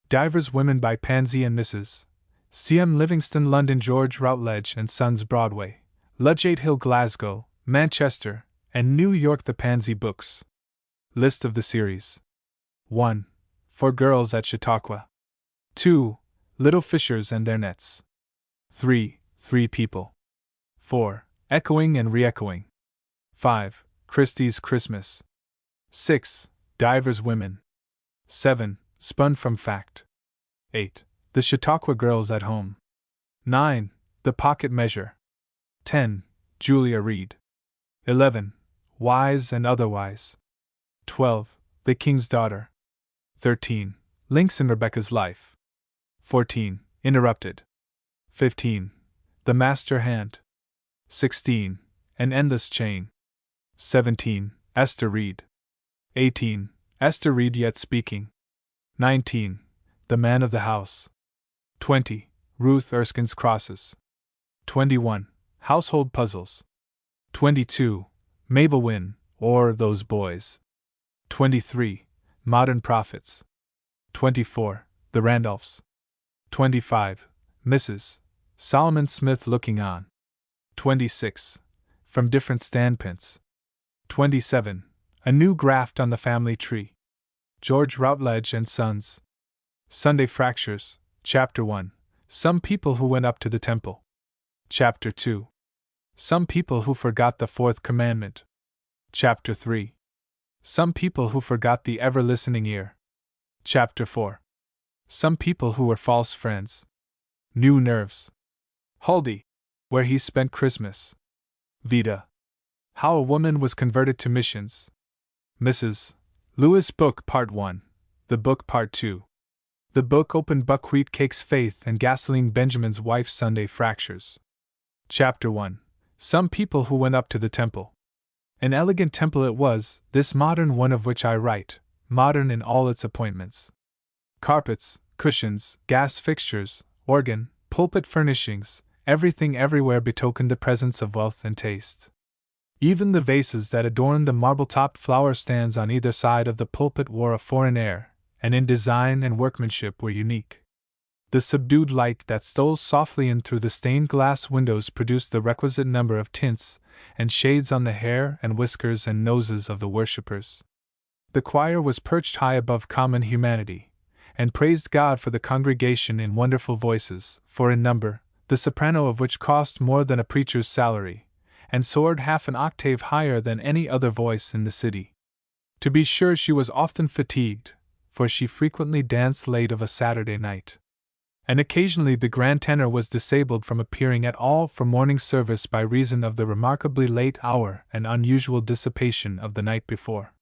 Divers Women by Pansy and Mrs. C.M. Livingston, London, George Routledge and Sons, Broadway, Ludgate Hill, Glasgow, Manchester, and New York. The Pansy Books. List of the series. 1. For Girls at Chautauqua. 2. Little Fishers and Their Nets. 3. Three People. 4. Echoing and Re-Echoing. 5. Christie's Christmas. 6. Divers Women. 7. Spun from Fact. 8. The Chautauqua Girls at Home. 9. The Pocket Measure. 10. Julia Reed. 11. Wise and Otherwise. 12. The King's Daughter. 13. Links in Rebecca's Life. 14. Interrupted. 15. The Master Hand. 16. An Endless Chain. 17. Esther Reed. 18. Esther Reed Yet Speaking. 19. The Man of the House. 20. Ruth Erskine's Crosses. 21. Household Puzzles. 22. Mabel Wynne, or Those Boys. 23. Modern Prophets. 24. The Randolphs. 25. Mrs. Solomon Smith Looking On. 26. From Different Standpoints. 27. A New Graft on the Family Tree. George Routledge and Sons. Sunday Fractures, Chapter 1. Some People Who Went Up to the Temple. Chapter 2. Some People Who Forgot the Fourth Commandment. Chapter 3. Some People Who Forgot the Ever-Listening Ear. Chapter 4. Some People Who Were False Friends. New Nerves. Huldy, where he spent Christmas. Vida. How a Woman Was Converted to Missions. Mrs. Lewis Book Part 1. The Book Part 2. The Book Opened Buckwheat Cakes Faith and Gasoline Benjamin's Wife Sunday Fractures. Chapter 1. Some People Who Went Up to the Temple. An elegant temple it was, this modern one of which I write, modern in all its appointments. Carpets, cushions, gas fixtures, organ, pulpit furnishings, everything everywhere betokened the presence of wealth and taste. Even the vases that adorned the marble-topped flower stands on either side of the pulpit wore a foreign air, and in design and workmanship were unique. The subdued light that stole softly in through the stained glass windows produced the requisite number of tints and shades on the hair and whiskers and noses of the worshippers. The choir was perched high above common humanity, and praised God for the congregation in wonderful voices, four in number, the soprano of which cost more than a preacher's salary, and soared half an octave higher than any other voice in the city. To be sure, she was often fatigued, for she frequently danced late of a Saturday night. And occasionally the grand tenor was disabled from appearing at all for morning service by reason of the remarkably late hour and unusual dissipation of the night before.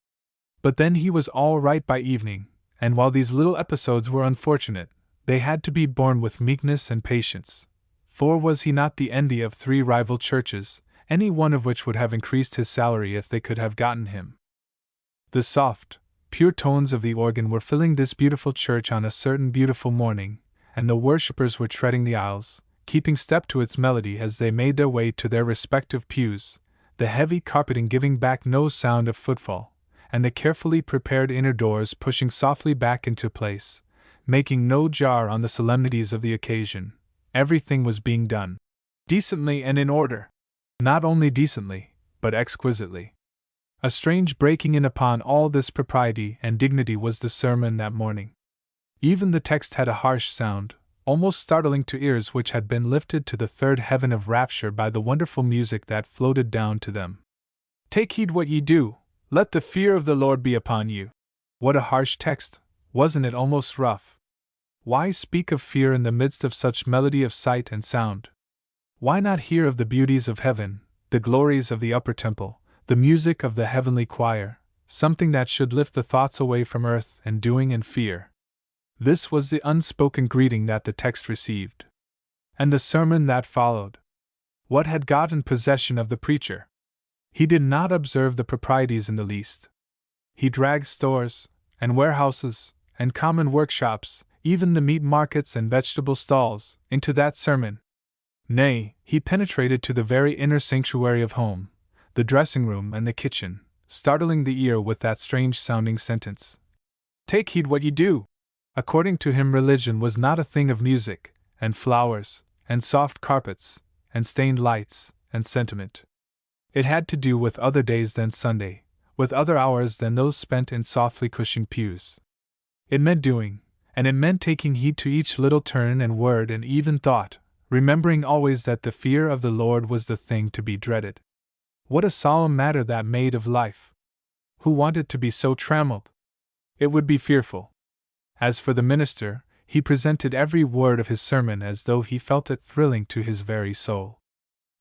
But then he was all right by evening, and while these little episodes were unfortunate, they had to be borne with meekness and patience, for was he not the envy of three rival churches, any one of which would have increased his salary if they could have gotten him? The soft, pure tones of the organ were filling this beautiful church on a certain beautiful morning, and the worshippers were treading the aisles, keeping step to its melody as they made their way to their respective pews, the heavy carpeting giving back no sound of footfall, and the carefully prepared inner doors pushing softly back into place, making no jar on the solemnities of the occasion. Everything was being done decently and in order. Not only decently, but exquisitely. A strange breaking in upon all this propriety and dignity was the sermon that morning. Even the text had a harsh sound, almost startling to ears which had been lifted to the third heaven of rapture by the wonderful music that floated down to them. Take heed what ye do, let the fear of the Lord be upon you. What a harsh text, wasn't it almost rough? Why speak of fear in the midst of such melody of sight and sound? Why not hear of the beauties of heaven, the glories of the upper temple, the music of the heavenly choir, something that should lift the thoughts away from earth and doing and fear? This was the unspoken greeting that the text received. And the sermon that followed. What had gotten possession of the preacher? He did not observe the proprieties in the least. He dragged stores, and warehouses, and common workshops, even the meat markets and vegetable stalls, into that sermon. Nay, he penetrated to the very inner sanctuary of home, the dressing room and the kitchen, startling the ear with that strange-sounding sentence. Take heed what ye do! According to him, religion was not a thing of music, and flowers, and soft carpets, and stained lights, and sentiment. It had to do with other days than Sunday, with other hours than those spent in softly cushioned pews. It meant doing, and it meant taking heed to each little turn and word and even thought, remembering always that the fear of the Lord was the thing to be dreaded. What a solemn matter that made of life! Who wanted to be so trammeled? It would be fearful. As for the minister, he presented every word of his sermon as though he felt it thrilling to his very soul.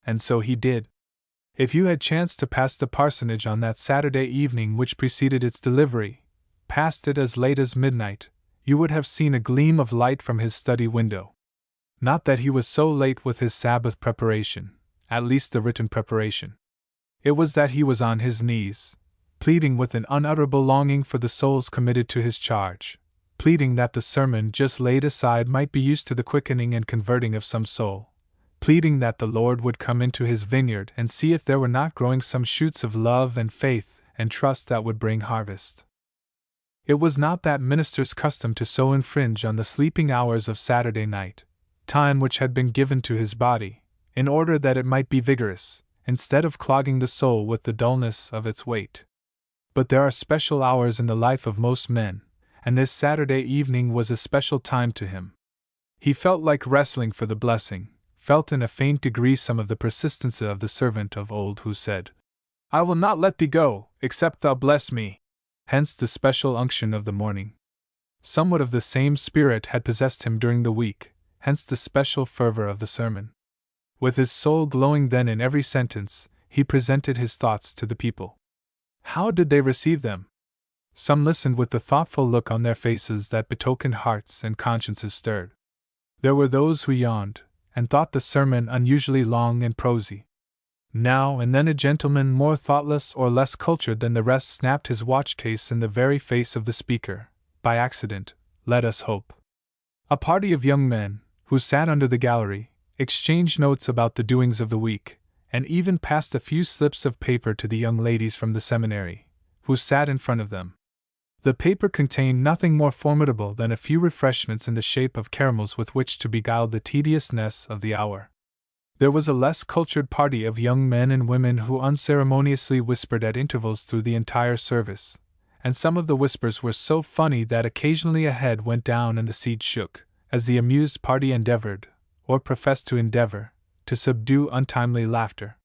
And so he did. If you had chanced to pass the parsonage on that Saturday evening which preceded its delivery, passed it as late as midnight, you would have seen a gleam of light from his study window. Not that he was so late with his Sabbath preparation, at least the written preparation. It was that he was on his knees, pleading with an unutterable longing for the souls committed to his charge, pleading that the sermon just laid aside might be used to the quickening and converting of some soul, pleading that the Lord would come into his vineyard and see if there were not growing some shoots of love and faith and trust that would bring harvest. It was not that minister's custom to so infringe on the sleeping hours of Saturday night, time which had been given to his body, in order that it might be vigorous, instead of clogging the soul with the dullness of its weight. But there are special hours in the life of most men, and this Saturday evening was a special time to him. He felt like wrestling for the blessing, felt in a faint degree some of the persistency of the servant of old who said, "I will not let thee go, except thou bless me." Hence the special unction of the morning. Somewhat of the same spirit had possessed him during the week, hence the special fervor of the sermon. With his soul glowing then in every sentence, he presented his thoughts to the people. How did they receive them? Some listened with the thoughtful look on their faces that betokened hearts and consciences stirred. There were those who yawned, and thought the sermon unusually long and prosy. Now and then a gentleman more thoughtless or less cultured than the rest snapped his watch-case in the very face of the speaker, by accident, let us hope. A party of young men, who sat under the gallery, exchanged notes about the doings of the week, and even passed a few slips of paper to the young ladies from the seminary, who sat in front of them. The paper contained nothing more formidable than a few refreshments in the shape of caramels with which to beguile the tediousness of the hour. There was a less cultured party of young men and women who unceremoniously whispered at intervals through the entire service, and some of the whispers were so funny that occasionally a head went down and the seat shook, as the amused party endeavored, or professed to endeavor, to subdue untimely laughter.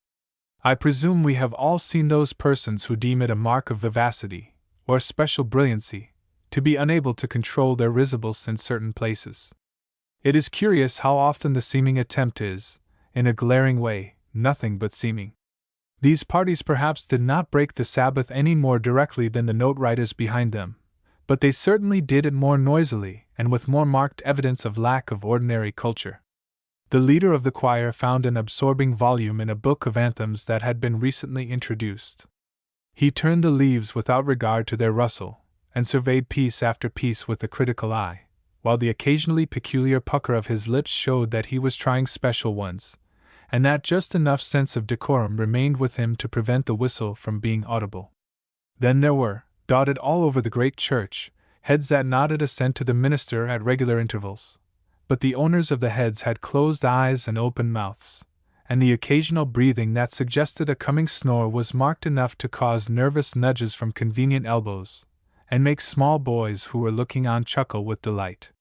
I presume we have all seen those persons who deem it a mark of vivacity, or special brilliancy, to be unable to control their risibles in certain places. It is curious how often the seeming attempt is, in a glaring way, nothing but seeming. These parties perhaps did not break the Sabbath any more directly than the note-writers behind them, but they certainly did it more noisily and with more marked evidence of lack of ordinary culture. The leader of the choir found an absorbing volume in a book of anthems that had been recently introduced. He turned the leaves without regard to their rustle, and surveyed piece after piece with a critical eye, while the occasionally peculiar pucker of his lips showed that he was trying special ones, and that just enough sense of decorum remained with him to prevent the whistle from being audible. Then there were, dotted all over the great church, heads that nodded assent to the minister at regular intervals, but the owners of the heads had closed eyes and open mouths, and the occasional breathing that suggested a coming snore was marked enough to cause nervous nudges from convenient elbows, and make small boys who were looking on chuckle with delight.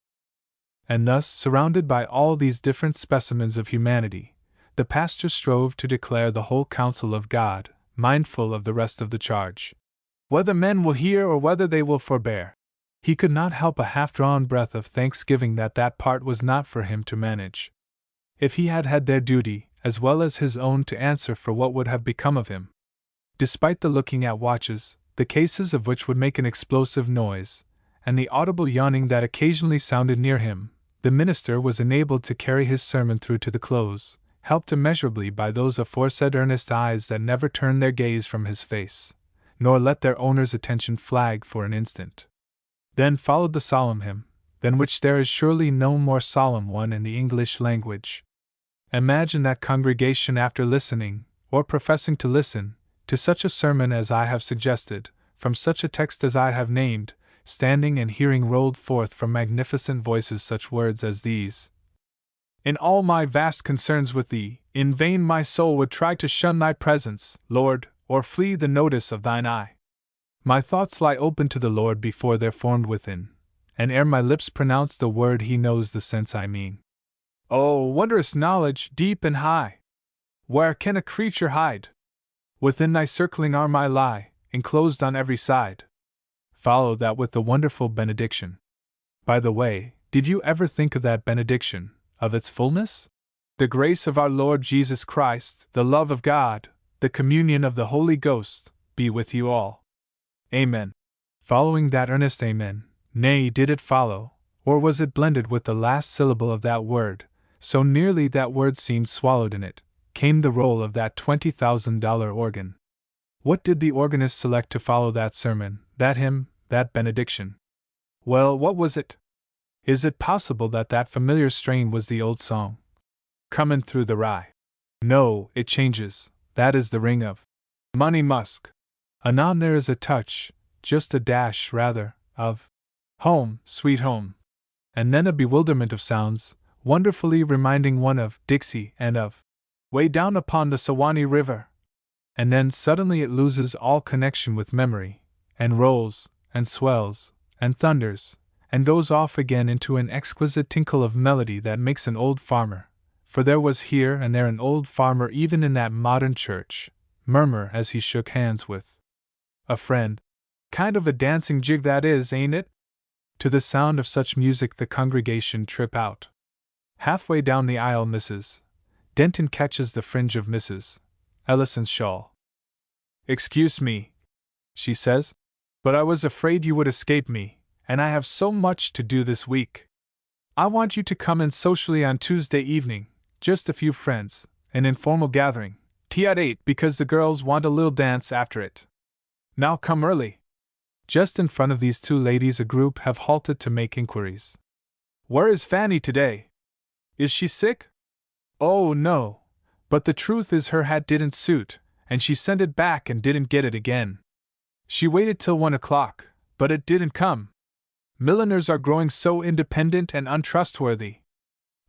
And thus, surrounded by all these different specimens of humanity, the pastor strove to declare the whole counsel of God, mindful of the rest of the charge. Whether men will hear or whether they will forbear, he could not help a half-drawn breath of thanksgiving that that part was not for him to manage. If he had had their duty, as well as his own, to answer for what would have become of him. Despite the looking at watches, the cases of which would make an explosive noise, and the audible yawning that occasionally sounded near him, the minister was enabled to carry his sermon through to the close, helped immeasurably by those aforesaid earnest eyes that never turned their gaze from his face, nor let their owner's attention flag for an instant. Then followed the solemn hymn, than which there is surely no more solemn one in the English language. Imagine that congregation after listening, or professing to listen, to such a sermon as I have suggested, from such a text as I have named, standing and hearing rolled forth from magnificent voices such words as these: In all my vast concerns with thee, in vain my soul would try to shun thy presence, Lord, or flee the notice of thine eye. My thoughts lie open to the Lord before they're formed within, and ere my lips pronounce the word he knows the sense I mean. Oh, wondrous knowledge, deep and high! Where can a creature hide? Within thy circling arm I lie, enclosed on every side. Follow that with the wonderful benediction. By the way, did you ever think of that benediction, of its fullness? The grace of our Lord Jesus Christ, the love of God, the communion of the Holy Ghost, be with you all. Amen. Following that earnest amen, nay, did it follow, or was it blended with the last syllable of that word, so nearly that word seemed swallowed in it, came the roll of that $20,000 organ. What did the organist select to follow that sermon, that hymn, that benediction? Well, what was it? Is it possible that that familiar strain was the old song, Comin' Through the Rye? No, it changes. That is the ring of Money Musk. Anon there is a touch, just a dash rather, of Home, Sweet Home. And then a bewilderment of sounds, wonderfully reminding one of Dixie and of Way Down Upon the Sewanee River. And then suddenly it loses all connection with memory, and rolls, and swells, and thunders, and goes off again into an exquisite tinkle of melody that makes an old farmer, for there was here and there an old farmer even in that modern church, murmur as he shook hands with a friend. Kind of a dancing jig that is, ain't it? To the sound of such music the congregation trip out. Halfway down the aisle Mrs. Denton catches the fringe of Mrs. Ellison's shawl. Excuse me, she says, but I was afraid you would escape me, and I have so much to do this week. I want you to come in socially on Tuesday evening, just a few friends, an informal gathering, tea at 8 because the girls want a little dance after it. Now come early. Just in front of these two ladies a group have halted to make inquiries. Where is Fanny today? Is she sick? Oh, no, but the truth is her hat didn't suit, and she sent it back and didn't get it again. She waited till 1 o'clock, but it didn't come. Milliners are growing so independent and untrustworthy.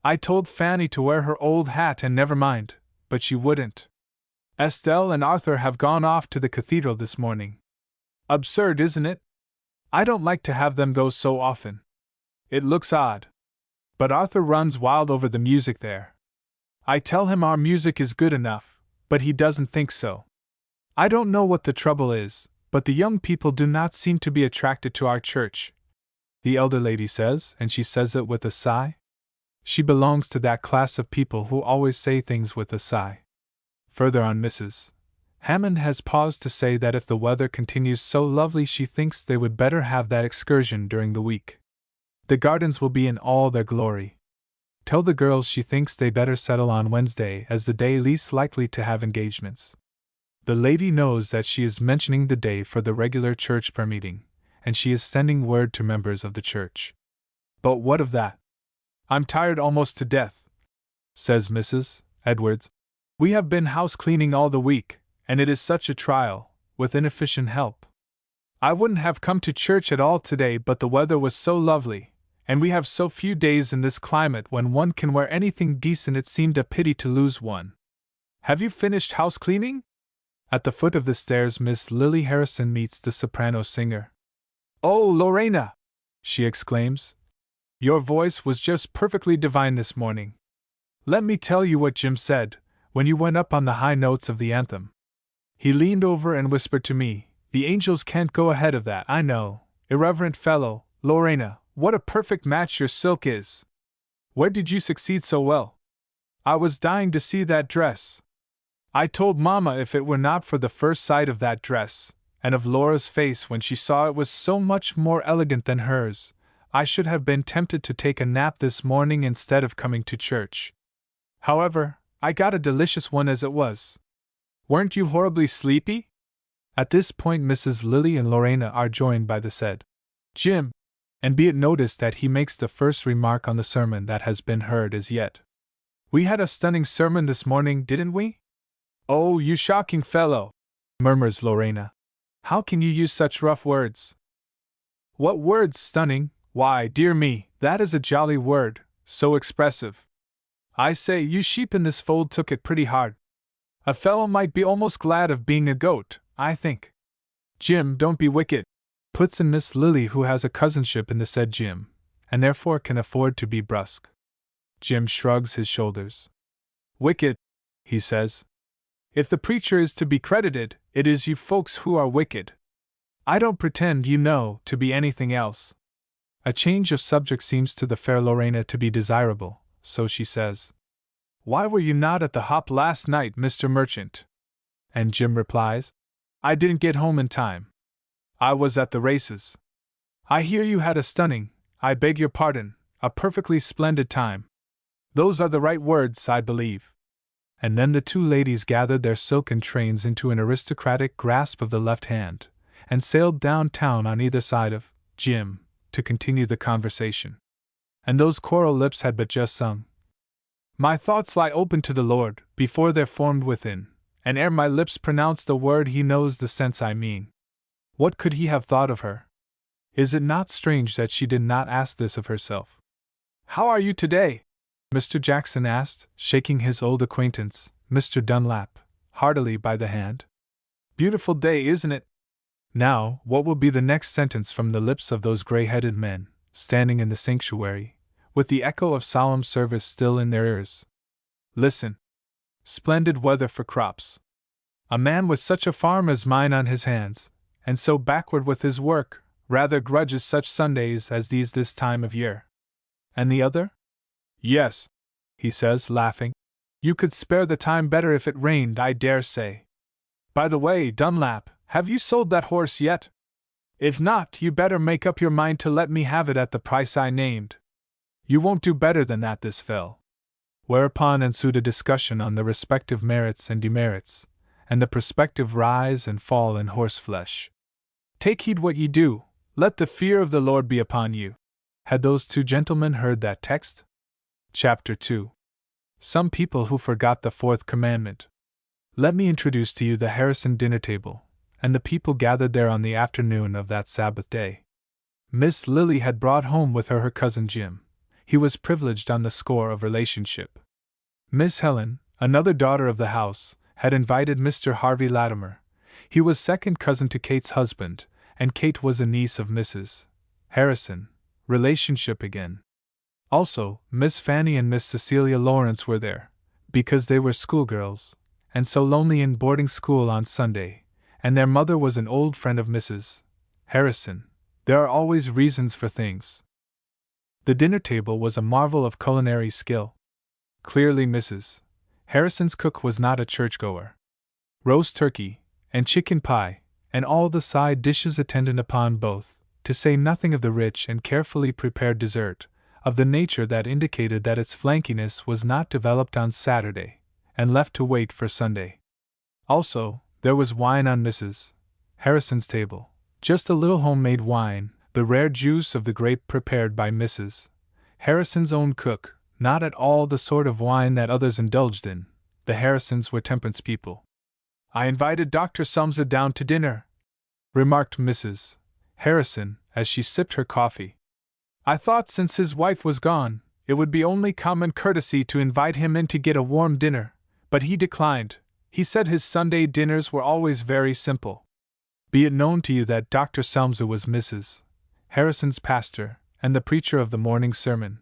I told Fanny to wear her old hat and never mind, but she wouldn't. Estelle and Arthur have gone off to the cathedral this morning. Absurd, isn't it? I don't like to have them go so often. It looks odd. But Arthur runs wild over the music there. I tell him our music is good enough, but he doesn't think so. I don't know what the trouble is, but the young people do not seem to be attracted to our church, the elder lady says, and she says it with a sigh. She belongs to that class of people who always say things with a sigh. Further on, Mrs. Hammond has paused to say that if the weather continues so lovely she thinks they would better have that excursion during the week. The gardens will be in all their glory. Tell the girls she thinks they better settle on Wednesday as the day least likely to have engagements. The lady knows that she is mentioning the day for the regular church prayer meeting, and she is sending word to members of the church. But what of that? I'm tired almost to death, says Mrs. Edwards. We have been house cleaning all the week, and it is such a trial, with inefficient help. I wouldn't have come to church at all today, but the weather was so lovely, and we have so few days in this climate when one can wear anything decent it seemed a pity to lose one. Have you finished house cleaning? At the foot of the stairs Miss Lily Harrison meets the soprano singer. Oh, Lorena! She exclaims. Your voice was just perfectly divine this morning. Let me tell you what Jim said, when you went up on the high notes of the anthem. He leaned over and whispered to me, the angels can't go ahead of that, I know. Irreverent fellow, Lorena, what a perfect match your silk is. Where did you succeed so well? I was dying to see that dress. I told Mama if it were not for the first sight of that dress, and of Laura's face when she saw it was so much more elegant than hers, I should have been tempted to take a nap this morning instead of coming to church. However, I got a delicious one as it was. Weren't you horribly sleepy? At this point Mrs. Lily and Lorena are joined by the said Jim, and be it noticed that he makes the first remark on the sermon that has been heard as yet. We had a stunning sermon this morning, didn't we? Oh, you shocking fellow, murmurs Lorena. How can you use such rough words? What words, stunning! Why, dear me, that is a jolly word, so expressive. I say, you sheep in this fold took it pretty hard. A fellow might be almost glad of being a goat, I think. Jim, don't be wicked, puts in Miss Lily, who has a cousinship in the said Jim, and therefore can afford to be brusque. Jim shrugs his shoulders. Wicked, he says. If the preacher is to be credited, it is you folks who are wicked. I don't pretend, you know, to be anything else. A change of subject seems to the fair Lorena to be desirable, so she says, Why were you not at the hop last night, Mr. Merchant? And Jim replies, I didn't get home in time. I was at the races. I hear you had a stunning, I beg your pardon, a perfectly splendid time. Those are the right words, I believe. And then the two ladies gathered their silken trains into an aristocratic grasp of the left hand, and sailed downtown on either side of Jim, to continue the conversation. And those coral lips had but just sung, My thoughts lie open to the Lord, before they're formed within, and ere my lips pronounce the word he knows the sense I mean. What could he have thought of her? Is it not strange that she did not ask this of herself? How are you today? Mr. Jackson asked, shaking his old acquaintance, Mr. Dunlap, heartily by the hand. Beautiful day, isn't it? Now, what will be the next sentence from the lips of those gray-headed men, standing in the sanctuary, with the echo of solemn service still in their ears? Listen. Splendid weather for crops. A man with such a farm as mine on his hands, and so backward with his work, rather grudges such Sundays as these this time of year. And the other? Yes, he says, laughing. You could spare the time better if it rained, I dare say. By the way, Dunlap, have you sold that horse yet? If not, you better make up your mind to let me have it at the price I named. You won't do better than that this fell. Whereupon ensued a discussion on the respective merits and demerits, and the prospective rise and fall in horseflesh. Take heed what ye do, let the fear of the Lord be upon you. Had those two gentlemen heard that text? Chapter 2. Some people who forgot the fourth commandment. Let me introduce to you the Harrison dinner table, and the people gathered there on the afternoon of that Sabbath day. Miss Lily had brought home with her cousin Jim. He was privileged on the score of relationship. Miss Helen, another daughter of the house, had invited Mr. Harvey Latimer. He was second cousin to Kate's husband, and Kate was a niece of Mrs. Harrison. Relationship again. Also, Miss Fanny and Miss Cecilia Lawrence were there, because they were schoolgirls, and so lonely in boarding school on Sunday, and their mother was an old friend of Mrs. Harrison. There are always reasons for things. The dinner table was a marvel of culinary skill. Clearly Mrs. Harrison's cook was not a churchgoer. Roast turkey, and chicken pie, and all the side dishes attendant upon both, to say nothing of the rich and carefully prepared dessert, of the nature that indicated that its flankiness was not developed on Saturday, and left to wait for Sunday. Also, there was wine on Mrs. Harrison's table, just a little homemade wine, the rare juice of the grape prepared by Mrs. Harrison's own cook, not at all the sort of wine that others indulged in. The Harrisons were temperance people. I invited Dr. Sumser down to dinner, remarked Mrs. Harrison, as she sipped her coffee. I thought since his wife was gone, it would be only common courtesy to invite him in to get a warm dinner, but he declined. He said his Sunday dinners were always very simple. Be it known to you that Dr. Sumser was Mrs. Harrison's pastor, and the preacher of the morning sermon.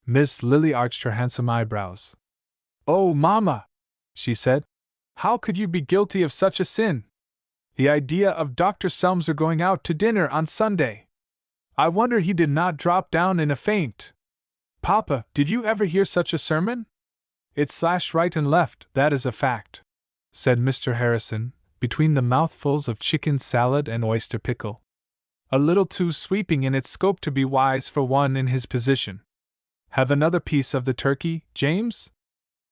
Miss Lily arched her handsome eyebrows. Oh, Mamma, she said, how could you be guilty of such a sin? The idea of Dr. Sumser going out to dinner on Sunday! I wonder he did not drop down in a faint. Papa, did you ever hear such a sermon? It slashed right and left, that is a fact, said Mr. Harrison, between the mouthfuls of chicken salad and oyster pickle. A little too sweeping in its scope to be wise for one in his position. Have another piece of the turkey, James?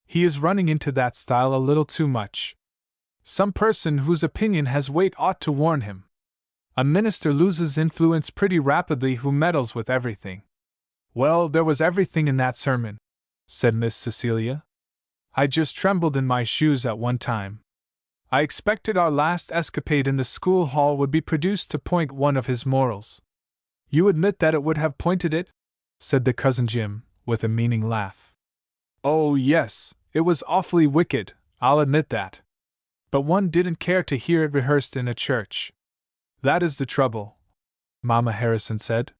He is running into that style a little too much. Some person whose opinion has weight ought to warn him. A minister loses influence pretty rapidly who meddles with everything. Well, there was everything in that sermon, said Miss Cecilia. I just trembled in my shoes at one time. I expected our last escapade in the school hall would be produced to point one of his morals. You admit that it would have pointed it? Said the cousin Jim, with a meaning laugh. Oh, yes, it was awfully wicked, I'll admit that. But one didn't care to hear it rehearsed in a church. That is the trouble, Mama Harrison said.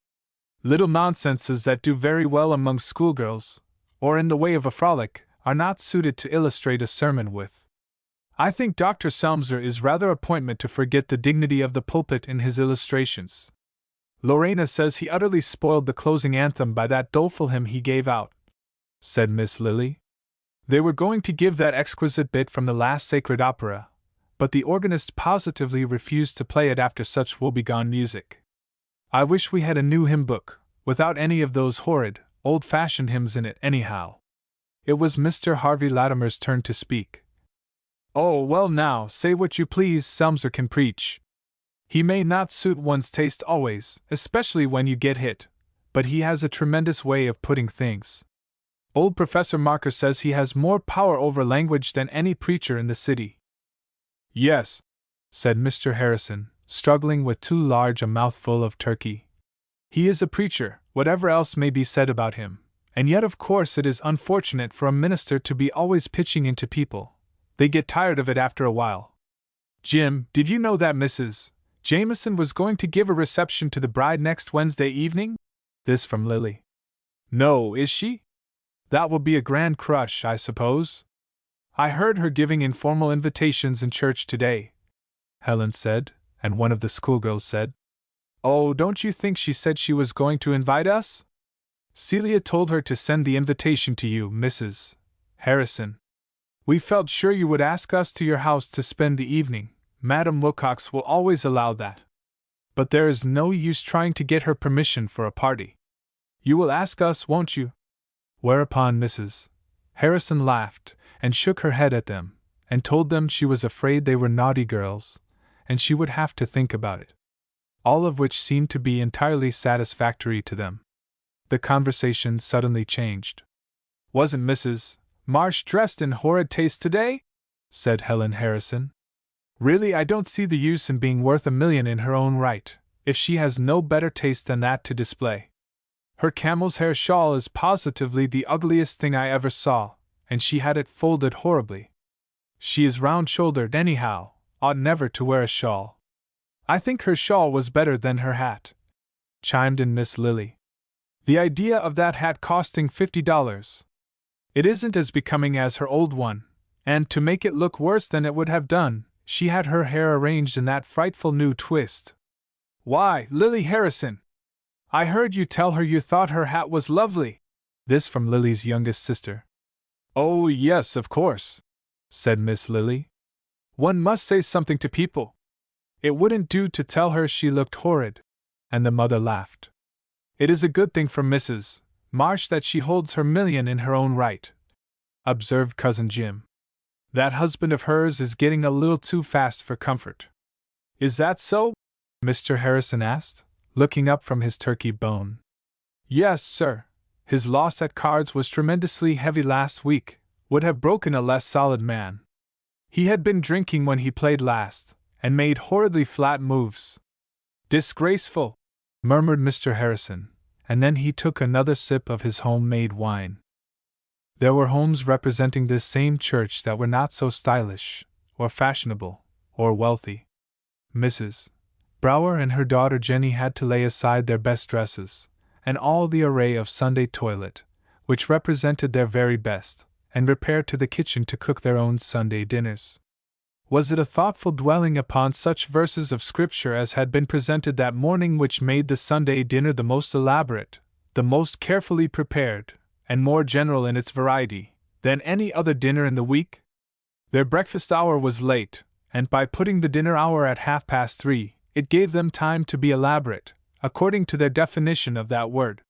Little nonsenses that do very well among schoolgirls, or in the way of a frolic, are not suited to illustrate a sermon with. I think Dr. Selmser is rather appointment to forget the dignity of the pulpit in his illustrations. Lorena says he utterly spoiled the closing anthem by that doleful hymn he gave out, said Miss Lily. They were going to give that exquisite bit from the last sacred opera, but the organist positively refused to play it after such woebegone music. I wish we had a new hymn book, without any of those horrid, old-fashioned hymns in it, anyhow. It was Mr. Harvey Latimer's turn to speak. Oh, well now, say what you please, Selmser can preach. He may not suit one's taste always, especially when you get hit, but he has a tremendous way of putting things. Old Professor Marker says he has more power over language than any preacher in the city. Yes, said Mr. Harrison, struggling with too large a mouthful of turkey. He is a preacher, whatever else may be said about him, and yet of course it is unfortunate for a minister to be always pitching into people. They get tired of it after a while. Jim, did you know that Mrs. Jameson was going to give a reception to the bride next Wednesday evening? This from Lily. No, is she? That will be a grand crush, I suppose. I heard her giving informal invitations in church today, Helen said, and one of the schoolgirls said, Oh, don't you think she said she was going to invite us? Celia told her to send the invitation to you, Mrs. Harrison. We felt sure you would ask us to your house to spend the evening. Madam Wilcox will always allow that. But there is no use trying to get her permission for a party. You will ask us, won't you? Whereupon Mrs. Harrison laughed, and shook her head at them, and told them she was afraid they were naughty girls, and she would have to think about it. All of which seemed to be entirely satisfactory to them. The conversation suddenly changed. Wasn't Mrs. Marsh dressed in horrid taste today? Said Helen Harrison. Really, I don't see the use in being worth $1 million in her own right, if she has no better taste than that to display. Her camel's hair shawl is positively the ugliest thing I ever saw, and she had it folded horribly. She is round-shouldered anyhow, ought never to wear a shawl. I think her shawl was better than her hat, chimed in Miss Lily. The idea of that hat costing $50. It isn't as becoming as her old one, and to make it look worse than it would have done, she had her hair arranged in that frightful new twist. Why, Lily Harrison! I heard you tell her you thought her hat was lovely. This from Lily's youngest sister. Oh, yes, of course, said Miss Lily. One must say something to people. It wouldn't do to tell her she looked horrid. And the mother laughed. It is a good thing for Mrs. Marsh that she holds her $1 million in her own right, observed Cousin Jim. That husband of hers is getting a little too fast for comfort. Is that so? Mr. Harrison asked, looking up from his turkey bone. Yes, sir. His loss at cards was tremendously heavy last week, would have broken a less solid man. He had been drinking when he played last, and made horridly flat moves. Disgraceful, murmured Mr. Harrison, and then he took another sip of his homemade wine. There were homes representing this same church that were not so stylish, or fashionable, or wealthy. Mrs. Brower and her daughter Jenny had to lay aside their best dresses, and all the array of Sunday toilet, which represented their very best, and repair to the kitchen to cook their own Sunday dinners. Was it a thoughtful dwelling upon such verses of Scripture as had been presented that morning which made the Sunday dinner the most elaborate, the most carefully prepared, and more general in its variety, than any other dinner in the week? Their breakfast hour was late, and by putting the dinner hour at 3:30, it gave them time to be elaborate, according to their definition of that word.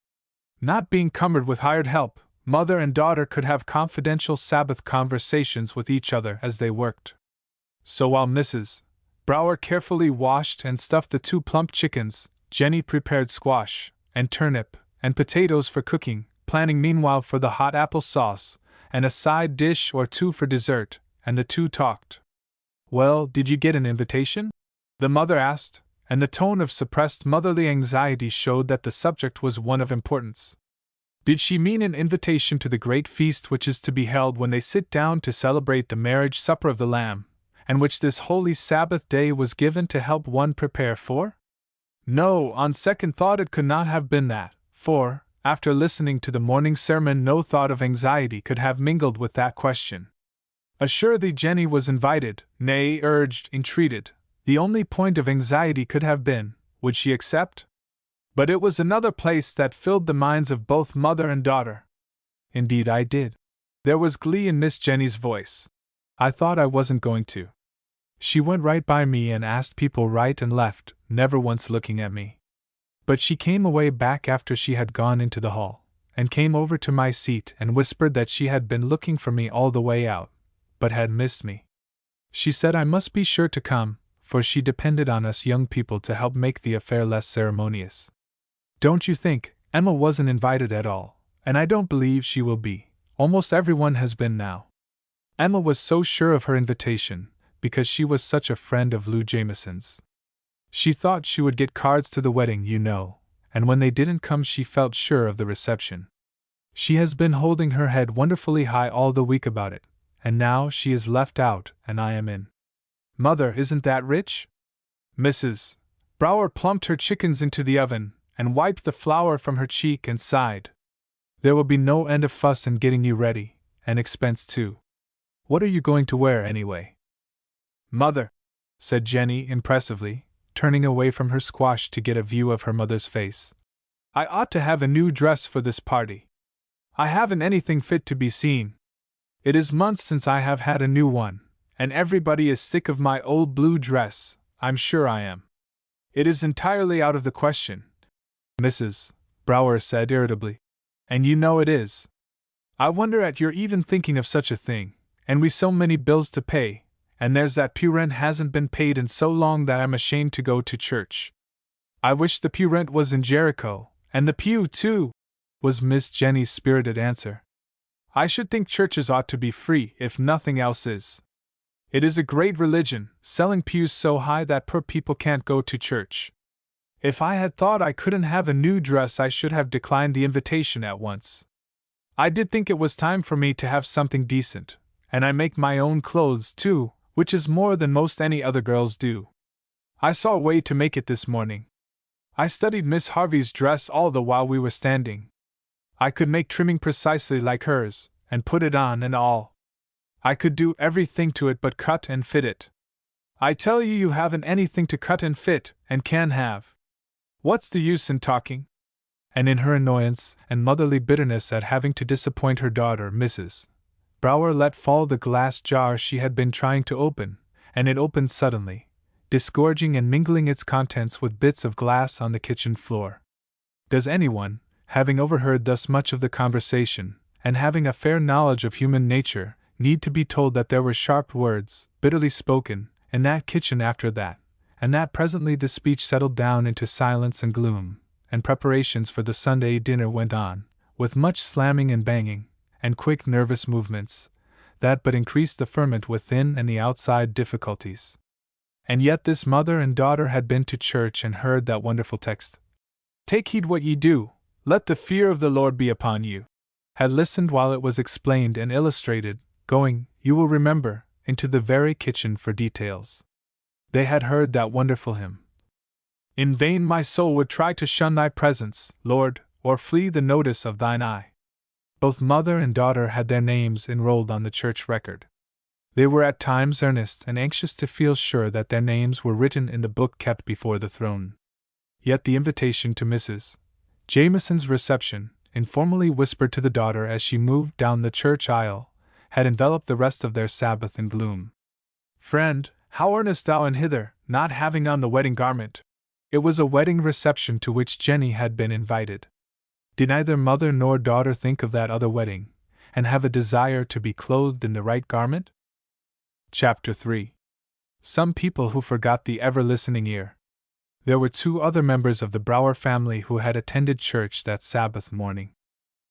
Not being cumbered with hired help, mother and daughter could have confidential Sabbath conversations with each other as they worked. So while Mrs. Brower carefully washed and stuffed the 2 plump chickens, Jenny prepared squash, and turnip, and potatoes for cooking, planning meanwhile for the hot apple sauce, and a side dish or 2 for dessert, and the 2 talked. Well, did you get an invitation? The mother asked, and the tone of suppressed motherly anxiety showed that the subject was one of importance. Did she mean an invitation to the great feast which is to be held when they sit down to celebrate the marriage supper of the Lamb, and which this holy Sabbath day was given to help one prepare for? No, on second thought it could not have been that, for, after listening to the morning sermon, no thought of anxiety could have mingled with that question. Assuredly Jenny was invited, nay, urged, entreated. The only point of anxiety could have been, would she accept? But it was another place that filled the minds of both mother and daughter. Indeed I did. There was glee in Miss Jenny's voice. I thought I wasn't going to. She went right by me and asked people right and left, never once looking at me. But she came away back after she had gone into the hall, and came over to my seat and whispered that she had been looking for me all the way out, but had missed me. She said I must be sure to come, for she depended on us young people to help make the affair less ceremonious. Don't you think, Emma wasn't invited at all, and I don't believe she will be. Almost everyone has been now. Emma was so sure of her invitation, because she was such a friend of Lou Jameson's. She thought she would get cards to the wedding, you know, and when they didn't come she felt sure of the reception. She has been holding her head wonderfully high all the week about it, and now she is left out and I am in. Mother, isn't that rich? Mrs. Brower plumped her chickens into the oven, and wiped the flour from her cheek and sighed. There will be no end of fuss in getting you ready, and expense too. What are you going to wear, anyway? Mother, said Jenny impressively, turning away from her squash to get a view of her mother's face. I ought to have a new dress for this party. I haven't anything fit to be seen. It is months since I have had a new one, and everybody is sick of my old blue dress, I'm sure I am. It is entirely out of the question, Mrs. Brower said irritably. And you know it is. I wonder at your even thinking of such a thing, and we so many bills to pay, and there's that pew rent hasn't been paid in so long that I'm ashamed to go to church. I wish the pew rent was in Jericho, and the pew too, was Miss Jenny's spirited answer. I should think churches ought to be free if nothing else is. It is a great religion, selling pews so high that poor people can't go to church. If I had thought I couldn't have a new dress I should have declined the invitation at once. I did think it was time for me to have something decent, and I make my own clothes too, which is more than most any other girls do. I saw a way to make it this morning. I studied Miss Harvey's dress all the while we were standing. I could make trimming precisely like hers, and put it on and all. I could do everything to it but cut and fit it. I tell you, you haven't anything to cut and fit, and can have. What's the use in talking? And in her annoyance and motherly bitterness at having to disappoint her daughter, Mrs. Brower let fall the glass jar she had been trying to open, and it opened suddenly, disgorging and mingling its contents with bits of glass on the kitchen floor. Does anyone, having overheard thus much of the conversation, and having a fair knowledge of human nature, need to be told that there were sharp words, bitterly spoken, in that kitchen after that, and that presently the speech settled down into silence and gloom, and preparations for the Sunday dinner went on, with much slamming and banging, and quick nervous movements, that but increased the ferment within and the outside difficulties. And yet this mother and daughter had been to church and heard that wonderful text, "Take heed what ye do, let the fear of the Lord be upon you," had listened while it was explained and illustrated, going, you will remember, into the very kitchen for details. They had heard that wonderful hymn, "In vain my soul would try to shun thy presence, Lord, or flee the notice of thine eye." Both mother and daughter had their names enrolled on the church record. They were at times earnest and anxious to feel sure that their names were written in the book kept before the throne. Yet the invitation to Mrs. Jameson's reception, informally whispered to the daughter as she moved down the church aisle, had enveloped the rest of their Sabbath in gloom. "Friend, how earnest thou in hither, not having on the wedding garment?" It was a wedding reception to which Jenny had been invited. Did neither mother nor daughter think of that other wedding, and have a desire to be clothed in the right garment? Chapter 3. Some people who forgot the ever-listening ear. There were two other members of the Brower family who had attended church that Sabbath morning.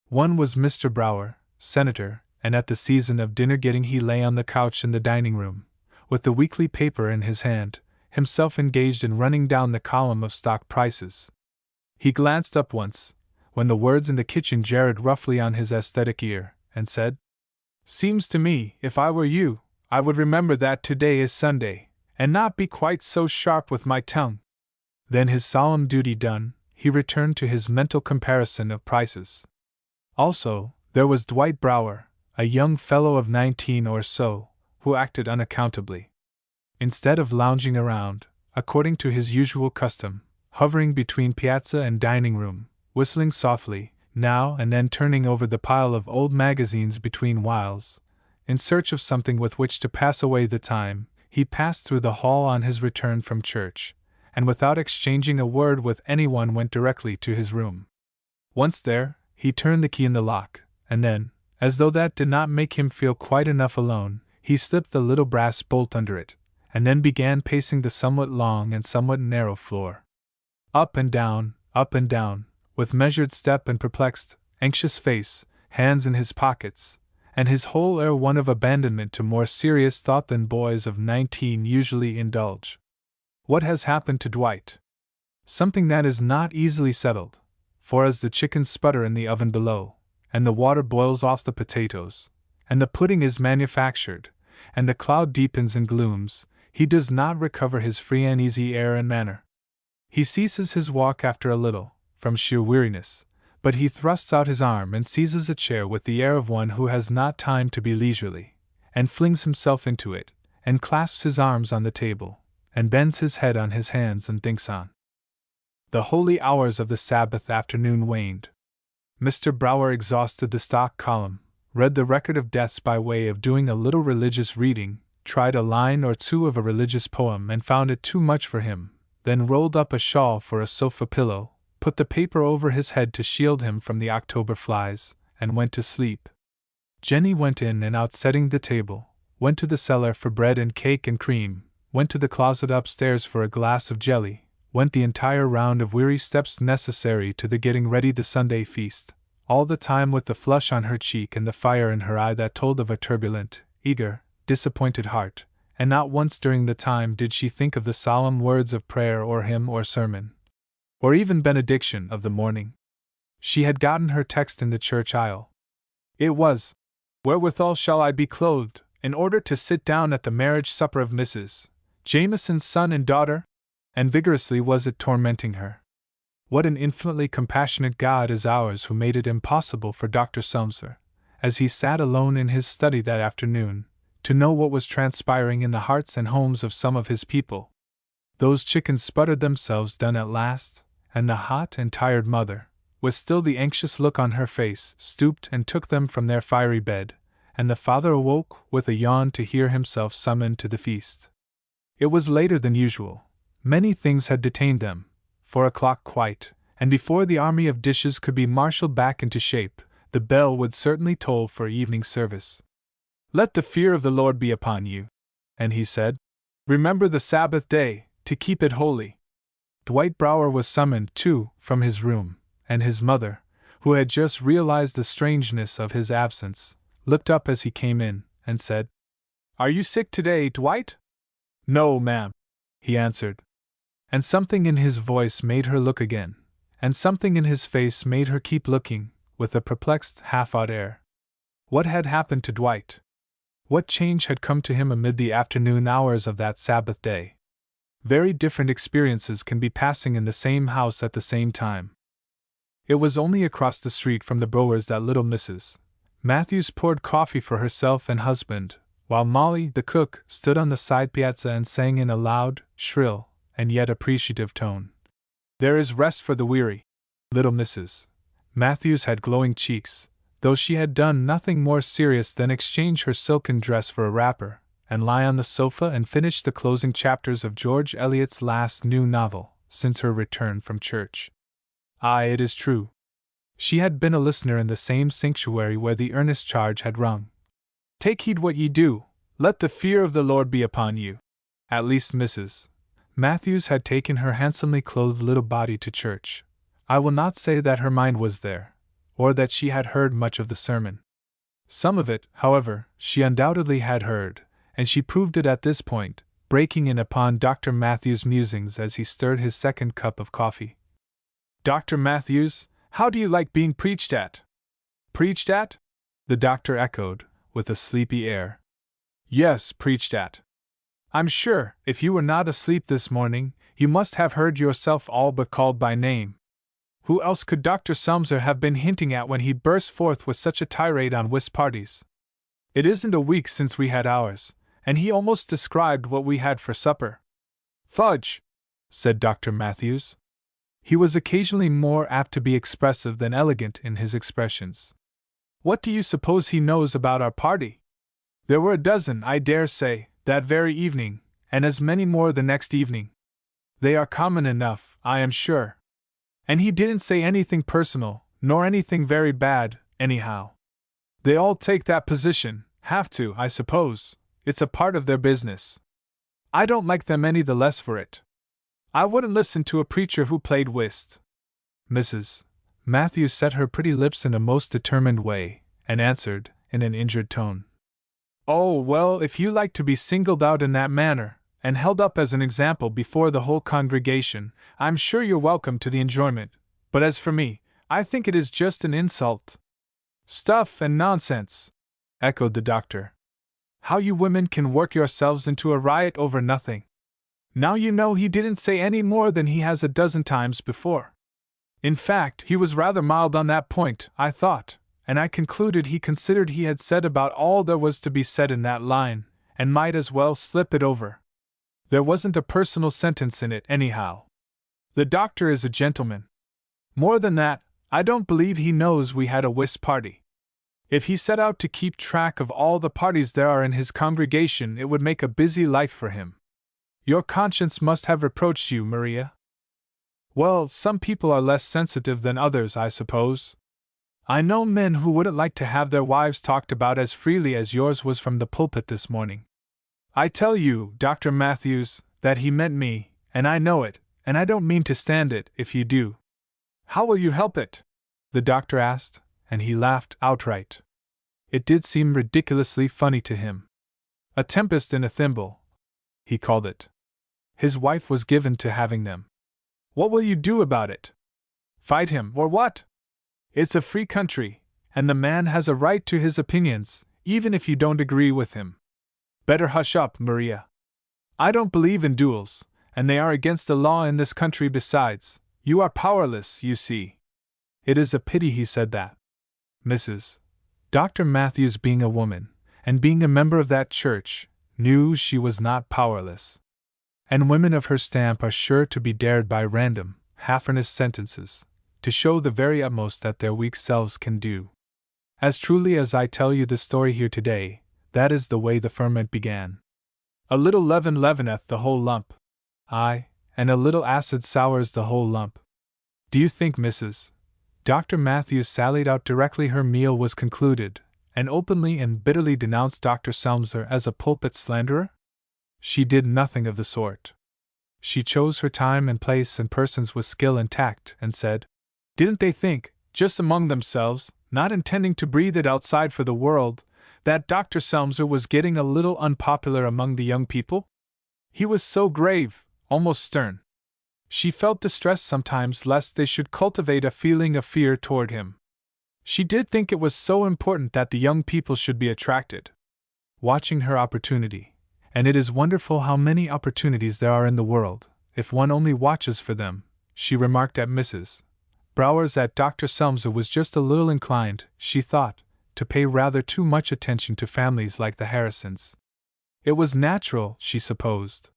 One was Mr. Brower, senator, and at the season of dinner getting he lay on the couch in the dining room, with the weekly paper in his hand, himself engaged in running down the column of stock prices. He glanced up once, when the words in the kitchen jarred roughly on his aesthetic ear, and said, "Seems to me, if I were you, I would remember that today is Sunday, and not be quite so sharp with my tongue." Then, his solemn duty done, he returned to his mental comparison of prices. Also, there was Dwight Brower, a young fellow of 19 or so, who acted unaccountably. Instead of lounging around, according to his usual custom, hovering between piazza and dining room, whistling softly, now and then turning over the pile of old magazines between whiles, in search of something with which to pass away the time, he passed through the hall on his return from church, and without exchanging a word with anyone went directly to his room. Once there, he turned the key in the lock, and then, as though that did not make him feel quite enough alone, he slipped the little brass bolt under it, and then began pacing the somewhat long and somewhat narrow floor. Up and down, with measured step and perplexed, anxious face, hands in his pockets, and his whole air one of abandonment to more serious thought than boys of 19 usually indulge. What has happened to Dwight? Something that is not easily settled, for as the chickens sputter in the oven below, and the water boils off the potatoes, and the pudding is manufactured, and the cloud deepens and glooms, he does not recover his free and easy air and manner. He ceases his walk after a little, from sheer weariness, but he thrusts out his arm and seizes a chair with the air of one who has not time to be leisurely, and flings himself into it, and clasps his arms on the table, and bends his head on his hands and thinks on. The holy hours of the Sabbath afternoon waned. Mr. Brower exhausted the stock column, read the record of deaths by way of doing a little religious reading, tried a line or two of a religious poem and found it too much for him, then rolled up a shawl for a sofa pillow, put the paper over his head to shield him from the October flies, and went to sleep. Jenny went in and out setting the table, went to the cellar for bread and cake and cream, went to the closet upstairs for a glass of jelly, went the entire round of weary steps necessary to the getting ready the Sunday feast, all the time with the flush on her cheek and the fire in her eye that told of a turbulent, eager, disappointed heart, and not once during the time did she think of the solemn words of prayer or hymn or sermon, or even benediction of the morning. She had gotten her text in the church aisle. It was, "Wherewithal shall I be clothed, in order to sit down at the marriage supper of Mrs. Jameson's son and daughter?" And vigorously was it tormenting her. What an infinitely compassionate God is ours who made it impossible for Dr. Selmser, as he sat alone in his study that afternoon, to know what was transpiring in the hearts and homes of some of his people. Those chickens sputtered themselves done at last, and the hot and tired mother, with still the anxious look on her face, stooped and took them from their fiery bed, and the father awoke with a yawn to hear himself summoned to the feast. It was later than usual. Many things had detained them, 4 o'clock quite, and before the army of dishes could be marshaled back into shape, the bell would certainly toll for evening service. "Let the fear of the Lord be upon you," and he said, "remember the Sabbath day, to keep it holy." Dwight Brower was summoned, too, from his room, and his mother, who had just realized the strangeness of his absence, looked up as he came in, and said, "Are you sick today, Dwight?" "No, ma'am," he answered. And something in his voice made her look again, and something in his face made her keep looking, with a perplexed, half-awed air. What had happened to Dwight? What change had come to him amid the afternoon hours of that Sabbath day? Very different experiences can be passing in the same house at the same time. It was only across the street from the Browers that little Mrs. Matthews poured coffee for herself and husband, while Molly, the cook, stood on the side piazza and sang in a loud, shrill, and yet appreciative tone, "There is rest for the weary." Little Mrs. Matthews had glowing cheeks, though she had done nothing more serious than exchange her silken dress for a wrapper, and lie on the sofa and finish the closing chapters of George Eliot's last new novel, since her return from church. Aye, it is true. She had been a listener in the same sanctuary where the earnest charge had rung, "Take heed what ye do, let the fear of the Lord be upon you." At least Mrs. Matthews had taken her handsomely clothed little body to church. I will not say that her mind was there, or that she had heard much of the sermon. Some of it, however, she undoubtedly had heard, and she proved it at this point, breaking in upon Dr. Matthews' musings as he stirred his second cup of coffee. "Dr. Matthews, how do you like being preached at?" "Preached at?" the doctor echoed, with a sleepy air. "Yes, preached at. I'm sure, if you were not asleep this morning, you must have heard yourself all but called by name. Who else could Dr. Selmser have been hinting at when he burst forth with such a tirade on whist parties? It isn't a week since we had ours, and he almost described what we had for supper." "Fudge!" said Dr. Matthews. He was occasionally more apt to be expressive than elegant in his expressions. "What do you suppose he knows about our party? There were a dozen, I dare say, that very evening, and as many more the next evening. They are common enough, I am sure. And he didn't say anything personal, nor anything very bad, anyhow. They all take that position, have to, I suppose. It's a part of their business. I don't like them any the less for it. I wouldn't listen to a preacher who played whist." Mrs. Matthews set her pretty lips in a most determined way, and answered, in an injured tone, "Oh, well, if you like to be singled out in that manner, and held up as an example before the whole congregation, I'm sure you're welcome to the enjoyment, but as for me, I think it is just an insult." "Stuff and nonsense!" echoed the doctor. "How you women can work yourselves into a riot over nothing. Now you know he didn't say any more than he has a dozen times before. In fact, he was rather mild on that point, I thought, and I concluded he considered he had said about all there was to be said in that line, and might as well slip it over. There wasn't a personal sentence in it, anyhow. The doctor is a gentleman. More than that, I don't believe he knows we had a whist party. If he set out to keep track of all the parties there are in his congregation, it would make a busy life for him. Your conscience must have reproached you, Maria." "Well, some people are less sensitive than others, I suppose. I know men who wouldn't like to have their wives talked about as freely as yours was from the pulpit this morning. I tell you, Dr. Matthews, that he meant me, and I know it, and I don't mean to stand it, if you do." "How will you help it?" the doctor asked, and he laughed outright. It did seem ridiculously funny to him. "A tempest in a thimble," he called it. His wife was given to having them. "What will you do about it? Fight him, or what? It's a free country, and the man has a right to his opinions, even if you don't agree with him. Better hush up, Maria. I don't believe in duels, and they are against the law in this country besides. You are powerless, you see." It is a pity he said that. Mrs. Dr. Matthews, being a woman, and being a member of that church, knew she was not powerless. And women of her stamp are sure to be dared by random, half-earnest sentences, to show the very utmost that their weak selves can do. As truly as I tell you the story here today, that is the way the ferment began. A little leaven leaveneth the whole lump. Aye, and a little acid sours the whole lump. Do you think Mrs. Dr. Matthews sallied out directly her meal was concluded, and openly and bitterly denounced Dr. Selmser as a pulpit slanderer? She did nothing of the sort. She chose her time and place and persons with skill and tact, and said, "Didn't they think, just among themselves, not intending to breathe it outside for the world, that Dr. Selmser was getting a little unpopular among the young people? He was so grave, almost stern. She felt distressed sometimes lest they should cultivate a feeling of fear toward him. She did think it was so important that the young people should be attracted." Watching her opportunity, and it is wonderful how many opportunities there are in the world, if one only watches for them, she remarked at Mrs. Brower's that Dr. Selmser was just a little inclined, she thought, to pay rather too much attention to families like the Harrisons. It was natural, she supposed.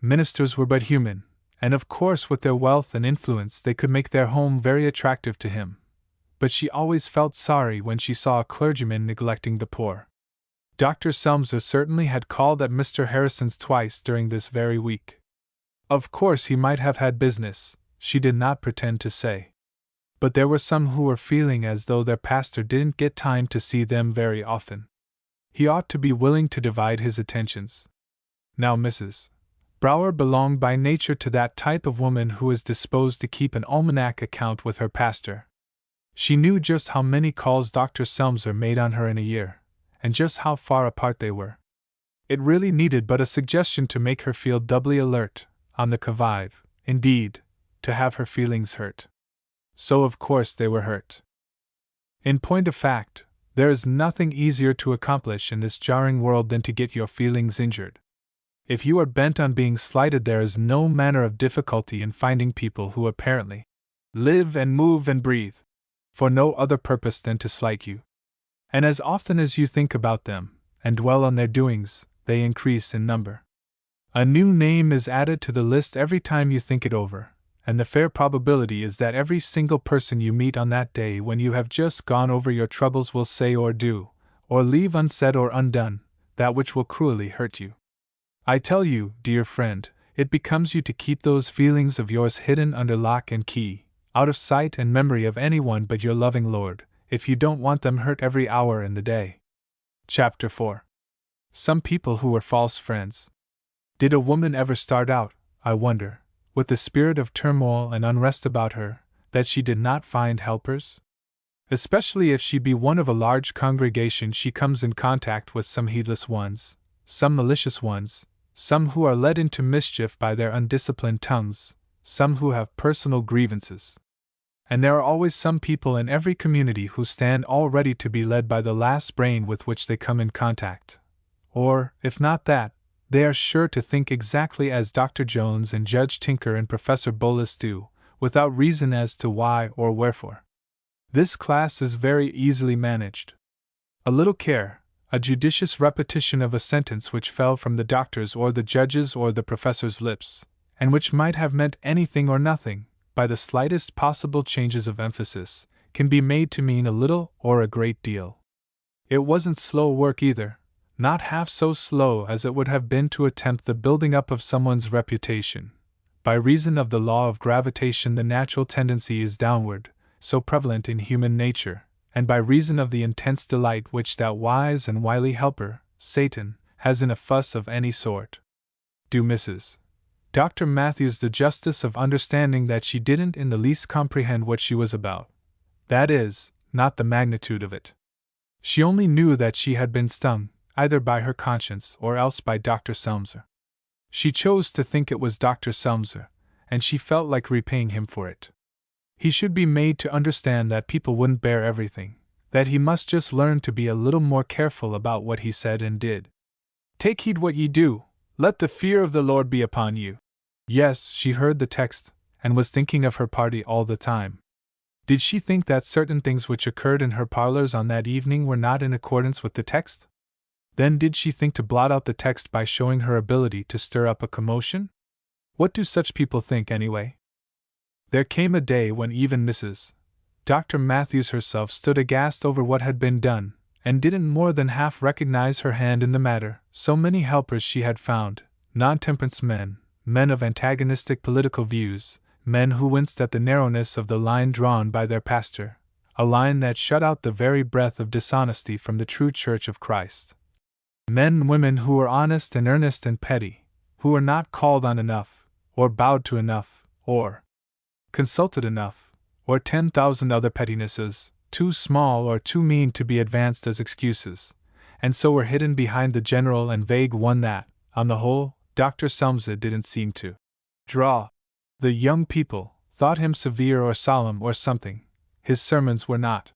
Ministers were but human, and of course with their wealth and influence they could make their home very attractive to him. But she always felt sorry when she saw a clergyman neglecting the poor. Dr. Selmser certainly had called at Mr. Harrison's twice during this very week. Of course he might have had business, she did not pretend to say. But there were some who were feeling as though their pastor didn't get time to see them very often. He ought to be willing to divide his attentions. Now Mrs. Brower belonged by nature to that type of woman who is disposed to keep an almanac account with her pastor. She knew just how many calls Dr. Selmser made on her in a year, and just how far apart they were. It really needed but a suggestion to make her feel doubly alert, on the qui-vive, indeed, to have her feelings hurt. So of course they were hurt. In point of fact, there is nothing easier to accomplish in this jarring world than to get your feelings injured. If you are bent on being slighted, there is no manner of difficulty in finding people who apparently live and move and breathe for no other purpose than to slight you. And as often as you think about them, and dwell on their doings, they increase in number. A new name is added to the list every time you think it over, and the fair probability is that every single person you meet on that day when you have just gone over your troubles will say or do, or leave unsaid or undone, that which will cruelly hurt you. I tell you, dear friend, it becomes you to keep those feelings of yours hidden under lock and key, out of sight and memory of anyone but your loving Lord, if you don't want them hurt every hour in the day. Chapter 4. Some people who were false friends. Did a woman ever start out, I wonder, with the spirit of turmoil and unrest about her, that she did not find helpers? Especially if she be one of a large congregation, she comes in contact with some heedless ones, some malicious ones, some who are led into mischief by their undisciplined tongues, some who have personal grievances. And there are always some people in every community who stand all ready to be led by the last brain with which they come in contact. Or, if not that, they are sure to think exactly as Dr. Jones and Judge Tinker and Professor Bolus do, without reason as to why or wherefore. This class is very easily managed. A little care, a judicious repetition of a sentence which fell from the doctor's or the judge's or the professor's lips, and which might have meant anything or nothing, by the slightest possible changes of emphasis, can be made to mean a little or a great deal. It wasn't slow work either, not half so slow as it would have been to attempt the building up of someone's reputation. By reason of the law of gravitation, the natural tendency is downward, so prevalent in human nature, and by reason of the intense delight which that wise and wily helper, Satan, has in a fuss of any sort. Do Mrs. Dr. Matthews the justice of understanding that she didn't in the least comprehend what she was about. That is, not the magnitude of it. She only knew that she had been stung, either by her conscience or else by Dr. Selmser. She chose to think it was Dr. Selmser, and she felt like repaying him for it. He should be made to understand that people wouldn't bear everything, that he must just learn to be a little more careful about what he said and did. Take heed what ye do, let the fear of the Lord be upon you. Yes, she heard the text, and was thinking of her party all the time. Did she think that certain things which occurred in her parlors on that evening were not in accordance with the text? Then did she think to blot out the text by showing her ability to stir up a commotion? What do such people think, anyway? There came a day when even Mrs. Dr. Matthews herself stood aghast over what had been done, and didn't more than half recognize her hand in the matter. So many helpers she had found, non-temperance men, men of antagonistic political views, men who winced at the narrowness of the line drawn by their pastor, a line that shut out the very breath of dishonesty from the true Church of Christ. Men and women who were honest and earnest and petty, who were not called on enough, or bowed to enough, or consulted enough, or 10,000 other pettinesses, too small or too mean to be advanced as excuses, and so were hidden behind the general and vague one that, on the whole, Dr. Selmser didn't seem to draw. The young people thought him severe or solemn or something. His sermons were not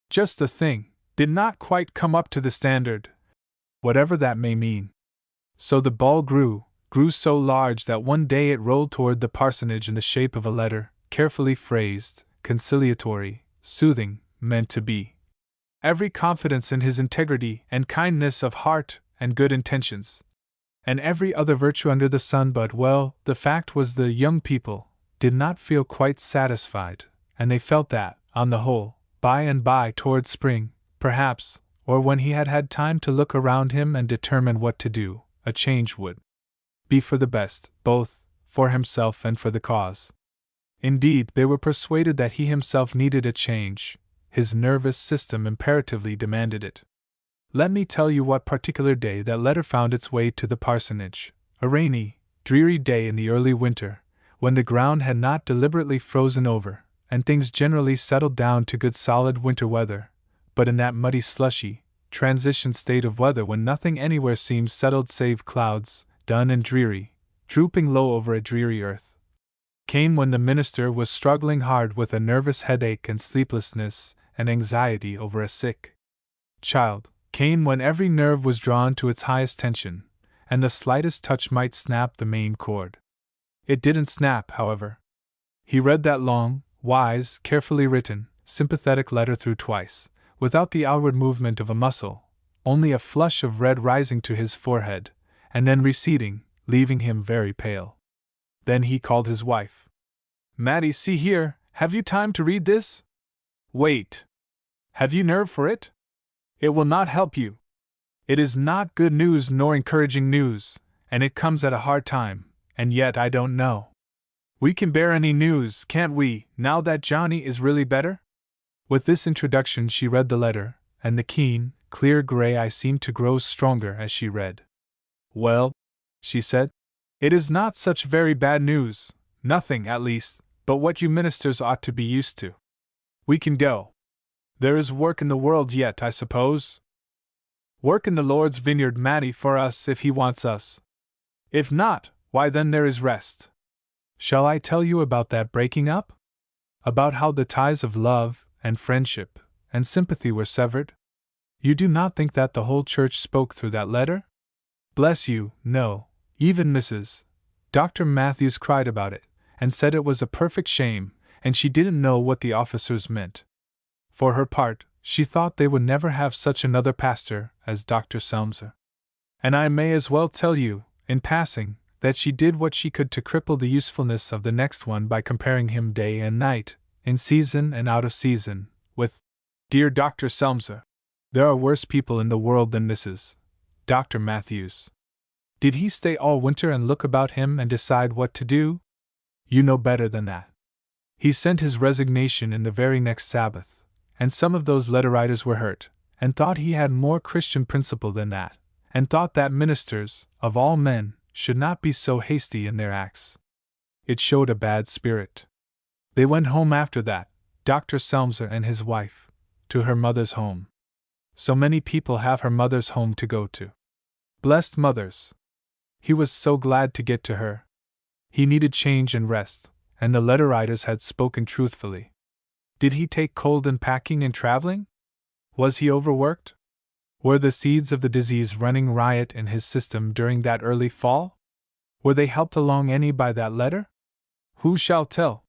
just the thing, did not quite come up to the standard, whatever that may mean. So the ball grew so large that one day it rolled toward the parsonage in the shape of a letter, carefully phrased, conciliatory, soothing, meant to be every confidence in his integrity and kindness of heart and good intentions, and every other virtue under the sun. But, well, the fact was the young people did not feel quite satisfied, and they felt that, on the whole, by and by toward spring, perhaps, or when he had had time to look around him and determine what to do, a change would be for the best, both for himself and for the cause. Indeed, they were persuaded that he himself needed a change. His nervous system imperatively demanded it. Let me tell you what particular day that letter found its way to the parsonage. A rainy, dreary day in the early winter, when the ground had not deliberately frozen over, and things generally settled down to good solid winter weather, but in that muddy, slushy, transition state of weather when nothing anywhere seemed settled save clouds, dun and dreary, drooping low over a dreary earth, came when the minister was struggling hard with a nervous headache and sleeplessness and anxiety over a sick child, came when every nerve was drawn to its highest tension, and the slightest touch might snap the main cord. It didn't snap, however. He read that long, wise, carefully written, sympathetic letter through twice, without the outward movement of a muscle, only a flush of red rising to his forehead, and then receding, leaving him very pale. Then he called his wife. "Mattie, see here, have you time to read this? Wait. Have you nerve for it? It will not help you. It is not good news nor encouraging news, and it comes at a hard time, and yet I don't know. We can bear any news, can't we, now that Johnny is really better?" With this introduction she read the letter, and the keen, clear gray eye seemed to grow stronger as she read. "Well," she said, "it is not such very bad news, nothing, at least, but what you ministers ought to be used to. We can go. There is work in the world yet, I suppose. Work in the Lord's vineyard, Mattie, for us if He wants us. If not, why then there is rest. Shall I tell you about that breaking up? About how the ties of love, and friendship, and sympathy were severed? You do not think that the whole church spoke through that letter? Bless you, no, even Mrs. Dr. Matthews cried about it, and said it was a perfect shame, and she didn't know what the officers meant. For her part, she thought they would never have such another pastor as Dr. Selmser. And I may as well tell you, in passing, that she did what she could to cripple the usefulness of the next one by comparing him day and night, in season and out of season, with dear Dr. Selmser. There are worse people in the world than Mrs. Dr. Matthews. Did he stay all winter and look about him and decide what to do? You know better than that. He sent his resignation in the very next Sabbath, and some of those letter writers were hurt, and thought he had more Christian principle than that, and thought that ministers, of all men, should not be so hasty in their acts. It showed a bad spirit. They went home after that, Dr. Selmser and his wife, to her mother's home. So many people have her mother's home to go to. Blessed mothers! He was so glad to get to her. He needed change and rest, and the letter writers had spoken truthfully. Did he take cold in packing and traveling? Was he overworked? Were the seeds of the disease running riot in his system during that early fall? Were they helped along any by that letter? Who shall tell?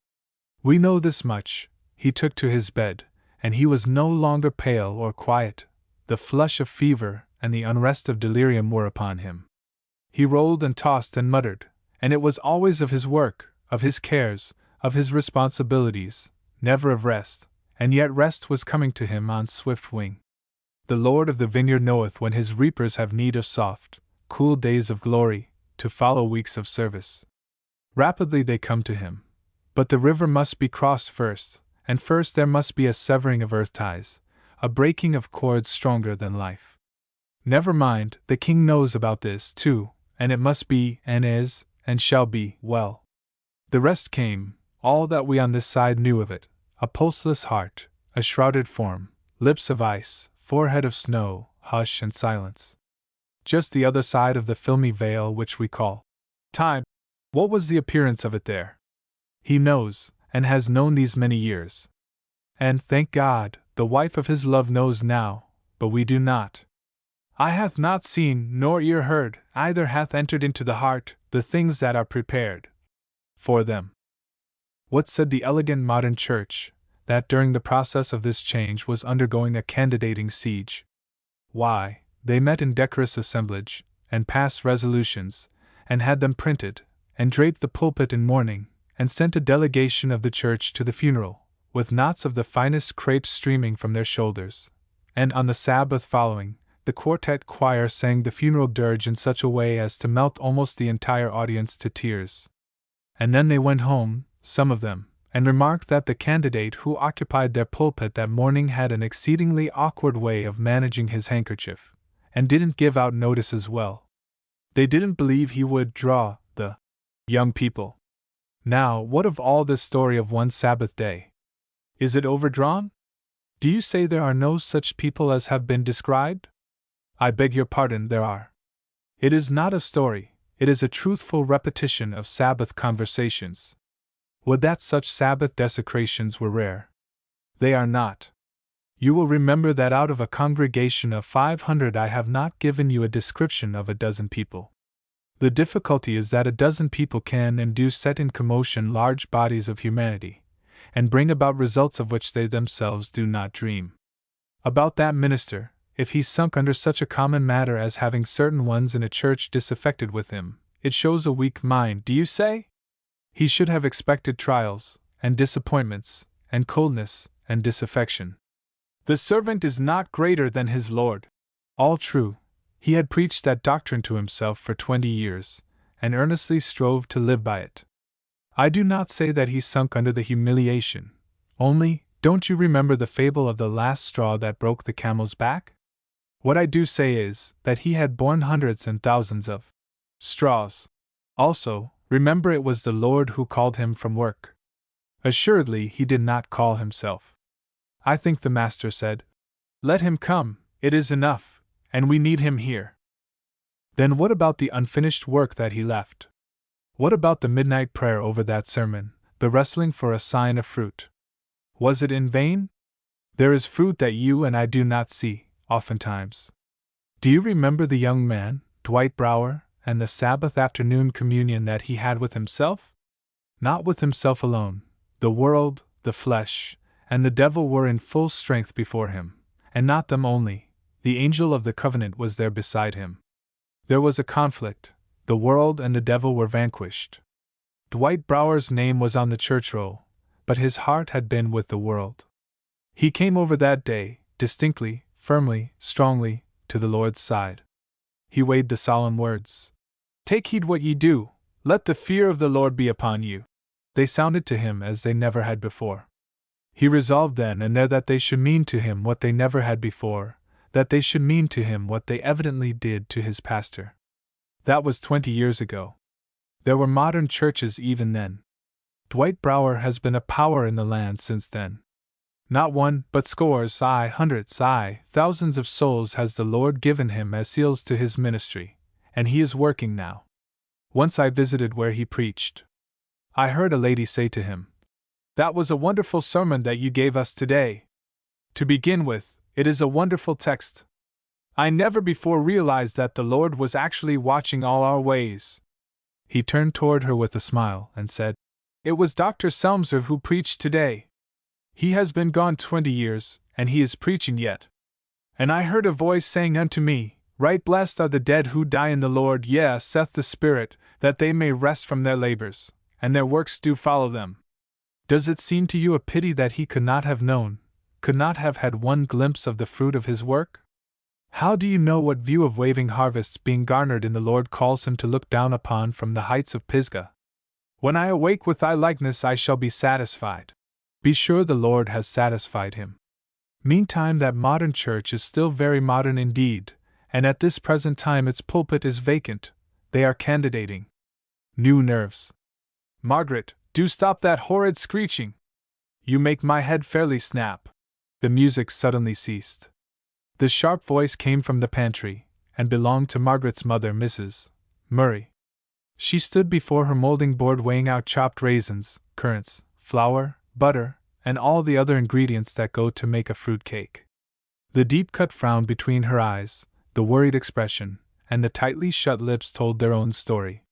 We know this much: he took to his bed, and he was no longer pale or quiet. The flush of fever and the unrest of delirium were upon him. He rolled and tossed and muttered, and it was always of his work, of his cares, of his responsibilities, never of rest, and yet rest was coming to him on swift wing. The Lord of the vineyard knoweth when his reapers have need of soft, cool days of glory, to follow weeks of service. Rapidly they come to him. But the river must be crossed first, and first there must be a severing of earth ties, a breaking of cords stronger than life. Never mind, the King knows about this too, and it must be, and is, and shall be, well. The rest came, all that we on this side knew of it: a pulseless heart, a shrouded form, lips of ice, forehead of snow, hush and silence. Just the other side of the filmy veil which we call time. What was the appearance of it there? He knows, and has known these many years. And, thank God, the wife of his love knows now, but we do not. Eye hath not seen, nor ear heard, either hath entered into the heart, the things that are prepared for them. What said the elegant modern church, that during the process of this change was undergoing a candidating siege? Why, they met in decorous assemblage, and passed resolutions, and had them printed, and draped the pulpit in mourning, and sent a delegation of the church to the funeral, with knots of the finest crape streaming from their shoulders. And on the Sabbath following, the quartet choir sang the funeral dirge in such a way as to melt almost the entire audience to tears. And then they went home, some of them, and remarked that the candidate who occupied their pulpit that morning had an exceedingly awkward way of managing his handkerchief, and didn't give out notices well. They didn't believe he would draw the young people. Now, what of all this story of one Sabbath day? Is it overdrawn? Do you say there are no such people as have been described? I beg your pardon, there are. It is not a story, it is a truthful repetition of Sabbath conversations. Would that such Sabbath desecrations were rare. They are not. You will remember that out of a congregation of 500 I have not given you a description of a dozen people. The difficulty is that a dozen people can and do set in commotion large bodies of humanity, and bring about results of which they themselves do not dream. About that minister, if he sunk under such a common matter as having certain ones in a church disaffected with him, it shows a weak mind, do you say? He should have expected trials, and disappointments, and coldness, and disaffection. The servant is not greater than his Lord. All true. He had preached that doctrine to himself for 20 years, and earnestly strove to live by it. I do not say that he sunk under the humiliation, only, don't you remember the fable of the last straw that broke the camel's back? What I do say is, that he had borne hundreds and thousands of straws. Also, remember it was the Lord who called him from work. Assuredly he did not call himself. I think the Master said, "Let him come, it is enough, and we need him here." Then what about the unfinished work that he left? What about the midnight prayer over that sermon, the wrestling for a sign of fruit? Was it in vain? There is fruit that you and I do not see, oftentimes. Do you remember the young man, Dwight Brower, and the Sabbath afternoon communion that he had with himself? Not with himself alone. The world, the flesh, and the devil were in full strength before him, and not them only, the angel of the covenant was there beside him. There was a conflict, the world and the devil were vanquished. Dwight Brower's name was on the church roll, but his heart had been with the world. He came over that day, distinctly, firmly, strongly, to the Lord's side. He weighed the solemn words. "Take heed what ye do, let the fear of the Lord be upon you." They sounded to him as they never had before. He resolved then and there that they should mean to him what they never had before, that they should mean to him what they evidently did to his pastor. That was 20 years ago. There were modern churches even then. Dwight Brower has been a power in the land since then. Not one, but scores, aye, hundreds, aye, thousands of souls has the Lord given him as seals to his ministry, and he is working now. Once I visited where he preached. I heard a lady say to him, "That was a wonderful sermon that you gave us today. To begin with, it is a wonderful text. I never before realized that the Lord was actually watching all our ways." He turned toward her with a smile and said, "It was Dr. Selmser who preached today. He has been gone 20 years, and he is preaching yet. And I heard a voice saying unto me, Right blessed are the dead who die in the Lord, yea, saith the Spirit, that they may rest from their labors, and their works do follow them." Does it seem to you a pity that he could not have known, could not have had one glimpse of the fruit of his work? How do you know what view of waving harvests being garnered in the Lord calls him to look down upon from the heights of Pisgah? "When I awake with thy likeness I shall be satisfied." Be sure the Lord has satisfied him. Meantime that modern church is still very modern indeed, and at this present time its pulpit is vacant. They are candidating. New nerves. Margaret, do stop that horrid screeching. You make my head fairly snap. The music suddenly ceased. The sharp voice came from the pantry, and belonged to Margaret's mother, Mrs. Murray. She stood before her molding board weighing out chopped raisins, currants, flour, butter, and all the other ingredients that go to make a fruit cake. The deep-cut frown between her eyes, the worried expression, and the tightly shut lips told their own story.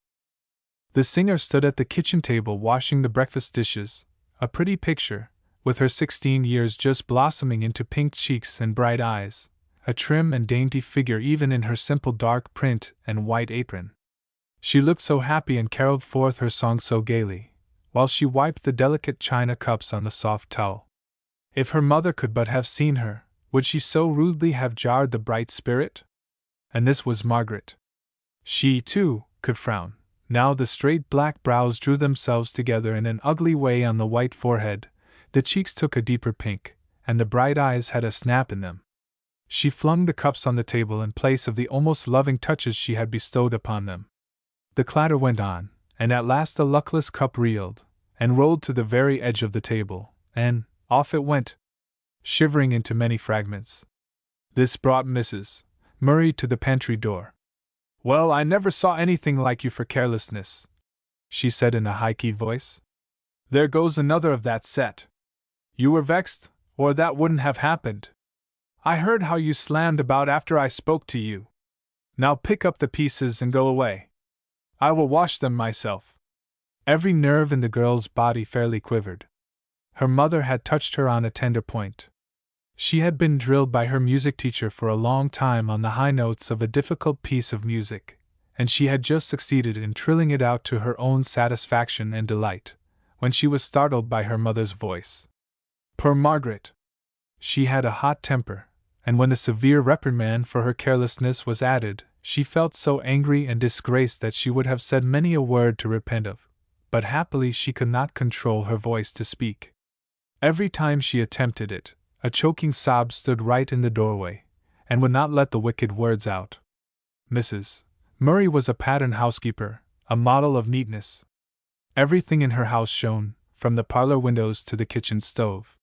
The singer stood at the kitchen table washing the breakfast dishes, a pretty picture, with her 16 years just blossoming into pink cheeks and bright eyes, a trim and dainty figure even in her simple dark print and white apron. She looked so happy and caroled forth her song so gaily, while she wiped the delicate china cups on the soft towel. If her mother could but have seen her, would she so rudely have jarred the bright spirit? And this was Margaret. She, too, could frown. Now the straight black brows drew themselves together in an ugly way on the white forehead, the cheeks took a deeper pink, and the bright eyes had a snap in them. She flung the cups on the table in place of the almost loving touches she had bestowed upon them. The clatter went on, and at last the luckless cup reeled, and rolled to the very edge of the table, and off it went, shivering into many fragments. This brought Mrs. Murray to the pantry door. "Well, I never saw anything like you for carelessness," she said in a high-keyed voice. "There goes another of that set. You were vexed, or that wouldn't have happened. I heard how you slammed about after I spoke to you. Now pick up the pieces and go away. I will wash them myself." Every nerve in the girl's body fairly quivered. Her mother had touched her on a tender point. She had been drilled by her music teacher for a long time on the high notes of a difficult piece of music, and she had just succeeded in trilling it out to her own satisfaction and delight, when she was startled by her mother's voice. Poor Margaret! She had a hot temper, and when the severe reprimand for her carelessness was added, she felt so angry and disgraced that she would have said many a word to repent of, but happily she could not control her voice to speak. Every time she attempted it, a choking sob stood right in the doorway, and would not let the wicked words out. Mrs. Murray was a pattern housekeeper, a model of neatness. Everything in her house shone, from the parlor windows to the kitchen stove.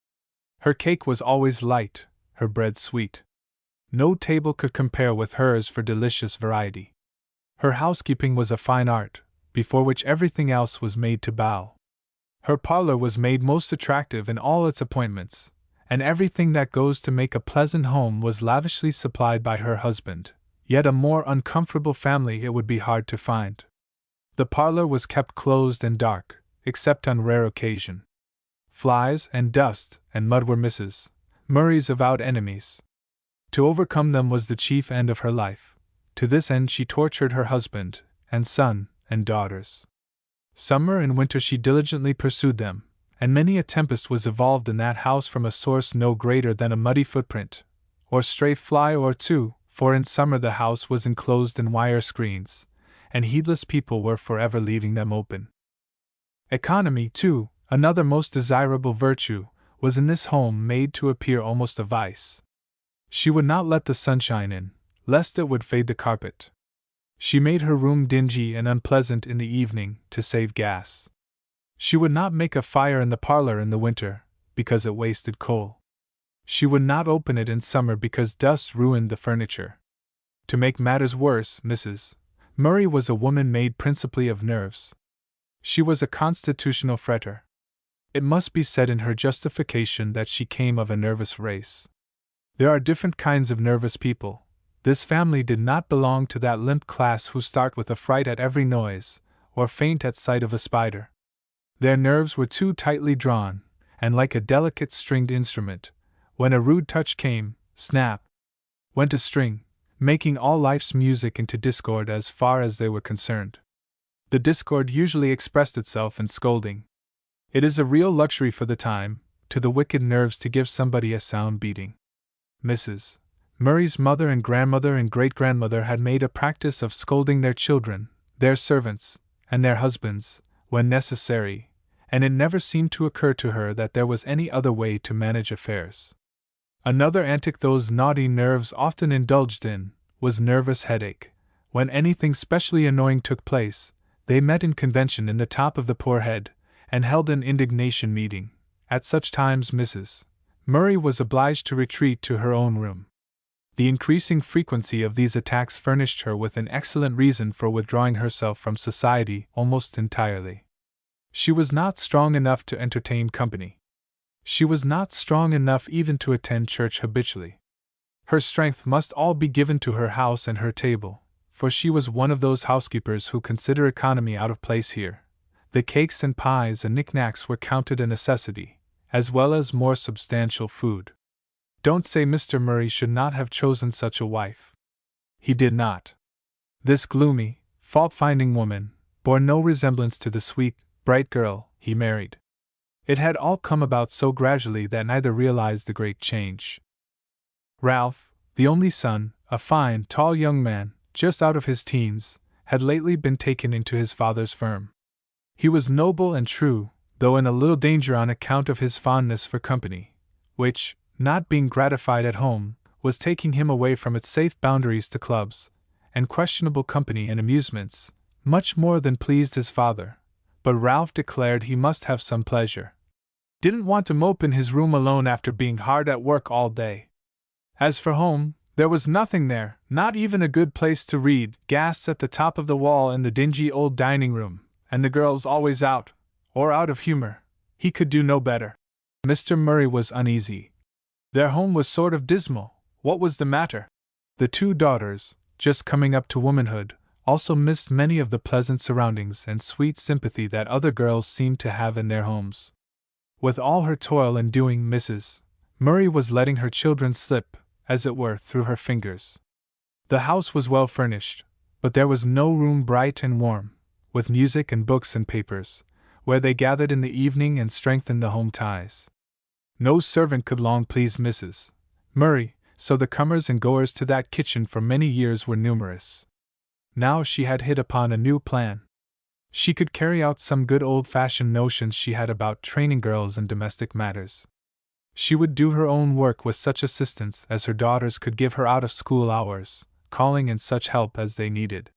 Her cake was always light, her bread sweet. No table could compare with hers for delicious variety. Her housekeeping was a fine art, before which everything else was made to bow. Her parlor was made most attractive in all its appointments, and everything that goes to make a pleasant home was lavishly supplied by her husband, yet a more uncomfortable family it would be hard to find. The parlor was kept closed and dark, except on rare occasion. Flies and dust and mud were Mrs. Murray's avowed enemies. To overcome them was the chief end of her life. To this end she tortured her husband, and son, and daughters. Summer and winter she diligently pursued them, and many a tempest was evolved in that house from a source no greater than a muddy footprint, or stray fly or two, for in summer the house was enclosed in wire screens, and heedless people were forever leaving them open. Economy, too, another most desirable virtue, was in this home made to appear almost a vice. She would not let the sunshine in, lest it would fade the carpet. She made her room dingy and unpleasant in the evening, to save gas. She would not make a fire in the parlor in the winter, because it wasted coal. She would not open it in summer because dust ruined the furniture. To make matters worse, Mrs. Murray was a woman made principally of nerves. She was a constitutional fretter. It must be said in her justification that she came of a nervous race. There are different kinds of nervous people. This family did not belong to that limp class who start with a fright at every noise, or faint at sight of a spider. Their nerves were too tightly drawn, and like a delicate stringed instrument, when a rude touch came, snap, went a string, making all life's music into discord as far as they were concerned. The discord usually expressed itself in scolding. It is a real luxury for the time, to the wicked nerves to give somebody a sound beating. Mrs. Murray's mother and grandmother and great-grandmother had made a practice of scolding their children, their servants, and their husbands, when necessary, and it never seemed to occur to her that there was any other way to manage affairs. Another antic those naughty nerves often indulged in was nervous headache. When anything specially annoying took place, they met in convention in the top of the poor head, and held an indignation meeting. At such times Mrs. Murray was obliged to retreat to her own room. The increasing frequency of these attacks furnished her with an excellent reason for withdrawing herself from society almost entirely. She was not strong enough to entertain company. She was not strong enough even to attend church habitually. Her strength must all be given to her house and her table, for she was one of those housekeepers who consider economy out of place here. The cakes and pies and knickknacks were counted a necessity, as well as more substantial food. Don't say Mr. Murray should not have chosen such a wife. He did not. This gloomy, fault-finding woman bore no resemblance to the sweet, bright girl he married. It had all come about so gradually that neither realized the great change. Ralph, the only son, a fine, tall young man, just out of his teens, had lately been taken into his father's firm. He was noble and true, though in a little danger on account of his fondness for company, which, not being gratified at home, was taking him away from its safe boundaries to clubs, and questionable company and amusements, much more than pleased his father. But Ralph declared he must have some pleasure. Didn't want to mope in his room alone after being hard at work all day. As for home, There was nothing there, not even a good place to read, gas at the top of the wall in the dingy old dining room, and the girls always out, or out of humor. He could do no better. Mr. Murray was uneasy. Their home was sort of dismal. What was the matter? The two daughters, just coming up to womanhood, also missed many of the pleasant surroundings and sweet sympathy that other girls seemed to have in their homes. With all her toil and doing, Mrs. Murray was letting her children slip, as it were, through her fingers. The house was well furnished, but there was no room bright and warm, with music and books and papers, where they gathered in the evening and strengthened the home ties. No servant could long please Mrs. Murray, so the comers and goers to that kitchen for many years were numerous. Now she had hit upon a new plan. She could carry out some good old-fashioned notions she had about training girls in domestic matters. She would do her own work with such assistance as her daughters could give her out of school hours, calling in such help as they needed.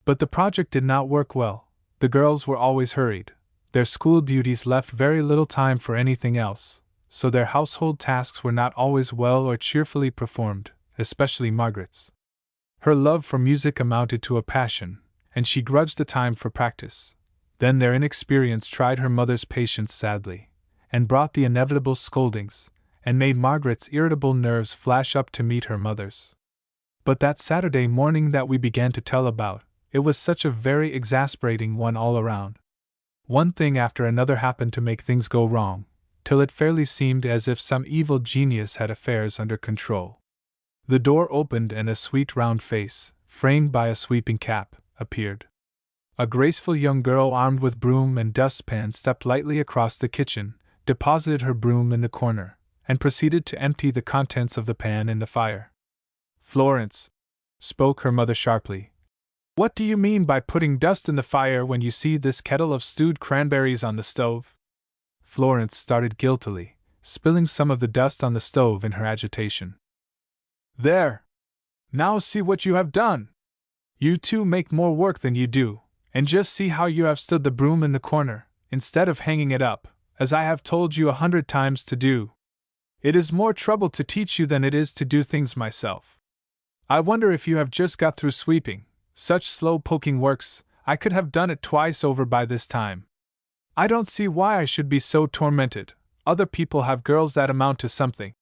But the project did not work well. The girls were always hurried. Their school duties left very little time for anything else, so their household tasks were not always well or cheerfully performed, especially Margaret's. Her love for music amounted to a passion, and she grudged the time for practice. Then their inexperience tried her mother's patience sadly, and brought the inevitable scoldings, and made Margaret's irritable nerves flash up to meet her mother's. But that Saturday morning that we began to tell about, it was such a very exasperating one all around. One thing after another happened to make things go wrong, till it fairly seemed as if some evil genius had affairs under control. The door opened and a sweet round face, framed by a sweeping cap, appeared. A graceful young girl armed with broom and dustpan stepped lightly across the kitchen, deposited her broom in the corner, and proceeded to empty the contents of the pan in the fire. "Florence," spoke her mother sharply, "what do you mean by putting dust in the fire when you see this kettle of stewed cranberries on the stove?" Florence started guiltily, spilling some of the dust on the stove in her agitation. "There! Now see what you have done! You two make more work than you do, and just see how you have stood the broom in the corner, instead of hanging it up, as I have told you 100 times to do. It is more trouble to teach you than it is to do things myself. I wonder if you have just got through sweeping. Such slow poking works, I could have done it twice over by this time. I don't see why I should be so tormented. Other people have girls that amount to something."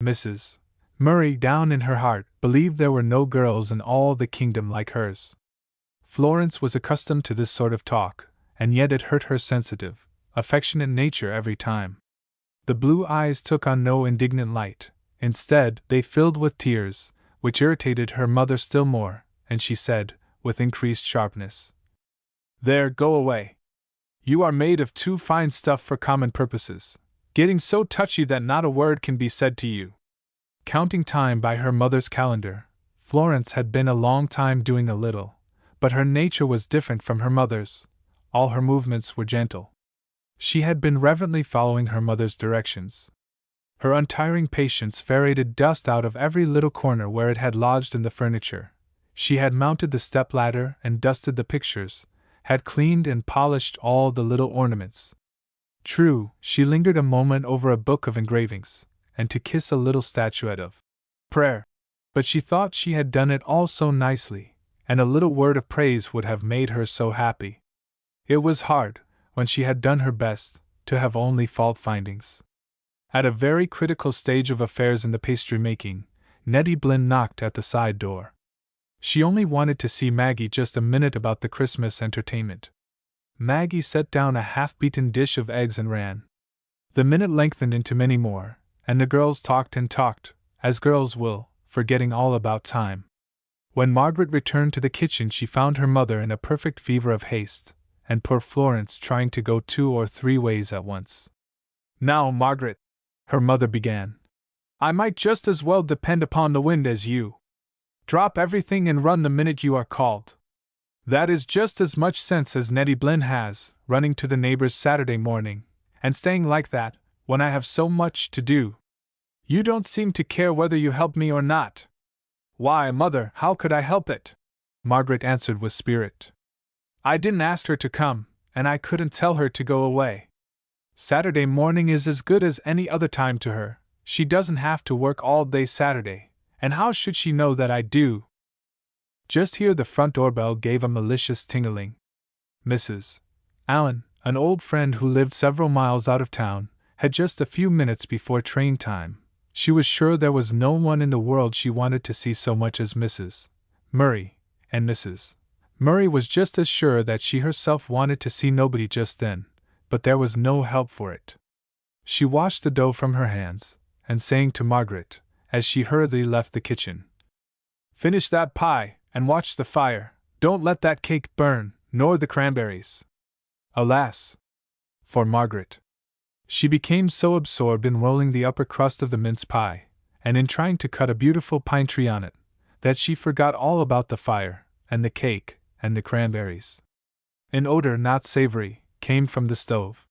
Mrs. Murray, down in her heart, believed there were no girls in all the kingdom like hers. Florence was accustomed to this sort of talk, and yet it hurt her sensitive, affectionate nature every time. The blue eyes took on no indignant light. Instead, they filled with tears, which irritated her mother still more, and she said, with increased sharpness, "There, go away. You are made of too fine stuff for common purposes, getting so touchy that not a word can be said to you." Counting time by her mother's calendar, Florence had been a long time doing a little, but her nature was different from her mother's. All her movements were gentle. She had been reverently following her mother's directions. Her untiring patience ferreted dust out of every little corner where it had lodged in the furniture. She had mounted the step-ladder and dusted the pictures, had cleaned and polished all the little ornaments. True, she lingered a moment over a book of engravings, and to kiss a little statuette of prayer, but she thought she had done it all so nicely, and a little word of praise would have made her so happy. It was hard, when she had done her best, to have only fault-findings. At a very critical stage of affairs in the pastry-making, Nettie Blynn knocked at the side door. She only wanted to see Maggie just a minute about the Christmas entertainment. Maggie set down a half-beaten dish of eggs and ran. The minute lengthened into many more, and the girls talked and talked, as girls will, forgetting all about time. When Margaret returned to the kitchen, she found her mother in a perfect fever of haste, and poor Florence trying to go 2 or 3 ways at once. "Now, Margaret," her mother began, "I might just as well depend upon the wind as you. Drop everything and run the minute you are called. That is just as much sense as Nettie Blynn has, running to the neighbors Saturday morning, and staying like that, when I have so much to do. You don't seem to care whether you help me or not." "Why, Mother, how could I help it?" Margaret answered with spirit. "I didn't ask her to come, and I couldn't tell her to go away. Saturday morning is as good as any other time to her. She doesn't have to work all day Saturday, And how should she know that I do? Just here the front doorbell gave a malicious tingling. Mrs. Allen, an old friend who lived several miles out of town, had just a few minutes before train time. She was sure there was no one in the world she wanted to see so much as Mrs. Murray, and Mrs. Murray was just as sure that she herself wanted to see nobody just then, but there was no help for it. She washed the dough from her hands, and saying to Margaret, as she hurriedly left the kitchen, "Finish that pie, and watch the fire, don't let that cake burn, nor the cranberries." Alas! For Margaret. She became so absorbed in rolling the upper crust of the mince pie, and in trying to cut a beautiful pine tree on it, that she forgot all about the fire, and the cake, and the cranberries. An odor not savory came from the stove.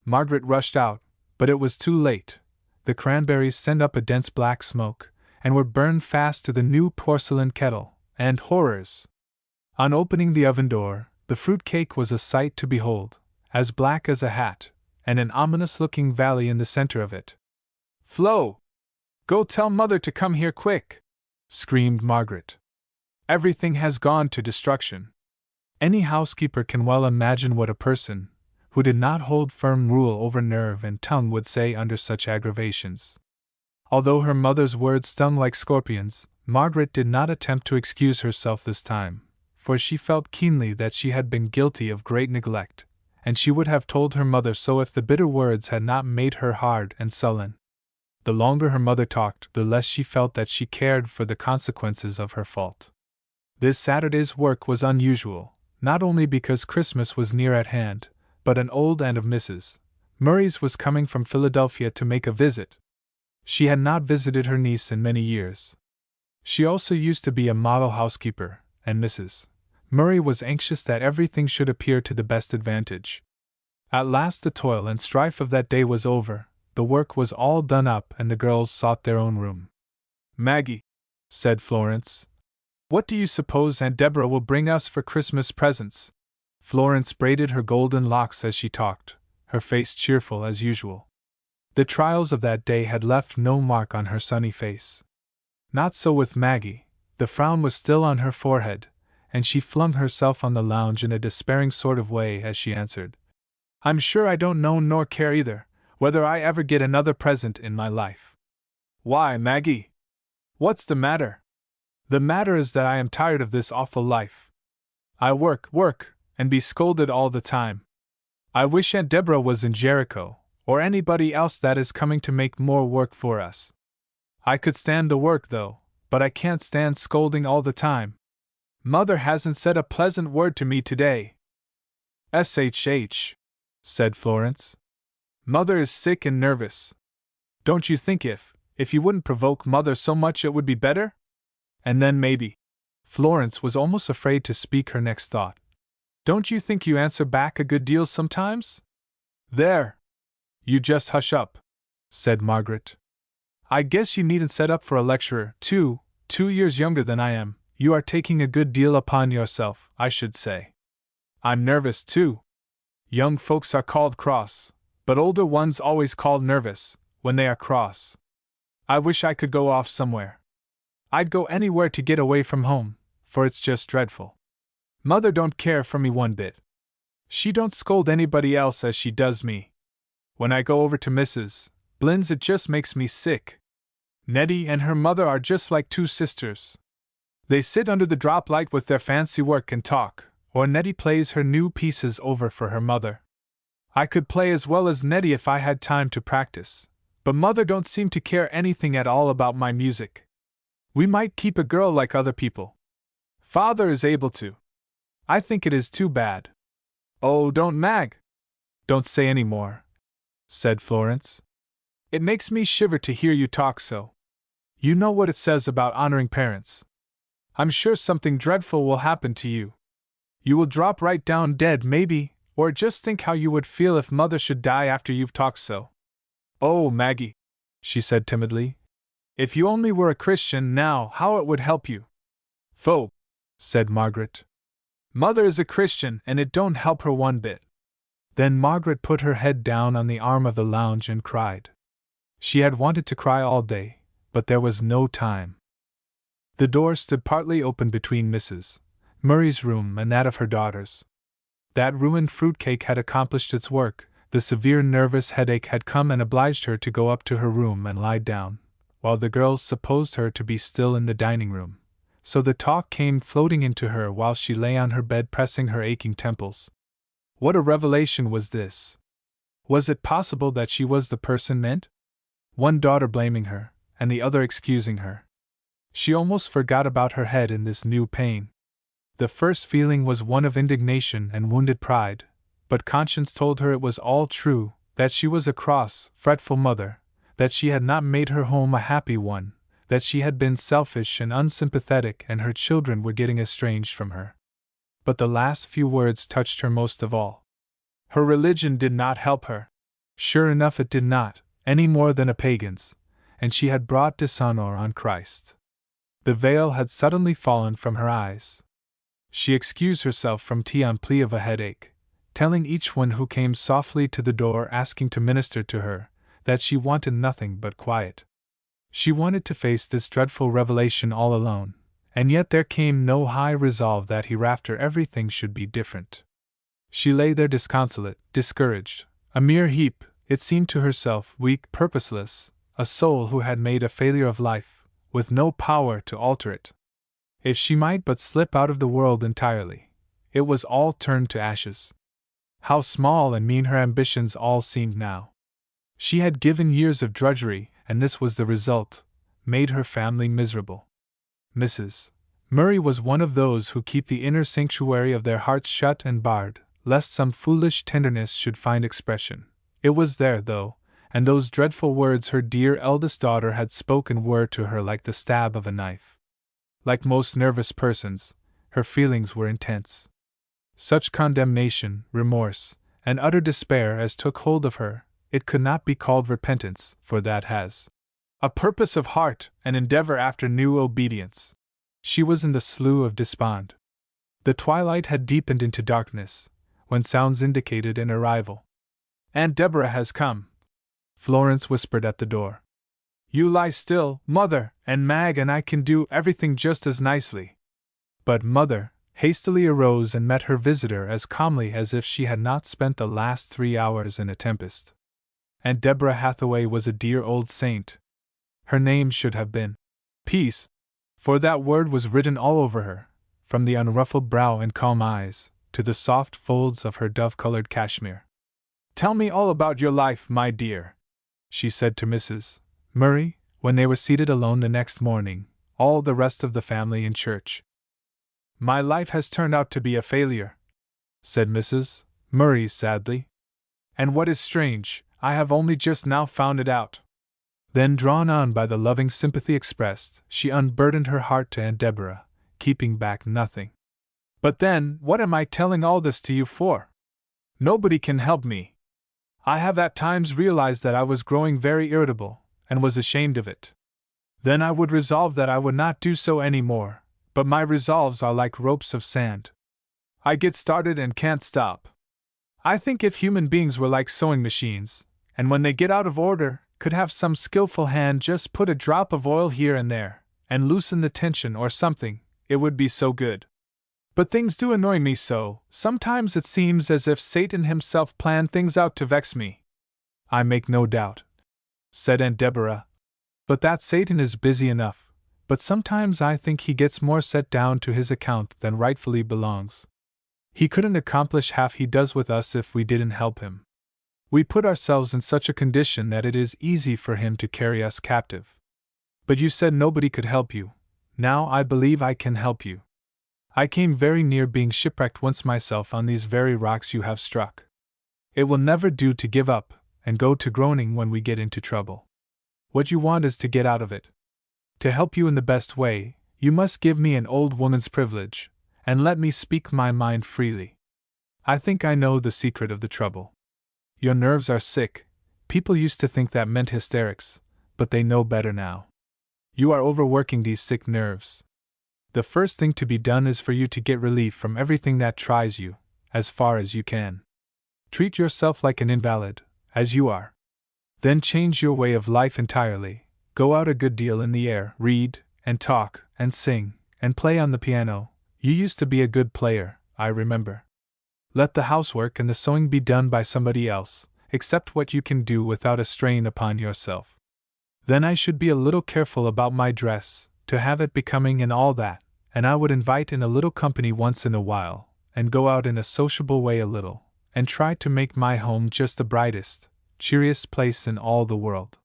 Margaret rushed out, but it was too late. The cranberries sent up a dense black smoke, and were burned fast to the new porcelain kettle, and horrors! On opening the oven door, the fruit cake was a sight to behold, as black as a hat, and an ominous-looking valley in the center of it. "Flo! Go tell Mother to come here quick!" screamed Margaret. "Everything has gone to destruction." Any housekeeper can well imagine what a person, who did not hold firm rule over nerve and tongue, would say under such aggravations. Although her mother's words stung like scorpions, Margaret did not attempt to excuse herself this time, for she felt keenly that she had been guilty of great neglect, and she would have told her mother so if the bitter words had not made her hard and sullen. The longer her mother talked, the less she felt that she cared for the consequences of her fault. This Saturday's work was unusual, not only because Christmas was near at hand, but an old aunt of Mrs. Murray's was coming from Philadelphia to make a visit. She had not visited her niece in many years. She also used to be a model housekeeper, and Mrs. Murray was anxious that everything should appear to the best advantage. At last the toil and strife of that day was over, the work was all done up, and the girls sought their own room. "Maggie," said Florence, "what do you suppose Aunt Deborah will bring us for Christmas presents?" Florence braided her golden locks as she talked, her face cheerful as usual. The trials of that day had left no mark on her sunny face. Not so with Maggie. The frown was still on her forehead, and she flung herself on the lounge in a despairing sort of way as she answered, "I'm sure I don't know nor care either, whether I ever get another present in my life." "Why, Maggie? What's the matter?" "The matter is that I am tired of this awful life. I work, and be scolded all the time. I wish Aunt Deborah was in Jericho, or anybody else that is coming to make more work for us. I could stand the work, though, but I can't stand scolding all the time. Mother hasn't said a pleasant word to me today." "SHH," said Florence. "Mother is sick and nervous. Don't you think if you wouldn't provoke Mother so much it would be better? And then maybe—" Florence was almost afraid to speak her next thought. "Don't you think you answer back a good deal sometimes?" "There! You just hush up," said Margaret. "I guess you needn't set up for a lecturer, 2 years younger than I am. You are taking a good deal upon yourself, I should say." "I'm nervous, too. Young folks are called cross, but older ones always called nervous, when they are cross. I wish I could go off somewhere. I'd go anywhere to get away from home, for it's just dreadful. Mother don't care for me one bit. She don't scold anybody else as she does me. When I go over to Mrs. Blynn's it just makes me sick. Nettie and her mother are just like two sisters. They sit under the drop light with their fancy work and talk, or Nettie plays her new pieces over for her mother. I could play as well as Nettie if I had time to practice, but Mother don't seem to care anything at all about my music. We might keep a girl like other people. Father is able to. I think it is too bad." "Oh, don't, Mag! Don't say any more," said Florence. "It makes me shiver to hear you talk so. You know what it says about honoring parents. I'm sure something dreadful will happen to you. You will drop right down dead, maybe, or just think how you would feel if Mother should die after you've talked so." "Oh, Maggie," she said timidly, "if you only were a Christian now, how it would help you." "Pho," said Margaret. "Mother is a Christian, and it don't help her one bit." Then Margaret put her head down on the arm of the lounge and cried. She had wanted to cry all day, but there was no time. The door stood partly open between Mrs. Murray's room and that of her daughters. That ruined fruitcake had accomplished its work. The severe nervous headache had come and obliged her to go up to her room and lie down, while the girls supposed her to be still in the dining room. So the talk came floating into her while she lay on her bed pressing her aching temples. What a revelation was this! Was it possible that she was the person meant? One daughter blaming her, and the other excusing her. She almost forgot about her head in this new pain. The first feeling was one of indignation and wounded pride, but conscience told her it was all true, that she was a cross, fretful mother, that she had not made her home a happy one, that she had been selfish and unsympathetic and her children were getting estranged from her. But the last few words touched her most of all. Her religion did not help her. Sure enough it did not, any more than a pagan's, and she had brought dishonor on Christ. The veil had suddenly fallen from her eyes. She excused herself from tea on plea of a headache, telling each one who came softly to the door asking to minister to her, that she wanted nothing but quiet. She wanted to face this dreadful revelation all alone, and yet there came no high resolve that hereafter everything should be different. She lay there disconsolate, discouraged, a mere heap, it seemed to herself, weak, purposeless, a soul who had made a failure of life, with no power to alter it. If she might but slip out of the world entirely, it was all turned to ashes. How small and mean her ambitions all seemed now. She had given years of drudgery, and this was the result, made her family miserable. Mrs. Murray was one of those who keep the inner sanctuary of their hearts shut and barred, lest some foolish tenderness should find expression. It was there, though, and those dreadful words her dear eldest daughter had spoken were to her like the stab of a knife. Like most nervous persons, her feelings were intense. Such condemnation, remorse, and utter despair as took hold of her, it could not be called repentance, for that has a purpose of heart and endeavor after new obedience. She was in the slough of despond. The twilight had deepened into darkness, when sounds indicated an arrival. "Aunt Deborah has come," Florence whispered at the door. "You lie still, Mother, and Mag and I can do everything just as nicely." But Mother hastily arose and met her visitor as calmly as if she had not spent the last 3 hours in a tempest. Aunt Deborah Hathaway was a dear old saint. Her name should have been Peace, for that word was written all over her, from the unruffled brow and calm eyes, to the soft folds of her dove-colored cashmere. "Tell me all about your life, my dear," she said to Mrs. Murray, when they were seated alone the next morning, all the rest of the family in church. "My life has turned out to be a failure," said Mrs. Murray sadly. "And what is strange, I have only just now found it out." Then, drawn on by the loving sympathy expressed, she unburdened her heart to Aunt Deborah, keeping back nothing. "But then, what am I telling all this to you for? Nobody can help me. I have at times realized that I was growing very irritable, and was ashamed of it. Then I would resolve that I would not do so any more, but my resolves are like ropes of sand. I get started and can't stop. I think if human beings were like sewing machines, and when they get out of order, could have some skillful hand just put a drop of oil here and there, and loosen the tension or something, it would be so good. But things do annoy me so, sometimes it seems as if Satan himself planned things out to vex me." "I make no doubt," said Aunt Deborah, "but that Satan is busy enough, but sometimes I think he gets more set down to his account than rightfully belongs. He couldn't accomplish half he does with us if we didn't help him. We put ourselves in such a condition that it is easy for him to carry us captive. But you said nobody could help you. Now I believe I can help you. I came very near being shipwrecked once myself on these very rocks you have struck. It will never do to give up and go to groaning when we get into trouble. What you want is to get out of it. To help you in the best way, you must give me an old woman's privilege, and let me speak my mind freely. I think I know the secret of the trouble. Your nerves are sick. People used to think that meant hysterics, but they know better now. You are overworking these sick nerves. The first thing to be done is for you to get relief from everything that tries you, as far as you can. Treat yourself like an invalid, as you are. Then change your way of life entirely, go out a good deal in the air, read, and talk, and sing, and play on the piano. You used to be a good player, I remember. Let the housework and the sewing be done by somebody else, except what you can do without a strain upon yourself. Then I should be a little careful about my dress, to have it becoming and all that, and I would invite in a little company once in a while, and go out in a sociable way a little, and try to make my home just the brightest, cheeriest place in all the world.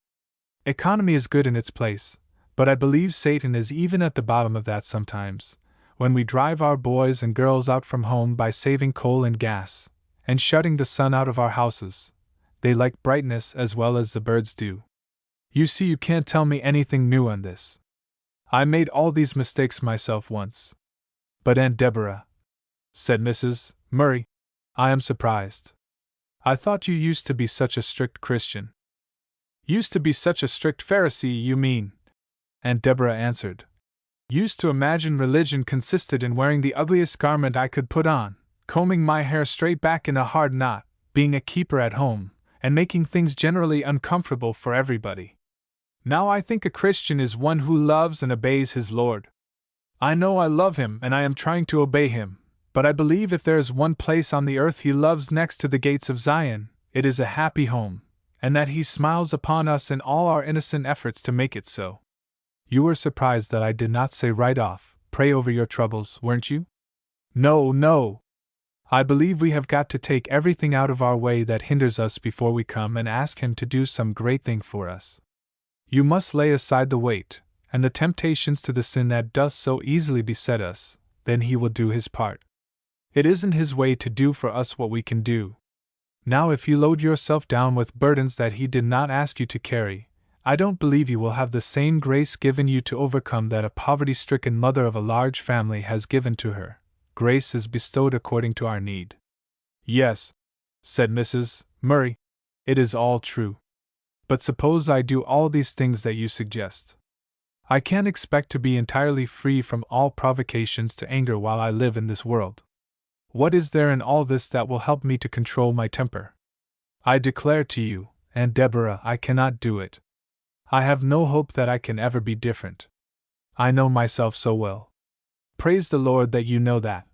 Economy is good in its place, but I believe Satan is even at the bottom of that sometimes, when we drive our boys and girls out from home by saving coal and gas, and shutting the sun out of our houses. They like brightness as well as the birds do. You see, you can't tell me anything new on this. I made all these mistakes myself once. But Aunt Deborah, said Mrs. Murray, I am surprised. I thought you used to be such a strict Christian. Used to be such a strict Pharisee, you mean? Aunt Deborah answered. Used to imagine religion consisted in wearing the ugliest garment I could put on, combing my hair straight back in a hard knot, being a keeper at home, and making things generally uncomfortable for everybody. Now I think a Christian is one who loves and obeys his Lord. I know I love him and I am trying to obey him, but I believe if there is one place on the earth he loves next to the gates of Zion, it is a happy home, and that he smiles upon us in all our innocent efforts to make it so. You were surprised that I did not say right off, pray over your troubles, weren't you? No, no. I believe we have got to take everything out of our way that hinders us before we come and ask him to do some great thing for us. You must lay aside the weight, and the temptations to the sin that does so easily beset us, then he will do his part. It isn't his way to do for us what we can do. Now if you load yourself down with burdens that he did not ask you to carry, I don't believe you will have the same grace given you to overcome that a poverty-stricken mother of a large family has given to her. Grace is bestowed according to our need. Yes, said Mrs. Murray, it is all true. But suppose I do all these things that you suggest. I can't expect to be entirely free from all provocations to anger while I live in this world. What is there in all this that will help me to control my temper? I declare to you, Aunt Deborah, I cannot do it. I have no hope that I can ever be different. I know myself so well. Praise the Lord that you know that,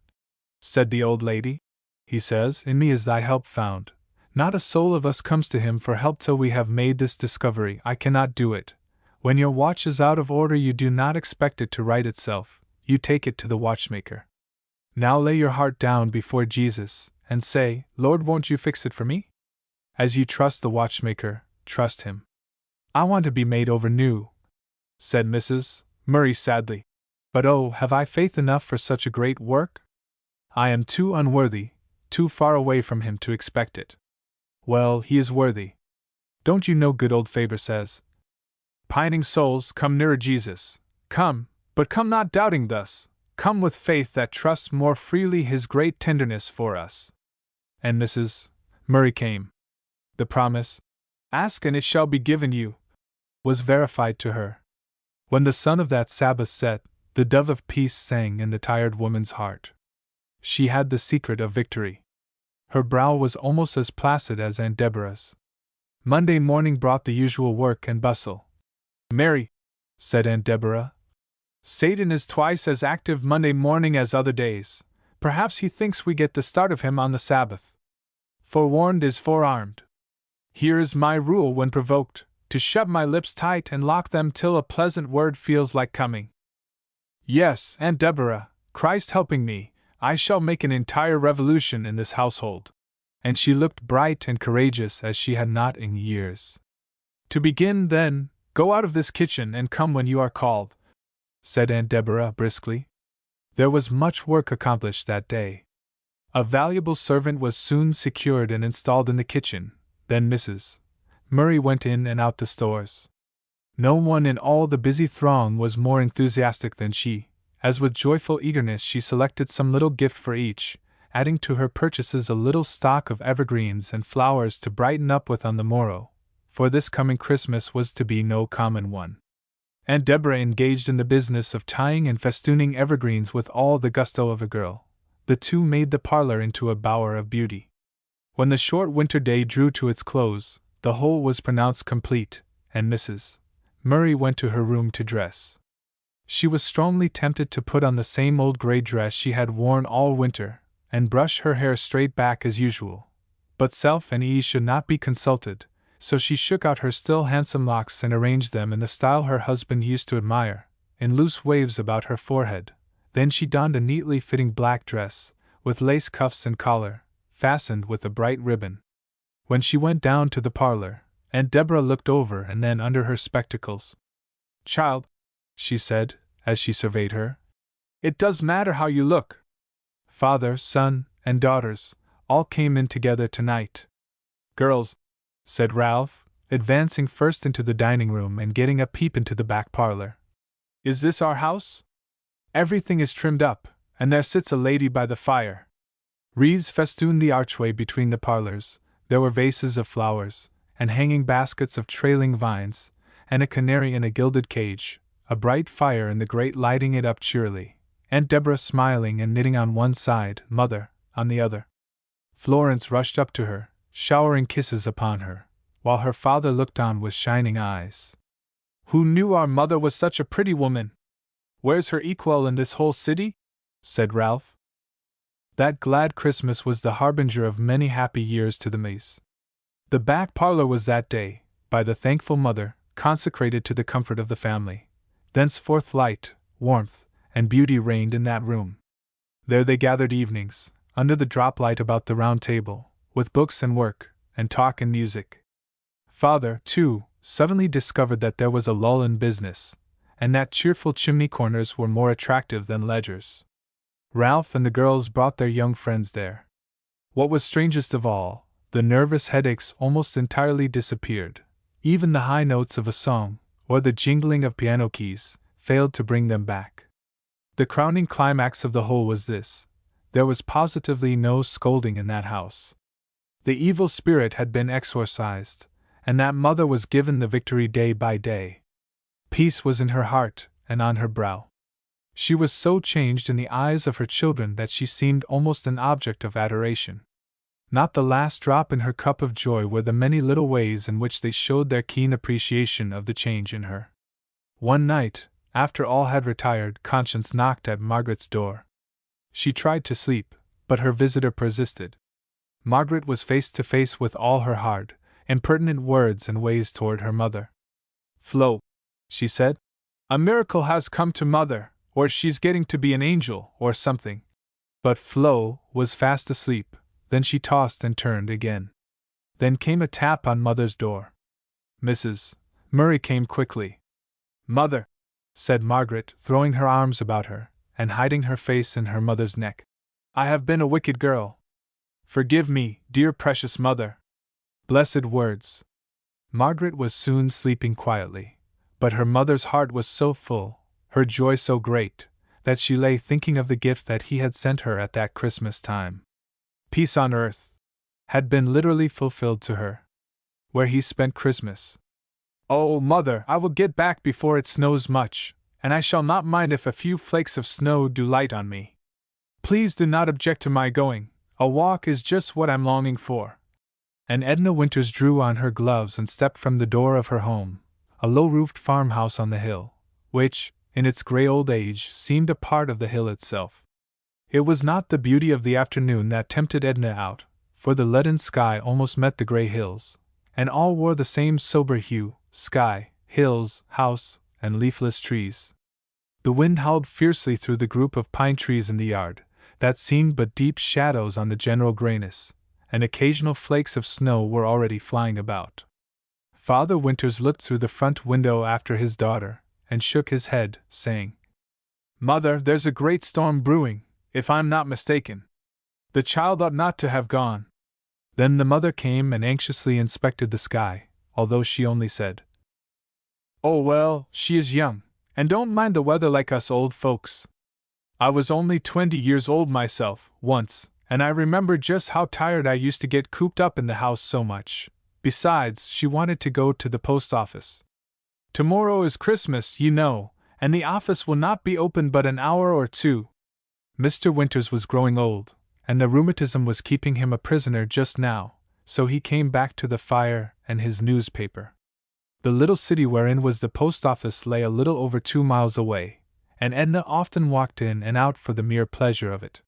said the old lady. He says, in me is thy help found. Not a soul of us comes to him for help till we have made this discovery, I cannot do it. When your watch is out of order you do not expect it to right itself, you take it to the watchmaker. Now lay your heart down before Jesus, and say, Lord, won't you fix it for me? As you trust the watchmaker, trust him. I want to be made over new, said Mrs. Murray sadly. But oh, have I faith enough for such a great work? I am too unworthy, too far away from him to expect it. Well, he is worthy. Don't you know good old Faber says, pining souls, come nearer Jesus. Come, but come not doubting thus. Come with faith that trusts more freely his great tenderness for us. And Mrs. Murray came. The promise, ask and it shall be given you, was verified to her. When the sun of that Sabbath set, the dove of peace sang in the tired woman's heart. She had the secret of victory. Her brow was almost as placid as Aunt Deborah's. Monday morning brought the usual work and bustle. Mary, said Aunt Deborah, Satan is twice as active Monday morning as other days. Perhaps he thinks we get the start of him on the Sabbath. Forewarned is forearmed. Here is my rule when provoked, to shut my lips tight and lock them till a pleasant word feels like coming. Yes, Aunt Deborah, Christ helping me, I shall make an entire revolution in this household. And she looked bright and courageous as she had not in years. To begin, then, go out of this kitchen and come when you are called, said Aunt Deborah briskly. There was much work accomplished that day. A valuable servant was soon secured and installed in the kitchen, then Mrs. Murray went in and out the stores. No one in all the busy throng was more enthusiastic than she, as with joyful eagerness she selected some little gift for each, adding to her purchases a little stock of evergreens and flowers to brighten up with on the morrow, for this coming Christmas was to be no common one. Aunt Deborah engaged in the business of tying and festooning evergreens with all the gusto of a girl. The two made the parlor into a bower of beauty. When the short winter day drew to its close, the whole was pronounced complete, and Mrs. Murray went to her room to dress. She was strongly tempted to put on the same old gray dress she had worn all winter, and brush her hair straight back as usual. But self and ease should not be consulted, so she shook out her still handsome locks and arranged them in the style her husband used to admire, in loose waves about her forehead. Then she donned a neatly fitting black dress, with lace cuffs and collar, fastened with a bright ribbon. When she went down to the parlor, Aunt Deborah looked over and then under her spectacles. "Child," she said, as she surveyed her, "it does matter how you look. Father, son, and daughters all came in together tonight." "Girls," said Ralph, advancing first into the dining room and getting a peep into the back parlor, "is this our house? Everything is trimmed up, and there sits a lady by the fire." Wreaths festooned the archway between the parlors, there were vases of flowers, and hanging baskets of trailing vines, and a canary in a gilded cage, a bright fire in the grate lighting it up cheerily, Aunt Deborah smiling and knitting on one side, Mother on the other. Florence rushed up to her, showering kisses upon her, while her father looked on with shining eyes. "Who knew our mother was such a pretty woman? Where's her equal in this whole city?" said Ralph. That glad Christmas was the harbinger of many happy years to the Mays. The back parlor was that day, by the thankful mother, consecrated to the comfort of the family. Thenceforth light, warmth, and beauty reigned in that room. There they gathered evenings, under the drop light about the round table, with books and work, and talk and music. Father, too, suddenly discovered that there was a lull in business, and that cheerful chimney corners were more attractive than ledgers. Ralph and the girls brought their young friends there. What was strangest of all, the nervous headaches almost entirely disappeared. Even the high notes of a song, or the jingling of piano keys, failed to bring them back. The crowning climax of the whole was this: there was positively no scolding in that house. The evil spirit had been exorcised, and that mother was given the victory day by day. Peace was in her heart and on her brow. She was so changed in the eyes of her children that she seemed almost an object of adoration. Not the last drop in her cup of joy were the many little ways in which they showed their keen appreciation of the change in her. One night, after all had retired, Conscience knocked at Margaret's door. She tried to sleep, but her visitor persisted. Margaret was face to face with all her hard, impertinent words and ways toward her mother. "Flo," she said, "a miracle has come to Mother, or she's getting to be an angel, or something." But Flo was fast asleep. Then she tossed and turned again. Then came a tap on Mother's door. Mrs. Murray came quickly. "Mother," said Margaret, throwing her arms about her, and hiding her face in her mother's neck, "I have been a wicked girl. Forgive me, dear precious mother." Blessed words! Margaret was soon sleeping quietly, but her mother's heart was so full, her joy so great, that she lay thinking of the gift that he had sent her at that Christmas time. Peace on earth had been literally fulfilled to her, where he spent Christmas. "Oh, Mother, I will get back before it snows much, and I shall not mind if a few flakes of snow do light on me. Please do not object to my going. A walk is just what I'm longing for." And Edna Winters drew on her gloves and stepped from the door of her home, a low-roofed farmhouse on the hill, which, in its gray old age, seemed a part of the hill itself. It was not the beauty of the afternoon that tempted Edna out, for the leaden sky almost met the gray hills, and all wore the same sober hue: sky, hills, house, and leafless trees. The wind howled fiercely through the group of pine trees in the yard, that seemed but deep shadows on the general grayness, and occasional flakes of snow were already flying about. Father Winters looked through the front window after his daughter, and shook his head, saying, "Mother, there's a great storm brewing, if I'm not mistaken. The child ought not to have gone." Then the mother came and anxiously inspected the sky, although she only said, "Oh well, she is young, and don't mind the weather like us old folks. I was only 20 years old myself, once, and I remember just how tired I used to get cooped up in the house so much. Besides, she wanted to go to the post office. Tomorrow is Christmas, you know, and the office will not be open but an hour or two." Mr. Winters was growing old, and the rheumatism was keeping him a prisoner just now, so he came back to the fire and his newspaper. The little city wherein was the post office lay a little over 2 miles away, and Edna often walked in and out for the mere pleasure of it.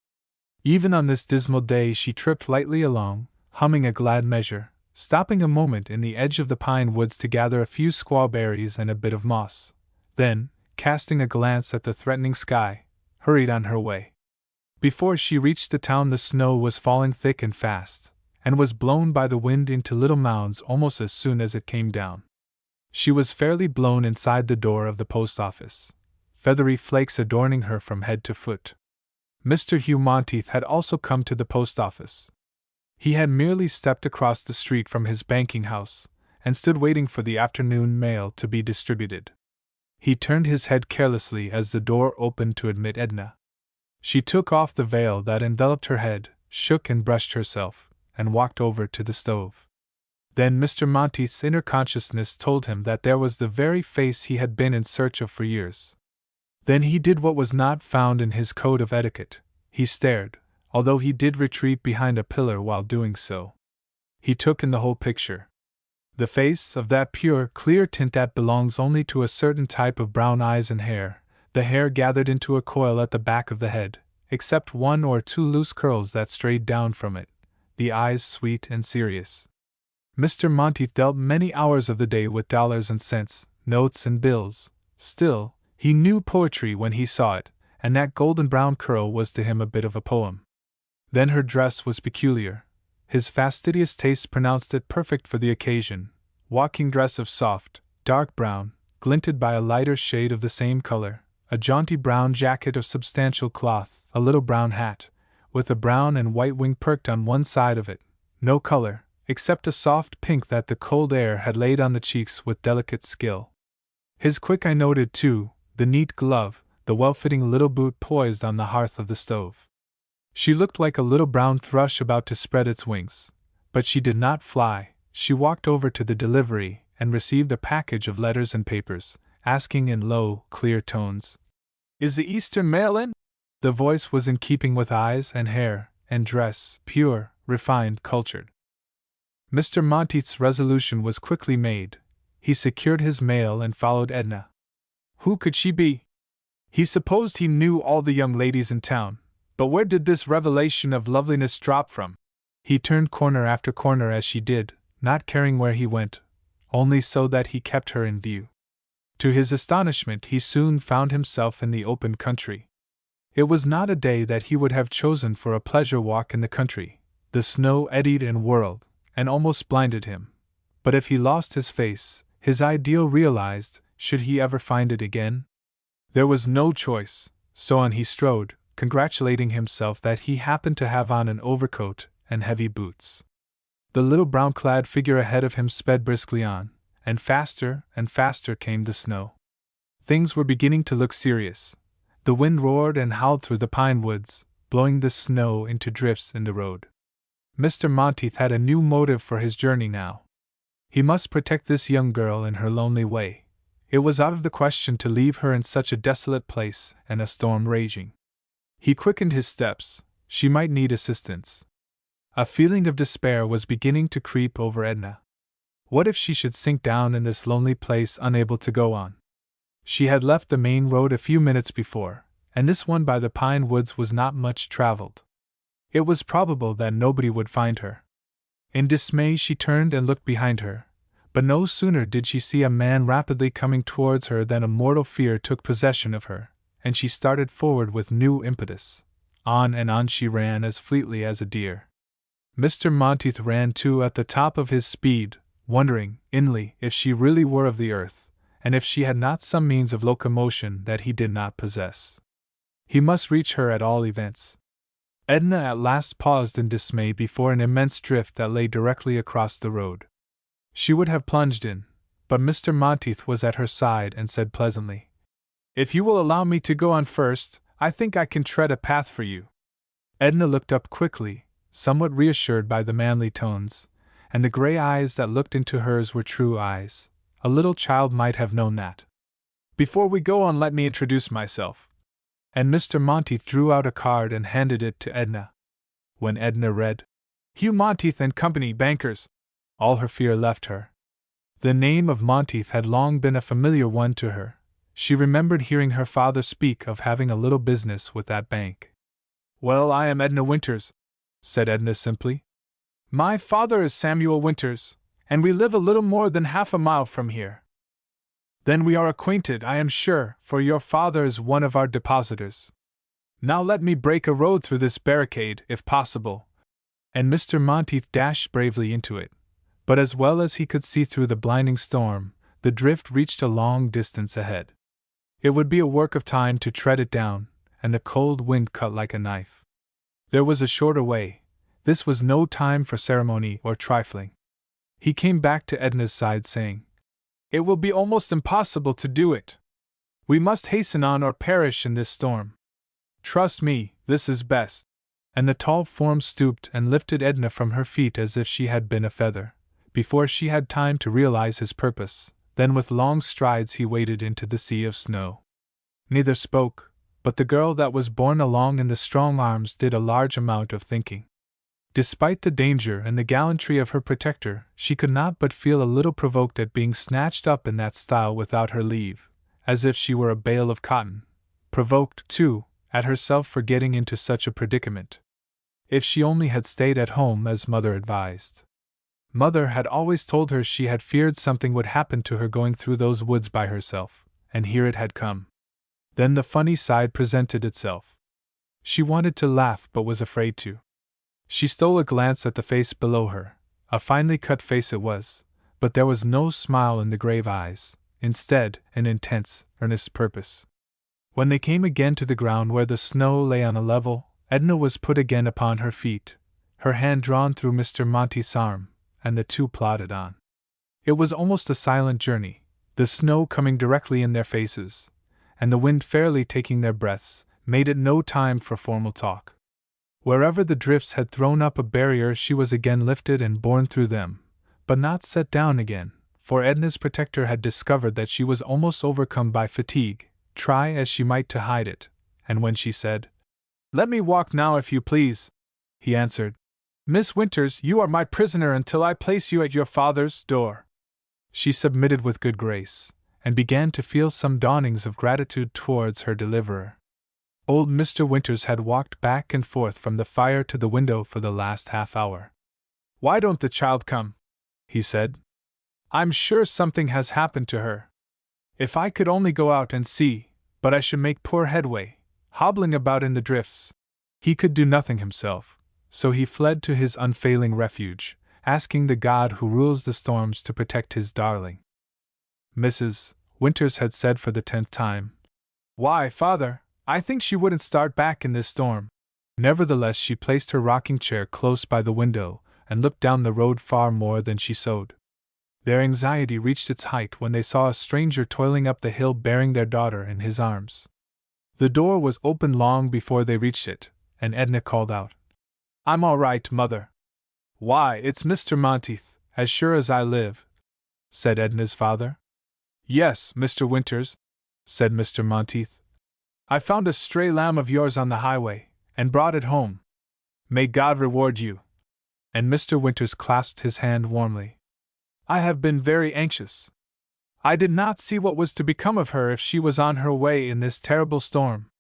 Even on this dismal day she tripped lightly along, humming a glad measure, stopping a moment in the edge of the pine woods to gather a few squawberries and a bit of moss. Then, casting a glance at the threatening sky, hurried on her way. Before she reached the town the snow was falling thick and fast, and was blown by the wind into little mounds almost as soon as it came down. She was fairly blown inside the door of the post office, feathery flakes adorning her from head to foot. Mr. Hugh Monteith had also come to the post office. He had merely stepped across the street from his banking house, and stood waiting for the afternoon mail to be distributed. He turned his head carelessly as the door opened to admit Edna. She took off the veil that enveloped her head, shook and brushed herself, and walked over to the stove. Then Mr. Monteith's inner consciousness told him that there was the very face he had been in search of for years. Then he did what was not found in his code of etiquette. He stared, although he did retreat behind a pillar while doing so. He took in the whole picture. The face of that pure, clear tint that belongs only to a certain type of brown eyes and hair, the hair gathered into a coil at the back of the head, except one or two loose curls that strayed down from it, the eyes sweet and serious. Mr. Monteith dealt many hours of the day with dollars and cents, notes and bills. Still, he knew poetry when he saw it, and that golden brown curl was to him a bit of a poem. Then her dress was peculiar. His fastidious taste pronounced it perfect for the occasion. Walking dress of soft, dark brown, glinted by a lighter shade of the same color, a jaunty brown jacket of substantial cloth, a little brown hat, with a brown and white wing perked on one side of it, no color, except a soft pink that the cold air had laid on the cheeks with delicate skill. His quick eye noted, too, the neat glove, the well-fitting little boot poised on the hearth of the stove. She looked like a little brown thrush about to spread its wings, but she did not fly. She walked over to the delivery and received a package of letters and papers, asking in low, clear tones, "Is the Eastern mail in?" The voice was in keeping with eyes and hair and dress, pure, refined, cultured. Mr. Monteith's resolution was quickly made. He secured his mail and followed Edna. Who could she be? He supposed he knew all the young ladies in town, but where did this revelation of loveliness drop from? He turned corner after corner as she did, not caring where he went, only so that he kept her in view. To his astonishment, he soon found himself in the open country. It was not a day that he would have chosen for a pleasure walk in the country. The snow eddied and whirled, and almost blinded him. But if he lost his face, his ideal realized, should he ever find it again? There was no choice, so on he strode, congratulating himself that he happened to have on an overcoat and heavy boots. The little brown-clad figure ahead of him sped briskly on, and faster came the snow. Things were beginning to look serious. The wind roared and howled through the pine woods, blowing the snow into drifts in the road. Mr. Monteith had a new motive for his journey now. He must protect this young girl in her lonely way. It was out of the question to leave her in such a desolate place and a storm raging. He quickened his steps. She might need assistance. A feeling of despair was beginning to creep over Edna. What if she should sink down in this lonely place, unable to go on? She had left the main road a few minutes before, and this one by the pine woods was not much traveled. It was probable that nobody would find her. In dismay she turned and looked behind her, but no sooner did she see a man rapidly coming towards her than a mortal fear took possession of her, and she started forward with new impetus. On and on she ran as fleetly as a deer. Mr. Monteith ran too at the top of his speed, wondering, inly, if she really were of the earth, and if she had not some means of locomotion that he did not possess. He must reach her at all events. Edna at last paused in dismay before an immense drift that lay directly across the road. She would have plunged in, but Mr. Monteith was at her side and said pleasantly, "If you will allow me to go on first, I think I can tread a path for you." Edna looked up quickly, somewhat reassured by the manly tones, and the gray eyes that looked into hers were true eyes. A little child might have known that. "Before we go on, let me introduce myself." And Mr. Monteith drew out a card and handed it to Edna. When Edna read, "Hugh Monteith and Company, Bankers," all her fear left her. The name of Monteith had long been a familiar one to her. She remembered hearing her father speak of having a little business with that bank. "Well, I am Edna Winters," said Edna simply. "My father is Samuel Winters, and we live a little more than half a mile from here." "Then we are acquainted, I am sure, for your father is one of our depositors. Now let me break a road through this barricade, if possible." And Mr. Monteith dashed bravely into it. But as well as he could see through the blinding storm, the drift reached a long distance ahead. It would be a work of time to tread it down, and the cold wind cut like a knife. There was a shorter way. This was no time for ceremony or trifling. He came back to Edna's side, saying, "It will be almost impossible to do it. We must hasten on or perish in this storm. Trust me, this is best." And the tall form stooped and lifted Edna from her feet as if she had been a feather, before she had time to realize his purpose. Then with long strides he waded into the sea of snow. Neither spoke, but the girl that was borne along in the strong arms did a large amount of thinking. Despite the danger and the gallantry of her protector, she could not but feel a little provoked at being snatched up in that style without her leave, as if she were a bale of cotton. Provoked, too, at herself for getting into such a predicament. If she only had stayed at home as Mother advised. Mother had always told her she had feared something would happen to her going through those woods by herself, and here it had come. Then the funny side presented itself. She wanted to laugh but was afraid to. She stole a glance at the face below her. A finely cut face it was, but there was no smile in the grave eyes, instead, an intense, earnest purpose. When they came again to the ground where the snow lay on a level, Edna was put again upon her feet, her hand drawn through Mr. Monteith's arm, and the two plodded on. It was almost a silent journey, the snow coming directly in their faces, and the wind fairly taking their breaths, made it no time for formal talk. Wherever the drifts had thrown up a barrier she was again lifted and borne through them, but not set down again, for Edna's protector had discovered that she was almost overcome by fatigue, try as she might to hide it, and when she said, "Let me walk now if you please," he answered, "Miss Winters, you are my prisoner until I place you at your father's door." She submitted with good grace, and began to feel some dawnings of gratitude towards her deliverer. Old Mr. Winters had walked back and forth from the fire to the window for the last half hour. "Why don't the child come?" he said. "I'm sure something has happened to her. If I could only go out and see, but I should make poor headway, hobbling about in the drifts." He could do nothing himself, so he fled to his unfailing refuge, asking the God who rules the storms to protect his darling. Mrs. Winters had said for the 10th time, "Why, Father, I think she wouldn't start back in this storm." Nevertheless, she placed her rocking chair close by the window and looked down the road far more than she sewed. Their anxiety reached its height when they saw a stranger toiling up the hill bearing their daughter in his arms. The door was opened long before they reached it, and Edna called out, "I'm all right, Mother." "Why, it's Mr. Monteith, as sure as I live," said Edna's father. "Yes, Mr. Winters," said Mr. Monteith. "I found a stray lamb of yours on the highway, and brought it home. May God reward you." And Mr. Winters clasped his hand warmly. "I have been very anxious. I did not see what was to become of her if she was on her way in this terrible storm.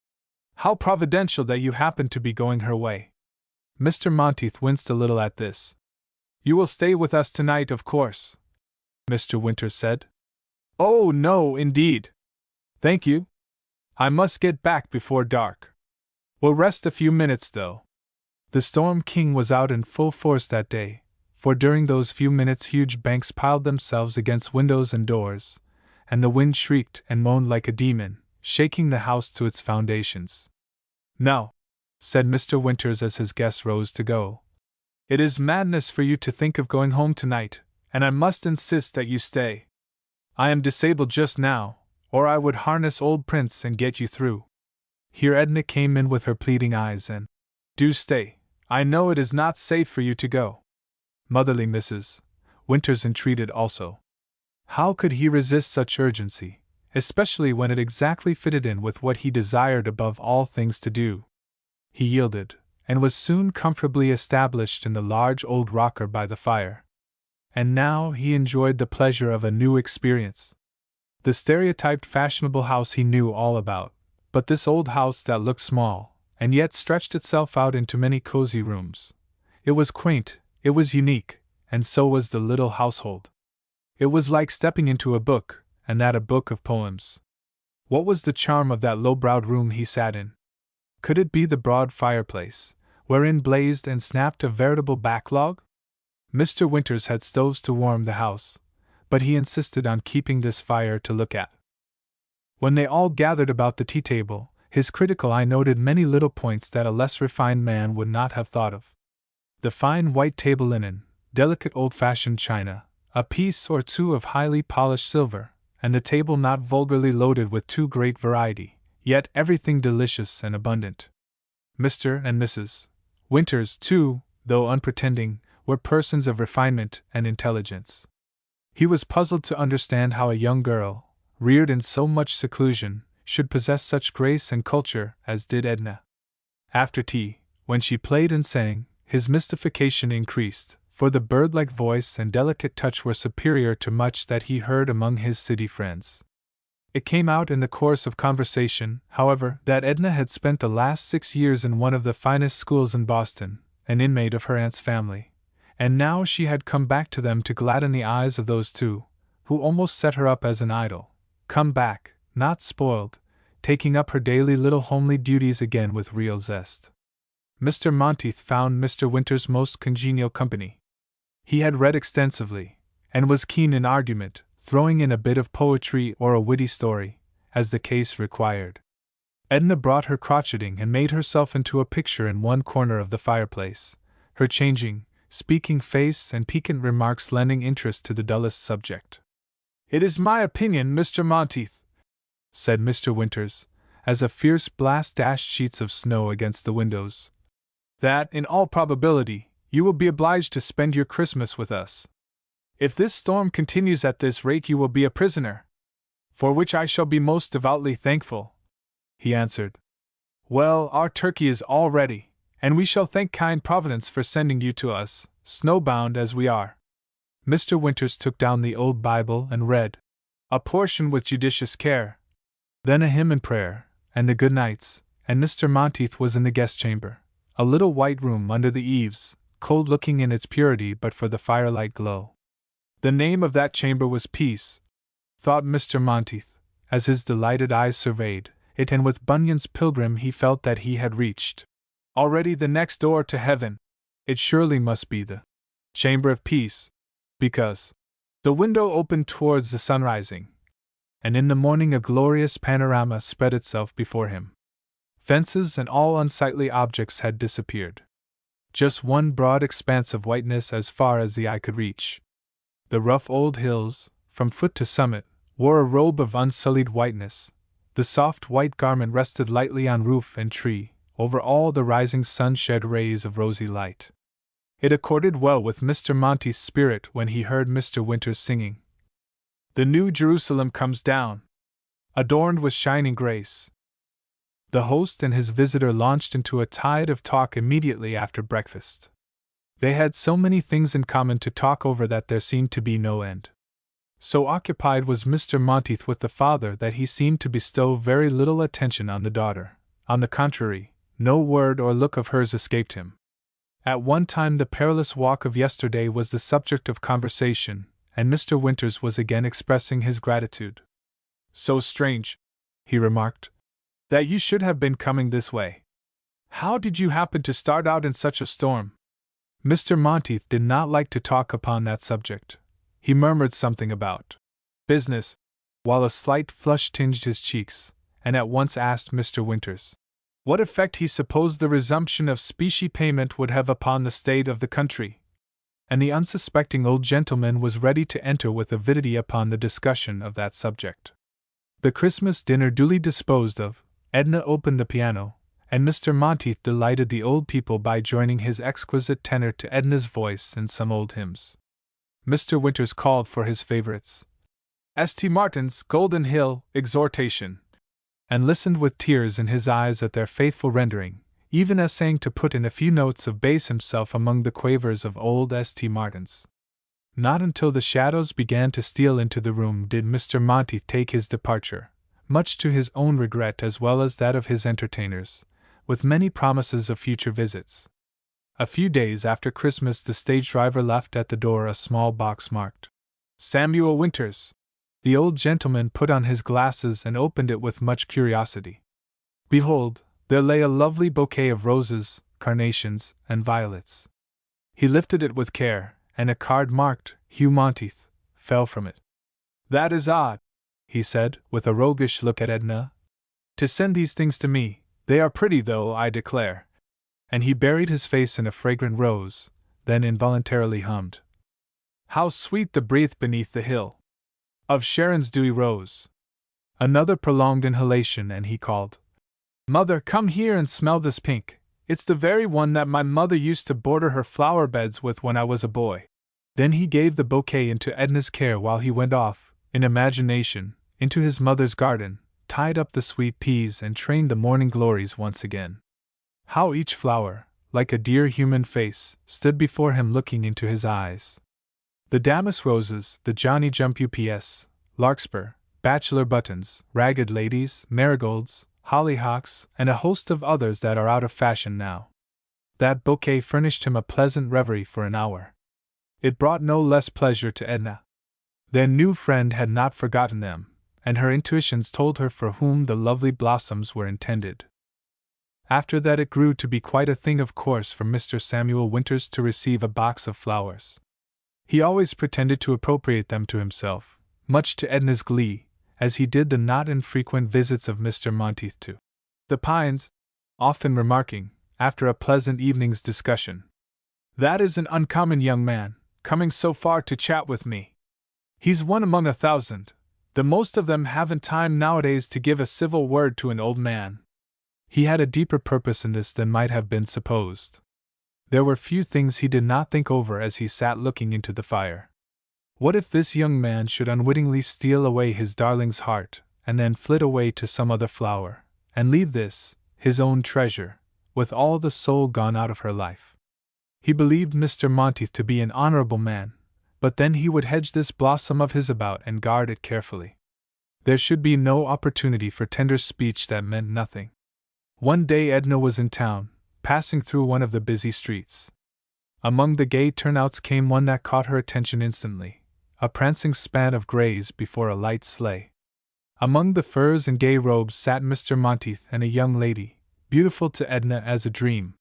How providential that you happened to be going her way." Mr. Monteith winced a little at this. "You will stay with us tonight, of course," Mr. Winters said. "Oh, no, indeed. Thank you. I must get back before dark. We'll rest a few minutes, though." The Storm King was out in full force that day, for during those few minutes huge banks piled themselves against windows and doors, and the wind shrieked and moaned like a demon, shaking the house to its foundations. "No," said Mr. Winters as his guests rose to go. "It is madness for you to think of going home tonight, and I must insist that you stay. I am disabled just now, or I would harness old Prince and get you through." Here Edna came in with her pleading eyes and, "Do stay, I know it is not safe for you to go." Motherly Mrs. Winters entreated also. How could he resist such urgency, especially when it exactly fitted in with what he desired above all things to do? He yielded, and was soon comfortably established in the large old rocker by the fire. And now he enjoyed the pleasure of a new experience. The stereotyped fashionable house he knew all about, but this old house that looked small, and yet stretched itself out into many cozy rooms. It was quaint, it was unique, and so was the little household. It was like stepping into a book, and that a book of poems. What was the charm of that low-browed room he sat in? Could it be the broad fireplace, wherein blazed and snapped a veritable backlog? Mr. Winters had stoves to warm the house, but he insisted on keeping this fire to look at. When they all gathered about the tea-table, his critical eye noted many little points that a less refined man would not have thought of. The fine white table linen, delicate old-fashioned china, a piece or two of highly polished silver, and the table not vulgarly loaded with too great variety, yet everything delicious and abundant. Mr. and Mrs. Winters, too, though unpretending, were persons of refinement and intelligence. He was puzzled to understand how a young girl, reared in so much seclusion, should possess such grace and culture as did Edna. After tea, when she played and sang, his mystification increased, for the bird-like voice and delicate touch were superior to much that he heard among his city friends. It came out in the course of conversation, however, that Edna had spent the last 6 years in one of the finest schools in Boston, an inmate of her aunt's family, and now she had come back to them to gladden the eyes of those two, who almost set her up as an idol, come back, not spoiled, taking up her daily little homely duties again with real zest. Mr. Monteith found Mr. Winters most congenial company. He had read extensively, and was keen in argument, throwing in a bit of poetry or a witty story, as the case required. Edna brought her crocheting and made herself into a picture in one corner of the fireplace, her changing, speaking face and piquant remarks lending interest to the dullest subject. "It is my opinion, Mr. Monteith," said Mr. Winters, as a fierce blast dashed sheets of snow against the windows, "that, in all probability, you will be obliged to spend your Christmas with us. If this storm continues at this rate, you will be a prisoner, for which I shall be most devoutly thankful," he answered. "Well, our turkey is all ready, and we shall thank kind Providence for sending you to us, snowbound as we are." Mr. Winters took down the old Bible and read a portion with judicious care, then a hymn and prayer, and the good nights, and Mr. Monteith was in the guest chamber, a little white room under the eaves, cold-looking in its purity but for the firelight glow. The name of that chamber was Peace, thought Mr. Monteith, as his delighted eyes surveyed it, and with Bunyan's Pilgrim he felt that he had reached already the next door to heaven. It surely must be the Chamber of Peace, because the window opened towards the sun rising, and in the morning a glorious panorama spread itself before him. Fences and all unsightly objects had disappeared. Just one broad expanse of whiteness as far as the eye could reach. The rough old hills, from foot to summit, wore a robe of unsullied whiteness. The soft white garment rested lightly on roof and tree. Over all the rising sun shed rays of rosy light. It accorded well with Mr. Monteith's spirit when he heard Mr. Winters singing, "The New Jerusalem comes down, adorned with shining grace." The host and his visitor launched into a tide of talk immediately after breakfast. They had so many things in common to talk over that there seemed to be no end. So occupied was Mr. Monteith with the father that he seemed to bestow very little attention on the daughter. On the contrary, no word or look of hers escaped him. At one time the perilous walk of yesterday was the subject of conversation, and Mr. Winters was again expressing his gratitude. "So strange," he remarked, "that you should have been coming this way. How did you happen to start out in such a storm?" Mr. Monteith did not like to talk upon that subject. He murmured something about business, while a slight flush tinged his cheeks, and at once asked Mr. Winters what effect he supposed the resumption of specie payment would have upon the state of the country. And the unsuspecting old gentleman was ready to enter with avidity upon the discussion of that subject. The Christmas dinner duly disposed of, Edna opened the piano, and Mr. Monteith delighted the old people by joining his exquisite tenor to Edna's voice in some old hymns. Mr. Winters called for his favorites, St. Martin's Golden Hill Exhortation, and listened with tears in his eyes at their faithful rendering, even essaying to put in a few notes of bass himself among the quavers of old St. Martin's. Not until the shadows began to steal into the room did Mr. Monteith take his departure, much to his own regret as well as that of his entertainers, with many promises of future visits. A few days after Christmas, the stage driver left at the door a small box marked Samuel Winters. The old gentleman put on his glasses and opened it with much curiosity. Behold, there lay a lovely bouquet of roses, carnations, and violets. He lifted it with care, and a card marked Hugh Monteith fell from it. "That is odd," he said, with a roguish look at Edna. "To send these things to me. They are pretty, though, I declare." And he buried his face in a fragrant rose, then involuntarily hummed, "How sweet the breath beneath the hill of Sharon's dewy rose." Another prolonged inhalation, and he called, "Mother, come here and smell this pink. It's the very one that my mother used to border her flower beds with when I was a boy." Then he gave the bouquet into Edna's care while he went off, in imagination, into his mother's garden, tied up the sweet peas and trained the morning glories once again. How each flower, like a dear human face, stood before him looking into his eyes. The damask roses, the Johnny Jump UPS, larkspur, bachelor buttons, ragged ladies, marigolds, hollyhocks, and a host of others that are out of fashion now. That bouquet furnished him a pleasant reverie for an hour. It brought no less pleasure to Edna. Their new friend had not forgotten them, and her intuitions told her for whom the lovely blossoms were intended. After that it grew to be quite a thing of course for Mr. Samuel Winters to receive a box of flowers. He always pretended to appropriate them to himself, much to Edna's glee, as he did the not infrequent visits of Mr. Monteith to the Pines, often remarking, after a pleasant evening's discussion, "That is an uncommon young man, coming so far to chat with me. He's one among 1,000. The most of them haven't time nowadays to give a civil word to an old man." He had a deeper purpose in this than might have been supposed. There were few things he did not think over as he sat looking into the fire. What if this young man should unwittingly steal away his darling's heart, and then flit away to some other flower, and leave this, his own treasure, with all the soul gone out of her life? He believed Mr. Monteith to be an honorable man, but then he would hedge this blossom of his about and guard it carefully. There should be no opportunity for tender speech that meant nothing. One day Edna was in town, passing through one of the busy streets. Among the gay turnouts came one that caught her attention instantly, a prancing span of greys before a light sleigh. Among the furs and gay robes sat Mr. Monteith and a young lady, beautiful to Edna as a dream.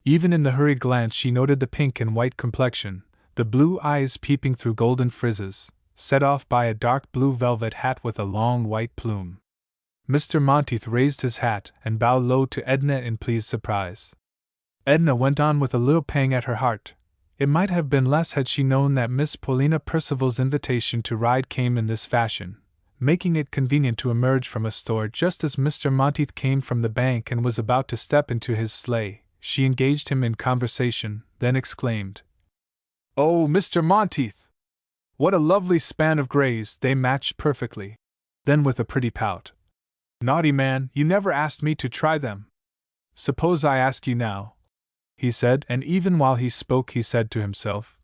Even in the hurried glance she noted the pink and white complexion, the blue eyes peeping through golden frizzes, set off by a dark blue velvet hat with a long white plume. Mr. Monteith raised his hat and bowed low to Edna in pleased surprise. Edna went on with a little pang at her heart. It might have been less had she known that Miss Paulina Percival's invitation to ride came in this fashion, making it convenient to emerge from a store just as Mr. Monteith came from the bank and was about to step into his sleigh. She engaged him in conversation, then exclaimed, "Oh, Mr. Monteith! What a lovely span of greys, they matched perfectly." Then with a pretty pout, "Naughty man, you never asked me to try them. Suppose I ask you now," he said, and even while he spoke he said to himself,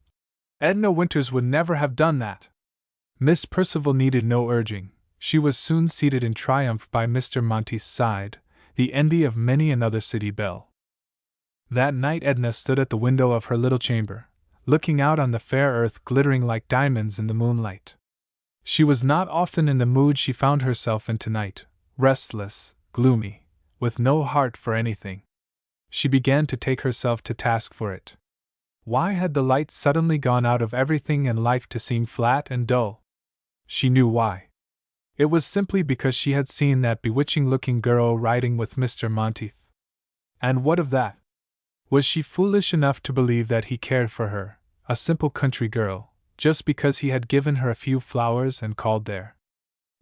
"Edna Winters would never have done that." Miss Percival needed no urging. She was soon seated in triumph by Mr. Monteith's side, the envy of many another city belle. That night Edna stood at the window of her little chamber, looking out on the fair earth glittering like diamonds in the moonlight. She was not often in the mood she found herself in tonight, restless, gloomy, with no heart for anything. She began to take herself to task for it. Why had the light suddenly gone out of everything and life to seem flat and dull? She knew why. It was simply because she had seen that bewitching-looking girl riding with Mr. Monteith. And what of that? Was she foolish enough to believe that he cared for her, a simple country girl, just because he had given her a few flowers and called there?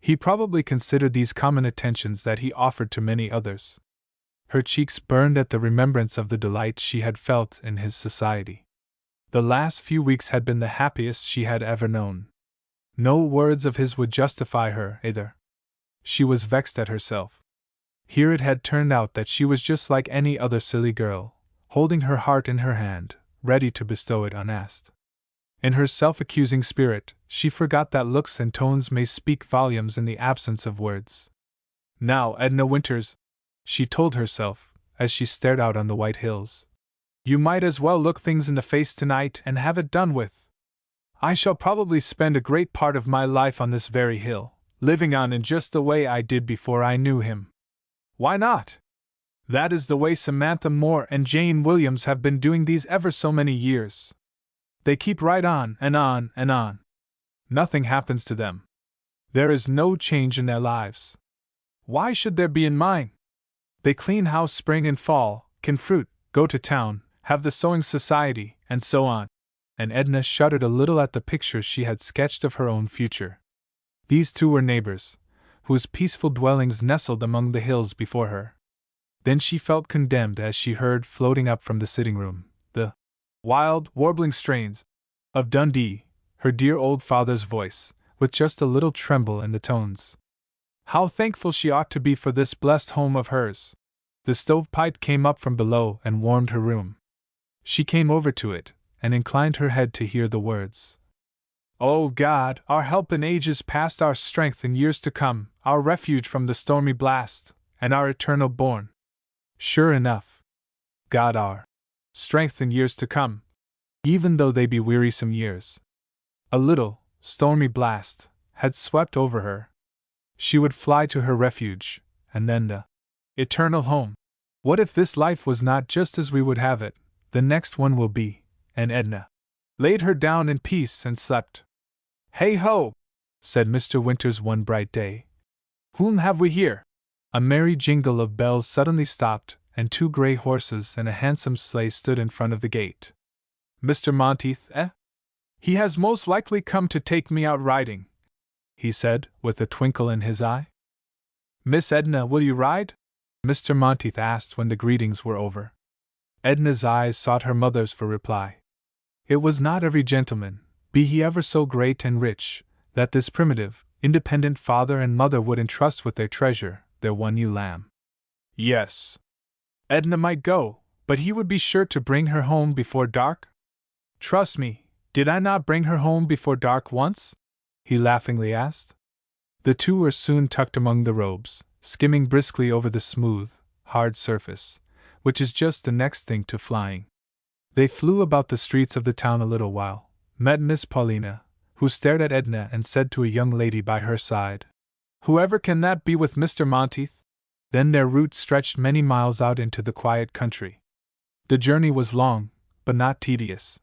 He probably considered these common attentions that he offered to many others. Her cheeks burned at the remembrance of the delight she had felt in his society. The last few weeks had been the happiest she had ever known. No words of his would justify her, either. She was vexed at herself. Here it had turned out that she was just like any other silly girl, holding her heart in her hand, ready to bestow it unasked. In her self-accusing spirit, she forgot that looks and tones may speak volumes in the absence of words. Now, Edna Winters, she told herself, as she stared out on the white hills, you might as well look things in the face tonight and have it done with. I shall probably spend a great part of my life on this very hill, living on in just the way I did before I knew him. Why not? That is the way Samantha Moore and Jane Williams have been doing these ever so many years. They keep right on and on and on. Nothing happens to them. There is no change in their lives. Why should there be in mine? They clean house spring and fall, can fruit, go to town, have the sewing society, and so on. And Edna shuddered a little at the picture she had sketched of her own future. These two were neighbors, whose peaceful dwellings nestled among the hills before her. Then she felt condemned as she heard floating up from the sitting-room the wild, warbling strains of Dundee, her dear old father's voice, with just a little tremble in the tones. How thankful she ought to be for this blessed home of hers! The stovepipe came up from below and warmed her room. She came over to it, and inclined her head to hear the words. O God, our help in ages past, our strength in years to come, our refuge from the stormy blast, and our eternal bourne. Sure enough. God our strength in years to come, even though they be wearisome years. A little, stormy blast had swept over her. She would fly to her refuge, and then the eternal home. What if this life was not just as we would have it? The next one will be. And Edna laid her down in peace and slept. Hey ho! Said Mr. Winters one bright day. Whom have we here? A merry jingle of bells suddenly stopped, and 2 gray horses and a handsome sleigh stood in front of the gate. Mr. Monteith, eh? He has most likely come to take me out riding, he said, with a twinkle in his eye. Miss Edna, will you ride? Mr. Monteith asked when the greetings were over. Edna's eyes sought her mother's for reply. It was not every gentleman, be he ever so great and rich, that this primitive, independent father and mother would entrust with their treasure, their one ewe lamb. Yes. Edna might go, but he would be sure to bring her home before dark? Trust me, did I not bring her home before dark once? He laughingly asked. The two were soon tucked among the robes, skimming briskly over the smooth, hard surface, which is just the next thing to flying. They flew about the streets of the town a little while, met Miss Paulina, who stared at Edna and said to a young lady by her side, Whoever can that be with Mr. Monteith? Then their route stretched many miles out into the quiet country. The journey was long, but not tedious.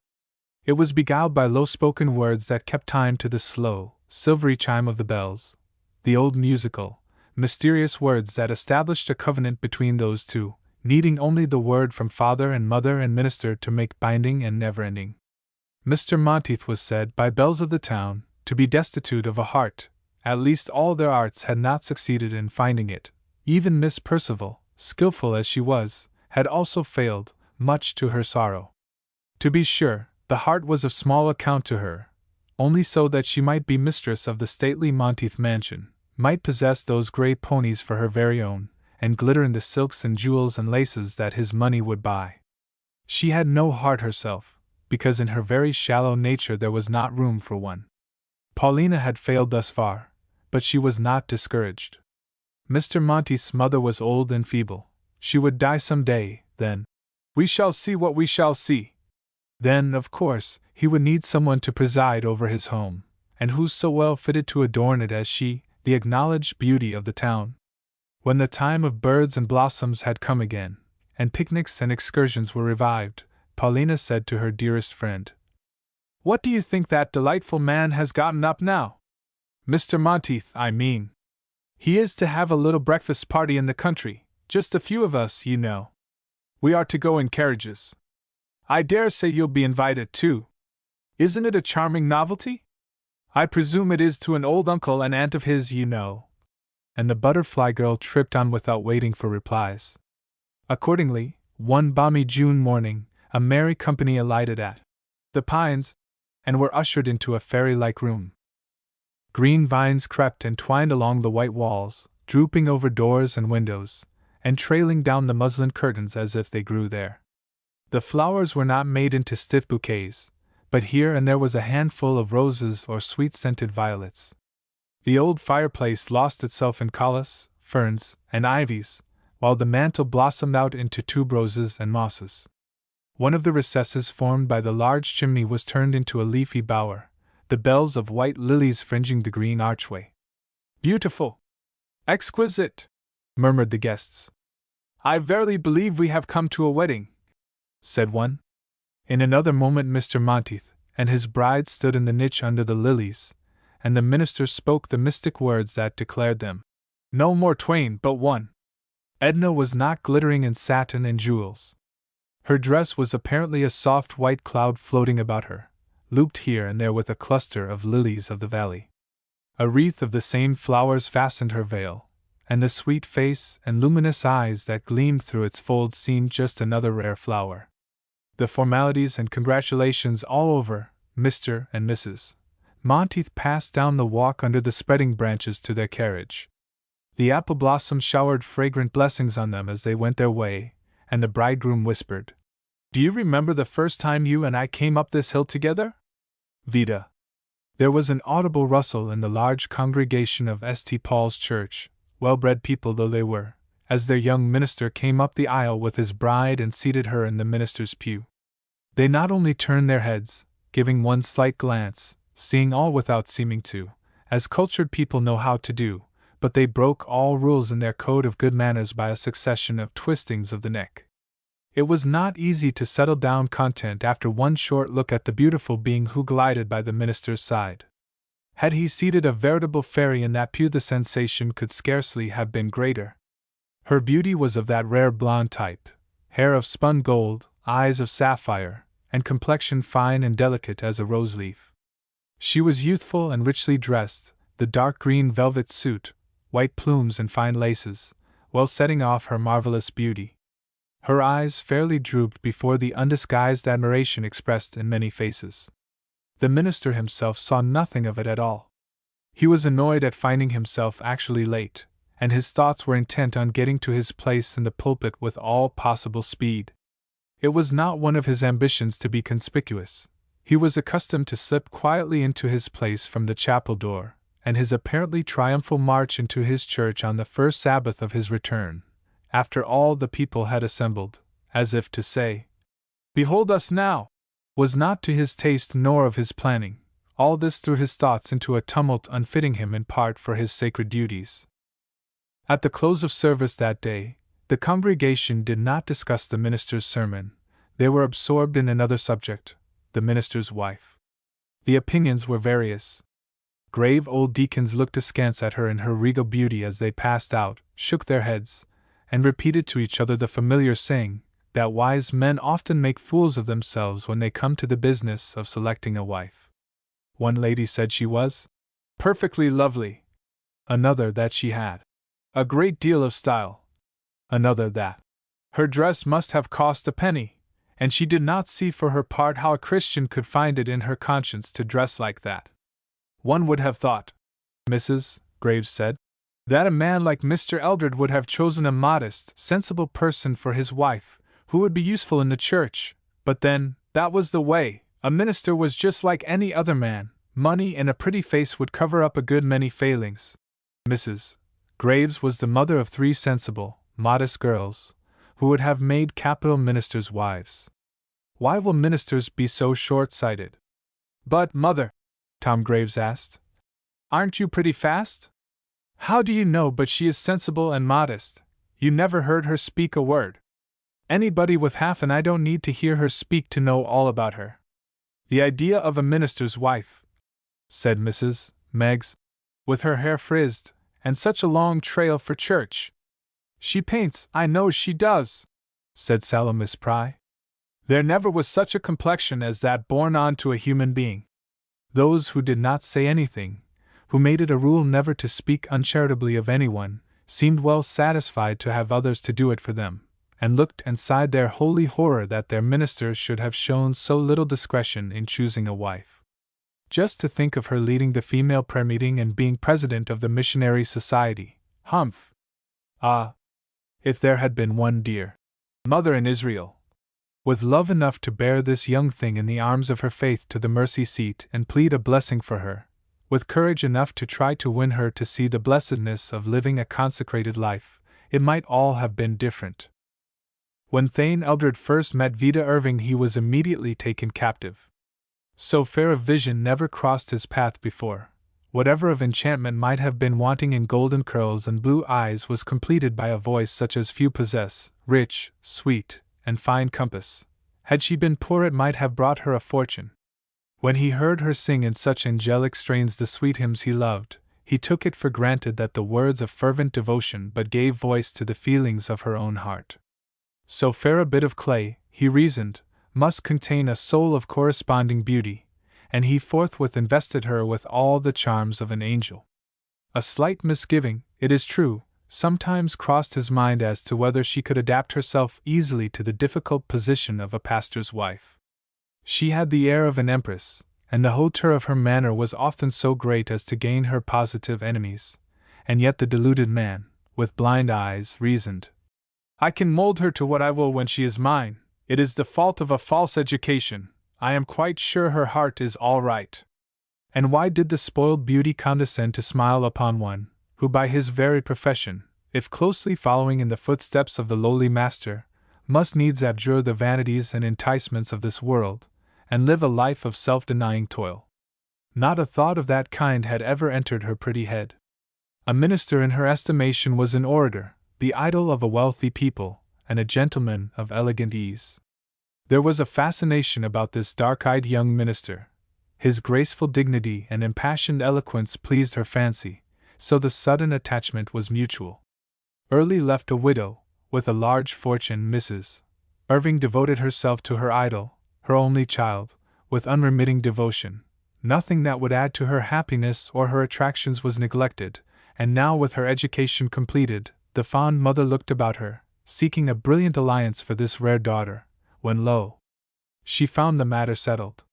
It was beguiled by low-spoken words that kept time to the slow, silvery chime of the bells, the old musical, mysterious words that established a covenant between those two, needing only the word from father and mother and minister to make binding and never-ending. Mr. Monteith was said by belles of the town to be destitute of a heart, at least all their arts had not succeeded in finding it. Even Miss Percival, skilful as she was, had also failed, much to her sorrow. To be sure, the heart was of small account to her, only so that she might be mistress of the stately Monteith mansion, might possess those gray ponies for her very own, and glitter in the silks and jewels and laces that his money would buy. She had no heart herself, because in her very shallow nature there was not room for one. Paulina had failed thus far, but she was not discouraged. Mr. Monteith's mother was old and feeble. She would die some day, then. We shall see what we shall see. Then, of course, he would need someone to preside over his home, and who so well fitted to adorn it as she, the acknowledged beauty of the town. When the time of birds and blossoms had come again, and picnics and excursions were revived, Paulina said to her dearest friend, What do you think that delightful man has gotten up now? Mr. Monteith, I mean. He is to have a little breakfast party in the country, just a few of us, you know. We are to go in carriages. I dare say you'll be invited too. Isn't it a charming novelty? I presume it is to an old uncle and aunt of his, you know. And the butterfly girl tripped on without waiting for replies. Accordingly, one balmy June morning, a merry company alighted at the Pines, and were ushered into a fairy-like room. Green vines crept and twined along the white walls, drooping over doors and windows, and trailing down the muslin curtains as if they grew there. The flowers were not made into stiff bouquets, but here and there was a handful of roses or sweet-scented violets. The old fireplace lost itself in callas, ferns, and ivies, while the mantel blossomed out into tuberoses and mosses. One of the recesses formed by the large chimney was turned into a leafy bower, the bells of white lilies fringing the green archway. "Beautiful! Exquisite!" murmured the guests. "I verily believe we have come to a wedding," said one. In another moment Mr. Monteith and his bride stood in the niche under the lilies, and the minister spoke the mystic words that declared them no more twain but one. Edna was not glittering in satin and jewels. Her dress was apparently a soft white cloud floating about her, looped here and there with a cluster of lilies of the valley. A wreath of the same flowers fastened her veil, and the sweet face and luminous eyes that gleamed through its folds seemed just another rare flower. The formalities and congratulations all over, Mr. and Mrs. Monteith passed down the walk under the spreading branches to their carriage. The apple blossoms showered fragrant blessings on them as they went their way, and the bridegroom whispered, "Do you remember the first time you and I came up this hill together, Vida?" There was an audible rustle in the large congregation of St. Paul's Church, well-bred people though they were, as their young minister came up the aisle with his bride and seated her in the minister's pew. They not only turned their heads, giving one slight glance, seeing all without seeming to, as cultured people know how to do, but they broke all rules in their code of good manners by a succession of twistings of the neck. It was not easy to settle down content after one short look at the beautiful being who glided by the minister's side. Had he seated a veritable fairy in that pew, the sensation could scarcely have been greater. Her beauty was of that rare blonde type, hair of spun gold, eyes of sapphire, and complexion fine and delicate as a rose leaf. She was youthful and richly dressed, the dark green velvet suit, white plumes and fine laces, well setting off her marvelous beauty. Her eyes fairly drooped before the undisguised admiration expressed in many faces. The minister himself saw nothing of it at all. He was annoyed at finding himself actually late, and his thoughts were intent on getting to his place in the pulpit with all possible speed. It was not one of his ambitions to be conspicuous. He was accustomed to slip quietly into his place from the chapel door, and his apparently triumphal march into his church on the first Sabbath of his return, after all the people had assembled, as if to say, "Behold us now," was not to his taste nor of his planning. All this threw his thoughts into a tumult unfitting him in part for his sacred duties. At the close of service that day, the congregation did not discuss the minister's sermon. They were absorbed in another subject, the minister's wife. The opinions were various. Grave old deacons looked askance at her in her regal beauty as they passed out, shook their heads, and repeated to each other the familiar saying, that wise men often make fools of themselves when they come to the business of selecting a wife. One lady said she was perfectly lovely. Another that she had a great deal of style. Another that her dress must have cost a penny, and she did not see for her part how a Christian could find it in her conscience to dress like that. One would have thought, Mrs. Graves said, that a man like Mr. Eldred would have chosen a modest, sensible person for his wife, who would be useful in the church, but then, that was the way. A minister was just like any other man. Money and a pretty face would cover up a good many failings. Mrs. Graves was the mother of 3 sensible, modest girls, who would have made capital ministers' wives. Why will ministers be so short-sighted? But, mother, Tom Graves asked, aren't you pretty fast? How do you know but she is sensible and modest? You never heard her speak a word. Anybody with half an eye don't need to hear her speak to know all about her. The idea of a minister's wife, said Mrs. Meggs, with her hair frizzed, and such a long trail for church. She paints, I know she does, said sallow Miss Pry. There never was such a complexion as that born on to a human being. Those who did not say anything, who made it a rule never to speak uncharitably of anyone, seemed well satisfied to have others to do it for them, and looked and sighed their holy horror that their ministers should have shown so little discretion in choosing a wife. Just to think of her leading the female prayer meeting and being president of the missionary society. Humph! Ah! If there had been one dear mother in Israel! with love enough to bear this young thing in the arms of her faith to the mercy seat and plead a blessing for her, with courage enough to try to win her to see the blessedness of living a consecrated life, it might all have been different. When Thane Eldred first met Vida Irving, he was immediately taken captive. So fair a vision never crossed his path before. Whatever of enchantment might have been wanting in golden curls and blue eyes was completed by a voice such as few possess, rich, sweet, and fine compass. Had she been poor, it might have brought her a fortune. When he heard her sing in such angelic strains the sweet hymns he loved, he took it for granted that the words of fervent devotion but gave voice to the feelings of her own heart. So fair a bit of clay, he reasoned, must contain a soul of corresponding beauty, and he forthwith invested her with all the charms of an angel. A slight misgiving, it is true, sometimes crossed his mind as to whether she could adapt herself easily to the difficult position of a pastor's wife. She had the air of an empress, and the hauteur of her manner was often so great as to gain her positive enemies, and yet the deluded man, with blind eyes, reasoned, "I can mold her to what I will when she is mine. It is the fault of a false education. I am quite sure her heart is all right." And why did the spoiled beauty condescend to smile upon one, who by his very profession, if closely following in the footsteps of the lowly master, must needs abjure the vanities and enticements of this world, and live a life of self-denying toil? Not a thought of that kind had ever entered her pretty head. A minister in her estimation was an orator, the idol of a wealthy people, and a gentleman of elegant ease. There was a fascination about this dark-eyed young minister. His graceful dignity and impassioned eloquence pleased her fancy, so the sudden attachment was mutual. Early left a widow, with a large fortune, Mrs. Irving devoted herself to her idol, her only child, with unremitting devotion. Nothing that would add to her happiness or her attractions was neglected, and now with her education completed, the fond mother looked about her, seeking a brilliant alliance for this rare daughter, when lo! She found the matter settled.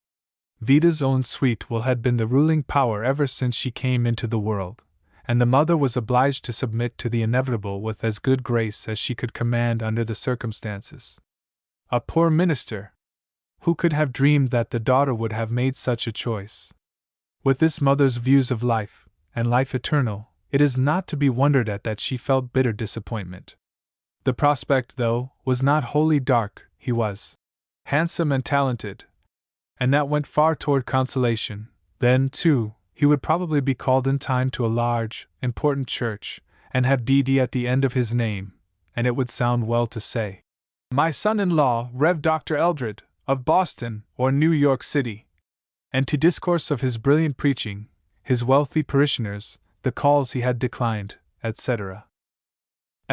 Vida's own sweet will had been the ruling power ever since she came into the world, and the mother was obliged to submit to the inevitable with as good grace as she could command under the circumstances. A poor minister! Who could have dreamed that the daughter would have made such a choice? With this mother's views of life, and life eternal, it is not to be wondered at that she felt bitter disappointment. The prospect, though, was not wholly dark. He was handsome and talented, and that went far toward consolation. Then, too, he would probably be called in time to a large, important church, and have D.D. at the end of his name, and it would sound well to say, "My son-in-law, Rev. Dr. Eldred, of Boston or New York City," and to discourse of his brilliant preaching, his wealthy parishioners, the calls he had declined, etc.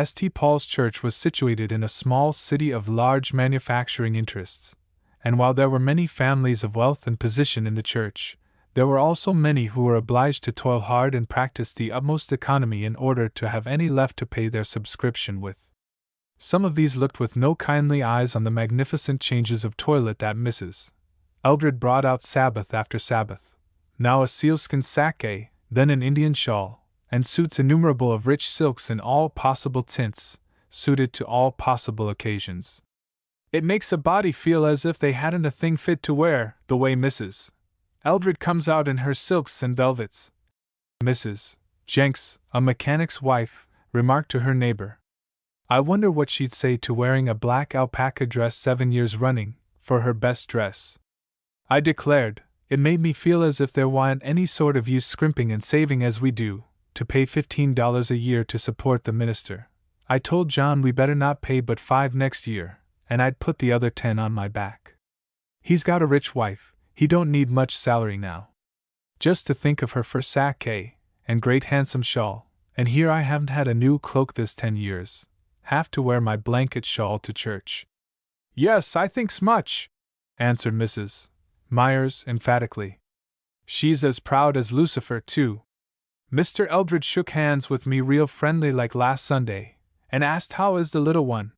St. Paul's Church was situated in a small city of large manufacturing interests, and while there were many families of wealth and position in the church, there were also many who were obliged to toil hard and practice the utmost economy in order to have any left to pay their subscription with. Some of these looked with no kindly eyes on the magnificent changes of toilet that Mrs. Eldred brought out Sabbath after Sabbath, now a sealskin sacque, then an Indian shawl, and suits innumerable of rich silks in all possible tints, suited to all possible occasions. It makes a body feel as if they hadn't a thing fit to wear, the way Mrs. Eldred comes out in her silks and velvets. Mrs. Jenks, a mechanic's wife, remarked to her neighbor, "I wonder what she'd say to wearing a black alpaca dress 7 years running, for her best dress." I declared, it made me feel as if there wasn't any sort of use scrimping and saving as we do, to pay $15 a year to support the minister. I told John we better not pay but $5 next year, and I'd put the other 10 on my back. He's got a rich wife, he don't need much salary now. Just to think of her for sacque, and great handsome shawl, and here I haven't had a new cloak this 10 years, have to wear my blanket shawl to church. "Yes, I think's much," answered Mrs. Myers emphatically. "She's as proud as Lucifer, too." Mr. Eldred shook hands with me real friendly like last Sunday, and asked how is the little one,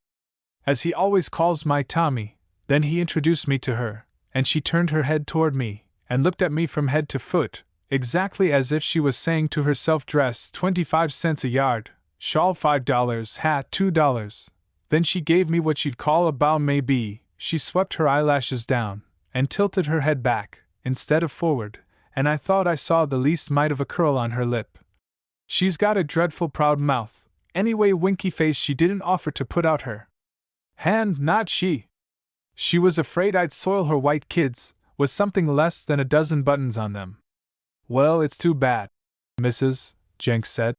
as he always calls my Tommy. Then he introduced me to her, and she turned her head toward me, and looked at me from head to foot, exactly as if she was saying to herself, "Dress 25 cents a yard, shawl $5, hat $2. Then she gave me what you'd call a bow maybe, she swept her eyelashes down, and tilted her head back, instead of forward, and I thought I saw the least mite of a curl on her lip. She's got a dreadful proud mouth, anyway winky face she didn't offer to put out her hand, not she. She was afraid I'd soil her white kids, with something less than a dozen buttons on them. Well, it's too bad, Mrs. Jenks said.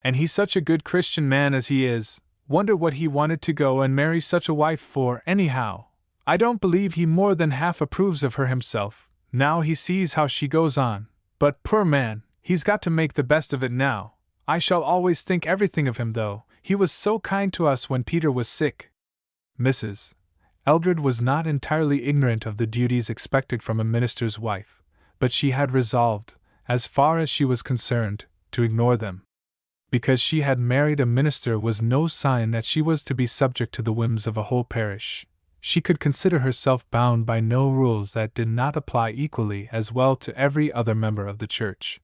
And he's such a good Christian man as he is, wonder what he wanted to go and marry such a wife for, anyhow. I don't believe he more than half approves of her himself, now he sees how she goes on, but poor man, he's got to make the best of it now. I shall always think everything of him though, he was so kind to us when Peter was sick. Mrs. Eldred was not entirely ignorant of the duties expected from a minister's wife, but she had resolved, as far as she was concerned, to ignore them. Because she had married a minister was no sign that she was to be subject to the whims of a whole parish. She could consider herself bound by no rules that did not apply equally as well to every other member of the church.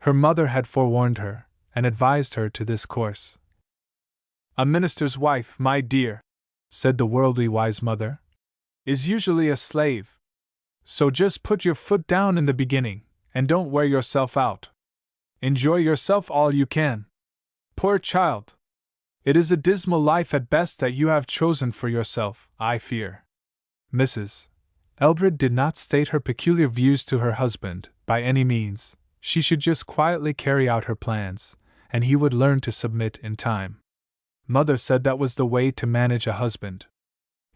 Her mother had forewarned her, and advised her to this course. A minister's wife, my dear, said the worldly wise mother, is usually a slave. So just put your foot down in the beginning, and don't wear yourself out. Enjoy yourself all you can. Poor child! It is a dismal life at best that you have chosen for yourself, I fear. Mrs. Eldred did not state her peculiar views to her husband, by any means. She should just quietly carry out her plans, and he would learn to submit in time. Mother said that was the way to manage a husband.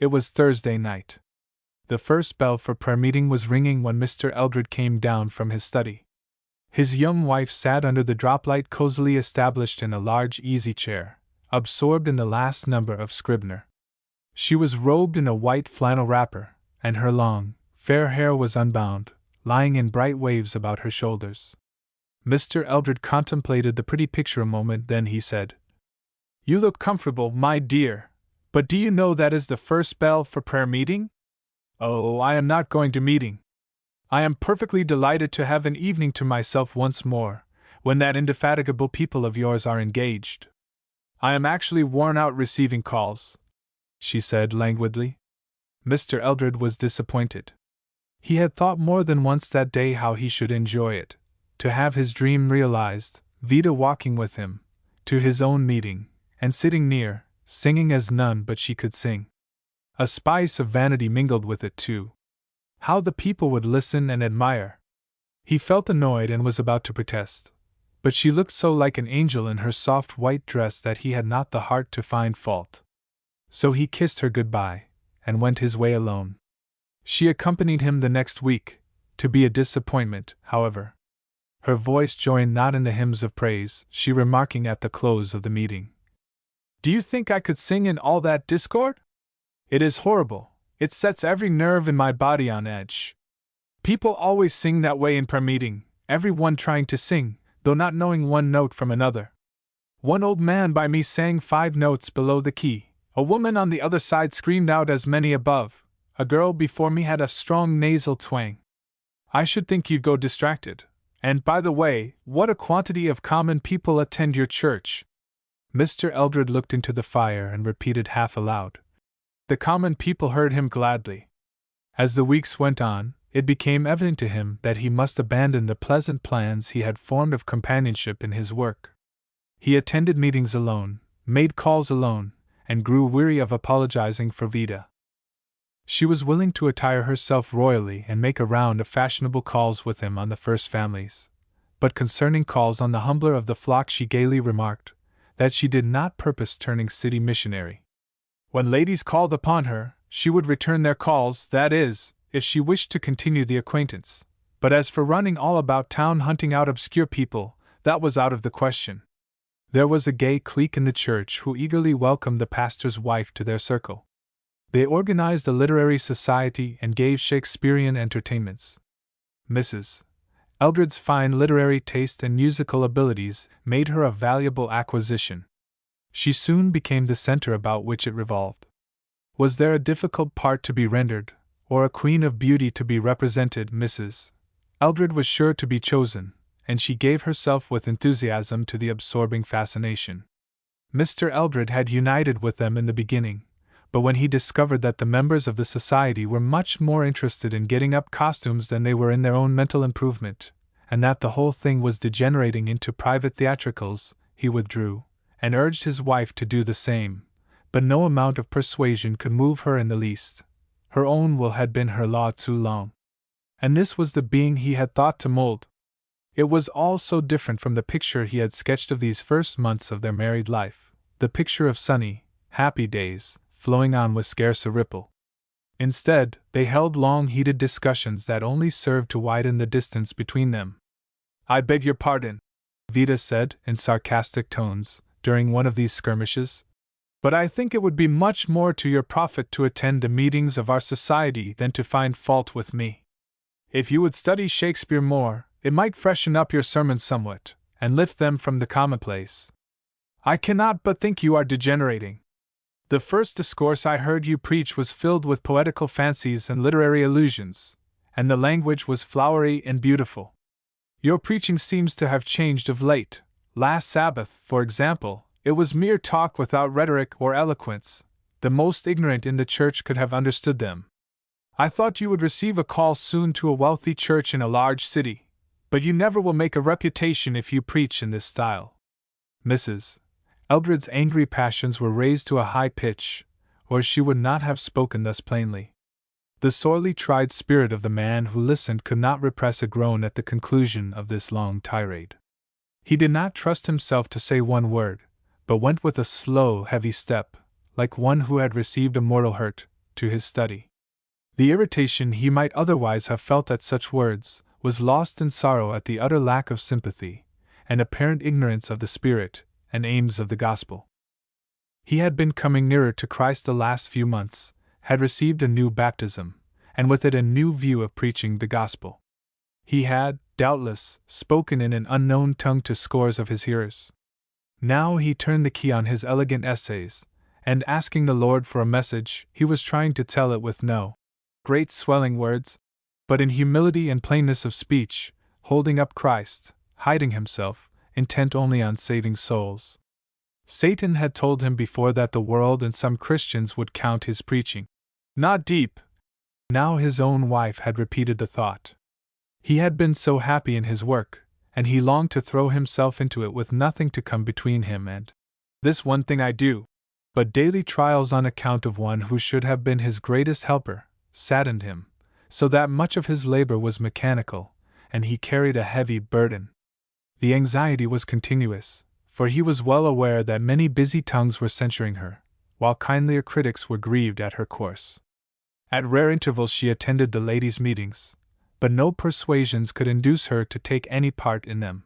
It was Thursday night. The first bell for prayer meeting was ringing when Mr. Eldred came down from his study. His young wife sat under the droplight cozily established in a large easy-chair, absorbed in the last number of Scribner. She was robed in a white flannel wrapper, and her long, fair hair was unbound, lying in bright waves about her shoulders. Mr. Eldred contemplated the pretty picture a moment, then he said, "You look comfortable, my dear, but do you know that is the first bell for prayer meeting?" "Oh, I am not going to meeting. I am perfectly delighted to have an evening to myself once more, when that indefatigable people of yours are engaged. I am actually worn out receiving calls," she said languidly. Mr. Eldred was disappointed. He had thought more than once that day how he should enjoy it, to have his dream realized, Vida walking with him, to his own meeting, and sitting near, singing as none but she could sing. A spice of vanity mingled with it, too. How the people would listen and admire! He felt annoyed and was about to protest, but she looked so like an angel in her soft white dress that he had not the heart to find fault. So he kissed her good-bye, and went his way alone. She accompanied him the next week, to be a disappointment, however. Her voice joined not in the hymns of praise, she remarking at the close of the meeting, "Do you think I could sing in all that discord? It is horrible. It sets every nerve in my body on edge. People always sing that way in prayer meeting, every one trying to sing, though not knowing one note from another. One old man by me sang 5 notes below the key, a woman on the other side screamed out as many above, a girl before me had a strong nasal twang. I should think you'd go distracted. And by the way, what a quantity of common people attend your church." Mr. Eldred looked into the fire and repeated half aloud. The common people heard him gladly. As the weeks went on, it became evident to him that he must abandon the pleasant plans he had formed of companionship in his work. He attended meetings alone, made calls alone, and grew weary of apologizing for Vida. She was willing to attire herself royally and make a round of fashionable calls with him on the first families, but concerning calls on the humbler of the flock she gaily remarked that she did not purpose turning city missionary. When ladies called upon her, she would return their calls, that is, if she wished to continue the acquaintance, but as for running all about town hunting out obscure people, that was out of the question. There was a gay clique in the church who eagerly welcomed the pastor's wife to their circle. They organized a literary society and gave Shakespearean entertainments. Mrs. Eldred's fine literary taste and musical abilities made her a valuable acquisition. She soon became the center about which it revolved. Was there a difficult part to be rendered, or a queen of beauty to be represented, Mrs. Eldred was sure to be chosen, and she gave herself with enthusiasm to the absorbing fascination. Mr. Eldred had united with them in the beginning, But when he discovered that the members of the society were much more interested in getting up costumes than they were in their own mental improvement, and that the whole thing was degenerating into private theatricals, he withdrew, and urged his wife to do the same, but no amount of persuasion could move her in the least. Her own will had been her law too long. And this was the being he had thought to mold. It was all so different from the picture he had sketched of these first months of their married life, the picture of sunny, happy days, flowing on with scarce a ripple. Instead, they held long heated discussions that only served to widen the distance between them. "I beg your pardon," Vida said, in sarcastic tones, during one of these skirmishes, "but I think it would be much more to your profit to attend the meetings of our society than to find fault with me. If you would study Shakespeare more, it might freshen up your sermons somewhat, and lift them from the commonplace. I cannot but think you are degenerating. The first discourse I heard you preach was filled with poetical fancies and literary allusions, and the language was flowery and beautiful. Your preaching seems to have changed of late. Last Sabbath, for example, it was mere talk without rhetoric or eloquence. The most ignorant in the church could have understood them. I thought you would receive a call soon to a wealthy church in a large city, but you never will make a reputation if you preach in this style." Mrs. Eldred's angry passions were raised to a high pitch, or she would not have spoken thus plainly. The sorely tried spirit of the man who listened could not repress a groan at the conclusion of this long tirade. He did not trust himself to say one word, but went with a slow, heavy step, like one who had received a mortal hurt, to his study. The irritation he might otherwise have felt at such words was lost in sorrow at the utter lack of sympathy, and apparent ignorance of the spirit and aims of the gospel. He had been coming nearer to Christ the last few months, had received a new baptism, and with it a new view of preaching the gospel. He had, doubtless, spoken in an unknown tongue to scores of his hearers. Now he turned the key on his elegant essays, and asking the Lord for a message, he was trying to tell it with no great swelling words, but in humility and plainness of speech, holding up Christ, hiding himself, intent only on saving souls. Satan had told him before that the world and some Christians would count his preaching not deep. Now his own wife had repeated the thought. He had been so happy in his work, and he longed to throw himself into it with nothing to come between him and this one thing I do. But daily trials on account of one who should have been his greatest helper saddened him, so that much of his labor was mechanical, and he carried a heavy burden. The anxiety was continuous, for he was well aware that many busy tongues were censuring her, while kindlier critics were grieved at her course. At rare intervals she attended the ladies' meetings, but no persuasions could induce her to take any part in them.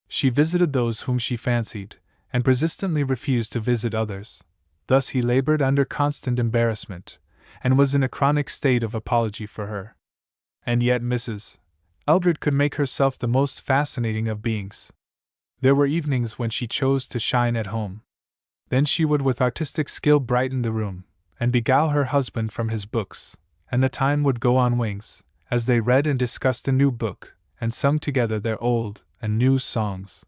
She visited those whom she fancied, and persistently refused to visit others. Thus he labored under constant embarrassment, and was in a chronic state of apology for her. And yet Mrs. Eldred could make herself the most fascinating of beings. There were evenings when she chose to shine at home. Then she would with artistic skill brighten the room, and beguile her husband from his books, and the time would go on wings, as they read and discussed a new book, and sung together their old and new songs.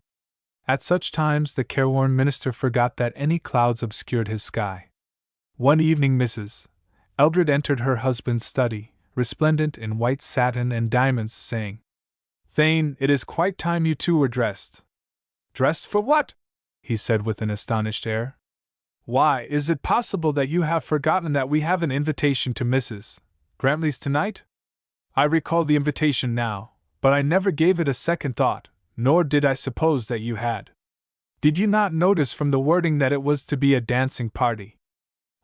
At such times the careworn minister forgot that any clouds obscured his sky. One evening Mrs. Eldred entered her husband's study, resplendent in white satin and diamonds, saying, "Thane, it is quite time you two were dressed." "Dressed for what?" he said with an astonished air. "Why, is it possible that you have forgotten that we have an invitation to Mrs. Grantley's tonight?" "I recall the invitation now, but I never gave it a second thought, nor did I suppose that you had. Did you not notice from the wording that it was to be a dancing party?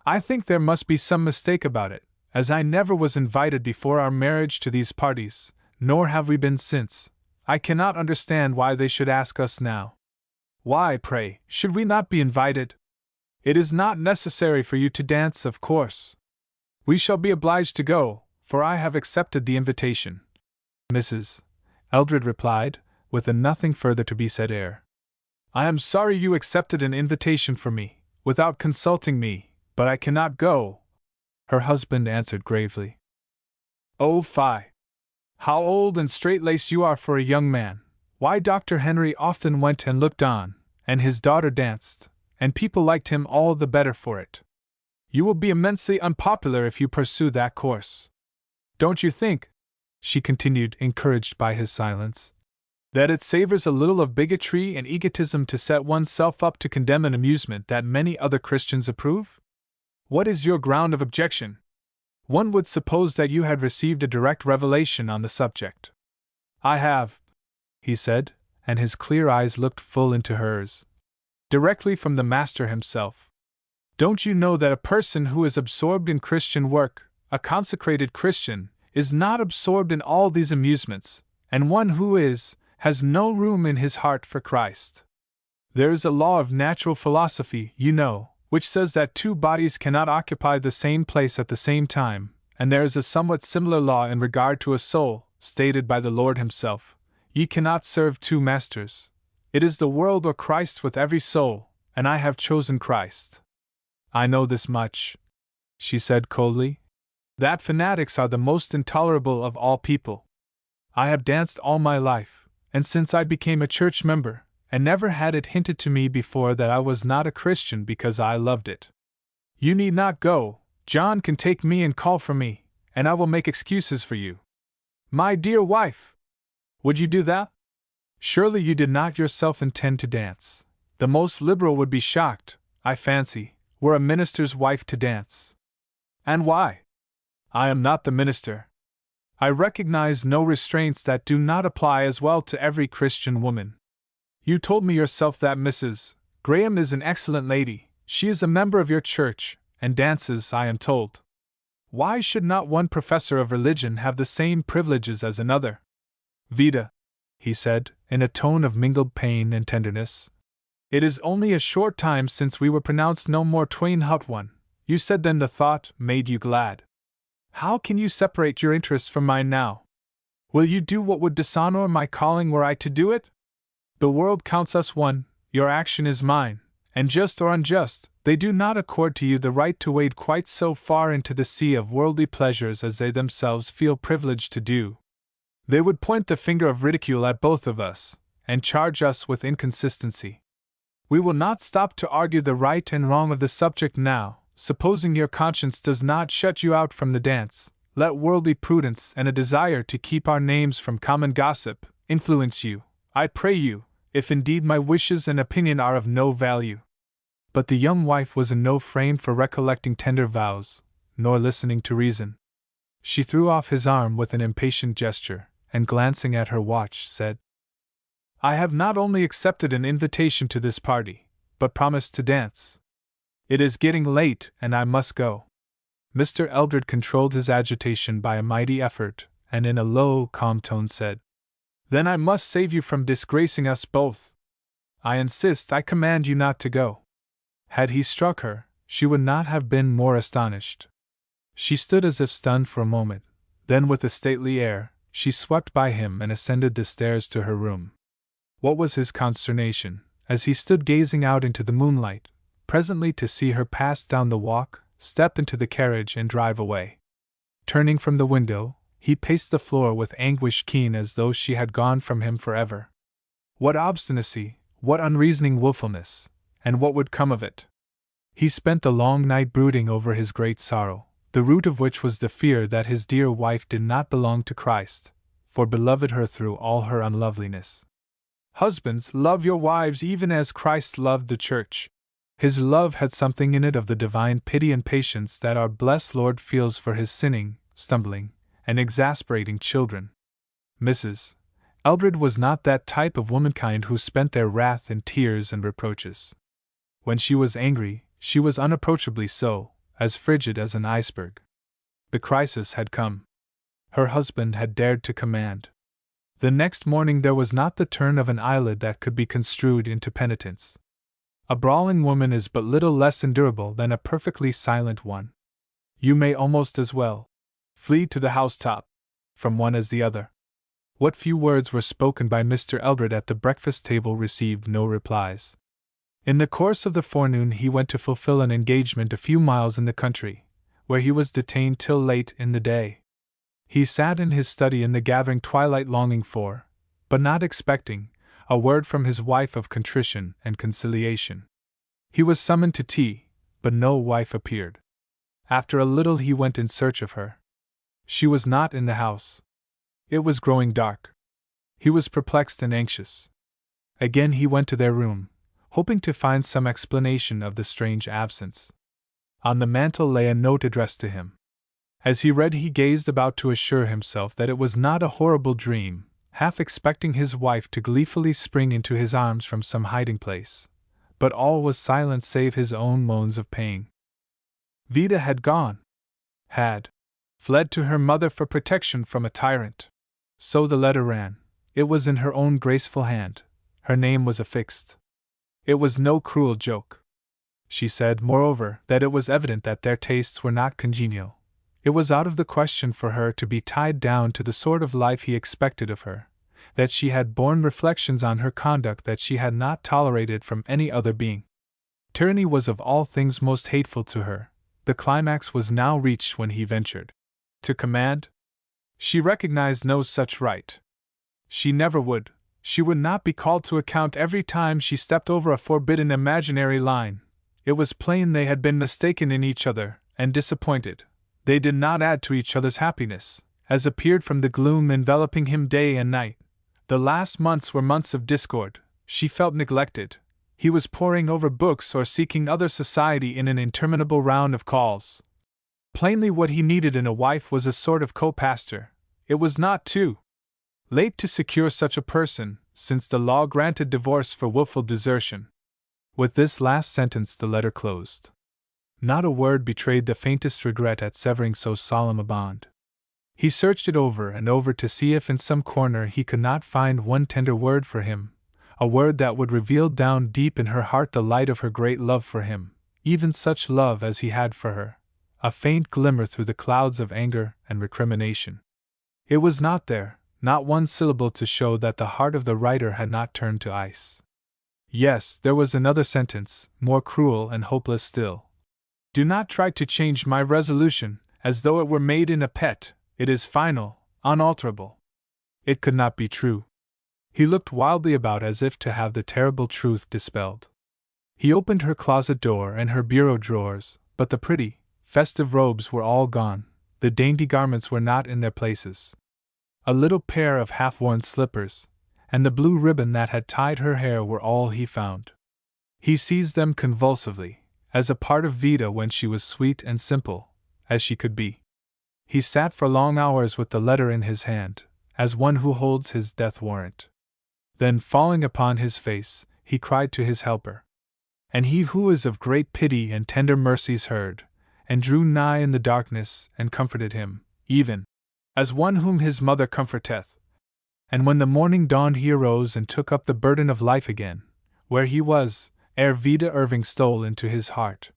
I think there must be some mistake about it, as I never was invited before our marriage to these parties, nor have we been since. I cannot understand why they should ask us now. Why, pray, should we not be invited? It is not necessary for you to dance, of course. We shall be obliged to go, for I have accepted the invitation," Mrs. Eldred replied, with a nothing further to be said air. "I am sorry you accepted an invitation from me, without consulting me, but I cannot go," her husband answered gravely. "Oh, fie! How old and straight-laced you are for a young man! Why, Dr. Henry often went and looked on, and his daughter danced, and people liked him all the better for it. You will be immensely unpopular if you pursue that course. Don't you think," she continued, encouraged by his silence, "that it savors a little of bigotry and egotism to set oneself up to condemn an amusement that many other Christians approve? What is your ground of objection? One would suppose that you had received a direct revelation on the subject." "I have," he said, and his clear eyes looked full into hers. "Directly from the Master himself. Don't you know that a person who is absorbed in Christian work, a consecrated Christian, is not absorbed in all these amusements, and one who is, has no room in his heart for Christ? There is a law of natural philosophy, you know, which says that two bodies cannot occupy the same place at the same time, and there is a somewhat similar law in regard to a soul, stated by the Lord himself: ye cannot serve two masters. It is the world or Christ with every soul, and I have chosen Christ. I know this much," she said coldly, "that fanatics are the most intolerable of all people. I have danced all my life, and since I became a church member, and never had it hinted to me before that I was not a Christian because I loved it. You need not go, John can take me and call for me, and I will make excuses for you. My dear wife! Would you do that? Surely you did not yourself intend to dance. The most liberal would be shocked, I fancy, were a minister's wife to dance. And why? I am not the minister. I recognize no restraints that do not apply as well to every Christian woman. You told me yourself that Mrs. Graham is an excellent lady. She is a member of your church, and dances, I am told. Why should not one professor of religion have the same privileges as another? Vida," he said, in a tone of mingled pain and tenderness, "it is only a short time since we were pronounced no more twain but one. You said then the thought made you glad. How can you separate your interests from mine now? Will you do what would dishonor my calling were I to do it? The world counts us one, your action is mine, and just or unjust, they do not accord to you the right to wade quite so far into the sea of worldly pleasures as they themselves feel privileged to do. They would point the finger of ridicule at both of us, and charge us with inconsistency. We will not stop to argue the right and wrong of the subject now. Supposing your conscience does not shut you out from the dance, let worldly prudence and a desire to keep our names from common gossip influence you, I pray you, if indeed my wishes and opinion are of no value." But the young wife was in no frame for recollecting tender vows, nor listening to reason. She threw off his arm with an impatient gesture, and glancing at her watch, said, "I have not only accepted an invitation to this party, but promised to dance. It is getting late, and I must go." Mr. Eldred controlled his agitation by a mighty effort, and in a low, calm tone said, "Then I must save you from disgracing us both. I insist, I command you not to go." Had he struck her, she would not have been more astonished. She stood as if stunned for a moment, then with a stately air, she swept by him and ascended the stairs to her room. What was his consternation, as he stood gazing out into the moonlight, presently to see her pass down the walk, step into the carriage and drive away. Turning from the window, he paced the floor with anguish keen as though she had gone from him forever. What obstinacy, what unreasoning wilfulness, and what would come of it? He spent the long night brooding over his great sorrow, the root of which was the fear that his dear wife did not belong to Christ, for beloved her through all her unloveliness. Husbands, love your wives even as Christ loved the church. His love had something in it of the divine pity and patience that our blessed Lord feels for his sinning, stumbling, and exasperating children. Mrs. Eldred was not that type of womankind who spent their wrath in tears and reproaches. When she was angry, she was unapproachably so, as frigid as an iceberg. The crisis had come. Her husband had dared to command. The next morning there was not the turn of an eyelid that could be construed into penitence. A brawling woman is but little less endurable than a perfectly silent one. You may almost as well flee to the housetop from one as the other. What few words were spoken by Mr. Eldred at the breakfast table received no replies. In the course of the forenoon he went to fulfill an engagement a few miles in the country, where he was detained till late in the day. He sat in his study in the gathering twilight longing for, but not expecting, a word from his wife of contrition and conciliation. He was summoned to tea, but no wife appeared. After a little he went in search of her. She was not in the house. It was growing dark. He was perplexed and anxious. Again he went to their room, hoping to find some explanation of the strange absence. On the mantel lay a note addressed to him. As he read he gazed about to assure himself that it was not a horrible dream, half expecting his wife to gleefully spring into his arms from some hiding place. But all was silent save his own moans of pain. Vida had gone. Had fled to her mother for protection from a tyrant. So the letter ran. It was in her own graceful hand. Her name was affixed. It was no cruel joke. She said, moreover, that it was evident that their tastes were not congenial. It was out of the question for her to be tied down to the sort of life he expected of her, that she had borne reflections on her conduct that she had not tolerated from any other being. Tyranny was of all things most hateful to her. The climax was now reached when he ventured to command. She recognized no such right. She never would. She would not be called to account every time she stepped over a forbidden imaginary line. It was plain they had been mistaken in each other, and disappointed. They did not add to each other's happiness, as appeared from the gloom enveloping him day and night. The last months were months of discord. She felt neglected. He was poring over books or seeking other society in an interminable round of calls. Plainly what he needed in a wife was a sort of co-pastor. It was not too late to secure such a person, since the law granted divorce for willful desertion. With this last sentence the letter closed. Not a word betrayed the faintest regret at severing so solemn a bond. He searched it over and over to see if in some corner he could not find one tender word for him, a word that would reveal down deep in her heart the light of her great love for him, even such love as he had for her, a faint glimmer through the clouds of anger and recrimination. It was not there, not one syllable to show that the heart of the writer had not turned to ice. Yes, there was another sentence, more cruel and hopeless still. Do not try to change my resolution, as though it were made in a pet. It is final, unalterable. It could not be true. He looked wildly about as if to have the terrible truth dispelled. He opened her closet door and her bureau drawers, but the pretty, festive robes were all gone, the dainty garments were not in their places. A little pair of half-worn slippers, and the blue ribbon that had tied her hair were all he found. He seized them convulsively, as a part of Vida when she was sweet and simple, as she could be. He sat for long hours with the letter in his hand, as one who holds his death warrant. Then, falling upon his face, he cried to his helper. And he who is of great pity and tender mercies heard, and drew nigh in the darkness, and comforted him, even as one whom his mother comforteth. And when the morning dawned he arose and took up the burden of life again, where he was, ere Vida Irving stole into his heart.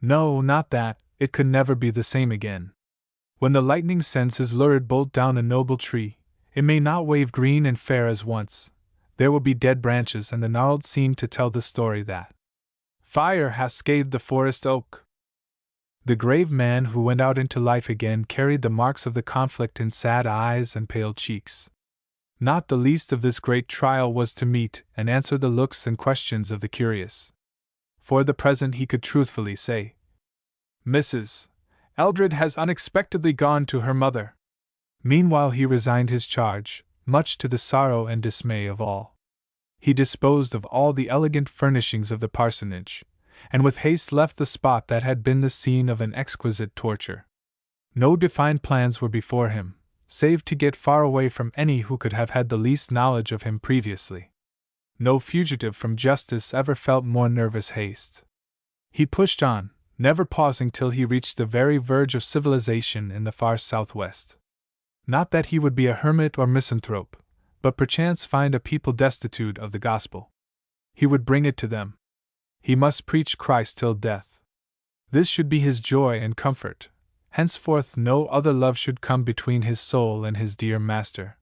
No, not that, it could never be the same again. When the lightning sends his lurid bolt down a noble tree, it may not wave green and fair as once. There will be dead branches, and the gnarled seem to tell the story that fire has scathed the forest oak. The grave man who went out into life again carried the marks of the conflict in sad eyes and pale cheeks. Not the least of this great trial was to meet and answer the looks and questions of the curious. For the present he could truthfully say, Mrs. Eldred has unexpectedly gone to her mother. Meanwhile he resigned his charge, much to the sorrow and dismay of all. He disposed of all the elegant furnishings of the parsonage, and with haste left the spot that had been the scene of an exquisite torture. No defined plans were before him, save to get far away from any who could have had the least knowledge of him previously. No fugitive from justice ever felt more nervous haste. He pushed on, never pausing till he reached the very verge of civilization in the far southwest. Not that he would be a hermit or misanthrope, but perchance find a people destitute of the gospel. He would bring it to them. He must preach Christ till death. This should be his joy and comfort. Henceforth no other love should come between his soul and his dear master.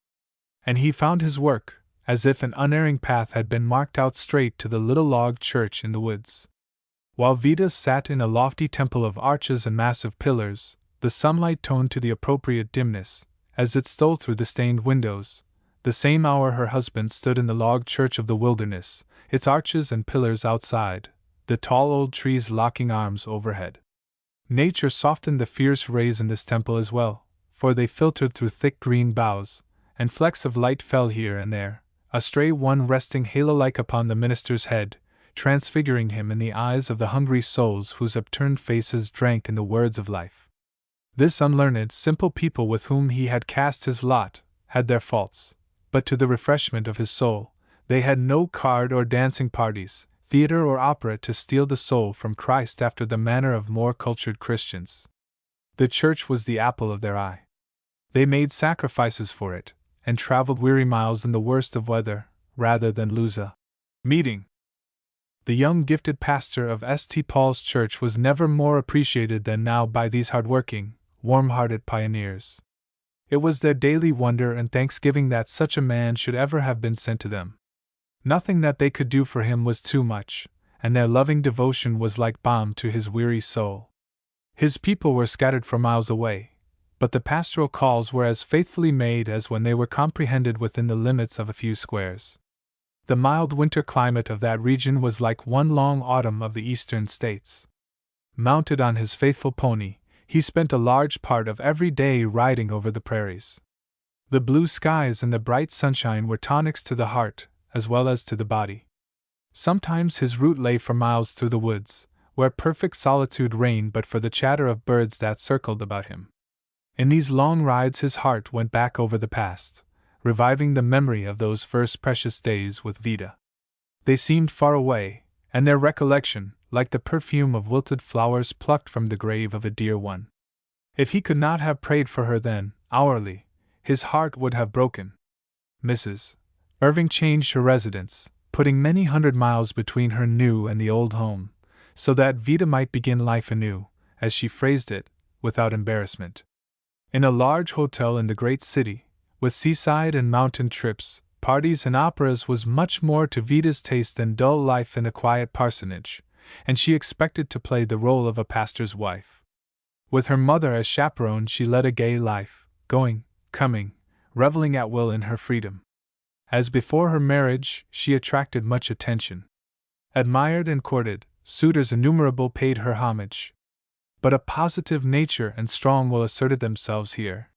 And he found his work, as if an unerring path had been marked out straight to the little log church in the woods. While Vida sat in a lofty temple of arches and massive pillars, the sunlight toned to the appropriate dimness, as it stole through the stained windows. The same hour her husband stood in the log church of the wilderness, its arches and pillars outside, the tall old trees locking arms overhead. Nature softened the fierce rays in this temple as well, for they filtered through thick green boughs, and flecks of light fell here and there, a stray one resting halo-like upon the minister's head, transfiguring him in the eyes of the hungry souls whose upturned faces drank in the words of life. This unlearned, simple people with whom he had cast his lot had their faults, but to the refreshment of his soul, they had no card or dancing parties, theater or opera to steal the soul from Christ after the manner of more cultured Christians. The church was the apple of their eye. They made sacrifices for it, and traveled weary miles in the worst of weather, rather than lose a meeting. The young gifted pastor of St. Paul's Church was never more appreciated than now by these hard-working, warm-hearted pioneers. It was their daily wonder and thanksgiving that such a man should ever have been sent to them. Nothing that they could do for him was too much, and their loving devotion was like balm to his weary soul. His people were scattered for miles away, but the pastoral calls were as faithfully made as when they were comprehended within the limits of a few squares. The mild winter climate of that region was like one long autumn of the eastern states. Mounted on his faithful pony, he spent a large part of every day riding over the prairies. The blue skies and the bright sunshine were tonics to the heart, as well as to the body. Sometimes his route lay for miles through the woods, where perfect solitude reigned but for the chatter of birds that circled about him. In these long rides his heart went back over the past, reviving the memory of those first precious days with Vida. They seemed far away, and their recollection, like the perfume of wilted flowers plucked from the grave of a dear one. If he could not have prayed for her then, hourly, his heart would have broken. Mrs. Irving changed her residence, putting many hundred miles between her new and the old home, so that Vida might begin life anew, as she phrased it, without embarrassment. In a large hotel in the great city, with seaside and mountain trips, parties and operas was much more to Vida's taste than dull life in a quiet parsonage, and she expected to play the role of a pastor's wife. With her mother as chaperone she led a gay life, going, coming, reveling at will in her freedom. As before her marriage, she attracted much attention. Admired and courted, suitors innumerable paid her homage. But a positive nature and strong will asserted themselves here.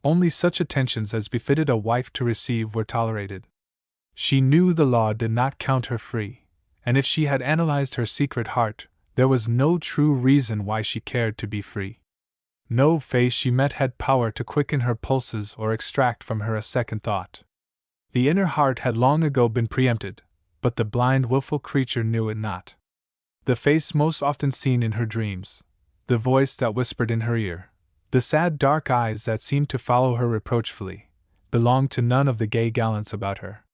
Only such attentions as befitted a wife to receive were tolerated. She knew the law did not count her free, and if she had analyzed her secret heart, there was no true reason why she cared to be free. No face she met had power to quicken her pulses or extract from her a second thought. The inner heart had long ago been preempted, but the blind, willful creature knew it not. The face most often seen in her dreams, the voice that whispered in her ear, the sad dark eyes that seemed to follow her reproachfully, belonged to none of the gay gallants about her.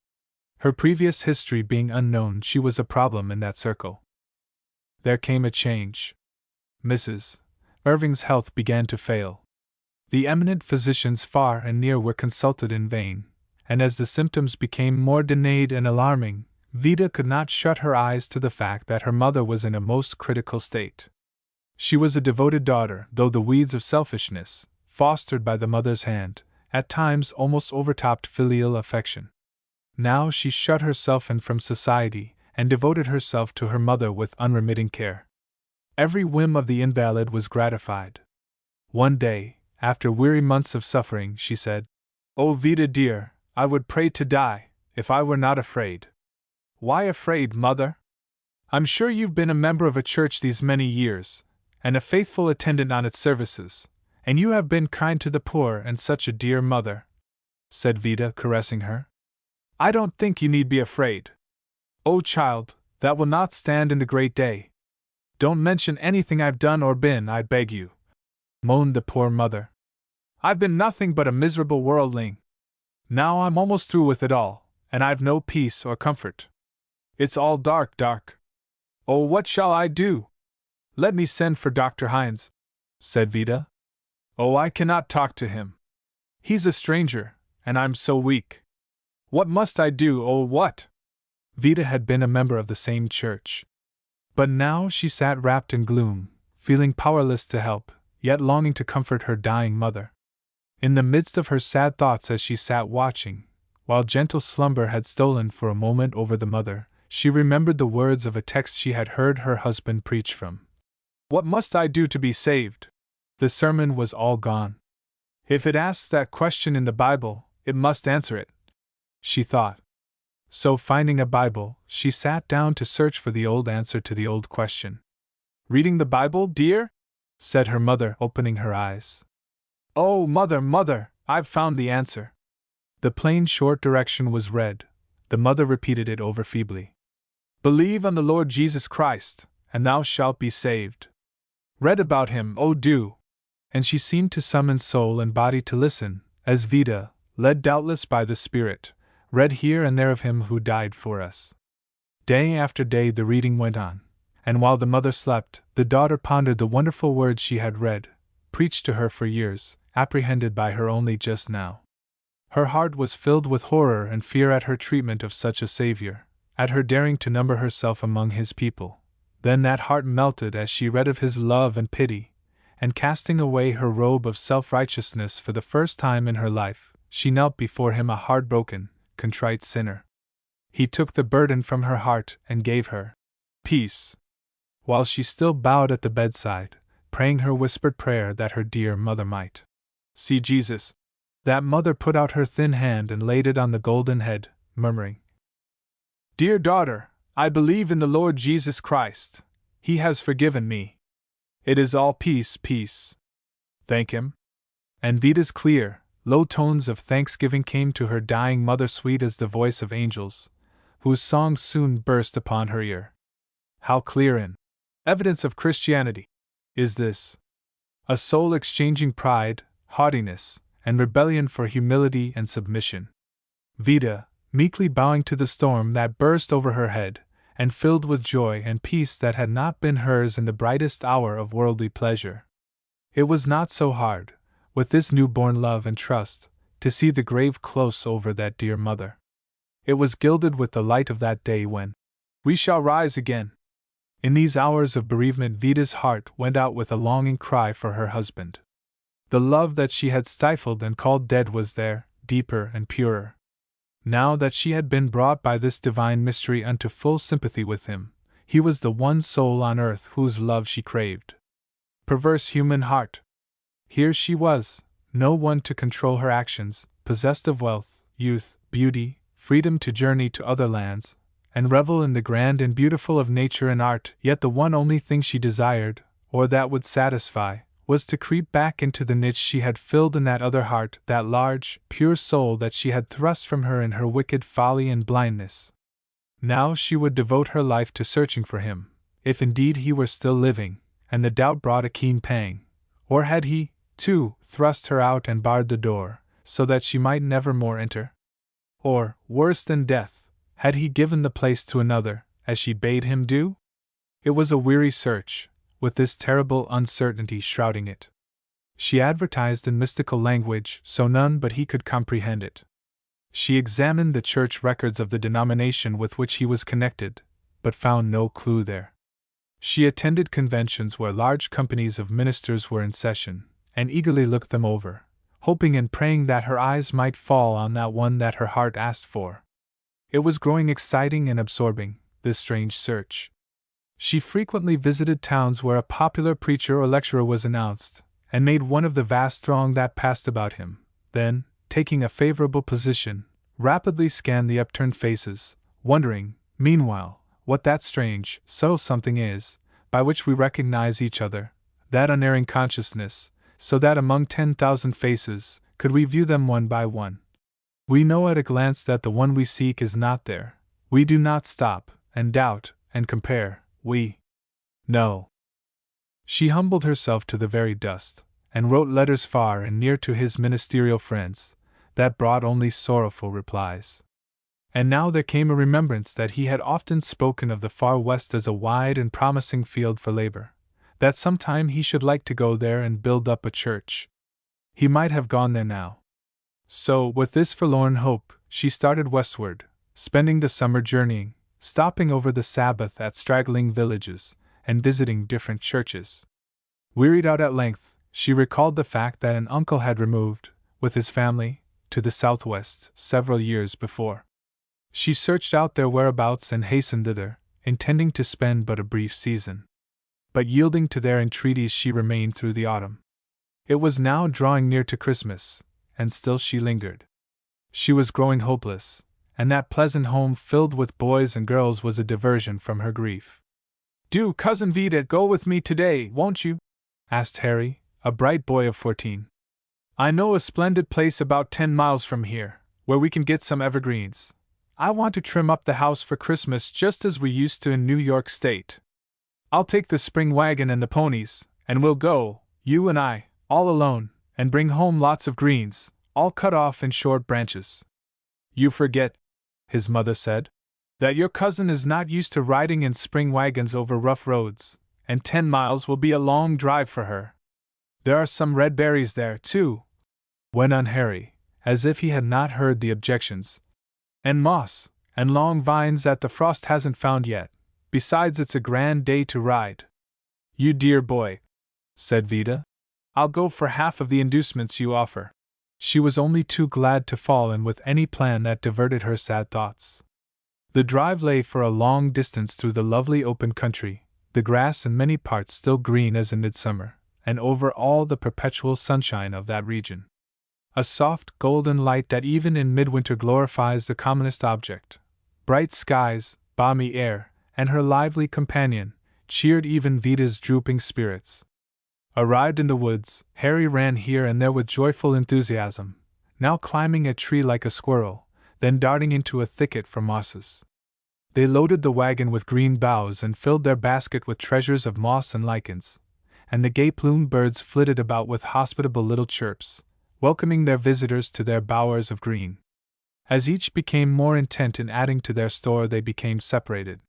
Her previous history being unknown, she was a problem in that circle. There came a change. Mrs. Irving's health began to fail. The eminent physicians far and near were consulted in vain, and as the symptoms became more denuded and alarming, Vida could not shut her eyes to the fact that her mother was in a most critical state. She was a devoted daughter, though the weeds of selfishness, fostered by the mother's hand, at times almost overtopped filial affection. Now she shut herself in from society, and devoted herself to her mother with unremitting care. Every whim of the invalid was gratified. One day, after weary months of suffering, she said, "Oh, Vida dear, I would pray to die, if I were not afraid." "Why afraid, mother? I'm sure you've been a member of a church these many years, and a faithful attendant on its services, and you have been kind to the poor and such a dear mother," said Vida, caressing her. "I don't think you need be afraid. Oh, child, that will not stand in the great day. Don't mention anything I've done or been, I beg you," moaned the poor mother. "I've been nothing but a miserable worldling. Now I'm almost through with it all, and I've no peace or comfort. It's all dark, dark. Oh, what shall I do?" "Let me send for Dr. Hines," said Vida. "Oh, I cannot talk to him. He's a stranger, and I'm so weak. What must I do, oh, what?" Vida had been a member of the same church. But now she sat wrapped in gloom, feeling powerless to help, yet longing to comfort her dying mother. In the midst of her sad thoughts as she sat watching, while gentle slumber had stolen for a moment over the mother, she remembered the words of a text she had heard her husband preach from. What must I do to be saved? The sermon was all gone. If it asks that question in the Bible, it must answer it, she thought. So, finding a Bible, she sat down to search for the old answer to the old question. Reading the Bible, dear? Said her mother, opening her eyes. Oh, mother, I've found the answer. The plain short direction was read. The mother repeated it over feebly. Believe on the Lord Jesus Christ, and thou shalt be saved. Read about him, oh do! And she seemed to summon soul and body to listen, as Vida, led doubtless by the Spirit, read here and there of him who died for us. Day after day the reading went on, and while the mother slept, the daughter pondered the wonderful words she had read, preached to her for years, apprehended by her only just now. Her heart was filled with horror and fear at her treatment of such a Savior, at her daring to number herself among his people. Then that heart melted as she read of his love and pity, and casting away her robe of self-righteousness for the first time in her life, she knelt before him a heartbroken, contrite sinner. He took the burden from her heart and gave her peace, while she still bowed at the bedside, praying her whispered prayer that her dear mother might see Jesus. That mother put out her thin hand and laid it on the golden head, murmuring, Dear daughter, I believe in the Lord Jesus Christ. He has forgiven me. It is all peace, peace. Thank him. And Vida's clear, low tones of thanksgiving came to her dying mother sweet as the voice of angels, whose songs soon burst upon her ear. How clear an evidence of Christianity is this! A soul exchanging pride, haughtiness, and rebellion for humility and submission. Vida, meekly bowing to the storm that burst over her head, and filled with joy and peace that had not been hers in the brightest hour of worldly pleasure. It was not so hard, with this newborn love and trust, to see the grave close over that dear mother. It was gilded with the light of that day when we shall rise again. In these hours of bereavement, Vida's heart went out with a longing cry for her husband. The love that she had stifled and called dead was there, deeper and purer. Now that she had been brought by this divine mystery unto full sympathy with him, he was the one soul on earth whose love she craved. Perverse human heart! Here she was, no one to control her actions, possessed of wealth, youth, beauty, freedom to journey to other lands, and revel in the grand and beautiful of nature and art, yet the one only thing she desired, or that would satisfy, was to creep back into the niche she had filled in that other heart, that large, pure soul that she had thrust from her in her wicked folly and blindness. Now she would devote her life to searching for him, if indeed he were still living, and the doubt brought a keen pang. Or had he, too, thrust her out and barred the door, so that she might never more enter? Or, worse than death, had he given the place to another, as she bade him do? It was a weary search, with this terrible uncertainty shrouding it. She advertised in mystical language so none but he could comprehend it. She examined the church records of the denomination with which he was connected, but found no clue there. She attended conventions where large companies of ministers were in session, and eagerly looked them over, hoping and praying that her eyes might fall on that one that her heart asked for. It was growing exciting and absorbing, this strange search. She frequently visited towns where a popular preacher or lecturer was announced, and made one of the vast throng that passed about him. Then, taking a favorable position, rapidly scanned the upturned faces, wondering, meanwhile, what that strange, subtle something is, by which we recognize each other, that unerring consciousness, so that among 10,000 faces, could we view them one by one, we know at a glance that the one we seek is not there. We do not stop, and doubt, and compare, we know. She humbled herself to the very dust, and wrote letters far and near to his ministerial friends, that brought only sorrowful replies. And now there came a remembrance that he had often spoken of the far west as a wide and promising field for labor, that sometime he should like to go there and build up a church. He might have gone there now. So, with this forlorn hope, she started westward, spending the summer journeying, stopping over the Sabbath at straggling villages, and visiting different churches. Wearied out at length, she recalled the fact that an uncle had removed, with his family, to the southwest several years before. She searched out their whereabouts and hastened thither, intending to spend but a brief season. but yielding to their entreaties she remained through the autumn. It was now drawing near to Christmas, and still she lingered. She was growing hopeless, and that pleasant home filled with boys and girls was a diversion from her grief. "Do, Cousin Vida, go with me today, won't you?" asked Harry, a bright boy of 14. "I know a splendid place about 10 miles from here, where we can get some evergreens. I want to trim up the house for Christmas just as we used to in New York State. I'll take the spring wagon and the ponies, and we'll go, you and I, all alone, and bring home lots of greens, all cut off in short branches." "You forget," his mother said, "that your cousin is not used to riding in spring wagons over rough roads, and 10 miles will be a long drive for her. There are some red berries there, too," went on Harry, as if he had not heard the objections, "and moss, and long vines that the frost hasn't found yet. Besides, it's a grand day to ride." "You dear boy," said Vida. "I'll go for half of the inducements you offer." She was only too glad to fall in with any plan that diverted her sad thoughts. The drive lay for a long distance through the lovely open country, the grass in many parts still green as in midsummer, and over all the perpetual sunshine of that region. A soft, golden light that even in midwinter glorifies the commonest object, bright skies, balmy air, and her lively companion, cheered even Vida's drooping spirits. Arrived in the woods, Harry ran here and there with joyful enthusiasm, now climbing a tree like a squirrel, then darting into a thicket for mosses. They loaded the wagon with green boughs and filled their basket with treasures of moss and lichens, and the gay-plumed birds flitted about with hospitable little chirps, welcoming their visitors to their bowers of green. As each became more intent in adding to their store, they became separated.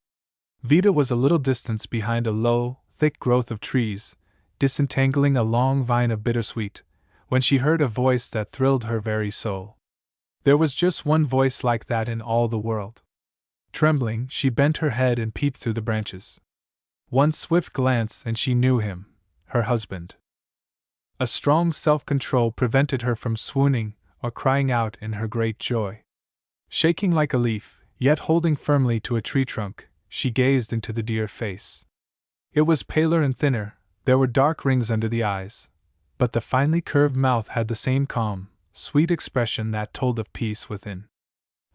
Vida was a little distance behind a low, thick growth of trees, disentangling a long vine of bittersweet, when she heard a voice that thrilled her very soul. There was just one voice like that in all the world. Trembling, she bent her head and peeped through the branches. One swift glance and she knew him, her husband. A strong self-control prevented her from swooning or crying out in her great joy. Shaking like a leaf, yet holding firmly to a tree trunk, she gazed into the dear face. It was paler and thinner, there were dark rings under the eyes, but the finely curved mouth had the same calm, sweet expression that told of peace within.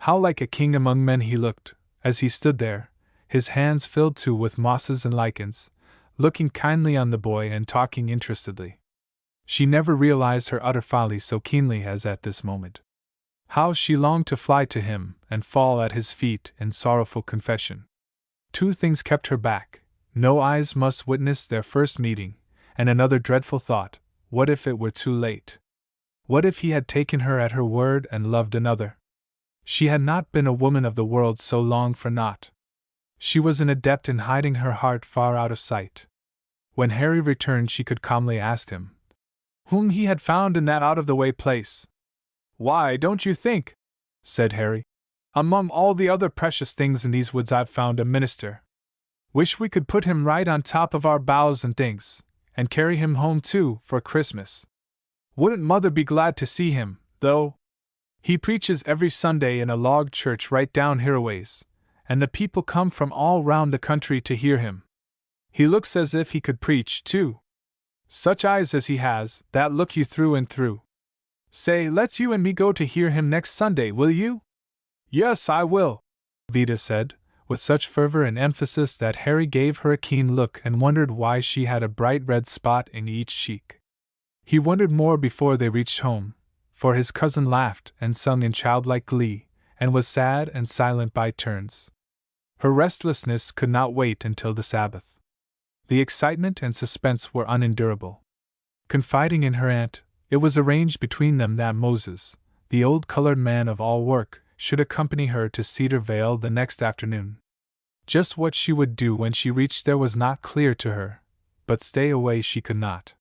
How like a king among men he looked, as he stood there, his hands filled too with mosses and lichens, looking kindly on the boy and talking interestedly. She never realized her utter folly so keenly as at this moment. How she longed to fly to him and fall at his feet in sorrowful confession. Two things kept her back: no eyes must witness their first meeting, and another dreadful thought: what if it were too late? What if he had taken her at her word and loved another? She had not been a woman of the world so long for naught. She was an adept in hiding her heart far out of sight. When Harry returned, she could calmly ask him whom he had found in that out-of-the-way place. "Why, don't you think," said Harry, "among all the other precious things in these woods I've found a minister. Wish we could put him right on top of our boughs and things, and carry him home too, for Christmas. Wouldn't Mother be glad to see him, though? He preaches every Sunday in a log church right down hereaways, and the people come from all round the country to hear him. He looks as if he could preach, too. Such eyes as he has, that look you through and through. Say, let's you and me go to hear him next Sunday, will you?" "Yes, I will," Vida said, with such fervor and emphasis that Harry gave her a keen look and wondered why she had a bright red spot in each cheek. He wondered more before they reached home, for his cousin laughed and sung in childlike glee, and was sad and silent by turns. Her restlessness could not wait until the Sabbath. The excitement and suspense were unendurable. Confiding in her aunt, it was arranged between them that Moses, the old colored man of all work, should accompany her to Cedar Vale the next afternoon. Just what she would do when she reached there was not clear to her, but stay away she could not.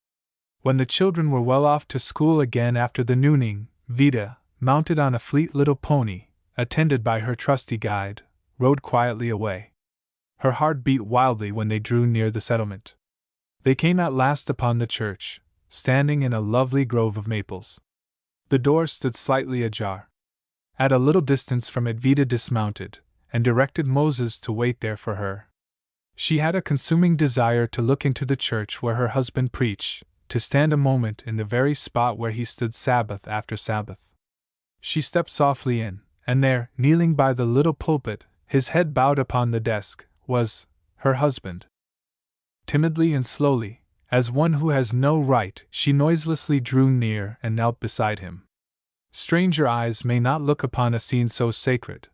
When the children were well off to school again after the nooning, Vida, mounted on a fleet little pony, attended by her trusty guide, rode quietly away. Her heart beat wildly when they drew near the settlement. They came at last upon the church, standing in a lovely grove of maples. The door stood slightly ajar. At a little distance from it Vida dismounted, and directed Moses to wait there for her. She had a consuming desire to look into the church where her husband preached, to stand a moment in the very spot where he stood Sabbath after Sabbath. She stepped softly in, and there, kneeling by the little pulpit, his head bowed upon the desk, was her husband. Timidly and slowly, as one who has no right, she noiselessly drew near and knelt beside him. Stranger eyes may not look upon a scene so sacred,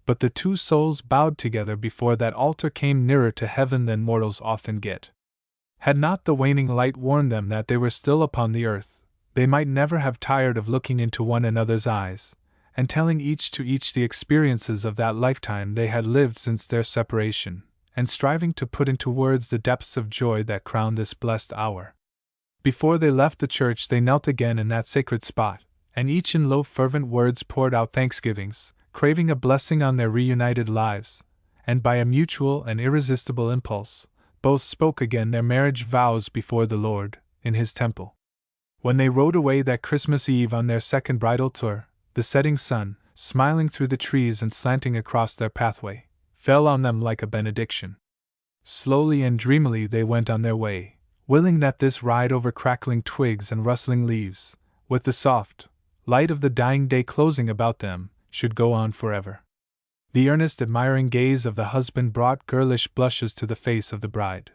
but the two souls bowed together before that altar came nearer to heaven than mortals often get. Had not the waning light warned them that they were still upon the earth, they might never have tired of looking into one another's eyes, and telling each to each the experiences of that lifetime they had lived since their separation, and striving to put into words the depths of joy that crowned this blessed hour. Before they left the church they knelt again in that sacred spot, and each in low fervent words poured out thanksgivings, craving a blessing on their reunited lives, and by a mutual and irresistible impulse, both spoke again their marriage vows before the Lord, in His temple. When they rode away that Christmas Eve on their second bridal tour, the setting sun, smiling through the trees and slanting across their pathway, fell on them like a benediction. Slowly and dreamily they went on their way, willing that this ride over crackling twigs and rustling leaves, with the soft light of the dying day closing about them, should go on forever. The earnest, admiring gaze of the husband brought girlish blushes to the face of the bride.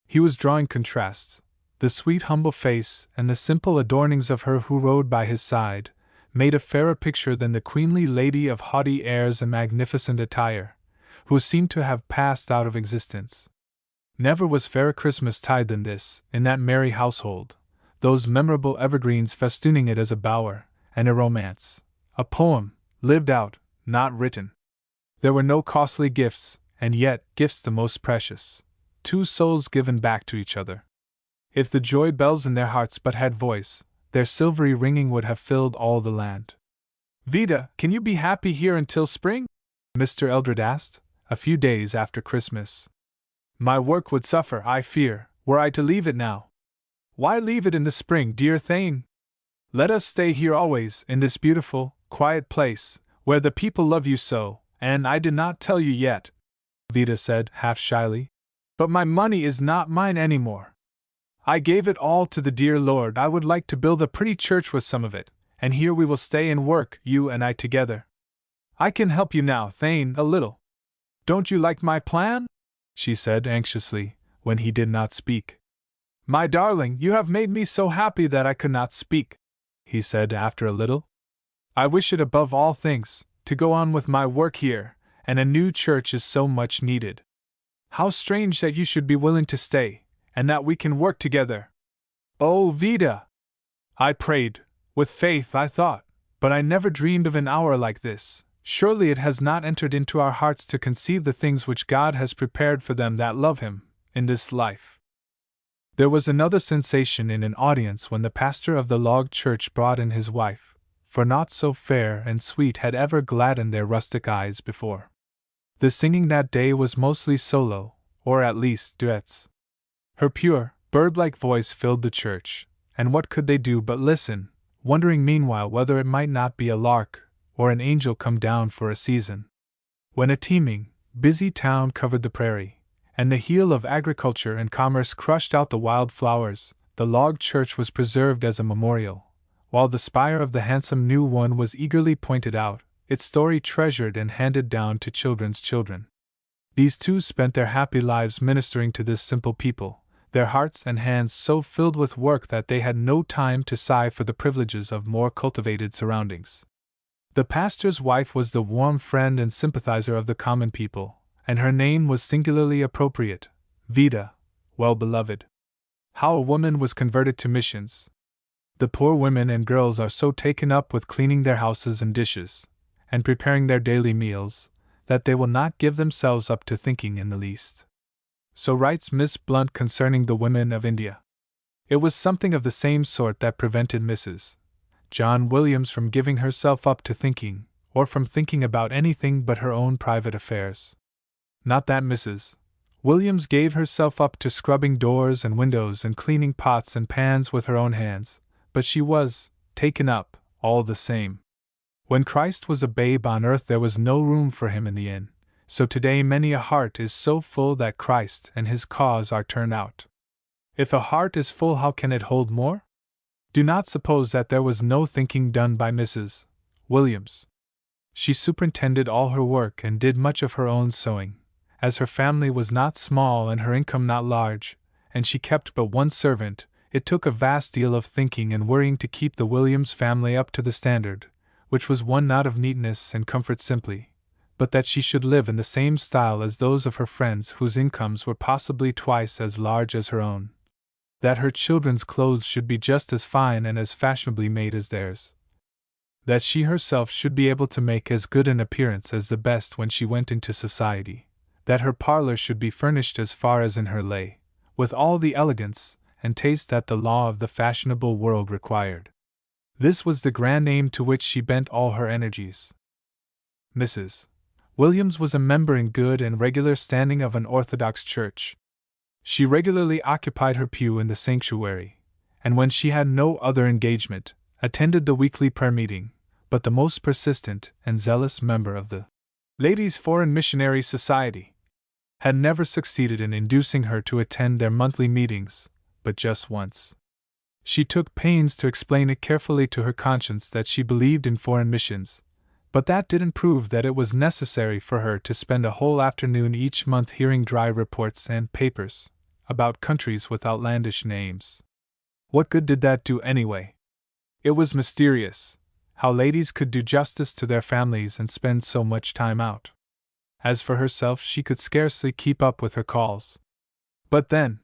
He was drawing contrasts. The sweet, humble face and the simple adornings of her who rode by his side made a fairer picture than the queenly lady of haughty airs and magnificent attire, who seemed to have passed out of existence. Never was fairer Christmas-tide than this, in that merry household, those memorable evergreens festooning it as a bower, and a romance, a poem, lived out, not written. There were no costly gifts, and yet gifts the most precious, two souls given back to each other. If the joy bells in their hearts but had voice, their silvery ringing would have filled all the land. "Vida, can you be happy here until spring?" Mr. Eldred asked, a few days after Christmas. "My work would suffer, I fear, were I to leave it now." "Why leave it in the spring, dear Thane? Let us stay here always, in this beautiful, quiet place, where the people love you so, and I did not tell you yet," Vida said, half shyly, "but my money is not mine any more. I gave it all to the dear Lord. I would like to build a pretty church with some of it, and here we will stay and work, you and I together. I can help you now, Thane, a little. Don't you like my plan?" she said anxiously, when he did not speak. "My darling, you have made me so happy that I could not speak," he said after a little. "I wish it above all things, to go on with my work here, and a new church is so much needed. How strange that you should be willing to stay, and that we can work together. Oh, Vida! I prayed, with faith I thought, but I never dreamed of an hour like this. Surely it has not entered into our hearts to conceive the things which God has prepared for them that love Him, in this life." There was another sensation in an audience when the pastor of the log church brought in his wife, for naught so fair and sweet had ever gladdened their rustic eyes before. The singing that day was mostly solo, or at least duets. Her pure, bird-like voice filled the church, and what could they do but listen, wondering meanwhile whether it might not be a lark or an angel come down for a season. When a teeming, busy town covered the prairie, and the heel of agriculture and commerce crushed out the wild flowers, the log church was preserved as a memorial, while the spire of the handsome new one was eagerly pointed out, its story treasured and handed down to children's children. These two spent their happy lives ministering to this simple people, their hearts and hands so filled with work that they had no time to sigh for the privileges of more cultivated surroundings. The pastor's wife was the warm friend and sympathizer of the common people, and her name was singularly appropriate, Vida, well beloved. How a woman was converted to missions! The poor women and girls are so taken up with cleaning their houses and dishes, and preparing their daily meals, that they will not give themselves up to thinking in the least. So writes Miss Blunt concerning the women of India. It was something of the same sort that prevented Mrs. John Williams from giving herself up to thinking, or from thinking about anything but her own private affairs. Not that Mrs. Williams gave herself up to scrubbing doors and windows and cleaning pots and pans with her own hands, but she was taken up, all the same. When Christ was a babe on earth there was no room for him in the inn, So today many a heart is so full that Christ and his cause are turned out. If a heart is full, how can it hold more? Do not suppose that there was no thinking done by Mrs. Williams. She superintended all her work and did much of her own sewing, as her family was not small and her income not large, and she kept but one servant. It took a vast deal of thinking and worrying to keep the Williams family up to the standard, which was one not of neatness and comfort simply, but that she should live in the same style as those of her friends whose incomes were possibly twice as large as her own. That her children's clothes should be just as fine and as fashionably made as theirs. That she herself should be able to make as good an appearance as the best when she went into society. That her parlor should be furnished as far as in her lay, with all the elegance and taste that the law of the fashionable world required. This was the grand aim to which she bent all her energies. Mrs. Williams was a member in good and regular standing of an Orthodox church. She regularly occupied her pew in the sanctuary, and when she had no other engagement, attended the weekly prayer meeting, but the most persistent and zealous member of the Ladies' Foreign Missionary Society had never succeeded in inducing her to attend their monthly meetings, but just once. She took pains to explain it carefully to her conscience that she believed in foreign missions, but that didn't prove that it was necessary for her to spend a whole afternoon each month hearing dry reports and papers about countries with outlandish names. What good did that do anyway? It was mysterious how ladies could do justice to their families and spend so much time out. As for herself, she could scarcely keep up with her calls. But then,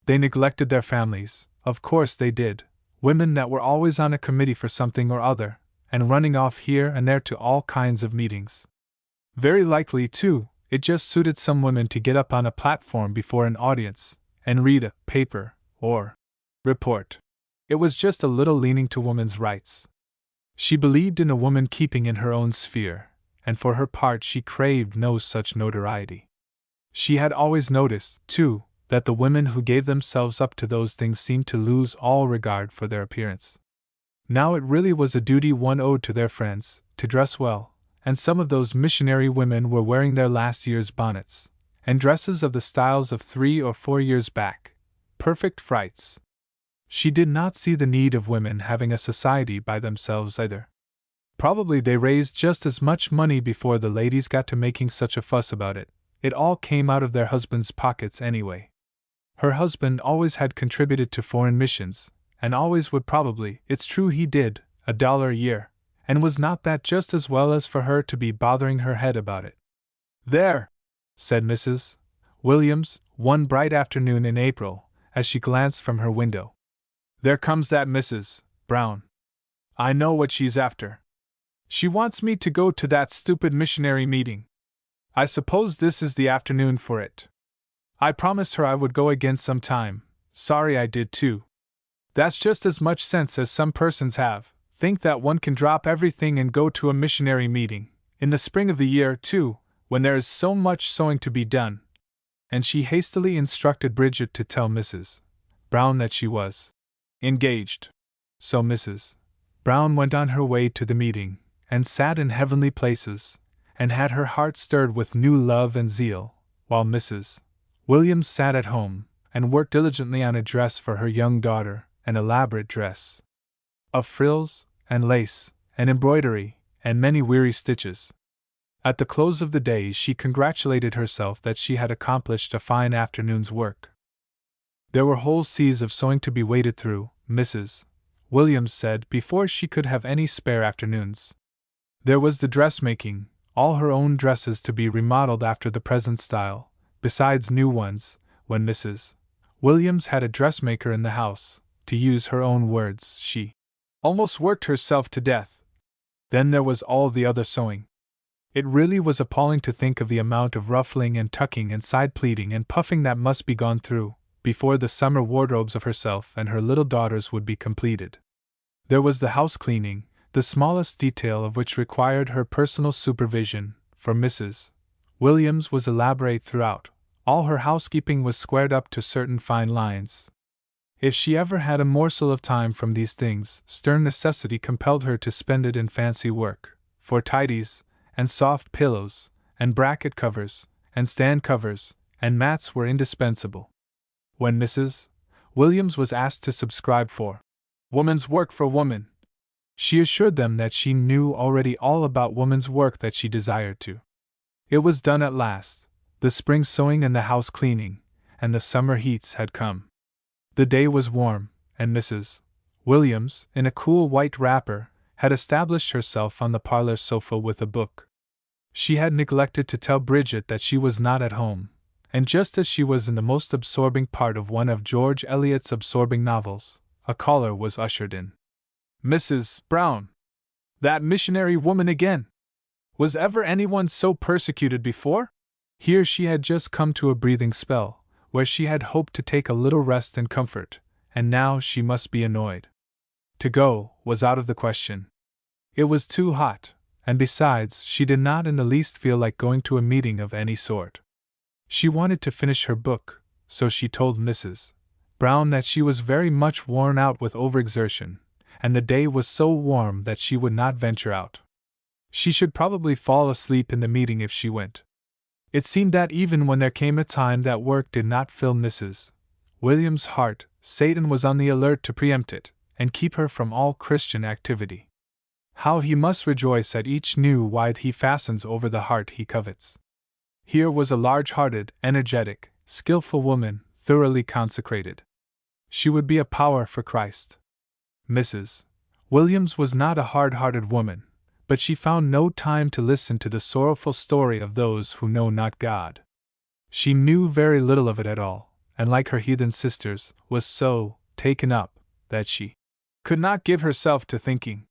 they neglected their families, of course they did, women that were always on a committee for something or other, and running off here and there to all kinds of meetings. Very likely, too, it just suited some women to get up on a platform before an audience and read a paper or report. It was just a little leaning to woman's rights. She believed in a woman keeping in her own sphere, and for her part she craved no such notoriety. She had always noticed, too, that the women who gave themselves up to those things seemed to lose all regard for their appearance. Now it really was a duty one owed to their friends, to dress well, and some of those missionary women were wearing their last year's bonnets, and dresses of the styles of 3 or 4 years back. Perfect frights. She did not see the need of women having a society by themselves either. Probably they raised just as much money before the ladies got to making such a fuss about it. It all came out of their husbands' pockets anyway. Her husband always had contributed to foreign missions, and always would probably, it's true he did, $1 a year, and was not that just as well as for her to be bothering her head about it? There, said Mrs. Williams, one bright afternoon in April, as she glanced from her window. There comes that Mrs. Brown. I know what she's after. She wants me to go to that stupid missionary meeting. I suppose this is the afternoon for it. I promised her I would go again some time. Sorry I did too. That's just as much sense as some persons have. Think that one can drop everything and go to a missionary meeting, in the spring of the year, too, when there is so much sewing to be done. And she hastily instructed Bridget to tell Mrs. Brown that she was engaged. So Mrs. Brown went on her way to the meeting, and sat in heavenly places, and had her heart stirred with new love and zeal, while Mrs. Williams sat at home, and worked diligently on a dress for her young daughter, an elaborate dress of frills, and lace, and embroidery, and many weary stitches. At the close of the day she congratulated herself that she had accomplished a fine afternoon's work. There were whole seas of sewing to be waded through, Mrs. Williams said, before she could have any spare afternoons. There was the dressmaking, all her own dresses to be remodeled after the present style, besides new ones, when Mrs. Williams had a dressmaker in the house. To use her own words, she almost worked herself to death. Then there was all the other sewing. It really was appalling to think of the amount of ruffling and tucking and side pleating and puffing that must be gone through, before the summer wardrobes of herself and her little daughters would be completed. There was the house cleaning, the smallest detail of which required her personal supervision, for Mrs. Williams was elaborate throughout. All her housekeeping was squared up to certain fine lines. If she ever had a morsel of time from these things, stern necessity compelled her to spend it in fancy work, for tidies, and soft pillows, and bracket covers, and stand covers, and mats were indispensable. When Mrs. Williams was asked to subscribe for Woman's Work for Woman, she assured them that she knew already all about woman's work that she desired to. It was done at last. The spring sewing and the house cleaning, and the summer heats had come. The day was warm, and Mrs. Williams, in a cool white wrapper, had established herself on the parlor sofa with a book. She had neglected to tell Bridget that she was not at home, and just as she was in the most absorbing part of one of George Eliot's absorbing novels, a caller was ushered in. Mrs. Brown! That missionary woman again! Was ever anyone so persecuted before? Here she had just come to a breathing spell, where she had hoped to take a little rest and comfort, and now she must be annoyed. To go was out of the question. It was too hot, and besides, she did not in the least feel like going to a meeting of any sort. She wanted to finish her book, so she told Mrs. Brown that she was very much worn out with overexertion, and the day was so warm that she would not venture out. She should probably fall asleep in the meeting if she went. It seemed that even when there came a time that work did not fill Mrs. Williams' heart, Satan was on the alert to preempt it, and keep her from all Christian activity. How he must rejoice at each new withe he fastens over the heart he covets. Here was a large-hearted, energetic, skillful woman, thoroughly consecrated. She would be a power for Christ. Mrs. Williams was not a hard-hearted woman, but she found no time to listen to the sorrowful story of those who know not God. She knew very little of it at all, and like her heathen sisters, was so taken up that she could not give herself to thinking.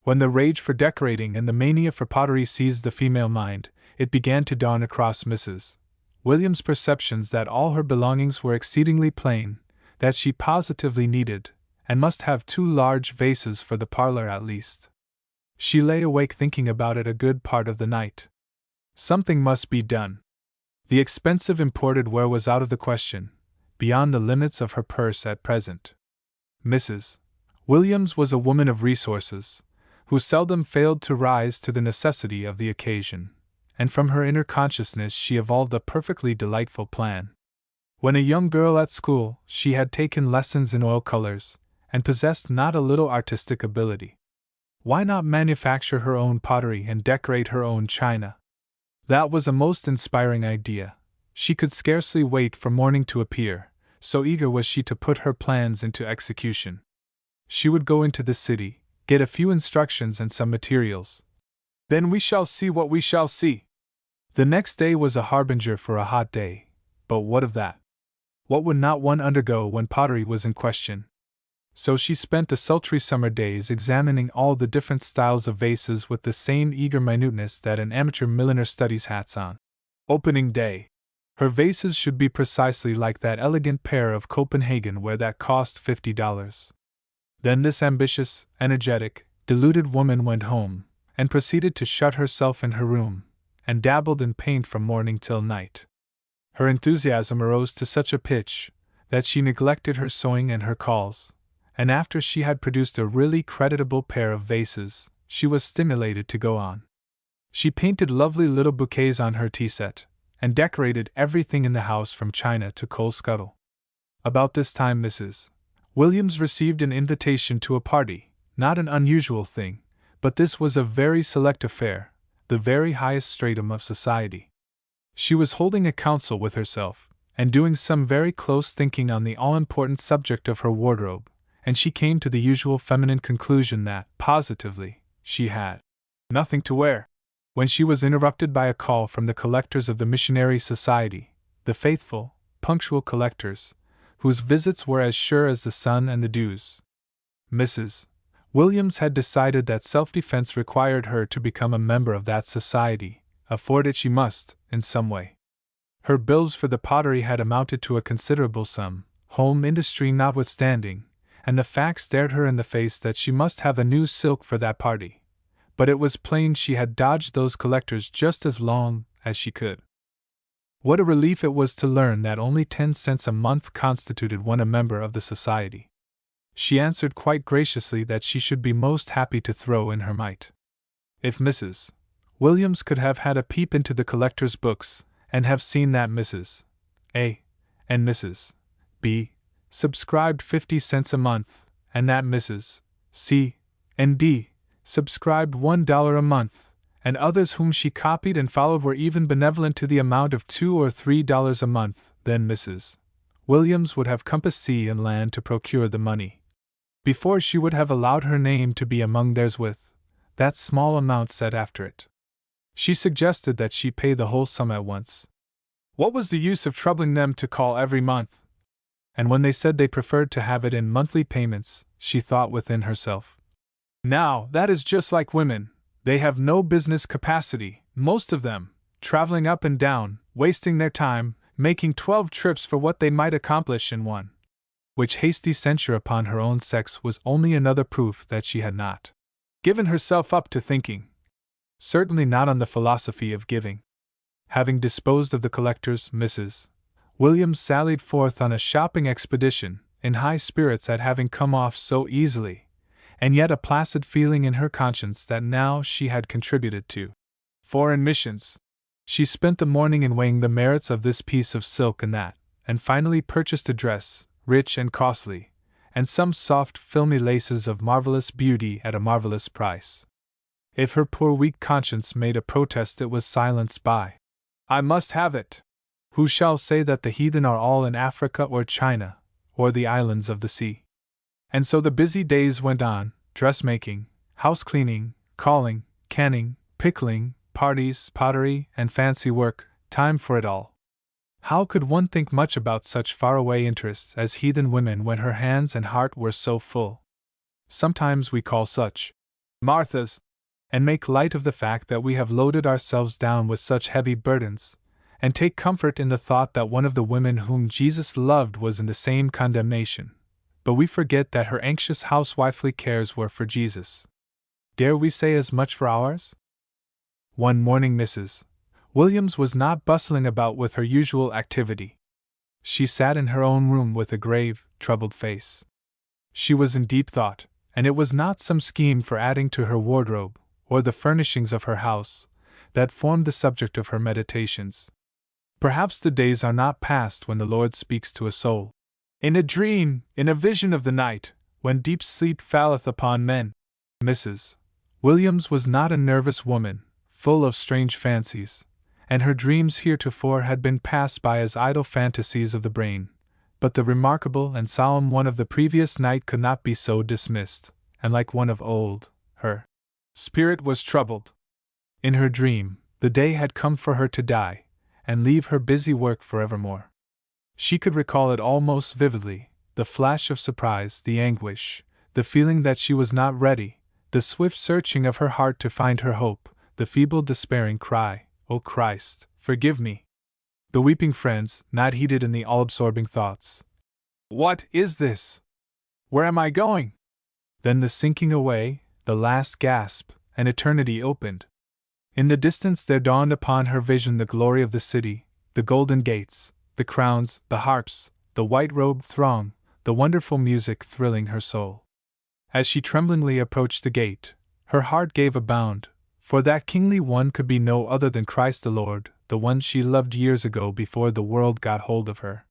When the rage for decorating and the mania for pottery seized the female mind, it began to dawn across Mrs. Williams' perceptions that all her belongings were exceedingly plain, that she positively needed, and must have 2 large vases for the parlor at least. She lay awake thinking about it a good part of the night. Something must be done. The expensive imported ware was out of the question, beyond the limits of her purse at present. Mrs. Williams was a woman of resources, who seldom failed to rise to the necessity of the occasion, and from her inner consciousness she evolved a perfectly delightful plan. When a young girl at school, she had taken lessons in oil colors, and possessed not a little artistic ability. Why not manufacture her own pottery and decorate her own china? That was a most inspiring idea. She could scarcely wait for morning to appear, so eager was she to put her plans into execution. She would go into the city, get a few instructions and some materials. Then we shall see what we shall see. The next day was a harbinger for a hot day, but what of that? What would not one undergo when pottery was in question? So she spent the sultry summer days examining all the different styles of vases with the same eager minuteness that an amateur milliner studies hats on. Opening day. Her vases should be precisely like that elegant pair of Copenhagen ware that cost $50. Then this ambitious, energetic, deluded woman went home, and proceeded to shut herself in her room, and dabbled in paint from morning till night. Her enthusiasm arose to such a pitch that she neglected her sewing and her calls, and after she had produced a really creditable pair of vases, she was stimulated to go on. She painted lovely little bouquets on her tea set, and decorated everything in the house from china to coal scuttle. About this time Mrs. Williams received an invitation to a party, not an unusual thing, but this was a very select affair, the very highest stratum of society. She was holding a council with herself, and doing some very close thinking on the all-important subject of her wardrobe, and she came to the usual feminine conclusion that, positively, she had nothing to wear, when she was interrupted by a call from the collectors of the Missionary Society, the faithful, punctual collectors, whose visits were as sure as the sun and the dews. Mrs. Williams had decided that self-defense required her to become a member of that society, afford it she must, in some way. Her bills for the pottery had amounted to a considerable sum, home industry notwithstanding, and the fact stared her in the face that she must have a new silk for that party. But it was plain she had dodged those collectors just as long as she could. What a relief it was to learn that only 10 cents a month constituted one a member of the society. She answered quite graciously that she should be most happy to throw in her mite. If Mrs. Williams could have had a peep into the collector's books, and have seen that Mrs. A. and Mrs. B. subscribed 50 cents a month, and that Mrs. C. and D. subscribed $1 a month, and others whom she copied and followed were even benevolent to the amount of $2 or $3 a month. Then Mrs. Williams would have compassed sea and land to procure the money, before she would have allowed her name to be among theirs with that small amount set after it. She suggested that she pay the whole sum at once. What was the use of troubling them to call every month? And when they said they preferred to have it in monthly payments, she thought within herself, now, that is just like women. They have no business capacity, most of them, traveling up and down, wasting their time, making 12 trips for what they might accomplish in one. Which hasty censure upon her own sex was only another proof that she had not given herself up to thinking. Certainly not on the philosophy of giving. Having disposed of the collectors, Mrs. Williams sallied forth on a shopping expedition, in high spirits at having come off so easily, and yet a placid feeling in her conscience that now she had contributed to foreign missions. She spent the morning in weighing the merits of this piece of silk and that, and finally purchased a dress, rich and costly, and some soft filmy laces of marvelous beauty at a marvelous price. If her poor weak conscience made a protest, it was silenced by, I must have it. Who shall say that the heathen are all in Africa or China, or the islands of the sea? And so the busy days went on, dressmaking, house-cleaning, calling, canning, pickling, parties, pottery, and fancy work, time for it all. How could one think much about such faraway interests as heathen women when her hands and heart were so full? Sometimes we call such Marthas, and make light of the fact that we have loaded ourselves down with such heavy burdens, and take comfort in the thought that one of the women whom Jesus loved was in the same condemnation. But we forget that her anxious housewifely cares were for Jesus. Dare we say as much for ours? One morning Mrs. Williams was not bustling about with her usual activity. She sat in her own room with a grave, troubled face. She was in deep thought, and it was not some scheme for adding to her wardrobe, or the furnishings of her house, that formed the subject of her meditations. Perhaps the days are not past when the Lord speaks to a soul in a dream, in a vision of the night, when deep sleep falleth upon men. Mrs. Williams was not a nervous woman, full of strange fancies, and her dreams heretofore had been passed by as idle fantasies of the brain, but the remarkable and solemn one of the previous night could not be so dismissed, and like one of old, her spirit was troubled. In her dream, the day had come for her to die, and leave her busy work forevermore. She could recall it almost vividly, the flash of surprise, the anguish, the feeling that she was not ready, the swift searching of her heart to find her hope, the feeble despairing cry, O Christ, forgive me! The weeping friends, not heeded in the all-absorbing thoughts. What is this? Where am I going? Then the sinking away, the last gasp, and eternity opened. In the distance there dawned upon her vision the glory of the city, the golden gates, the crowns, the harps, the white-robed throng, the wonderful music thrilling her soul. As she tremblingly approached the gate, her heart gave a bound, for that kingly one could be no other than Christ the Lord, the one she loved years ago before the world got hold of her.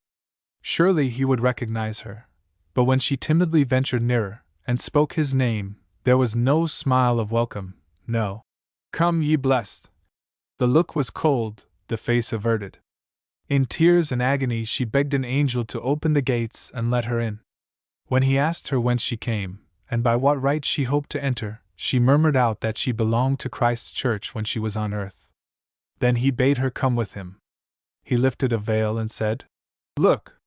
Surely he would recognize her. But when she timidly ventured nearer, and spoke his name, there was no smile of welcome, no. Come, ye blessed. The look was cold, the face averted. In tears and agony she begged an angel to open the gates and let her in. When he asked her whence she came, and by what right she hoped to enter, she murmured out that she belonged to Christ's church when she was on earth. Then he bade her come with him. He lifted a veil and said, Look!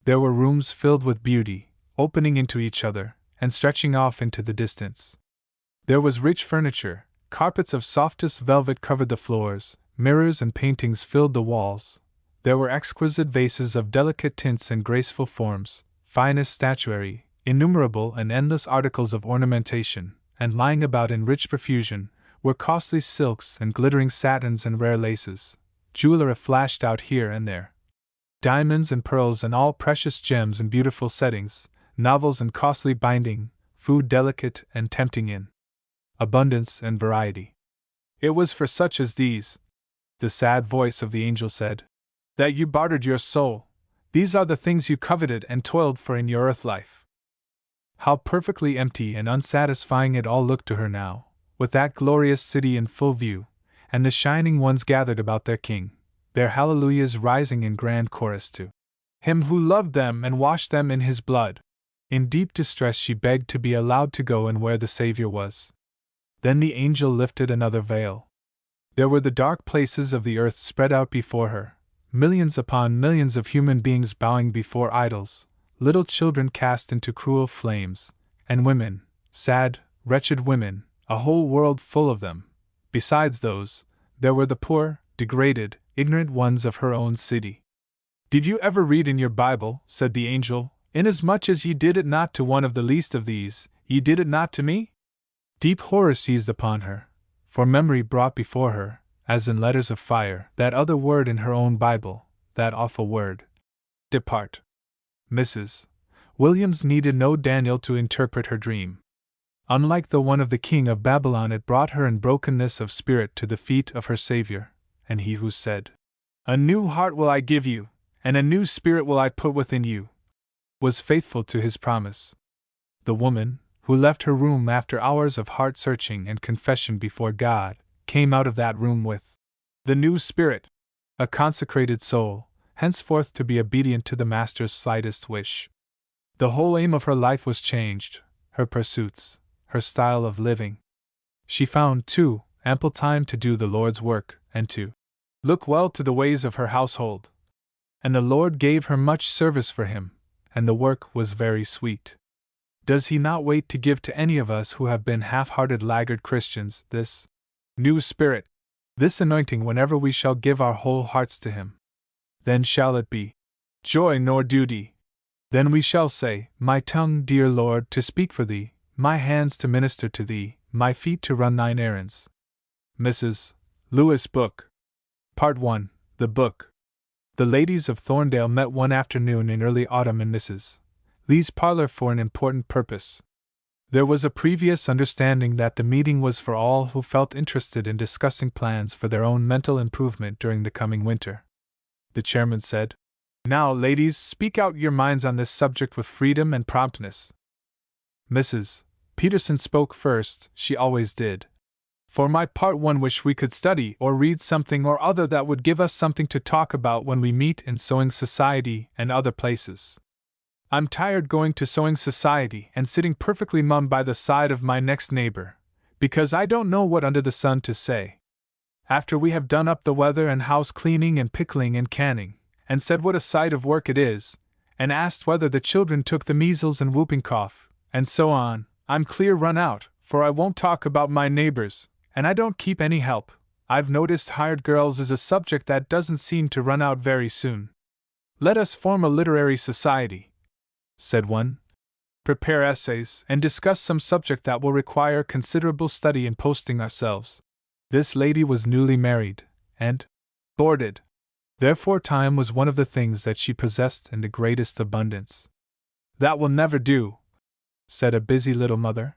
There were rooms filled with beauty, opening into each other, and stretching off into the distance. There was rich furniture, carpets of softest velvet covered the floors, mirrors and paintings filled the walls. There were exquisite vases of delicate tints and graceful forms, finest statuary, innumerable and endless articles of ornamentation, and lying about in rich profusion, were costly silks and glittering satins and rare laces. Jewelry flashed out here and there. Diamonds and pearls and all precious gems in beautiful settings, novels and costly binding, food delicate and tempting in abundance and variety. It was for such as these, the sad voice of the angel said, that you bartered your soul. These are the things you coveted and toiled for in your earth life. How perfectly empty and unsatisfying it all looked to her now, with that glorious city in full view, and the shining ones gathered about their king, their hallelujahs rising in grand chorus to him who loved them and washed them in his blood. In deep distress she begged to be allowed to go and where the Savior was. Then the angel lifted another veil. There were the dark places of the earth spread out before her, millions upon millions of human beings bowing before idols, little children cast into cruel flames, and women, sad, wretched women, a whole world full of them. Besides those, there were the poor, degraded, ignorant ones of her own city. Did you ever read in your Bible, said the angel, inasmuch as ye did it not to one of the least of these, ye did it not to me? Deep horror seized upon her, for memory brought before her, as in letters of fire, that other word in her own Bible, that awful word, depart. Mrs. Williams needed no Daniel to interpret her dream. Unlike the one of the king of Babylon, it brought her in brokenness of spirit to the feet of her Savior, and he who said, "A new heart will I give you, and a new spirit will I put within you," was faithful to his promise. The woman, who left her room after hours of heart-searching and confession before God, came out of that room with the new spirit, a consecrated soul, henceforth to be obedient to the Master's slightest wish. The whole aim of her life was changed, her pursuits, her style of living. She found, too, ample time to do the Lord's work, and to look well to the ways of her household. And the Lord gave her much service for him, and the work was very sweet. Does he not wait to give to any of us who have been half-hearted laggard Christians this new spirit, this anointing whenever we shall give our whole hearts to him? Then shall it be joy nor duty. Then we shall say, my tongue, dear Lord, to speak for thee, my hands to minister to thee, my feet to run thine errands. Mrs. Lewis Book. Part 1. The Book. The ladies of Thorndale met one afternoon in early autumn in Mrs. Lee's parlor for an important purpose. There was a previous understanding that the meeting was for all who felt interested in discussing plans for their own mental improvement during the coming winter. The chairman said, "Now, ladies, speak out your minds on this subject with freedom and promptness." Mrs. Peterson spoke first, she always did. "For my part, one wish we could study or read something or other that would give us something to talk about when we meet in sewing society and other places. I'm tired going to sewing society and sitting perfectly mum by the side of my next neighbor, because I don't know what under the sun to say. After we have done up the weather and house cleaning and pickling and canning, and said what a sight of work it is, and asked whether the children took the measles and whooping cough, and so on, I'm clear run out, for I won't talk about my neighbors, and I don't keep any help. I've noticed hired girls is a subject that doesn't seem to run out very soon. Let us form a literary society," said one. "Prepare essays and discuss some subject that will require considerable study in posting ourselves." This lady was newly married, and boarded. Therefore time was one of the things that she possessed in the greatest abundance. "That will never do," said a busy little mother.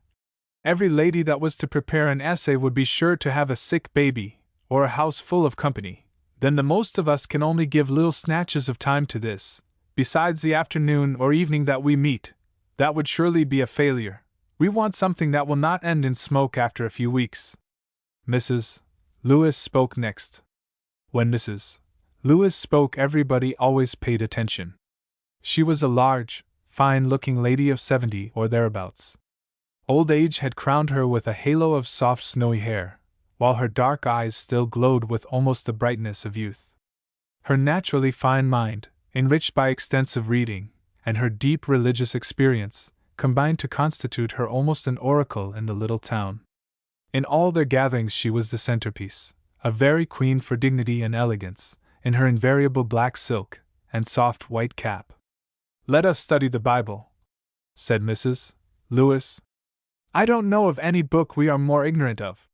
"Every lady that was to prepare an essay would be sure to have a sick baby, or a house full of company. Then the most of us can only give little snatches of time to this. Besides the afternoon or evening that we meet, that would surely be a failure. We want something that will not end in smoke after a few weeks." Mrs. Lewis spoke next. When Mrs. Lewis spoke, everybody always paid attention. She was a large, fine-looking lady of 70 or thereabouts. Old age had crowned her with a halo of soft snowy hair, while her dark eyes still glowed with almost the brightness of youth. Her naturally fine mind, enriched by extensive reading, and her deep religious experience, combined to constitute her almost an oracle in the little town. In all their gatherings she was the centerpiece, a very queen for dignity and elegance, in her invariable black silk and soft white cap. "Let us study the Bible," said Mrs. Lewis. "I don't know of any book we are more ignorant of."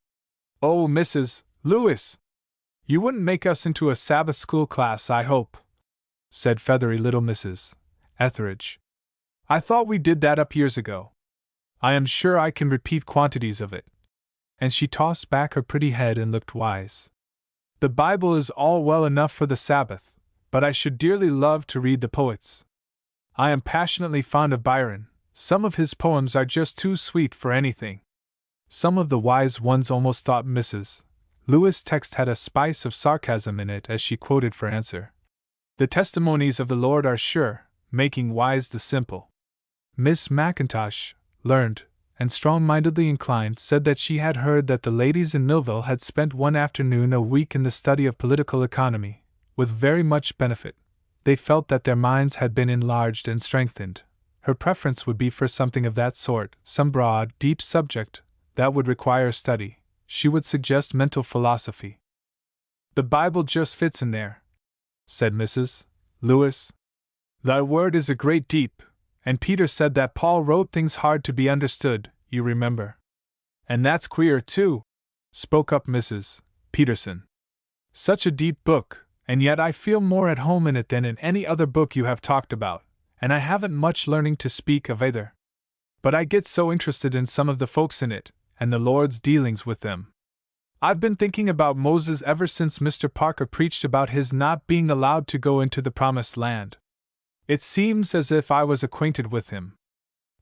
"Oh, Mrs. Lewis! You wouldn't make us into a Sabbath school class, I hope," said feathery little Mrs. Etheridge. "I thought we did that up years ago. I am sure I can repeat quantities of it." And she tossed back her pretty head and looked wise. The Bible is all well enough for the Sabbath, but I should dearly love to read the poets. I am passionately fond of Byron. Some of his poems are just too sweet for anything. Some of the wise ones almost thought Mrs. Lewis' text had a spice of sarcasm in it as she quoted for answer. The testimonies of the Lord are sure, making wise the simple. Miss Mackintosh, learned and strong-mindedly inclined, said that she had heard that the ladies in Millville had spent one afternoon a week in the study of political economy, with very much benefit. They felt that their minds had been enlarged and strengthened. Her preference would be for something of that sort, some broad, deep subject that would require study. She would suggest mental philosophy. The Bible just fits in there, said Mrs. Lewis. Thy word is a great deep, and Peter said that Paul wrote things hard to be understood, you remember. And that's queer, too, spoke up Mrs. Peterson. Such a deep book, and yet I feel more at home in it than in any other book you have talked about, and I haven't much learning to speak of either. But I get so interested in some of the folks in it, and the Lord's dealings with them. I've been thinking about Moses ever since Mr. Parker preached about his not being allowed to go into the Promised Land. It seems as if I was acquainted with him.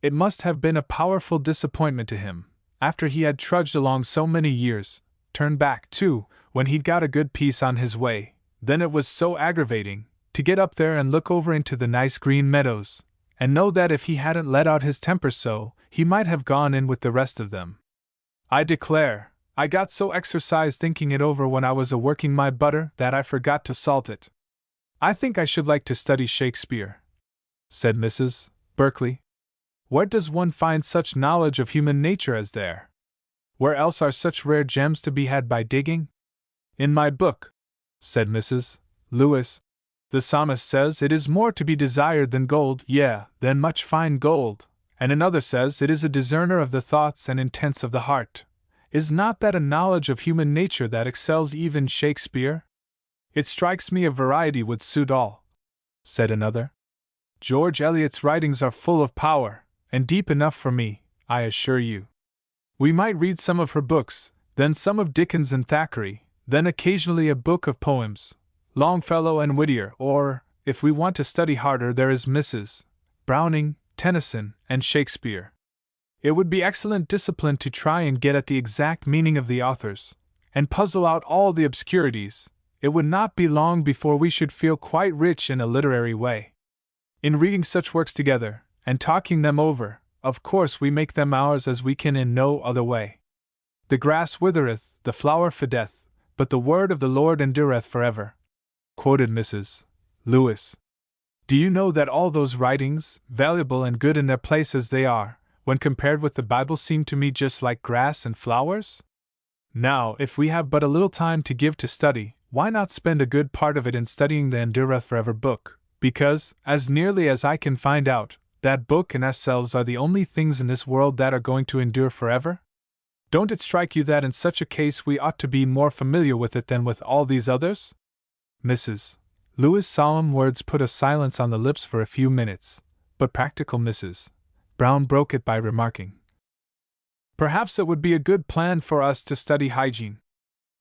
It must have been a powerful disappointment to him, after he had trudged along so many years, turned back, too, when he'd got a good piece on his way. Then it was so aggravating to get up there and look over into the nice green meadows, and know that if he hadn't let out his temper so, he might have gone in with the rest of them. I declare, I got so exercised thinking it over when I was a-working my butter that I forgot to salt it. I think I should like to study Shakespeare, said Mrs. Berkeley. Where does one find such knowledge of human nature as there? Where else are such rare gems to be had by digging? In my book, said Mrs. Lewis, the psalmist says it is more to be desired than gold, yea, than much fine gold, and another says it is a discerner of the thoughts and intents of the heart. Is not that a knowledge of human nature that excels even Shakespeare? It strikes me a variety would suit all, said another. George Eliot's writings are full of power, and deep enough for me, I assure you. We might read some of her books, then some of Dickens and Thackeray, then occasionally a book of poems, Longfellow and Whittier, or, if we want to study harder, there is Mrs. Browning, Tennyson, and Shakespeare. It would be excellent discipline to try and get at the exact meaning of the authors, and puzzle out all the obscurities. It would not be long before we should feel quite rich in a literary way. In reading such works together, and talking them over, of course we make them ours as we can in no other way. The grass withereth, the flower fadeth, but the word of the Lord endureth forever, quoted Mrs. Lewis. Do you know that all those writings, valuable and good in their place as they are, when compared with the Bible seem to me just like grass and flowers? Now, if we have but a little time to give to study, why not spend a good part of it in studying the Endureth Forever book? Because, as nearly as I can find out, that book and ourselves are the only things in this world that are going to endure forever? Don't it strike you that in such a case we ought to be more familiar with it than with all these others? Mrs. Lewis' solemn words put a silence on the lips for a few minutes, but practical Mrs. Brown broke it by remarking, "Perhaps it would be a good plan for us to study hygiene.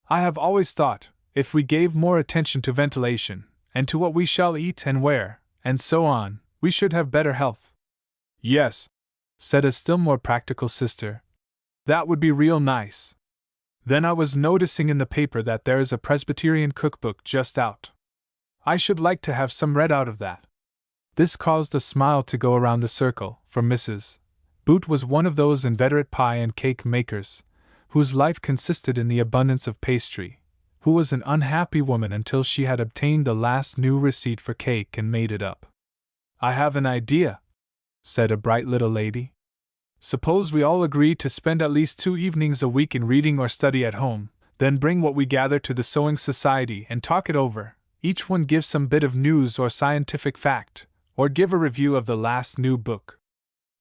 I have always thought, if we gave more attention to ventilation, and to what we shall eat and wear, and so on, we should have better health." "Yes," said a still more practical sister, "that would be real nice. Then I was noticing in the paper that there is a Presbyterian cookbook just out. I should like to have some read out of that." This caused a smile to go around the circle, for Mrs. Boot was one of those inveterate pie and cake makers, whose life consisted in the abundance of pastry, who was an unhappy woman until she had obtained the last new receipt for cake and made it up. "I have an idea," said a bright little lady. "Suppose we all agree to spend at least 2 evenings a week in reading or study at home, then bring what we gather to the sewing society and talk it over. Each one give some bit of news or scientific fact, or give a review of the last new book."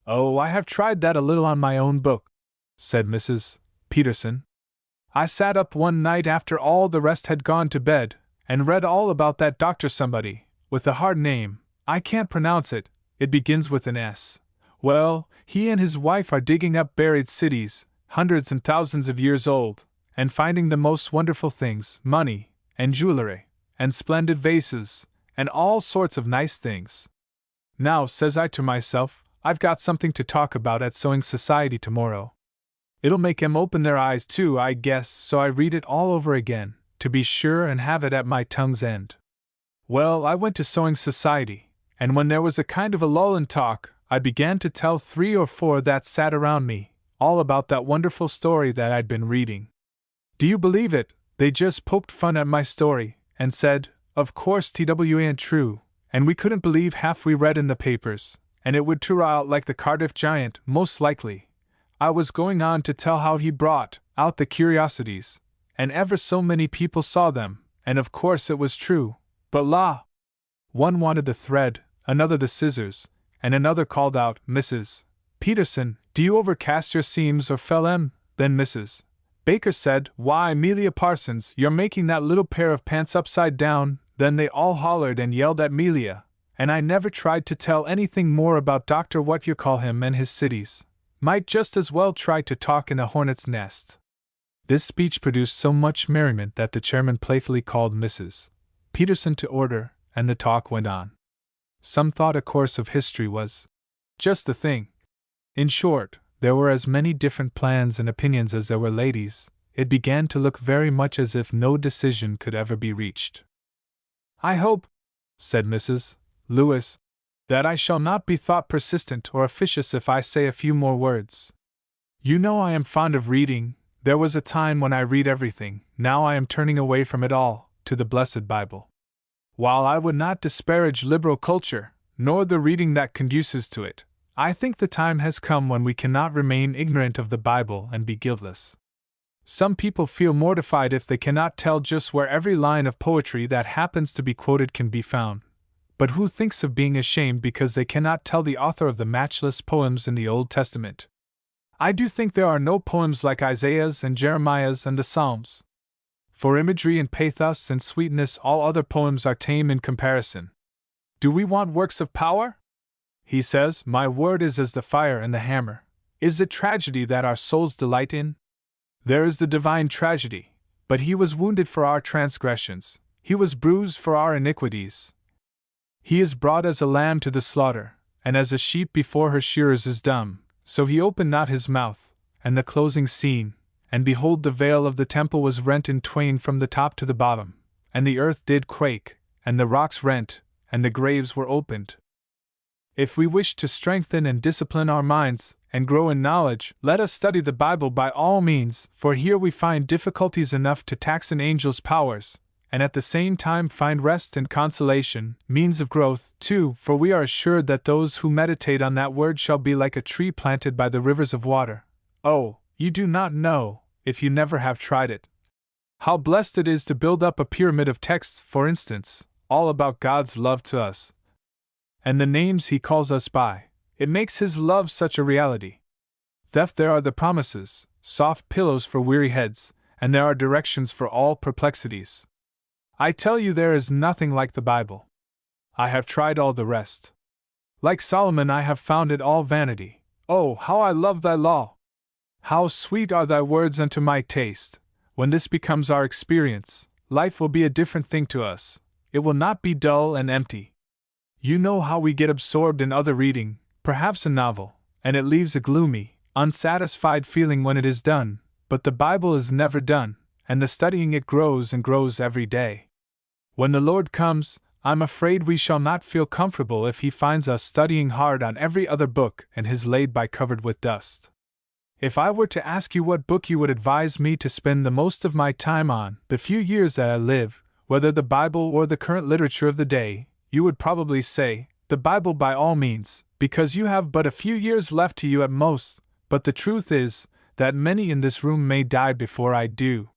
"Oh, I have tried that a little on my own book," said Mrs. Peterson. "I sat up one night after all the rest had gone to bed, and read all about that Dr. Somebody, with a hard name, I can't pronounce it, it begins with an S. Well, he and his wife are digging up buried cities, hundreds and thousands of years old, and finding the most wonderful things, money, and jewelry, and splendid vases, and all sorts of nice things. Now, says I to myself, I've got something to talk about at sewing society tomorrow. It'll make 'em open their eyes too, I guess, so I read it all over again, to be sure and have it at my tongue's end. Well, I went to sewing society, and when there was a kind of a lull in talk, I began to tell 3 or 4 that sat around me, all about that wonderful story that I'd been reading. Do you believe it? They just poked fun at my story, and said, of course TW ain't true, and we couldn't believe half we read in the papers, and it would turn out like the Cardiff Giant, most likely. I was going on to tell how he brought out the curiosities, and ever so many people saw them, and of course it was true, but la! One wanted the thread, another the scissors, and another called out, Mrs. Peterson, do you overcast your seams or fell 'em? Then Mrs. Baker said, why, Amelia Parsons, you're making that little pair of pants upside down. Then they all hollered and yelled at Amelia, and I never tried to tell anything more about Dr. What-you-call-him and his cities. Might just as well try to talk in a hornet's nest. This speech produced so much merriment that the chairman playfully called Mrs. Peterson to order, and the talk went on. Some thought a course of history was just the thing. In short, there were as many different plans and opinions as there were ladies. It began to look very much as if no decision could ever be reached. I hope, said Mrs. Lewis, that I shall not be thought persistent or officious if I say a few more words. You know I am fond of reading. There was a time when I read everything, now I am turning away from it all, to the blessed Bible. While I would not disparage liberal culture, nor the reading that conduces to it, I think the time has come when we cannot remain ignorant of the Bible and be guiltless. Some people feel mortified if they cannot tell just where every line of poetry that happens to be quoted can be found. But who thinks of being ashamed because they cannot tell the author of the matchless poems in the Old Testament? I do think there are no poems like Isaiah's and Jeremiah's and the Psalms. For imagery and pathos and sweetness, all other poems are tame in comparison. Do we want works of power? He says, my word is as the fire and the hammer. Is it tragedy that our souls delight in? There is the divine tragedy, but he was wounded for our transgressions, he was bruised for our iniquities. He is brought as a lamb to the slaughter, and as a sheep before her shearers is dumb, so he opened not his mouth. And the closing scene, and behold, the veil of the temple was rent in twain from the top to the bottom, and the earth did quake, and the rocks rent, and the graves were opened. If we wish to strengthen and discipline our minds, and grow in knowledge, let us study the Bible by all means, for here we find difficulties enough to tax an angel's powers, and at the same time find rest and consolation, means of growth, too, for we are assured that those who meditate on that word shall be like a tree planted by the rivers of water. Oh, you do not know, if you never have tried it, how blessed it is to build up a pyramid of texts, for instance, all about God's love to us, and the names he calls us by. It makes his love such a reality. There are the promises, soft pillows for weary heads, and there are directions for all perplexities. I tell you there is nothing like the Bible. I have tried all the rest. Like Solomon I have found it all vanity. Oh, how I love thy law! How sweet are thy words unto my taste! When this becomes our experience, life will be a different thing to us. It will not be dull and empty. You know how we get absorbed in other reading, perhaps a novel, and it leaves a gloomy, unsatisfied feeling when it is done, but the Bible is never done, and the studying it grows and grows every day. When the Lord comes, I'm afraid we shall not feel comfortable if he finds us studying hard on every other book and his laid-by covered with dust. If I were to ask you what book you would advise me to spend the most of my time on, the few years that I live, whether the Bible or the current literature of the day, you would probably say, the Bible by all means, because you have but a few years left to you at most, but the truth is, that many in this room may die before I do.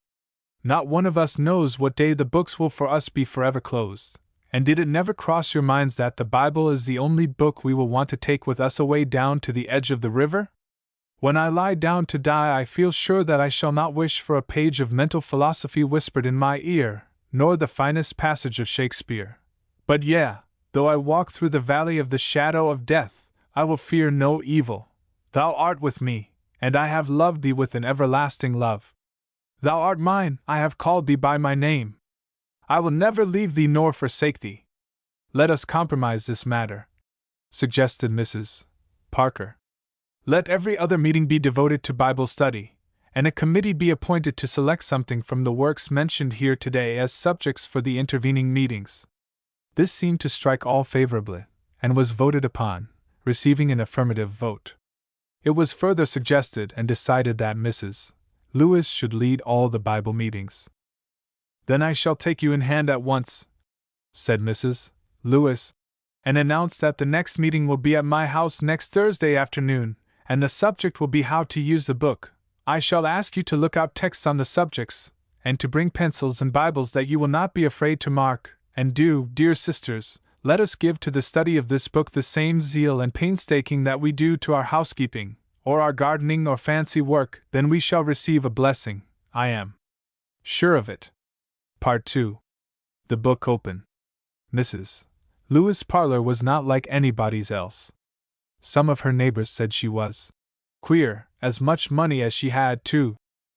Not one of us knows what day the books will for us be forever closed, and did it never cross your minds that the Bible is the only book we will want to take with us away down to the edge of the river? When I lie down to die I feel sure that I shall not wish for a page of mental philosophy whispered in my ear, nor the finest passage of Shakespeare. But though I walk through the valley of the shadow of death, I will fear no evil. Thou art with me, and I have loved thee with an everlasting love. Thou art mine, I have called thee by my name. I will never leave thee nor forsake thee. Let us compromise this matter, suggested Mrs. Parker. Let every other meeting be devoted to Bible study, and a committee be appointed to select something from the works mentioned here today as subjects for the intervening meetings. This seemed to strike all favorably, and was voted upon, receiving an affirmative vote. It was further suggested and decided that Mrs. Lewis should lead all the Bible meetings. Then I shall take you in hand at once, said Mrs. Lewis, and announce that the next meeting will be at my house next Thursday afternoon, and the subject will be how to use the book. I shall ask you to look out texts on the subjects, and to bring pencils and Bibles that you will not be afraid to mark, and do, dear sisters, let us give to the study of this book the same zeal and painstaking that we do to our housekeeping, or our gardening or fancy work, then we shall receive a blessing, I am sure of it. Part 2. The Book Open. Mrs. Lewis' parlor was not like anybody's else. Some of her neighbors said she was queer, as much money as she had, too.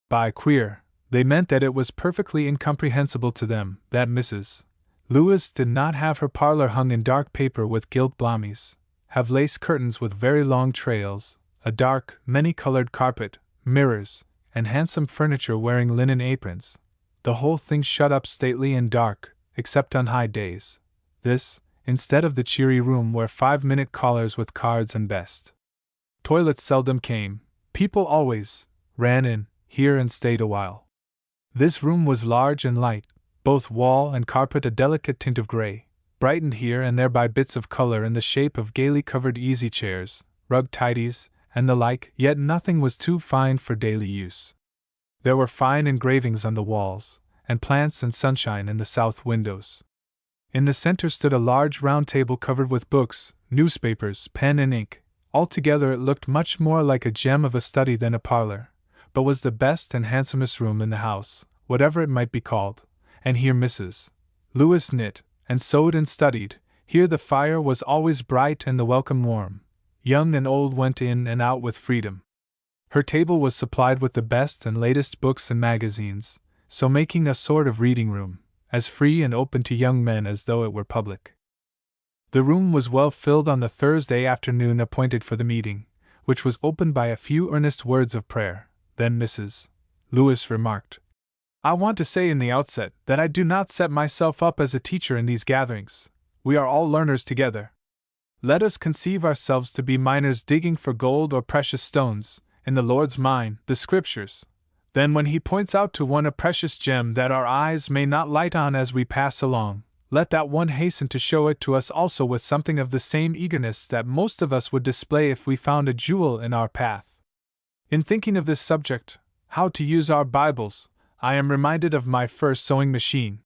By queer, they meant that it was perfectly incomprehensible to them that Mrs. Lewis did not have her parlor hung in dark paper with gilt blommies, have lace curtains with very long trails, a dark, many-colored carpet, mirrors, and handsome furniture wearing linen aprons, the whole thing shut up stately and dark, except on high days. This, instead of the cheery room where 5-minute callers with cards and best toilets seldom came, people always ran in here and stayed a while. This room was large and light, both wall and carpet a delicate tint of gray, brightened here and there by bits of color in the shape of gaily covered easy chairs, rug tidies, and the like, yet nothing was too fine for daily use. There were fine engravings on the walls, and plants and sunshine in the south windows. In the center stood a large round table covered with books, newspapers, pen and ink. Altogether it looked much more like a gem of a study than a parlor, but was the best and handsomest room in the house, whatever it might be called. And here Mrs. Lewis knit, and sewed and studied, here the fire was always bright and the welcome warm. Young and old went in and out with freedom. Her table was supplied with the best and latest books and magazines, so making a sort of reading room, as free and open to young men as though it were public. The room was well filled on the Thursday afternoon appointed for the meeting, which was opened by a few earnest words of prayer. Then Mrs. Lewis remarked, I want to say in the outset that I do not set myself up as a teacher in these gatherings. We are all learners together. Let us conceive ourselves to be miners digging for gold or precious stones, in the Lord's mine, the Scriptures. Then when He points out to one a precious gem that our eyes may not light on as we pass along, let that one hasten to show it to us also with something of the same eagerness that most of us would display if we found a jewel in our path. In thinking of this subject, how to use our Bibles, I am reminded of my first sewing machine.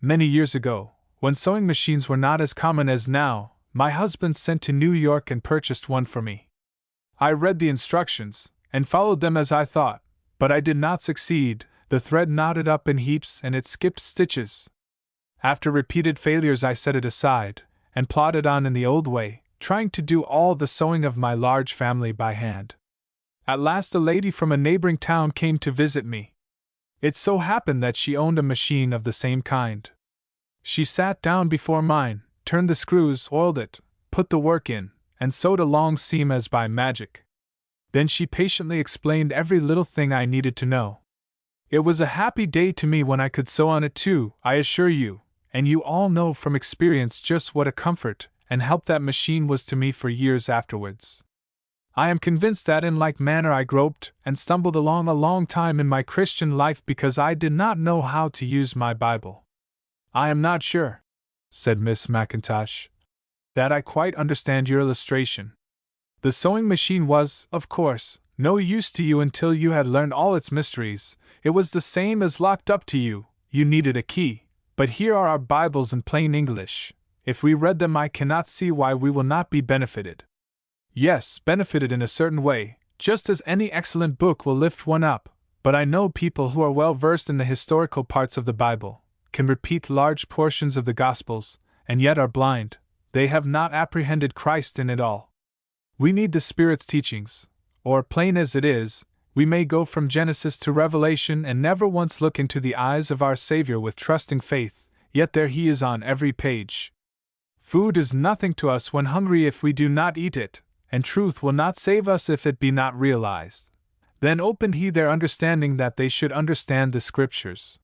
Many years ago, when sewing machines were not as common as now, my husband sent to New York and purchased one for me. I read the instructions, and followed them as I thought, but I did not succeed. The thread knotted up in heaps and it skipped stitches. After repeated failures I set it aside, and plodded on in the old way, trying to do all the sewing of my large family by hand. At last a lady from a neighboring town came to visit me. It so happened that she owned a machine of the same kind. She sat down before mine, turned the screws, oiled it, put the work in, and sewed a long seam as by magic. Then she patiently explained every little thing I needed to know. It was a happy day to me when I could sew on it too, I assure you, and you all know from experience just what a comfort and help that machine was to me for years afterwards. I am convinced that in like manner I groped and stumbled along a long time in my Christian life because I did not know how to use my Bible. I am not sure, said Miss McIntosh, that I quite understand your illustration. The sewing machine was, of course, no use to you until you had learned all its mysteries. It was the same as locked up to you, you needed a key. But here are our Bibles in plain English. If we read them I cannot see why we will not be benefited. Yes, benefited in a certain way, just as any excellent book will lift one up, but I know people who are well versed in the historical parts of the Bible, can repeat large portions of the Gospels, and yet are blind. They have not apprehended Christ in it all. We need the Spirit's teachings, or plain as it is, we may go from Genesis to Revelation and never once look into the eyes of our Savior with trusting faith, yet there He is on every page. Food is nothing to us when hungry if we do not eat it, and truth will not save us if it be not realized. Then opened He their understanding that they should understand the Scriptures.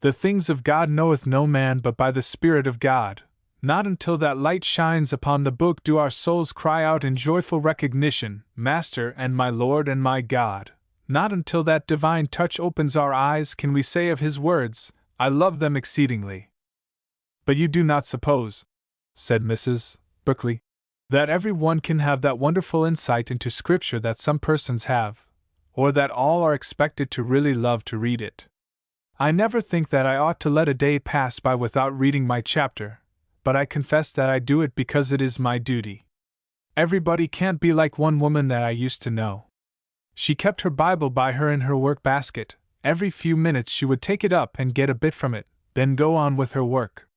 The things of God knoweth no man but by the Spirit of God. Not until that light shines upon the book do our souls cry out in joyful recognition, Master and my Lord and my God. Not until that divine touch opens our eyes can we say of His words, I love them exceedingly. But you do not suppose, said Mrs. Berkeley, that every one can have that wonderful insight into Scripture that some persons have, or that all are expected to really love to read it. I never think that I ought to let a day pass by without reading my chapter, but I confess that I do it because it is my duty. Everybody can't be like one woman that I used to know. She kept her Bible by her in her work basket. Every few minutes she would take it up and get a bit from it, then go on with her work.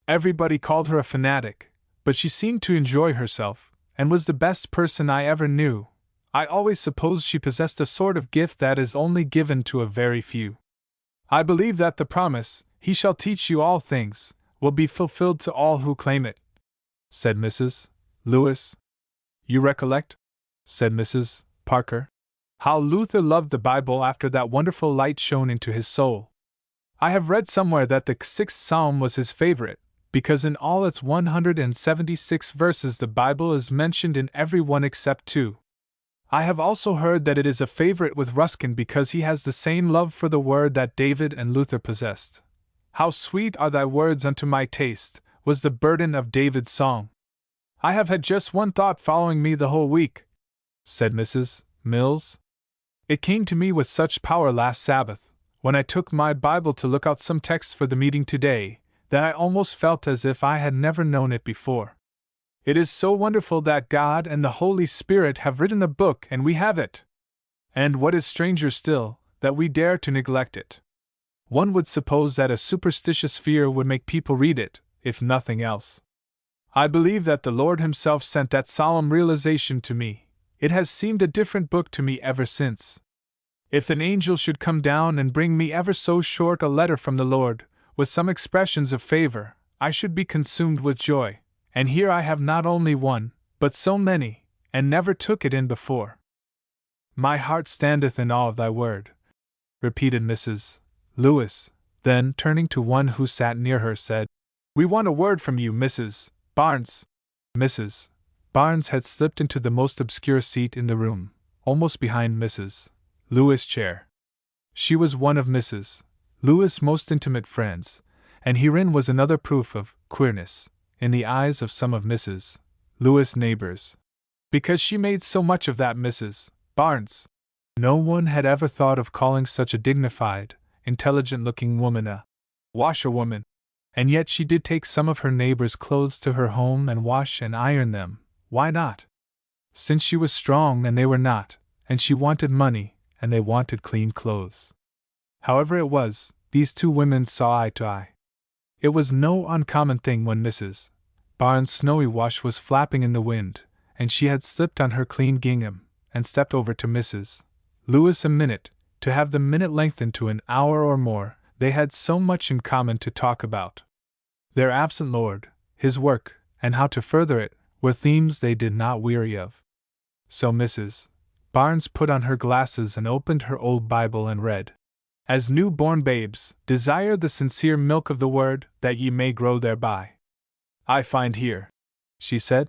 Everybody called her a fanatic, but she seemed to enjoy herself, and was the best person I ever knew. I always supposed she possessed a sort of gift that is only given to a very few. I believe that the promise, He shall teach you all things, will be fulfilled to all who claim it, said Mrs. Lewis. You recollect, said Mrs. Parker, how Luther loved the Bible after that wonderful light shone into his soul. I have read somewhere that the 6th Psalm was his favorite, because in all its 176 verses the Bible is mentioned in every one except 2. I have also heard that it is a favorite with Ruskin because he has the same love for the word that David and Luther possessed. How sweet are thy words unto my taste, was the burden of David's song. I have had just one thought following me the whole week, said Mrs. Mills. It came to me with such power last Sabbath, when I took my Bible to look out some texts for the meeting today, that I almost felt as if I had never known it before. It is so wonderful that God and the Holy Spirit have written a book and we have it. And what is stranger still, that we dare to neglect it. One would suppose that a superstitious fear would make people read it, if nothing else. I believe that the Lord Himself sent that solemn realization to me. It has seemed a different book to me ever since. If an angel should come down and bring me ever so short a letter from the Lord, with some expressions of favor, I should be consumed with joy. And here I have not only one, but so many, and never took it in before. My heart standeth in awe of thy word, repeated Mrs. Lewis, then turning to one who sat near her said, We want a word from you, Mrs. Barnes. Mrs. Barnes had slipped into the most obscure seat in the room, almost behind Mrs. Lewis' chair. She was one of Mrs. Lewis' most intimate friends, and herein was another proof of queerness in the eyes of some of Mrs. Lewis' neighbors, because she made so much of that Mrs. Barnes. No one had ever thought of calling such a dignified, intelligent-looking woman a washerwoman, and yet she did take some of her neighbors' clothes to her home and wash and iron them. Why not? Since she was strong and they were not, and she wanted money and they wanted clean clothes. However it was, these two women saw eye to eye. It was no uncommon thing when Mrs. Barnes' snowy wash was flapping in the wind, and she had slipped on her clean gingham, and stepped over to Mrs. Lewis a minute, to have the minute lengthened to an hour or more. They had so much in common to talk about. Their absent Lord, His work, and how to further it, were themes they did not weary of. So Mrs. Barnes put on her glasses and opened her old Bible and read, As new-born babes, desire the sincere milk of the word, that ye may grow thereby. I find here, she said,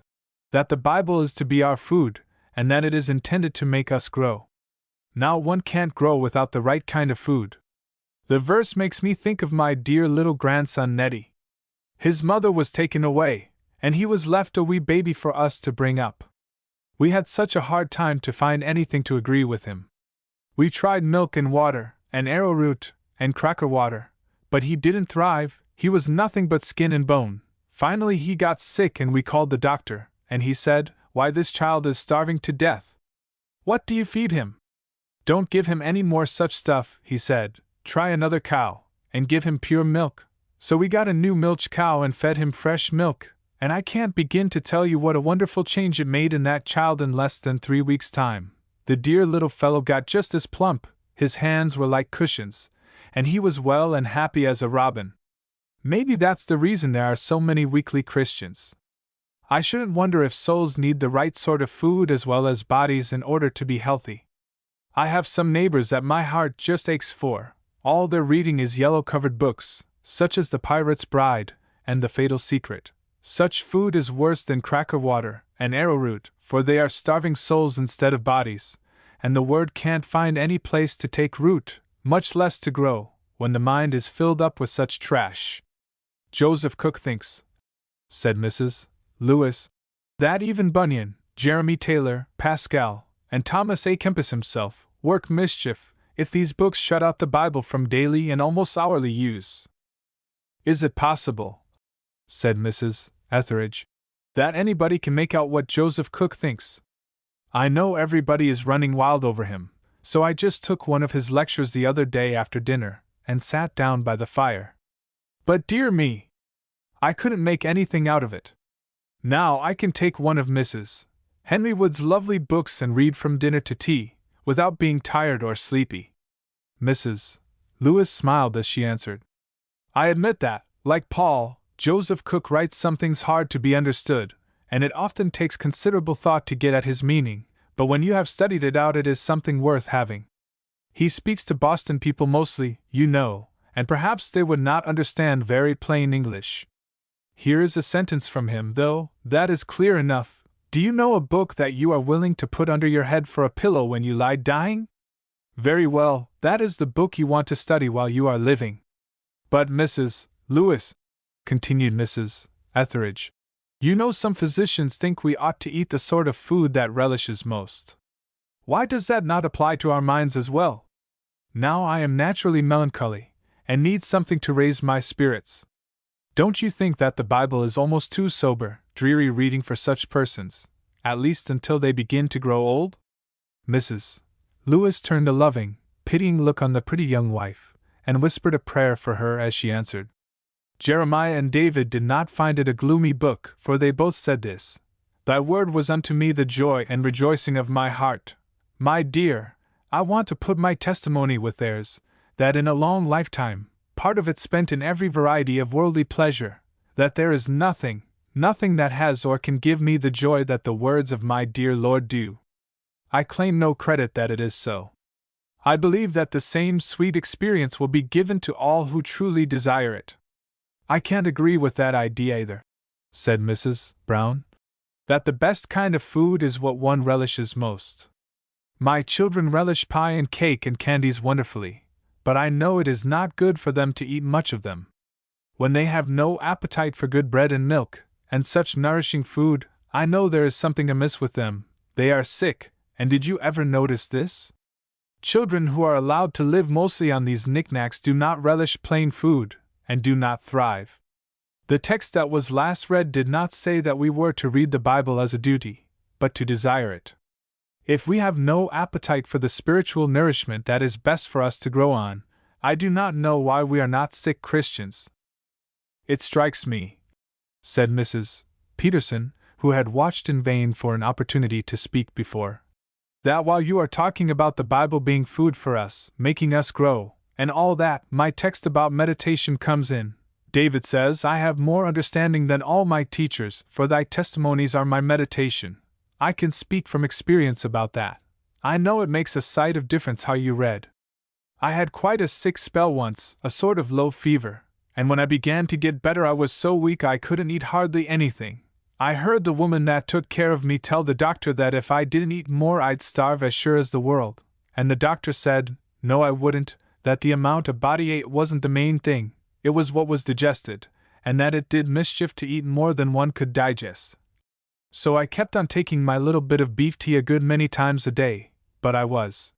that the Bible is to be our food, and that it is intended to make us grow. Now one can't grow without the right kind of food. The verse makes me think of my dear little grandson Neddy. His mother was taken away, and he was left a wee baby for us to bring up. We had such a hard time to find anything to agree with him. We tried milk and water, and arrowroot, and cracker water, but he didn't thrive. He was nothing but skin and bone. Finally he got sick and we called the doctor, and he said, Why, this child is starving to death. What do you feed him? Don't give him any more such stuff, he said. Try another cow, and give him pure milk. So we got a new milch cow and fed him fresh milk, and I can't begin to tell you what a wonderful change it made in that child in less than 3 weeks' time. The dear little fellow got just as plump, his hands were like cushions, and he was well and happy as a robin. Maybe that's the reason there are so many weakly Christians. I shouldn't wonder if souls need the right sort of food as well as bodies in order to be healthy. I have some neighbors that my heart just aches for. All their reading is yellow-covered books, such as The Pirate's Bride and The Fatal Secret. Such food is worse than cracker water and arrowroot, for they are starving souls instead of bodies, and the word can't find any place to take root, much less to grow, when the mind is filled up with such trash. Joseph Cook thinks, said Mrs. Lewis, that even Bunyan, Jeremy Taylor, Pascal, and Thomas A. Kempis himself work mischief if these books shut out the Bible from daily and almost hourly use. Is it possible, said Mrs. Etheridge, that anybody can make out what Joseph Cook thinks? I know everybody is running wild over him, so I just took one of his lectures the other day after dinner and sat down by the fire. But dear me! I couldn't make anything out of it. Now I can take one of Mrs. Henry Wood's lovely books and read from dinner to tea, without being tired or sleepy. Mrs. Lewis smiled as she answered, I admit that, like Paul, Joseph Cook writes some things hard to be understood, and it often takes considerable thought to get at his meaning, but when you have studied it out it is something worth having. He speaks to Boston people mostly, you know, and perhaps they would not understand very plain English. Here is a sentence from him, though, that is clear enough. Do you know a book that you are willing to put under your head for a pillow when you lie dying? Very well, that is the book you want to study while you are living. But Mrs. Lewis, continued Mrs. Etheridge, you know some physicians think we ought to eat the sort of food that relishes most. Why does that not apply to our minds as well? Now I am naturally melancholy, and need something to raise my spirits. Don't you think that the Bible is almost too sober, dreary reading for such persons, at least until they begin to grow old? Mrs. Lewis turned a loving, pitying look on the pretty young wife, and whispered a prayer for her as she answered. Jeremiah and David did not find it a gloomy book, for they both said this, Thy word was unto me the joy and rejoicing of my heart. My dear, I want to put my testimony with theirs, that in a long lifetime, part of it spent in every variety of worldly pleasure, that there is nothing that has or can give me the joy that the words of my dear Lord do. I claim no credit that it is so. I believe that the same sweet experience will be given to all who truly desire it. I can't agree with that idea either, said Mrs. Brown, that the best kind of food is what one relishes most. My children relish pie and cake and candies wonderfully, but I know it is not good for them to eat much of them. When they have no appetite for good bread and milk, and such nourishing food, I know there is something amiss with them. They are sick, and did you ever notice this? Children who are allowed to live mostly on these knickknacks do not relish plain food, and do not thrive. The text that was last read did not say that we were to read the Bible as a duty, but to desire it. If we have no appetite for the spiritual nourishment that is best for us to grow on, I do not know why we are not sick Christians. It strikes me, said Mrs. Peterson, who had watched in vain for an opportunity to speak before, that while you are talking about the Bible being food for us, making us grow, and all that, my text about meditation comes in. David says, I have more understanding than all my teachers, for thy testimonies are my meditation. I can speak from experience about that. I know it makes a sight of difference how you read. I had quite a sick spell once, a sort of low fever, and when I began to get better I was so weak I couldn't eat hardly anything. I heard the woman that took care of me tell the doctor that if I didn't eat more I'd starve as sure as the world, and the doctor said, no I wouldn't, that the amount a body ate wasn't the main thing, it was what was digested, and that it did mischief to eat more than one could digest. So I kept on taking my little bit of beef tea a good many times a day, but I was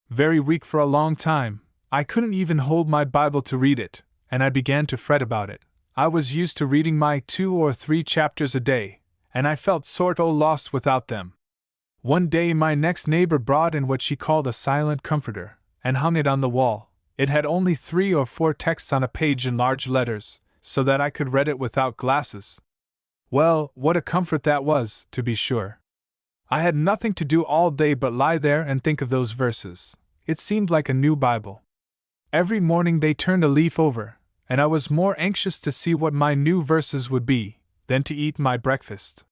very weak for a long time. I couldn't even hold my Bible to read it, and I began to fret about it. I was used to reading my 2 or 3 chapters a day, and I felt sort o' lost without them. One day my next neighbor brought in what she called a silent comforter, and hung it on the wall. It had only 3 or 4 texts on a page in large letters, so that I could read it without glasses. Well, what a comfort that was, to be sure. I had nothing to do all day but lie there and think of those verses. It seemed like a new Bible. Every morning they turned a leaf over, and I was more anxious to see what my new verses would be than to eat my breakfast.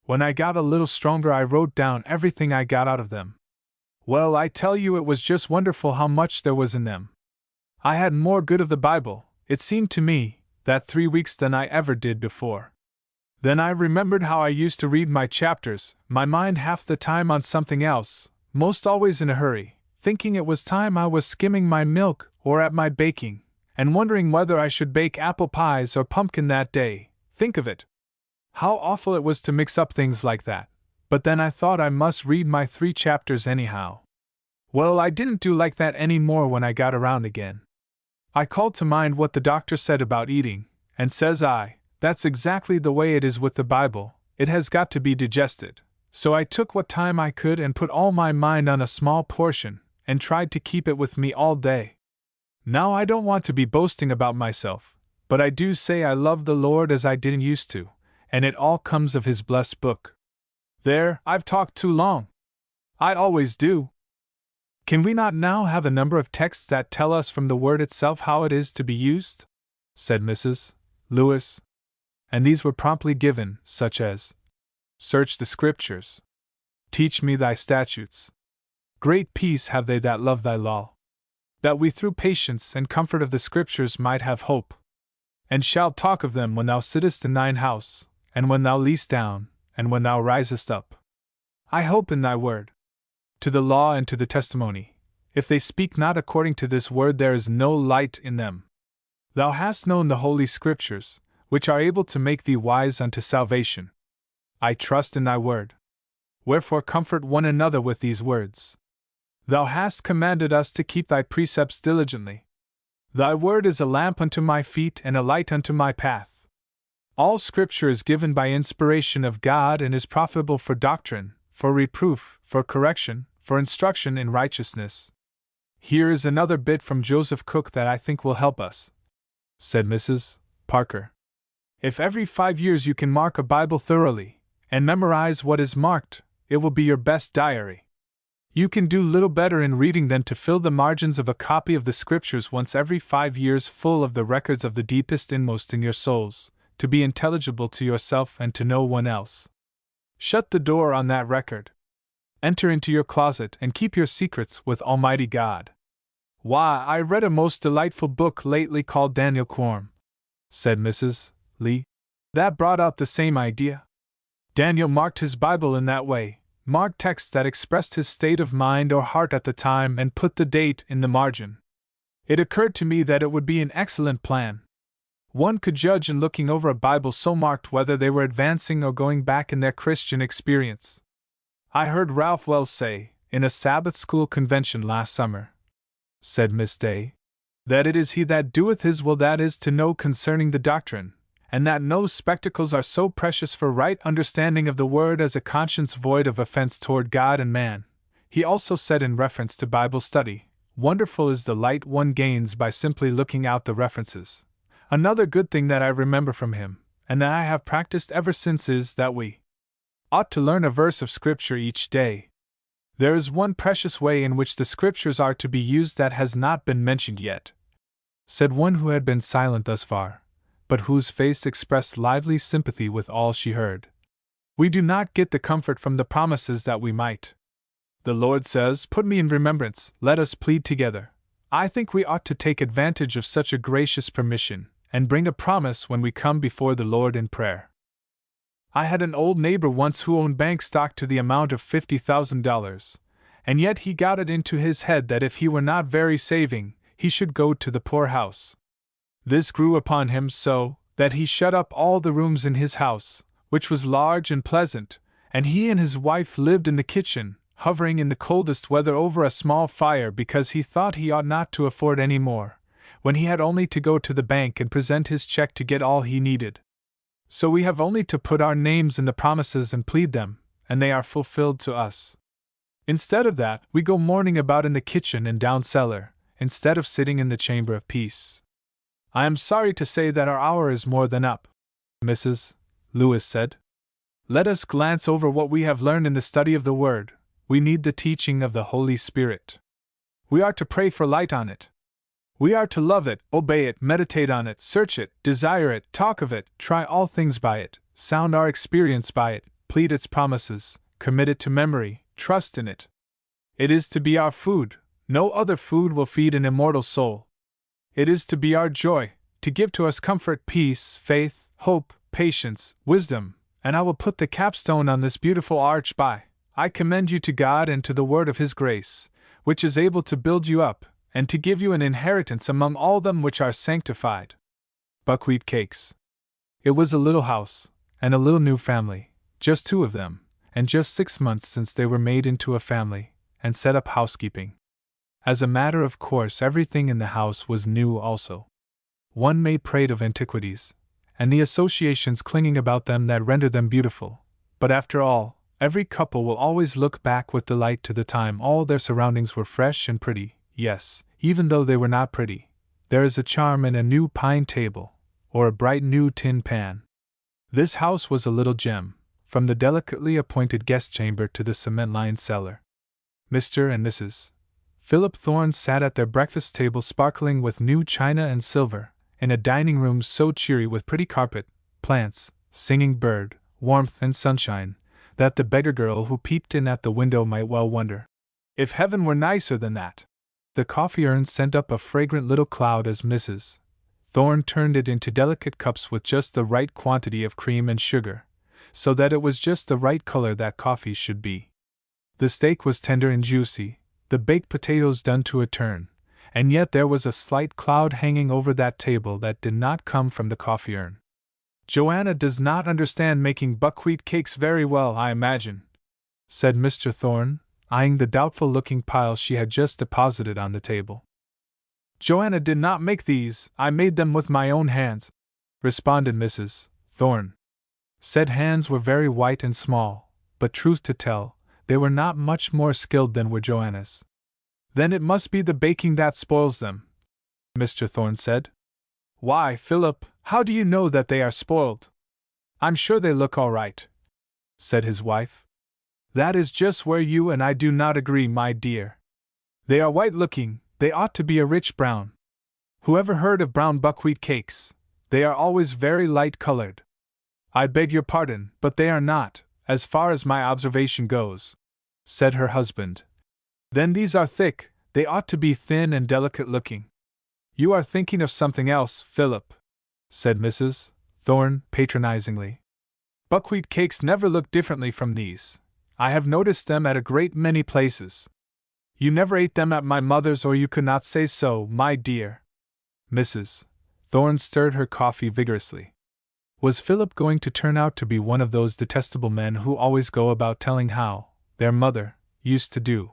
When I got a little stronger, I wrote down everything I got out of them. Well, I tell you, it was just wonderful how much there was in them. I had more good of the Bible, it seemed to me, that 3 weeks than I ever did before. Then I remembered how I used to read my chapters, my mind half the time on something else, most always in a hurry, thinking it was time I was skimming my milk or at my baking, and wondering whether I should bake apple pies or pumpkin that day. Think of it! How awful it was to mix up things like that. But then I thought I must read my 3 chapters anyhow. Well, I didn't do like that any more when I got around again. I called to mind what the doctor said about eating, and says I, that's exactly the way it is with the Bible, it has got to be digested. So I took what time I could and put all my mind on a small portion, and tried to keep it with me all day. Now I don't want to be boasting about myself, but I do say I love the Lord as I didn't used to, and it all comes of His blessed book. There, I've talked too long. I always do. Can we not now have a number of texts that tell us from the Word itself how it is to be used? Said Mrs. Lewis. And these were promptly given, such as, Search the Scriptures. Teach me thy statutes. Great peace have they that love thy law. That we through patience and comfort of the Scriptures might have hope. And shalt talk of them when thou sittest in thine house, and when thou liest down, and when thou risest up. I hope in thy word. To the law and to the testimony, if they speak not according to this word, there is no light in them. Thou hast known the holy Scriptures, which are able to make thee wise unto salvation. I trust in thy word. Wherefore comfort one another with these words. Thou hast commanded us to keep thy precepts diligently. Thy word is a lamp unto my feet and a light unto my path. All Scripture is given by inspiration of God and is profitable for doctrine, for reproof, for correction, for instruction in righteousness. Here is another bit from Joseph Cook that I think will help us, said Mrs. Parker. If every 5 years you can mark a Bible thoroughly, and memorize what is marked, it will be your best diary. You can do little better in reading than to fill the margins of a copy of the Scriptures once every 5 years full of the records of the deepest inmost in your souls, to be intelligible to yourself and to no one else. Shut the door on that record. Enter into your closet and keep your secrets with Almighty God. Why, I read a most delightful book lately called Daniel Quorm, said Mrs. Lee. That brought out the same idea. Daniel marked his Bible in that way, marked texts that expressed his state of mind or heart at the time and put the date in the margin. It occurred to me that it would be an excellent plan. One could judge in looking over a Bible so marked whether they were advancing or going back in their Christian experience. I heard Ralph Wells say, in a Sabbath school convention last summer, said Miss Day, that it is he that doeth his will that is to know concerning the doctrine, and that no spectacles are so precious for right understanding of the word as a conscience void of offense toward God and man. He also said in reference to Bible study, wonderful is the light one gains by simply looking out the references. Another good thing that I remember from him, and that I have practiced ever since, is that we ought to learn a verse of Scripture each day. There is one precious way in which the Scriptures are to be used that has not been mentioned yet, said one who had been silent thus far, but whose face expressed lively sympathy with all she heard. We do not get the comfort from the promises that we might. The Lord says, "Put me in remembrance, let us plead together." I think we ought to take advantage of such a gracious permission, and bring a promise when we come before the Lord in prayer. I had an old neighbor once who owned bank stock to the amount of $50,000, and yet he got it into his head that if he were not very saving, he should go to the poorhouse. This grew upon him so that he shut up all the rooms in his house, which was large and pleasant, and he and his wife lived in the kitchen, hovering in the coldest weather over a small fire because he thought he ought not to afford any more, when he had only to go to the bank and present his check to get all he needed. So we have only to put our names in the promises and plead them, and they are fulfilled to us. Instead of that, we go mourning about in the kitchen and down cellar, instead of sitting in the chamber of peace. I am sorry to say that our hour is more than up, Mrs. Lewis said. Let us glance over what we have learned in the study of the Word. We need the teaching of the Holy Spirit. We are to pray for light on it. We are to love it, obey it, meditate on it, search it, desire it, talk of it, try all things by it, sound our experience by it, plead its promises, commit it to memory, trust in it. It is to be our food. No other food will feed an immortal soul. It is to be our joy, to give to us comfort, peace, faith, hope, patience, wisdom, and I will put the capstone on this beautiful arch by, I commend you to God and to the word of His grace, which is able to build you up, and to give you an inheritance among all them which are sanctified. Buckwheat cakes. It was a little house, and a little new family, just 2 of them, and just 6 months since they were made into a family, and set up housekeeping. As a matter of course, everything in the house was new also. One maid prate of antiquities, and the associations clinging about them that render them beautiful, but after all, every couple will always look back with delight to the time all their surroundings were fresh and pretty. Yes, even though they were not pretty, there is a charm in a new pine table, or a bright new tin pan. This house was a little gem, from the delicately appointed guest chamber to the cement-lined cellar. Mr. and Mrs. Philip Thorne sat at their breakfast table sparkling with new china and silver, in a dining room so cheery with pretty carpet, plants, singing bird, warmth and sunshine, that the beggar girl who peeped in at the window might well wonder if heaven were nicer than that. The coffee urn sent up a fragrant little cloud as Mrs. Thorne turned it into delicate cups with just the right quantity of cream and sugar, so that it was just the right color that coffee should be. The steak was tender and juicy, the baked potatoes done to a turn, and yet there was a slight cloud hanging over that table that did not come from the coffee urn. Joanna does not understand making buckwheat cakes very well, I imagine, said Mr. Thorne, eyeing the doubtful-looking pile she had just deposited on the table. Joanna did not make these, I made them with my own hands, responded Mrs. Thorne. Said hands were very white and small, but truth to tell, they were not much more skilled than were Joanna's. Then it must be the baking that spoils them, Mr. Thorne said. Why, Philip, how do you know that they are spoiled? I'm sure they look all right, said his wife. That is just where you and I do not agree, my dear. They are white-looking, they ought to be a rich brown. Whoever heard of brown buckwheat cakes? They are always very light-colored. I beg your pardon, but they are not, as far as my observation goes, said her husband. Then these are thick, they ought to be thin and delicate-looking. You are thinking of something else, Philip, said Mrs. Thorne patronizingly. Buckwheat cakes never look differently from these. I have noticed them at a great many places. You never ate them at my mother's, or you could not say so, my dear. Mrs. Thorne stirred her coffee vigorously. Was Philip going to turn out to be one of those detestable men who always go about telling how their mother used to do?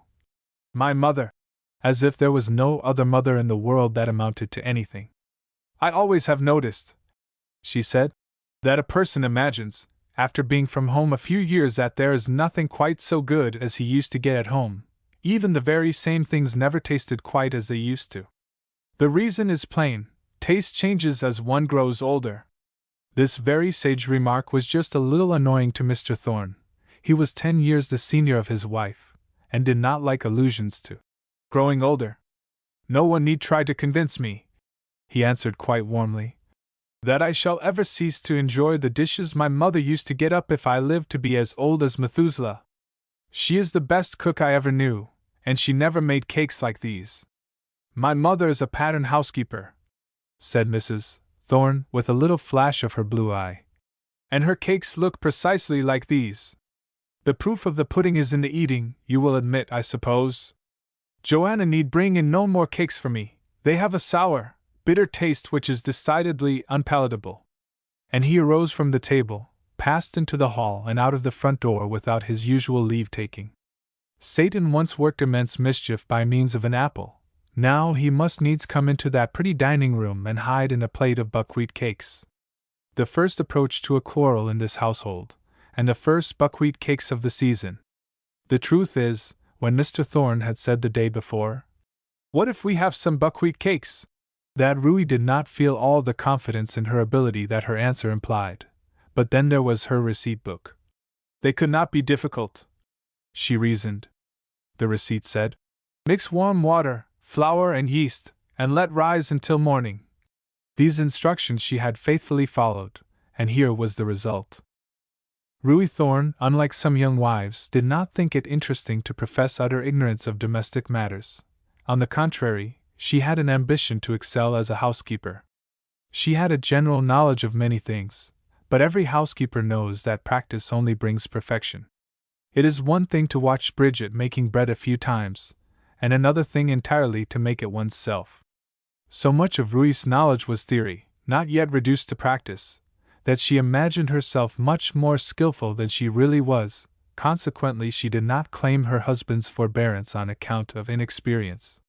My mother! As if there was no other mother in the world that amounted to anything. I always have noticed, she said, that a person imagines, after being from home a few years, that there is nothing quite so good as he used to get at home. Even the very same things never tasted quite as they used to. The reason is plain: taste changes as one grows older. This very sage remark was just a little annoying to Mr. Thorne. He was 10 years the senior of his wife, and did not like allusions to growing older. No one need try to convince me, he answered quite warmly, that I shall ever cease to enjoy the dishes my mother used to get up if I live to be as old as Methuselah. She is the best cook I ever knew, and she never made cakes like these. My mother is a pattern housekeeper, said Mrs. Thorne, with a little flash of her blue eye. And her cakes look precisely like these. The proof of the pudding is in the eating, you will admit, I suppose. Joanna need bring in no more cakes for me. They have a sour, bitter taste which is decidedly unpalatable. And he arose from the table, passed into the hall and out of the front door without his usual leave-taking. Satan once worked immense mischief by means of an apple. Now he must needs come into that pretty dining room and hide in a plate of buckwheat cakes. The first approach to a quarrel in this household, and the first buckwheat cakes of the season. The truth is, when Mr. Thorne had said the day before, "What if we have some buckwheat cakes?" that Ruey did not feel all the confidence in her ability that her answer implied. But then there was her receipt book. They could not be difficult, she reasoned. The receipt said, "Mix warm water, flour, and yeast, and let rise until morning." These instructions she had faithfully followed, and here was the result. Ruey Thorne, unlike some young wives, did not think it interesting to profess utter ignorance of domestic matters. On the contrary, she had an ambition to excel as a housekeeper. She had a general knowledge of many things, but every housekeeper knows that practice only brings perfection. It is one thing to watch Bridget making bread a few times, and another thing entirely to make it one's self. So much of Ruey's knowledge was theory, not yet reduced to practice, that she imagined herself much more skillful than she really was. Consequently, she did not claim her husband's forbearance on account of inexperience.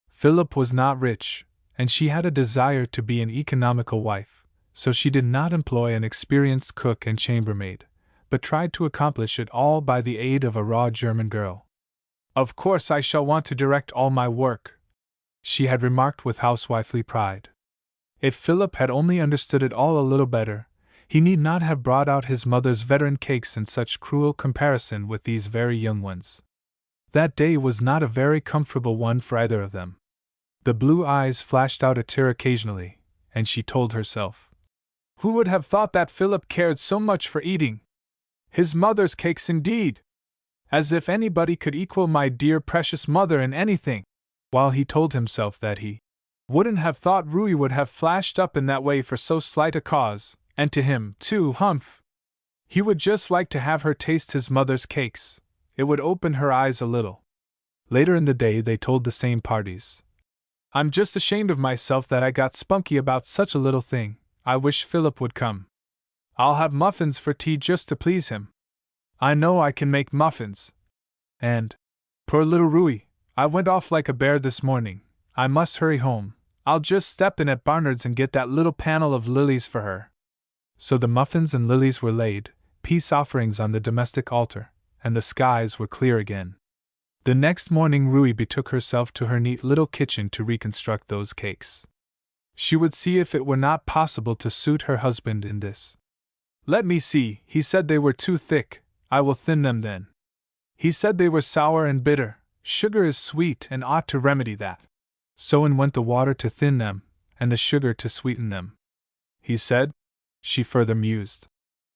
Philip was not rich, and she had a desire to be an economical wife, so she did not employ an experienced cook and chambermaid, but tried to accomplish it all by the aid of a raw German girl. "Of course I shall want to direct all my work," she had remarked with housewifely pride. If Philip had only understood it all a little better, he need not have brought out his mother's veteran cakes in such cruel comparison with these very young ones. That day was not a very comfortable one for either of them. The blue eyes flashed out a tear occasionally, and she told herself, "Who would have thought that Philip cared so much for eating? His mother's cakes indeed! As if anybody could equal my dear precious mother in anything!" While he told himself that he wouldn't have thought Ruey would have flashed up in that way for so slight a cause, and to him, too, humph! He would just like to have her taste his mother's cakes. It would open her eyes a little. Later in the day they told the same parties. "I'm just ashamed of myself that I got spunky about such a little thing. I wish Philip would come. I'll have muffins for tea just to please him. I know I can make muffins. And, poor little Ruey, I went off like a bear this morning. I must hurry home. I'll just step in at Barnard's and get that little panel of lilies for her." So the muffins and lilies were laid, peace offerings on the domestic altar, and the skies were clear again. The next morning Ruey betook herself to her neat little kitchen to reconstruct those cakes. She would see if it were not possible to suit her husband in this. "Let me see, he said they were too thick. I will thin them then. He said they were sour and bitter. Sugar is sweet and ought to remedy that. So in went the water to thin them, and the sugar to sweeten them. He said," she further mused,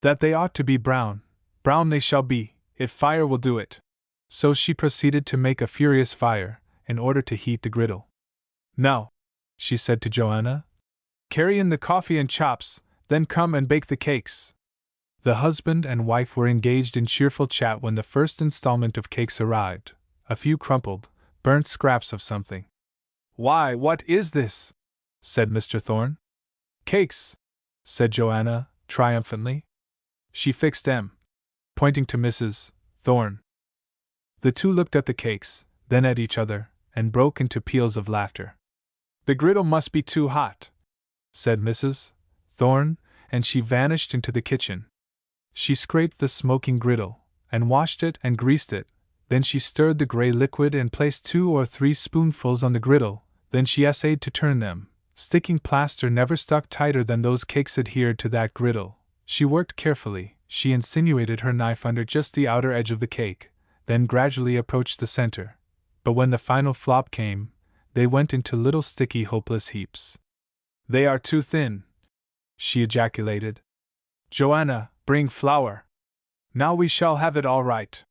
"that they ought to be brown. Brown they shall be, if fire will do it." So she proceeded to make a furious fire, in order to heat the griddle. "Now," she said to Joanna, "carry in the coffee and chops, then come and bake the cakes." The husband and wife were engaged in cheerful chat when the first installment of cakes arrived, a few crumpled, burnt scraps of something. "Why, what is this?" said Mr. Thorne. "Cakes," said Joanna, triumphantly. She fixed M, pointing to Mrs. Thorne. The two looked at the cakes, then at each other, and broke into peals of laughter. "The griddle must be too hot," said Mrs. Thorne, and she vanished into the kitchen. She scraped the smoking griddle, and washed it and greased it. Then she stirred the gray liquid and placed 2 or 3 spoonfuls on the griddle. Then she essayed to turn them. Sticking plaster never stuck tighter than those cakes adhered to that griddle. She worked carefully. She insinuated her knife under just the outer edge of the cake, then gradually approached the center. But when the final flop came, they went into little sticky, hopeless heaps. "They are too thin," she ejaculated. "Joanna, bring flour. Now we shall have it all right."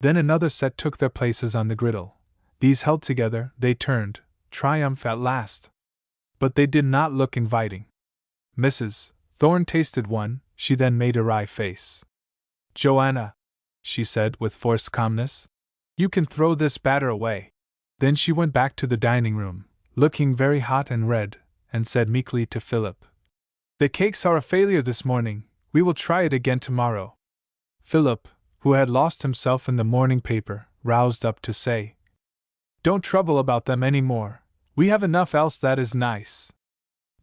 Then another set took their places on the griddle. These held together, they turned, triumph at last. But they did not look inviting. Mrs. Thorne tasted one, she then made a wry face. "Joanna," she said with forced calmness, "you can throw this batter away." Then she went back to the dining room, looking very hot and red, and said meekly to Philip, "The cakes are a failure this morning. We will try it again tomorrow." Philip, who had lost himself in the morning paper, roused up to say, "Don't trouble about them any more. We have enough else that is nice.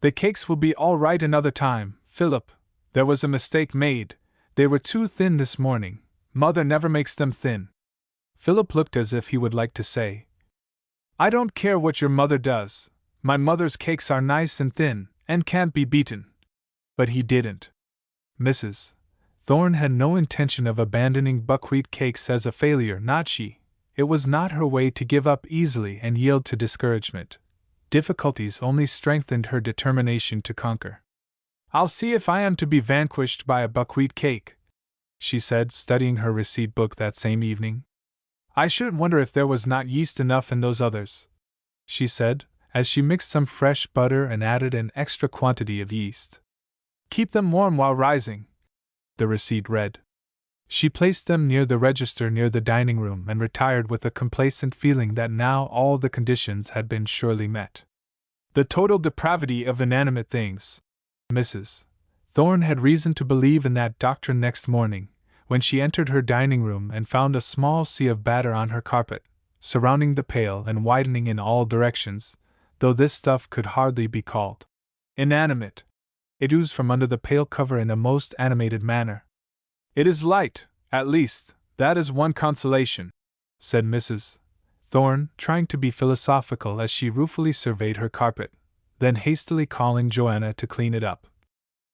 The cakes will be all right another time. Philip, there was a mistake made. They were too thin this morning. Mother never makes them thin." Philip looked as if he would like to say, "I don't care what your mother does. My mother's cakes are nice and thin, and can't be beaten." But he didn't. Mrs. Thorne had no intention of abandoning buckwheat cakes as a failure, not she. It was not her way to give up easily and yield to discouragement. Difficulties only strengthened her determination to conquer. "I'll see if I am to be vanquished by a buckwheat cake," she said, studying her receipt book that same evening. "I shouldn't wonder if there was not yeast enough in those others," she said, as she mixed some fresh butter and added an extra quantity of yeast. "Keep them warm while rising," the receipt read. She placed them near the register near the dining room and retired with a complacent feeling that now all the conditions had been surely met. The total depravity of inanimate things. Mrs. Thorne had reason to believe in that doctrine next morning, when she entered her dining room and found a small sea of batter on her carpet, surrounding the pail and widening in all directions, though this stuff could hardly be called inanimate. It oozed from under the pail cover in a most animated manner. "It is light, at least, that is one consolation," said Mrs. Thorne, trying to be philosophical as she ruefully surveyed her carpet, then hastily calling Joanna to clean it up.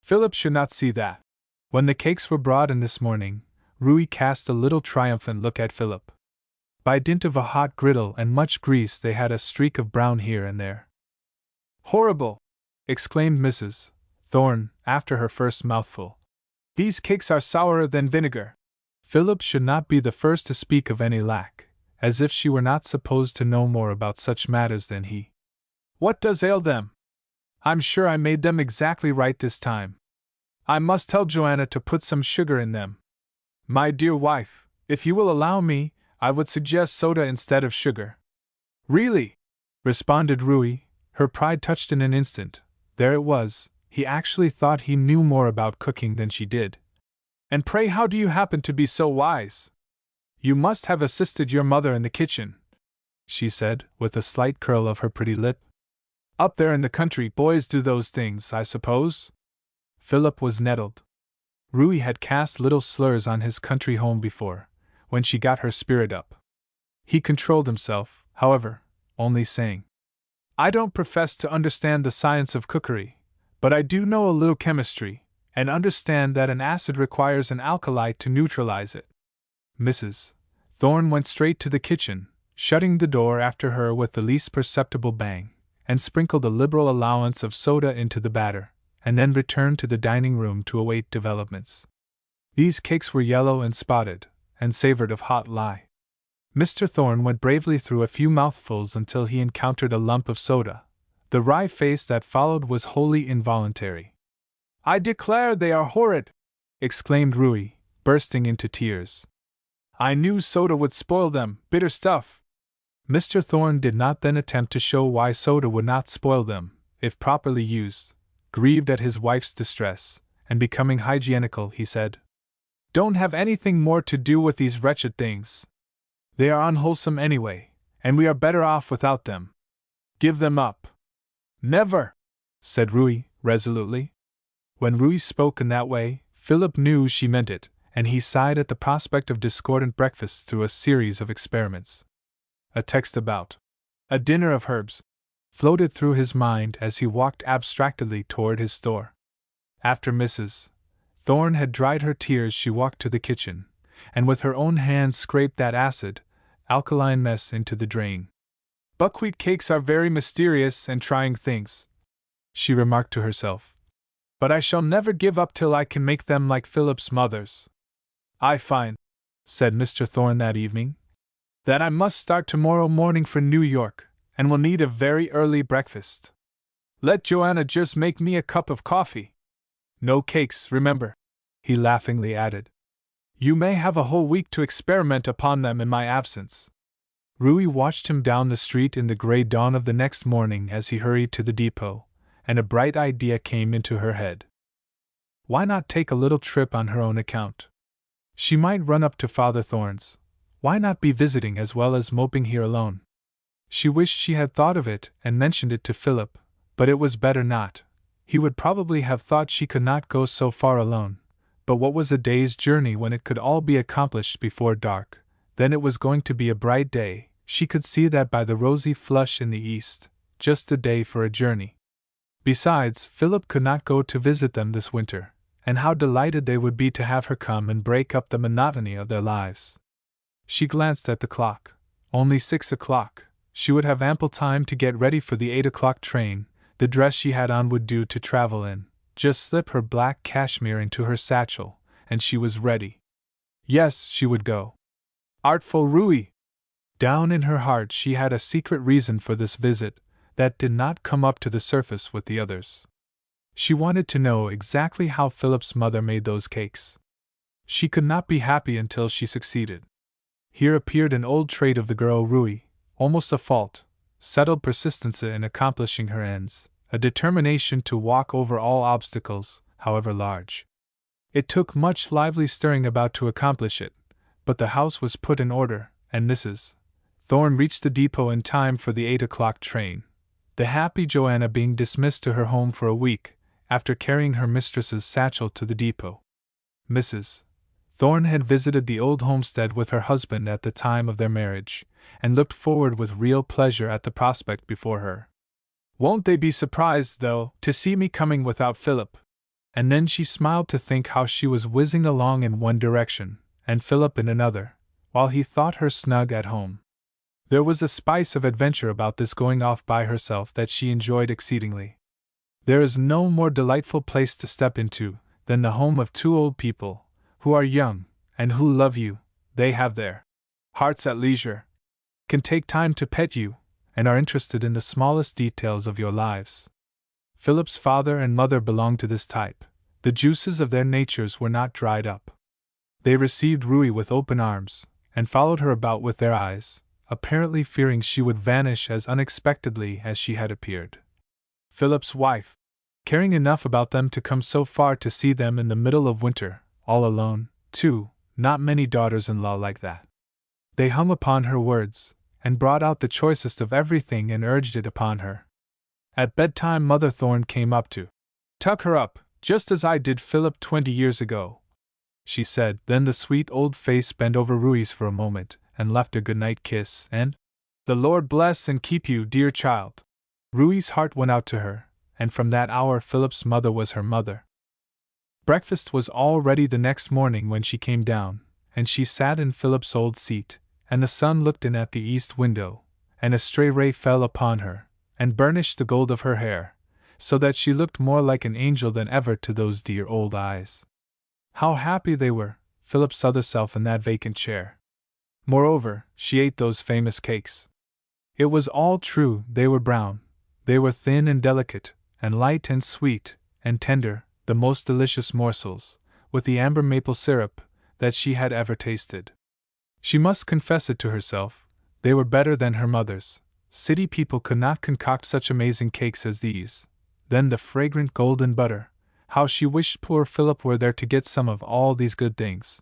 "Philip should not see that." When the cakes were brought in this morning, Rui cast a little triumphant look at Philip. By dint of a hot griddle and much grease they had a streak of brown here and there. "Horrible!" exclaimed Mrs. Thorne, after her first mouthful. "These cakes are sourer than vinegar." Philip should not be the first to speak of any lack, as if she were not supposed to know more about such matters than he. "What does ail them? I'm sure I made them exactly right this time. I must tell Joanna to put some sugar in them. My dear wife, if you will allow me, I would suggest soda instead of sugar." "Really?" responded Rui, her pride touched in an instant. There it was, he actually thought he knew more about cooking than she did. "And pray how do you happen to be so wise? You must have assisted your mother in the kitchen," she said, with a slight curl of her pretty lip. "Up there in the country boys do those things, I suppose?" Philip was nettled. Rui had cast little slurs on his country home before, when she got her spirit up. He controlled himself, however, only saying, "I don't profess to understand the science of cookery, but I do know a little chemistry, and understand that an acid requires an alkali to neutralize it." Mrs. Thorne went straight to the kitchen, shutting the door after her with the least perceptible bang, and sprinkled a liberal allowance of soda into the batter, and then returned to the dining room to await developments. These cakes were yellow and spotted, and savored of hot lye. Mr. Thorne went bravely through a few mouthfuls until he encountered a lump of soda. The wry face that followed was wholly involuntary. "I declare they are horrid!" exclaimed Rui, bursting into tears. "I knew soda would spoil them, bitter stuff!" Mr. Thorne did not then attempt to show why soda would not spoil them, if properly used. Grieved at his wife's distress, and becoming hygienical, he said, "Don't have anything more to do with these wretched things. They are unwholesome anyway, and we are better off without them. Give them up." "Never!" said Rui, resolutely. When Rui spoke in that way, Philip knew she meant it, and he sighed at the prospect of discordant breakfasts through a series of experiments. A text about a dinner of herbs floated through his mind as he walked abstractedly toward his store. After Mrs. Thorne had dried her tears, she walked to the kitchen, and with her own hands scraped that acid, alkaline mess into the drain. "Buckwheat cakes are very mysterious and trying things," she remarked to herself. "But I shall never give up till I can make them like Philip's mother's. I find," said Mr. Thorne that evening, "that I must start tomorrow morning for New York, and will need a very early breakfast. Let Joanna just make me a cup of coffee. No cakes, remember," he laughingly added. "You may have a whole week to experiment upon them in my absence." Rui watched him down the street in the gray dawn of the next morning as he hurried to the depot, and a bright idea came into her head. Why not take a little trip on her own account? She might run up to Father Thorne's. Why not be visiting as well as moping here alone? She wished she had thought of it and mentioned it to Philip, but it was better not. He would probably have thought she could not go so far alone. But what was a day's journey when it could all be accomplished before dark? Then it was going to be a bright day, she could see that by the rosy flush in the east, just the day for a journey. Besides, Philip could not go to visit them this winter, and how delighted they would be to have her come and break up the monotony of their lives. She glanced at the clock. Only 6 o'clock. She would have ample time to get ready for the 8 o'clock train. The dress she had on would do to travel in. Just slip her black cashmere into her satchel, and she was ready. Yes, she would go. Artful Ruy! Down in her heart she had a secret reason for this visit that did not come up to the surface with the others. She wanted to know exactly how Philip's mother made those cakes. She could not be happy until she succeeded. Here appeared an old trait of the girl Ruy, almost a fault, settled persistency in accomplishing her ends, a determination to walk over all obstacles, however large. It took much lively stirring about to accomplish it, but the house was put in order, and Mrs. Thorne reached the depot in time for the 8 o'clock train, the happy Joanna being dismissed to her home for a week, after carrying her mistress's satchel to the depot. Mrs. Thorne had visited the old homestead with her husband at the time of their marriage, and looked forward with real pleasure at the prospect before her. "Won't they be surprised, though, to see me coming without Philip?" And then she smiled to think how she was whizzing along in one direction, and Philip in another, while he thought her snug at home. There was a spice of adventure about this going off by herself that she enjoyed exceedingly. There is no more delightful place to step into than the home of two old people, who are young, and who love you. They have their hearts at leisure, can take time to pet you, and are interested in the smallest details of your lives. Philip's father and mother belonged to this type. The juices of their natures were not dried up. They received Ruy with open arms, and followed her about with their eyes, apparently fearing she would vanish as unexpectedly as she had appeared. Philip's wife, caring enough about them to come so far to see them in the middle of winter, all alone, too, not many daughters-in-law like that. They hung upon her words, and brought out the choicest of everything and urged it upon her. At bedtime Mother Thorne came up to tuck her up, just as I did Philip 20 years ago, she said. Then the sweet old face bent over Rui's for a moment, and left a good-night kiss, and, "The Lord bless and keep you, dear child." Rui's heart went out to her, and from that hour Philip's mother was her mother. Breakfast was all ready the next morning when she came down, and she sat in Philip's old seat, and the sun looked in at the east window, and a stray ray fell upon her, and burnished the gold of her hair, so that she looked more like an angel than ever to those dear old eyes. How happy they were, Philip's other self in that vacant chair. Moreover, she ate those famous cakes. It was all true, they were brown, they were thin and delicate, and light and sweet, and tender, the most delicious morsels, with the amber maple syrup, that she had ever tasted. She must confess it to herself, they were better than her mother's. City people could not concoct such amazing cakes as these. Then the fragrant golden butter, how she wished poor Philip were there to get some of all these good things.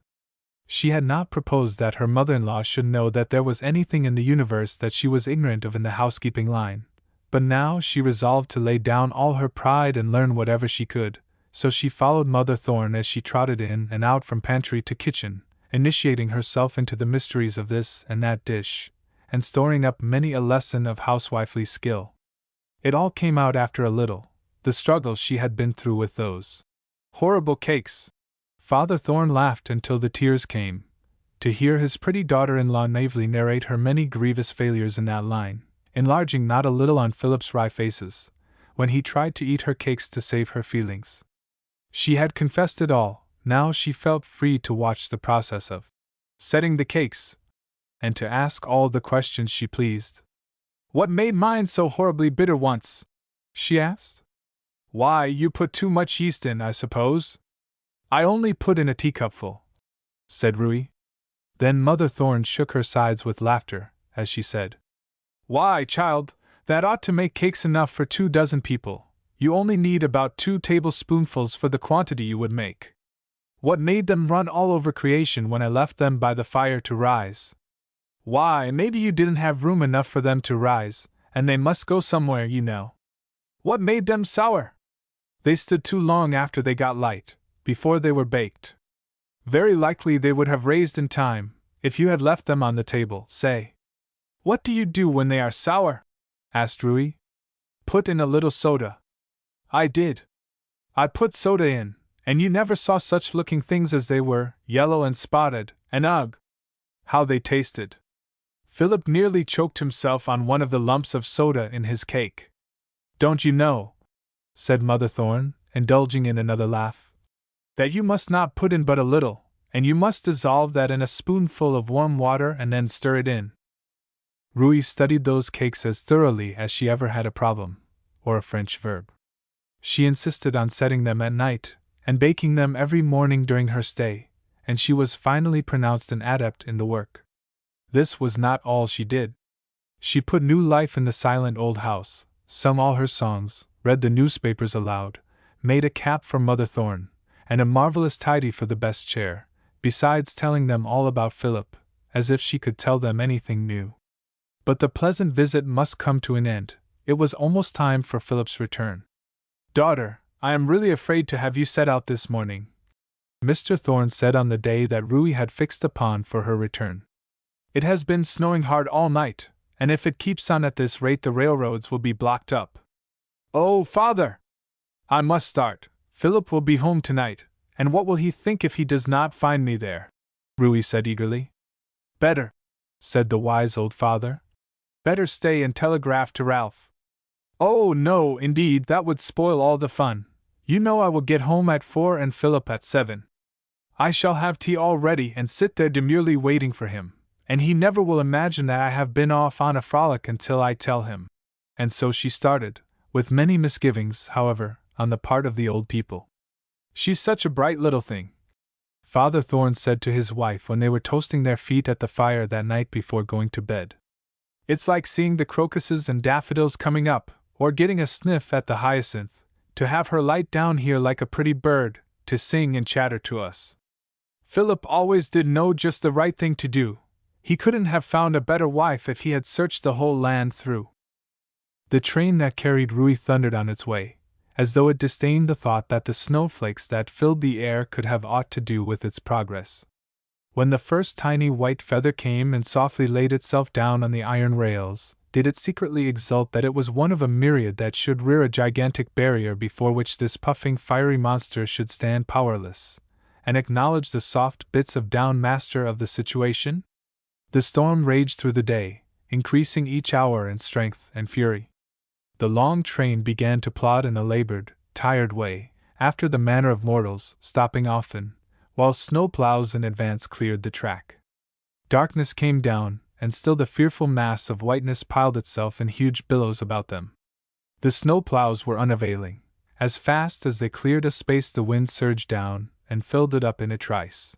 She had not proposed that her mother-in-law should know that there was anything in the universe that she was ignorant of in the housekeeping line, but now she resolved to lay down all her pride and learn whatever she could, so she followed Mother Thorne as she trotted in and out from pantry to kitchen, initiating herself into the mysteries of this and that dish, and storing up many a lesson of housewifely skill. It all came out after a little, the struggle she had been through with those horrible cakes. Father Thorne laughed until the tears came, to hear his pretty daughter-in-law naively narrate her many grievous failures in that line, enlarging not a little on Philip's wry faces, when he tried to eat her cakes to save her feelings. She had confessed it all, now she felt free to watch the process of setting the cakes, and to ask all the questions she pleased. "What made mine so horribly bitter once?" she asked. "Why, you put too much yeast in, I suppose." "I only put in a teacupful," said Ruy. Then Mother Thorne shook her sides with laughter, as she said, "Why, child, that ought to make cakes enough for 24 people. You only need about 2 tablespoonfuls for the quantity you would make. What made them run all over creation when I left them by the fire to rise? Why, maybe you didn't have room enough for them to rise, and they must go somewhere, you know. What made them sour? They stood too long after they got light, before they were baked. Very likely they would have raised in time, if you had left them on the table, say." "What do you do when they are sour?" asked Ruy. "Put in a little soda." "I did. I put soda in, And you never saw such looking things as they were, yellow and spotted, and ugh! How they tasted! Philip nearly choked himself on one of the lumps of soda in his cake. Don't you know, said Mother Thorne, indulging in another laugh, that you must not put in but a little, and you must dissolve that in a spoonful of warm water and then stir it in. Ruy studied those cakes as thoroughly as she ever had a problem, or a French verb. She insisted on setting them at night, and baking them every morning during her stay, and she was finally pronounced an adept in the work. This was not all she did. She put new life in the silent old house, sung all her songs, read the newspapers aloud, made a cap for Mother Thorne, and a marvelous tidy for the best chair, besides telling them all about Philip, as if she could tell them anything new. But the pleasant visit must come to an end. It was almost time for Philip's return. Daughter, I am really afraid to have you set out this morning, Mr. Thorne said on the day that Ruy had fixed upon for her return. It has been snowing hard all night, and if it keeps on at this rate the railroads will be blocked up. Oh, Father! I must start. Philip will be home tonight, and what will he think if he does not find me there? Ruy said eagerly. Better, said the wise old father. Better stay and telegraph to Ralph. Oh, no, indeed, that would spoil all the fun. You know I will get home at 4 and Philip at 7. I shall have tea all ready and sit there demurely waiting for him, and he never will imagine that I have been off on a frolic until I tell him. And so she started, with many misgivings, however, on the part of the old people. She's such a bright little thing, Father Thorne said to his wife when they were toasting their feet at the fire that night before going to bed. It's like seeing the crocuses and daffodils coming up, or getting a sniff at the hyacinth, to have her light down here like a pretty bird, to sing and chatter to us. Philip always did know just the right thing to do. He couldn't have found a better wife if he had searched the whole land through. The train that carried Ruy thundered on its way, as though it disdained the thought that the snowflakes that filled the air could have aught to do with its progress. When the first tiny white feather came and softly laid itself down on the iron rails, did it secretly exult that it was one of a myriad that should rear a gigantic barrier before which this puffing fiery monster should stand powerless, and acknowledge the soft bits of down master of the situation? The storm raged through the day, increasing each hour in strength and fury. The long train began to plod in a labored, tired way, after the manner of mortals, stopping often, while snowplows in advance cleared the track. Darkness came down, and still the fearful mass of whiteness piled itself in huge billows about them. The snowplows were unavailing. As fast as they cleared a space the wind surged down, and filled it up in a trice.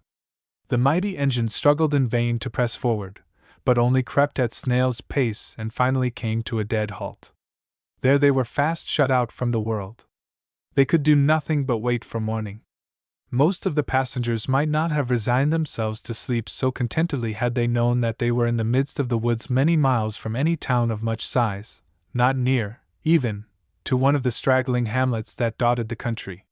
The mighty engine struggled in vain to press forward, but only crept at snail's pace and finally came to a dead halt. There they were fast shut out from the world. They could do nothing but wait for morning. Most of the passengers might not have resigned themselves to sleep so contentedly had they known that they were in the midst of the woods many miles from any town of much size, not near, even, to one of the straggling hamlets that dotted the country.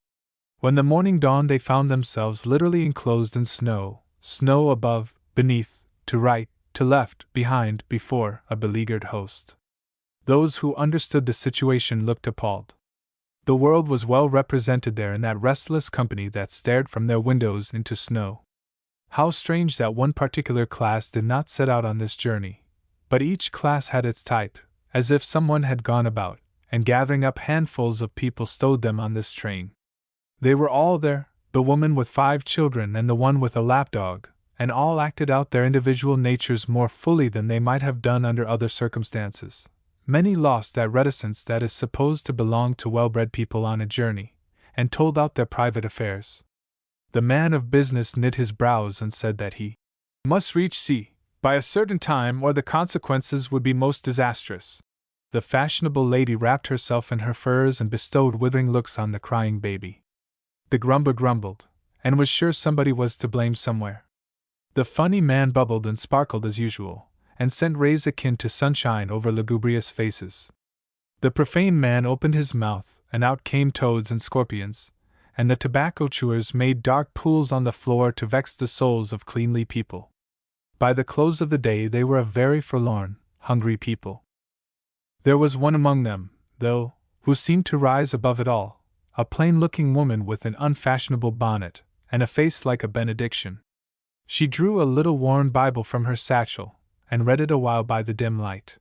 When the morning dawned they found themselves literally enclosed in snow, snow above, beneath, to right, to left, behind, before, a beleaguered host. Those who understood the situation looked appalled. The world was well represented there in that restless company that stared from their windows into snow. How strange that one particular class did not set out on this journey, but each class had its type, as if someone had gone about, and gathering up handfuls of people stowed them on this train. They were all there, the woman with 5 children and the one with a lapdog, and all acted out their individual natures more fully than they might have done under other circumstances. Many lost that reticence that is supposed to belong to well-bred people on a journey, and told out their private affairs. The man of business knit his brows and said that he must reach C by a certain time or the consequences would be most disastrous. The fashionable lady wrapped herself in her furs and bestowed withering looks on the crying baby. The grumbler grumbled, and was sure somebody was to blame somewhere. The funny man bubbled and sparkled as usual, and sent rays akin to sunshine over lugubrious faces. The profane man opened his mouth, and out came toads and scorpions, and the tobacco chewers made dark pools on the floor to vex the souls of cleanly people. By the close of the day they were a very forlorn, hungry people. There was one among them, though, who seemed to rise above it all, a plain-looking woman with an unfashionable bonnet, and a face like a benediction. She drew a little worn Bible from her satchel, and read it a while by the dim light.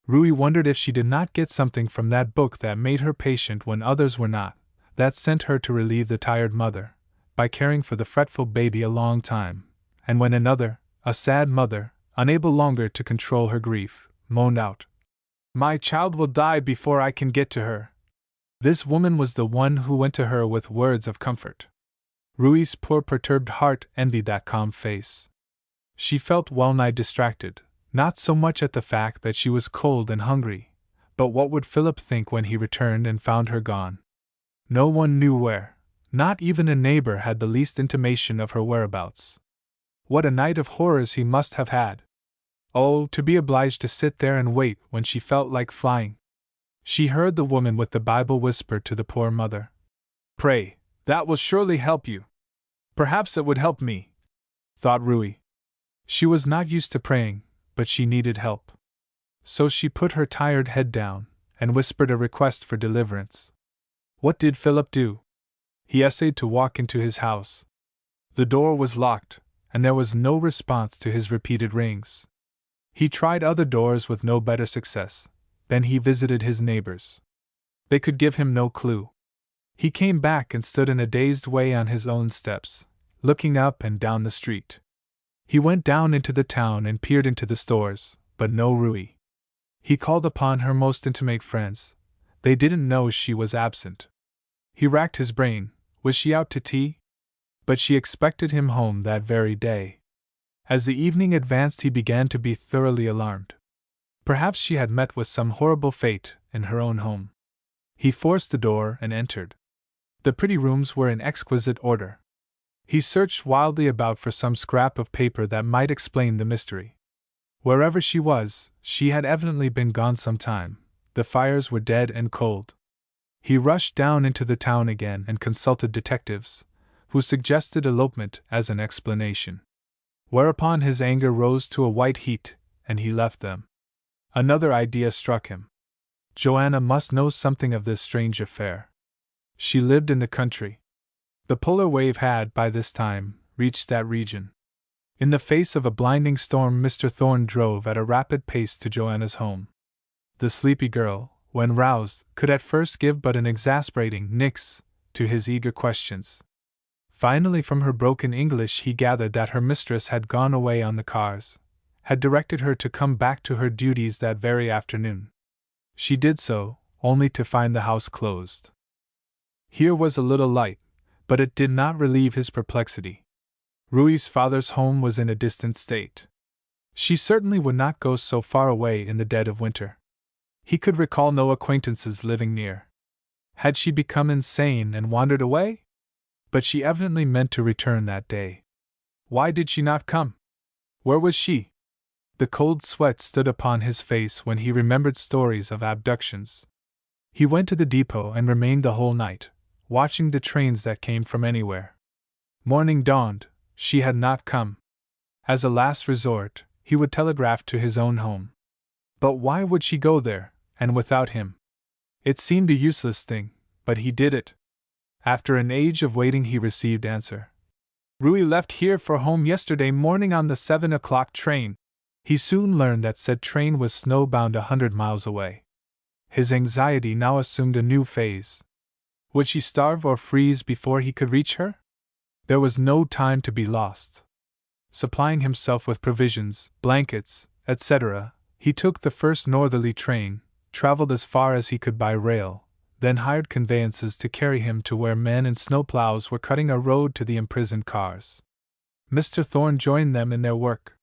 Rui wondered if she did not get something from that book that made her patient when others were not, that sent her to relieve the tired mother, by caring for the fretful baby a long time, and when another, a sad mother, unable longer to control her grief, moaned out, "My child will die before I can get to her." This woman was the one who went to her with words of comfort. Rui's poor perturbed heart envied that calm face. She felt well-nigh distracted, not so much at the fact that she was cold and hungry, but what would Philip think when he returned and found her gone? No one knew where, not even a neighbor had the least intimation of her whereabouts. What a night of horrors he must have had! Oh, to be obliged to sit there and wait when she felt like flying! She heard the woman with the Bible whisper to the poor mother, "Pray, that will surely help you." Perhaps it would help me, thought Rui. She was not used to praying, but she needed help. So she put her tired head down, and whispered a request for deliverance. What did Philip do? He essayed to walk into his house. The door was locked, and there was no response to his repeated rings. He tried other doors with no better success. Then he visited his neighbors. They could give him no clue. He came back and stood in a dazed way on his own steps, looking up and down the street. He went down into the town and peered into the stores, but no Rui. He called upon her most intimate friends. They didn't know she was absent. He racked his brain. Was she out to tea? But she expected him home that very day. As the evening advanced, he began to be thoroughly alarmed. Perhaps she had met with some horrible fate in her own home. He forced the door and entered. The pretty rooms were in exquisite order. He searched wildly about for some scrap of paper that might explain the mystery. Wherever she was, she had evidently been gone some time. The fires were dead and cold. He rushed down into the town again and consulted detectives, who suggested elopement as an explanation. Whereupon his anger rose to a white heat, and he left them. Another idea struck him. Joanna must know something of this strange affair. She lived in the country. The polar wave had, by this time, reached that region. In the face of a blinding storm, Mr. Thorne drove at a rapid pace to Joanna's home. The sleepy girl, when roused, could at first give but an exasperating "nix" to his eager questions. Finally, from her broken English, he gathered that her mistress had gone away on the cars, had directed her to come back to her duties that very afternoon. She did so, only to find the house closed. Here was a little light, but it did not relieve his perplexity. Rui's father's home was in a distant state. She certainly would not go so far away in the dead of winter. He could recall no acquaintances living near. Had she become insane and wandered away? But she evidently meant to return that day. Why did she not come? Where was she? The cold sweat stood upon his face when he remembered stories of abductions. He went to the depot and remained the whole night, watching the trains that came from anywhere. Morning dawned. She had not come. As a last resort, he would telegraph to his own home. But why would she go there, and without him? It seemed a useless thing, but he did it. After an age of waiting, he received answer. Rui left here for home yesterday morning on the 7 o'clock train. He soon learned that said train was snowbound 100 miles away. His anxiety now assumed a new phase. Would she starve or freeze before he could reach her? There was no time to be lost. Supplying himself with provisions, blankets, etc., he took the first northerly train, traveled as far as he could by rail, then hired conveyances to carry him to where men in snowplows were cutting a road to the imprisoned cars. Mr. Thorne joined them in their work.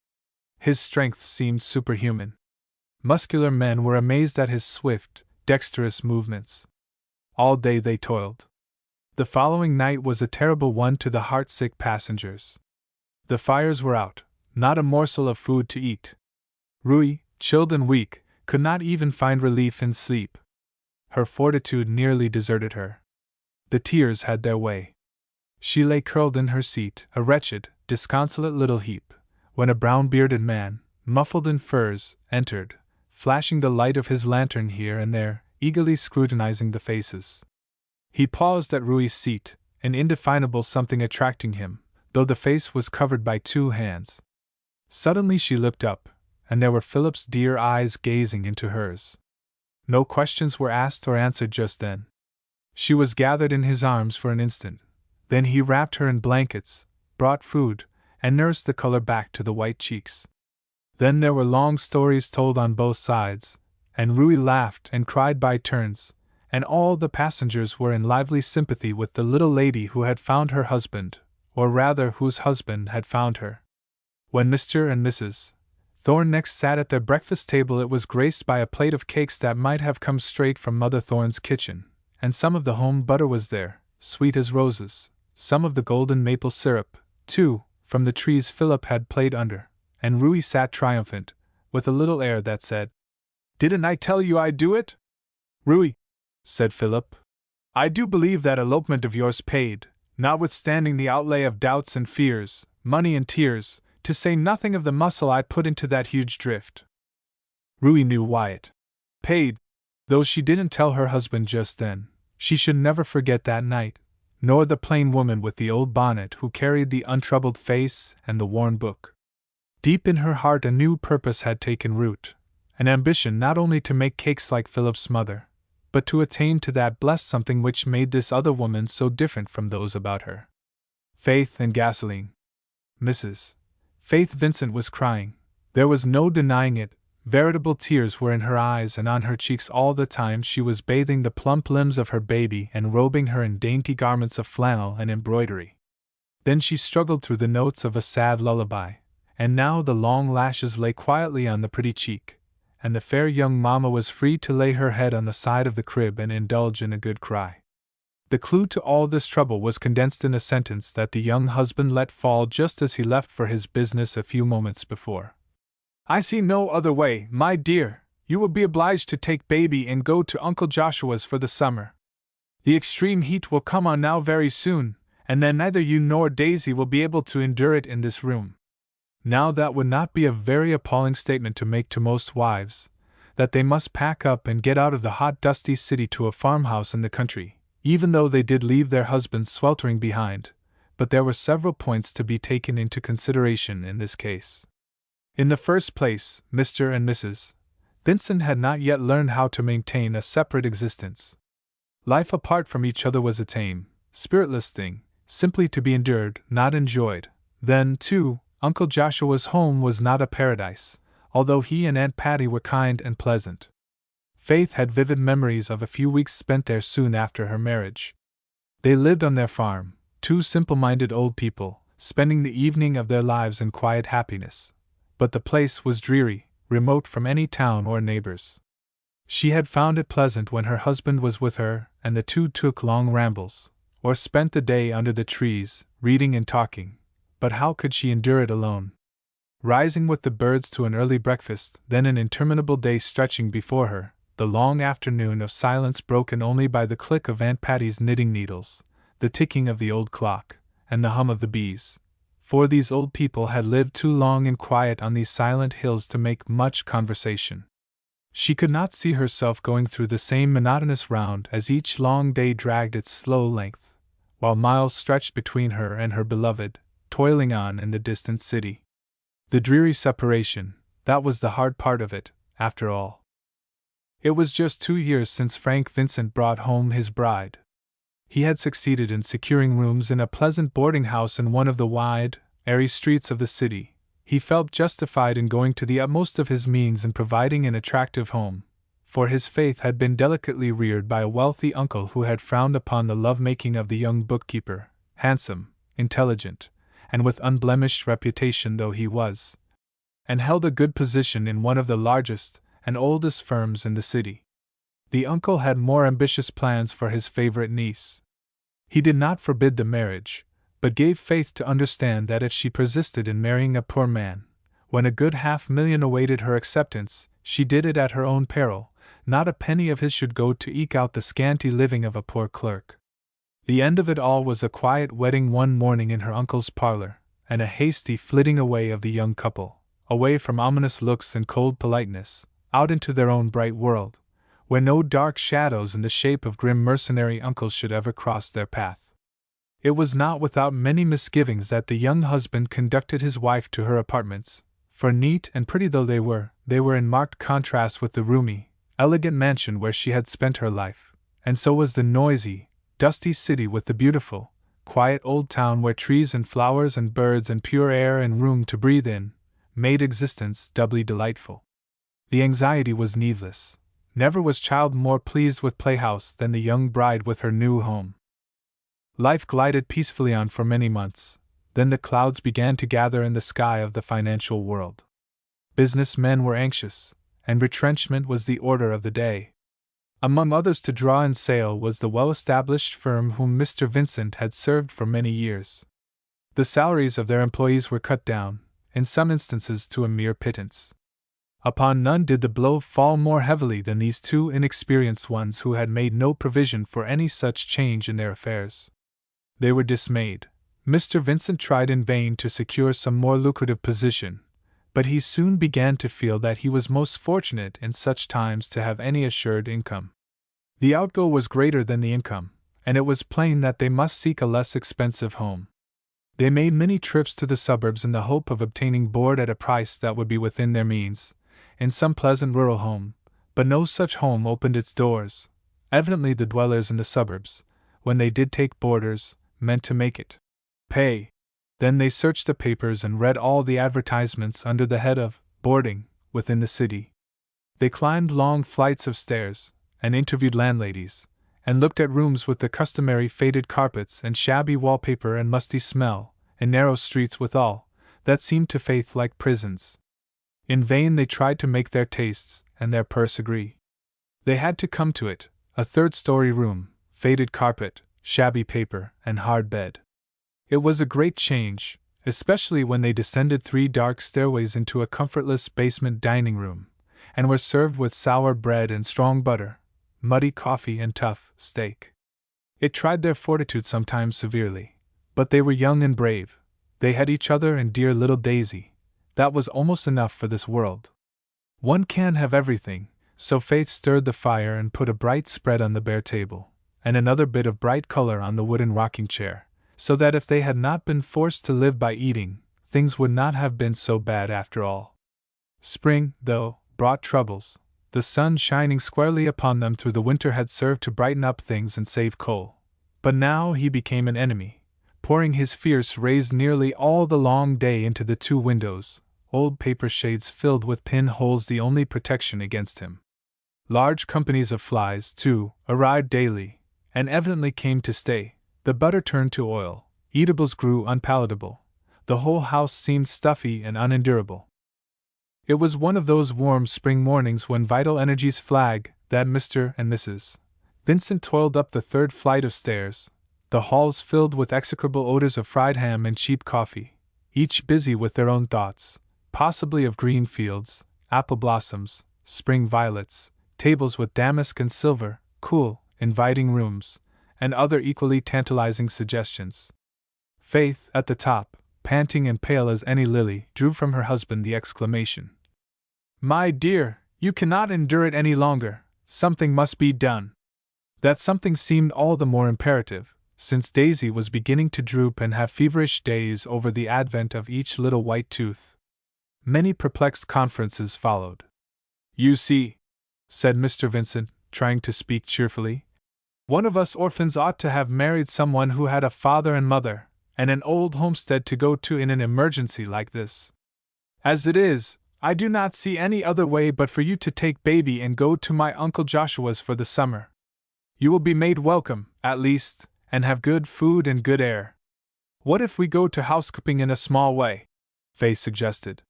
His strength seemed superhuman. Muscular men were amazed at his swift, dexterous movements. All day they toiled. The following night was a terrible one to the heart-sick passengers. The fires were out, not a morsel of food to eat. Rui, chilled and weak, could not even find relief in sleep. Her fortitude nearly deserted her. The tears had their way. She lay curled in her seat, a wretched, disconsolate little heap, when a brown-bearded man, muffled in furs, entered, flashing the light of his lantern here and there, eagerly scrutinizing the faces. He paused at Rui's seat, an indefinable something attracting him, though the face was covered by 2 hands. Suddenly she looked up, and there were Philip's dear eyes gazing into hers. No questions were asked or answered just then. She was gathered in his arms for an instant. Then he wrapped her in blankets, brought food, and nursed the color back to the white cheeks. Then there were long stories told on both sides, and Rui laughed and cried by turns, and all the passengers were in lively sympathy with the little lady who had found her husband, or rather whose husband had found her. When Mr. and Mrs. Thorne next sat at their breakfast table, it was graced by a plate of cakes that might have come straight from Mother Thorne's kitchen, and some of the home butter was there, sweet as roses, some of the golden maple syrup, too, from the trees Philip had played under, and Rui sat triumphant, with a little air that said, "Didn't I tell you I'd do it?" "Rui," said Philip, "I do believe that elopement of yours paid, notwithstanding the outlay of doubts and fears, money and tears, to say nothing of the muscle I put into that huge drift." Rui knew why it paid. Though she didn't tell her husband just then, she should never forget that night, nor the plain woman with the old bonnet who carried the untroubled face and the worn book. Deep in her heart a new purpose had taken root, an ambition not only to make cakes like Philip's mother, but to attain to that blessed something which made this other woman so different from those about her. Faith and gasoline. Mrs. Faith Vincent was crying. There was no denying it. Veritable tears were in her eyes and on her cheeks all the time she was bathing the plump limbs of her baby and robing her in dainty garments of flannel and embroidery. Then she struggled through the notes of a sad lullaby, and now the long lashes lay quietly on the pretty cheek, and the fair young mamma was free to lay her head on the side of the crib and indulge in a good cry. The clue to all this trouble was condensed in a sentence that the young husband let fall just as he left for his business a few moments before. "I see no other way, my dear. You will be obliged to take baby and go to Uncle Joshua's for the summer. The extreme heat will come on now very soon, and then neither you nor Daisy will be able to endure it in this room." Now that would not be a very appalling statement to make to most wives, that they must pack up and get out of the hot dusty city to a farmhouse in the country, even though they did leave their husbands sweltering behind, but there were several points to be taken into consideration in this case. In the first place, Mr. and Mrs. Vincent had not yet learned how to maintain a separate existence. Life apart from each other was a tame, spiritless thing, simply to be endured, not enjoyed. Then, too, Uncle Joshua's home was not a paradise, although he and Aunt Patty were kind and pleasant. Faith had vivid memories of a few weeks spent there soon after her marriage. They lived on their farm, 2 simple-minded old people, spending the evening of their lives in quiet happiness. But the place was dreary, remote from any town or neighbors. She had found it pleasant when her husband was with her, and the 2 took long rambles, or spent the day under the trees, reading and talking. But how could she endure it alone? Rising with the birds to an early breakfast, then an interminable day stretching before her, the long afternoon of silence broken only by the click of Aunt Patty's knitting needles, the ticking of the old clock, and the hum of the bees. For these old people had lived too long in quiet on these silent hills to make much conversation. She could not see herself going through the same monotonous round as each long day dragged its slow length, while miles stretched between her and her beloved, toiling on in the distant city. The dreary separation, that was the hard part of it, after all. It was just 2 years since Frank Vincent brought home his bride. He had succeeded in securing rooms in a pleasant boarding house in one of the wide, airy streets of the city. He felt justified in going to the utmost of his means in providing an attractive home, for his Faith had been delicately reared by a wealthy uncle who had frowned upon the love-making of the young bookkeeper, handsome, intelligent, and with unblemished reputation though he was, and held a good position in one of the largest and oldest firms in the city. The uncle had more ambitious plans for his favorite niece. He did not forbid the marriage, but gave Faith to understand that if she persisted in marrying a poor man, when a good $500,000 awaited her acceptance, she did it at her own peril. Not a penny of his should go to eke out the scanty living of a poor clerk. The end of it all was a quiet wedding one morning in her uncle's parlor, and a hasty flitting away of the young couple, away from ominous looks and cold politeness, out into their own bright world, where no dark shadows in the shape of grim mercenary uncles should ever cross their path. It was not without many misgivings that the young husband conducted his wife to her apartments, for neat and pretty though they were in marked contrast with the roomy, elegant mansion where she had spent her life, and so was the noisy, dusty city with the beautiful, quiet old town where trees and flowers and birds and pure air and room to breathe in made existence doubly delightful. The anxiety was needless. Never was child more pleased with playhouse than the young bride with her new home. Life glided peacefully on for many months. Then the clouds began to gather in the sky of the financial world. Business men were anxious, and retrenchment was the order of the day. Among others to draw in sail was the well-established firm whom Mr. Vincent had served for many years. The salaries of their employees were cut down, in some instances to a mere pittance. Upon none did the blow fall more heavily than these two inexperienced ones who had made no provision for any such change in their affairs. They were dismayed. Mr. Vincent tried in vain to secure some more lucrative position, but he soon began to feel that he was most fortunate in such times to have any assured income. The outgo was greater than the income, and it was plain that they must seek a less expensive home. They made many trips to the suburbs in the hope of obtaining board at a price that would be within their means, in some pleasant rural home, but no such home opened its doors. Evidently the dwellers in the suburbs, when they did take boarders, meant to make it pay. Then they searched the papers and read all the advertisements under the head of boarding within the city. They climbed long flights of stairs, and interviewed landladies, and looked at rooms with the customary faded carpets and shabby wallpaper and musty smell, and narrow streets withal, that seemed to Faith like prisons. In vain they tried to make their tastes and their purse agree. They had to come to it, a third-story room, faded carpet, shabby paper, and hard bed. It was a great change, especially when they descended 3 dark stairways into a comfortless basement dining room, and were served with sour bread and strong butter, muddy coffee and tough steak. It tried their fortitude sometimes severely, but they were young and brave. They had each other and dear little Daisy. That was almost enough for this world. One can't have everything, so Faith stirred the fire and put a bright spread on the bare table, and another bit of bright color on the wooden rocking chair, so that if they had not been forced to live by eating, things would not have been so bad after all. Spring, though, brought troubles. The sun shining squarely upon them through the winter had served to brighten up things and save coal. But now he became an enemy, pouring his fierce rays nearly all the long day into the 2 windows, old paper shades filled with pin-holes the only protection against him. Large companies of flies, too, arrived daily, and evidently came to stay. The butter turned to oil, eatables grew unpalatable, the whole house seemed stuffy and unendurable. It was one of those warm spring mornings when vital energies flag that Mr. and Mrs. Vincent toiled up the 3rd flight of stairs, the halls filled with execrable odors of fried ham and cheap coffee, each busy with their own thoughts, possibly of green fields, apple blossoms, spring violets, tables with damask and silver, cool, inviting rooms, and other equally tantalizing suggestions. Faith, at the top, panting and pale as any lily, drew from her husband the exclamation, "My dear, you cannot endure it any longer, something must be done." That something seemed all the more imperative, since Daisy was beginning to droop and have feverish days over the advent of each little white tooth. Many perplexed conferences followed. "You see," said Mr. Vincent, trying to speak cheerfully, "one of us orphans ought to have married someone who had a father and mother, and an old homestead to go to in an emergency like this. As it is, I do not see any other way but for you to take baby and go to my Uncle Joshua's for the summer. You will be made welcome, at least, and have good food and good air. What if we go to housekeeping in a small way?" Faye suggested.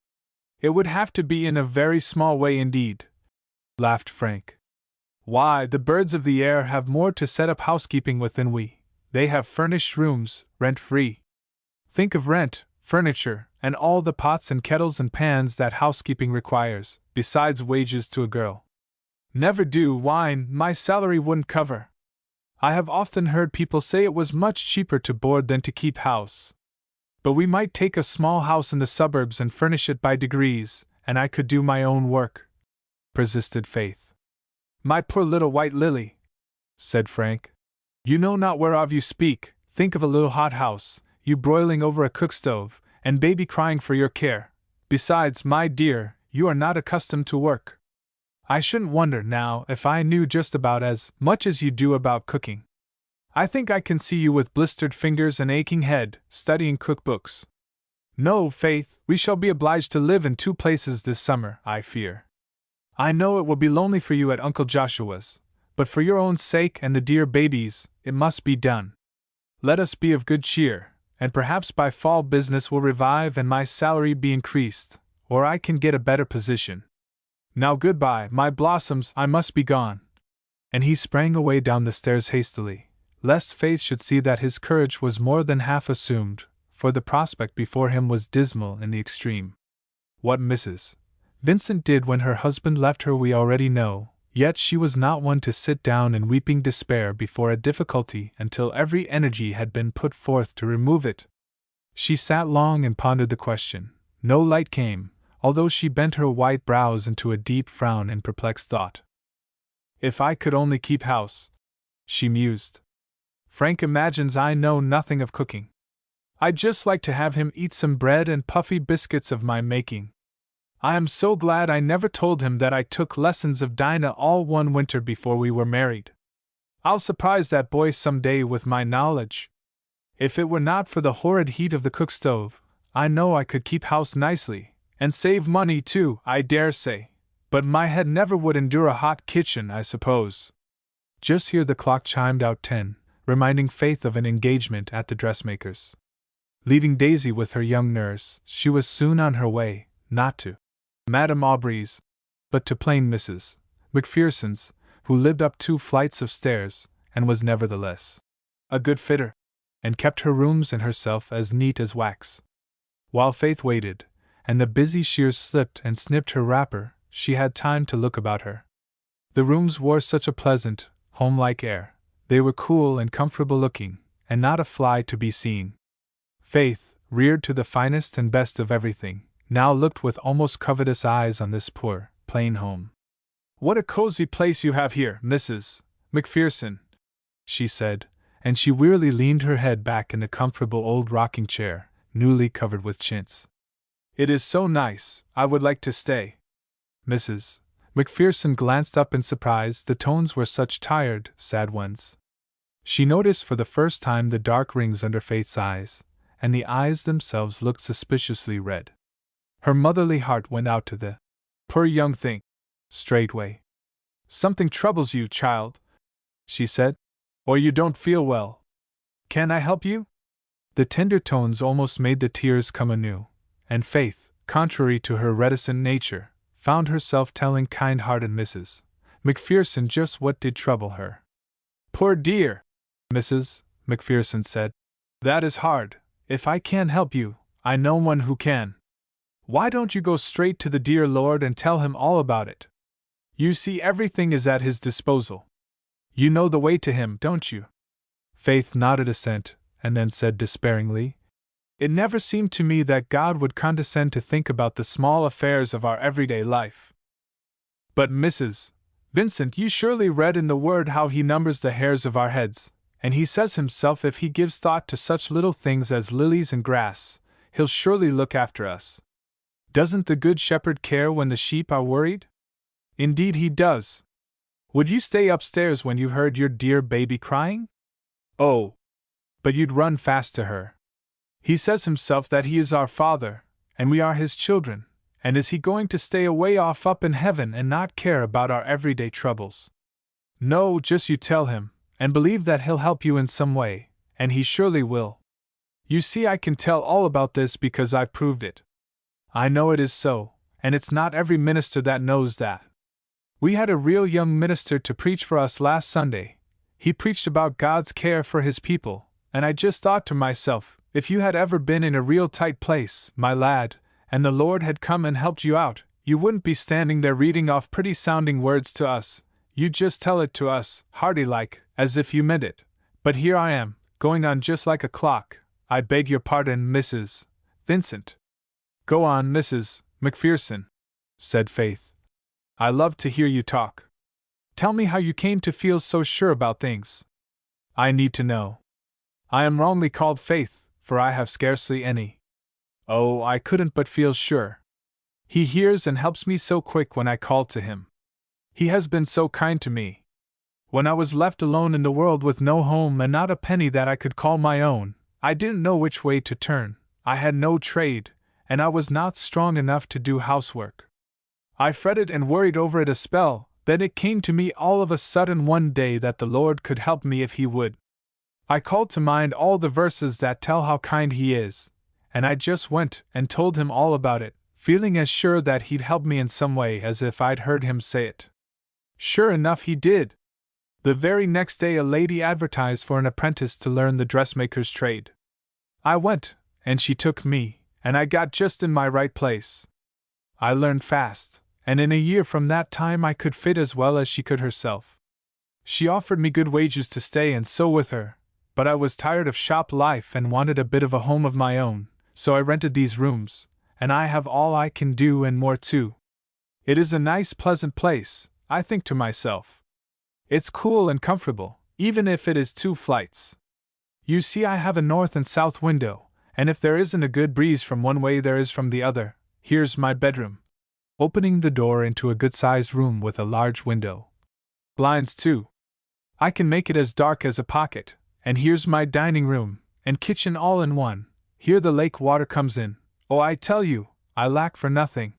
"It would have to be in a very small way indeed," laughed Frank. "Why, the birds of the air have more to set up housekeeping with than we. They have furnished rooms, rent-free. Think of rent, furniture, and all the pots and kettles and pans that housekeeping requires, besides wages to a girl. Never do wine, my salary wouldn't cover. I have often heard people say it was much cheaper to board than to keep house. But we might take a small house in the suburbs and furnish it by degrees, and I could do my own work," persisted Faith. My poor little white lily, said Frank. You know not whereof you speak. Think of a little hothouse, you broiling over a cook stove, and baby crying for your care. Besides, my dear, you are not accustomed to work. I shouldn't wonder, now, if I knew just about as much as you do about cooking. I think I can see you with blistered fingers and aching head, studying cookbooks. No, Faith, we shall be obliged to live in 2 places this summer, I fear. I know it will be lonely for you at Uncle Joshua's, but for your own sake and the dear baby's, it must be done. Let us be of good cheer, and perhaps by fall business will revive and my salary be increased, or I can get a better position. Now goodbye, my blossoms, I must be gone. And he sprang away down the stairs hastily, lest Faith should see that his courage was more than half assumed, for the prospect before him was dismal in the extreme. What Mrs. Vincent did when her husband left her we already know, yet she was not one to sit down in weeping despair before a difficulty until every energy had been put forth to remove it. She sat long and pondered the question. No light came, although she bent her white brows into a deep frown in perplexed thought. If I could only keep house, she mused. Frank imagines I know nothing of cooking. I'd just like to have him eat some bread and puffy biscuits of my making. I am so glad I never told him that I took lessons of Dinah all one winter before we were married. I'll surprise that boy some day with my knowledge. If it were not for the horrid heat of the cook stove, I know I could keep house nicely, and save money too, I dare say. But my head never would endure a hot kitchen, I suppose. Just here the clock chimed out 10, reminding Faith of an engagement at the dressmaker's. Leaving Daisy with her young nurse, she was soon on her way, not to Madame Aubrey's, but to plain Mrs. Macpherson's, who lived up 2 flights of stairs, and was nevertheless a good fitter, and kept her rooms and herself as neat as wax. While Faith waited, and the busy shears slipped and snipped her wrapper, she had time to look about her. The rooms wore such a pleasant, home-like air. They were cool and comfortable looking, and not a fly to be seen. Faith, reared to the finest and best of everything, now looked with almost covetous eyes on this poor, plain home. What a cozy place you have here, Mrs. Macpherson, she said, and she wearily leaned her head back in the comfortable old rocking chair, newly covered with chintz. It is so nice, I would like to stay. Mrs. Macpherson glanced up in surprise, the tones were such tired, sad ones. She noticed for the first time the dark rings under Faith's eyes, and the eyes themselves looked suspiciously red. Her motherly heart went out to the poor young thing straightway. Something troubles you, child, she said, or you don't feel well. Can I help you? The tender tones almost made the tears come anew, and Faith, contrary to her reticent nature, found herself telling kind-hearted Mrs. Macpherson just what did trouble her. Poor dear, Mrs. Macpherson said. That is hard. If I can't help you, I know one who can. Why don't you go straight to the dear Lord and tell him all about it? You see, everything is at his disposal. You know the way to him, don't you? Faith nodded assent, and then said despairingly, It never seemed to me that God would condescend to think about the small affairs of our everyday life. But Mrs. Vincent, you surely read in the Word how he numbers the hairs of our heads, and he says himself if he gives thought to such little things as lilies and grass, he'll surely look after us. Doesn't the Good Shepherd care when the sheep are worried? Indeed he does. Would you stay upstairs when you heard your dear baby crying? Oh, but you'd run fast to her. He says himself that he is our Father, and we are his children, and is he going to stay away off up in heaven and not care about our everyday troubles? No, just you tell him, and believe that he'll help you in some way, and he surely will. You see, I can tell all about this because I've proved it. I know it is so, and it's not every minister that knows that. We had a real young minister to preach for us last Sunday. He preached about God's care for his people, and I just thought to myself, if you had ever been in a real tight place, my lad, and the Lord had come and helped you out, you wouldn't be standing there reading off pretty-sounding words to us. You'd just tell it to us, hearty-like, as if you meant it. But here I am, going on just like a clock. I beg your pardon, Mrs. Vincent. Go on, Mrs. Macpherson, said Faith. I love to hear you talk. Tell me how you came to feel so sure about things. I need to know. I am wrongly called Faith, for I have scarcely any. Oh, I couldn't but feel sure. He hears and helps me so quick when I call to him. He has been so kind to me. When I was left alone in the world with no home and not a penny that I could call my own, I didn't know which way to turn. I had no trade, and I was not strong enough to do housework. I fretted and worried over it a spell, then it came to me all of a sudden one day that the Lord could help me if He would. I called to mind all the verses that tell how kind He is, and I just went and told Him all about it, feeling as sure that He'd help me in some way as if I'd heard Him say it. Sure enough, He did. The very next day a lady advertised for an apprentice to learn the dressmaker's trade. I went, and she took me, and I got just in my right place. I learned fast, and in a year from that time I could fit as well as she could herself. She offered me good wages to stay and sew with her, but I was tired of shop life and wanted a bit of a home of my own, so I rented these rooms, and I have all I can do and more too. It is a nice, pleasant place, I think to myself. It's cool and comfortable, even if it is 2 flights. You see, I have a north and south window, and if there isn't a good breeze from one way there is from the other. Here's my bedroom. Opening the door into a good-sized room with a large window. Blinds too. I can make it as dark as a pocket, and here's my dining room, and kitchen all in one. Here the lake water comes in. Oh, I tell you, I lack for nothing.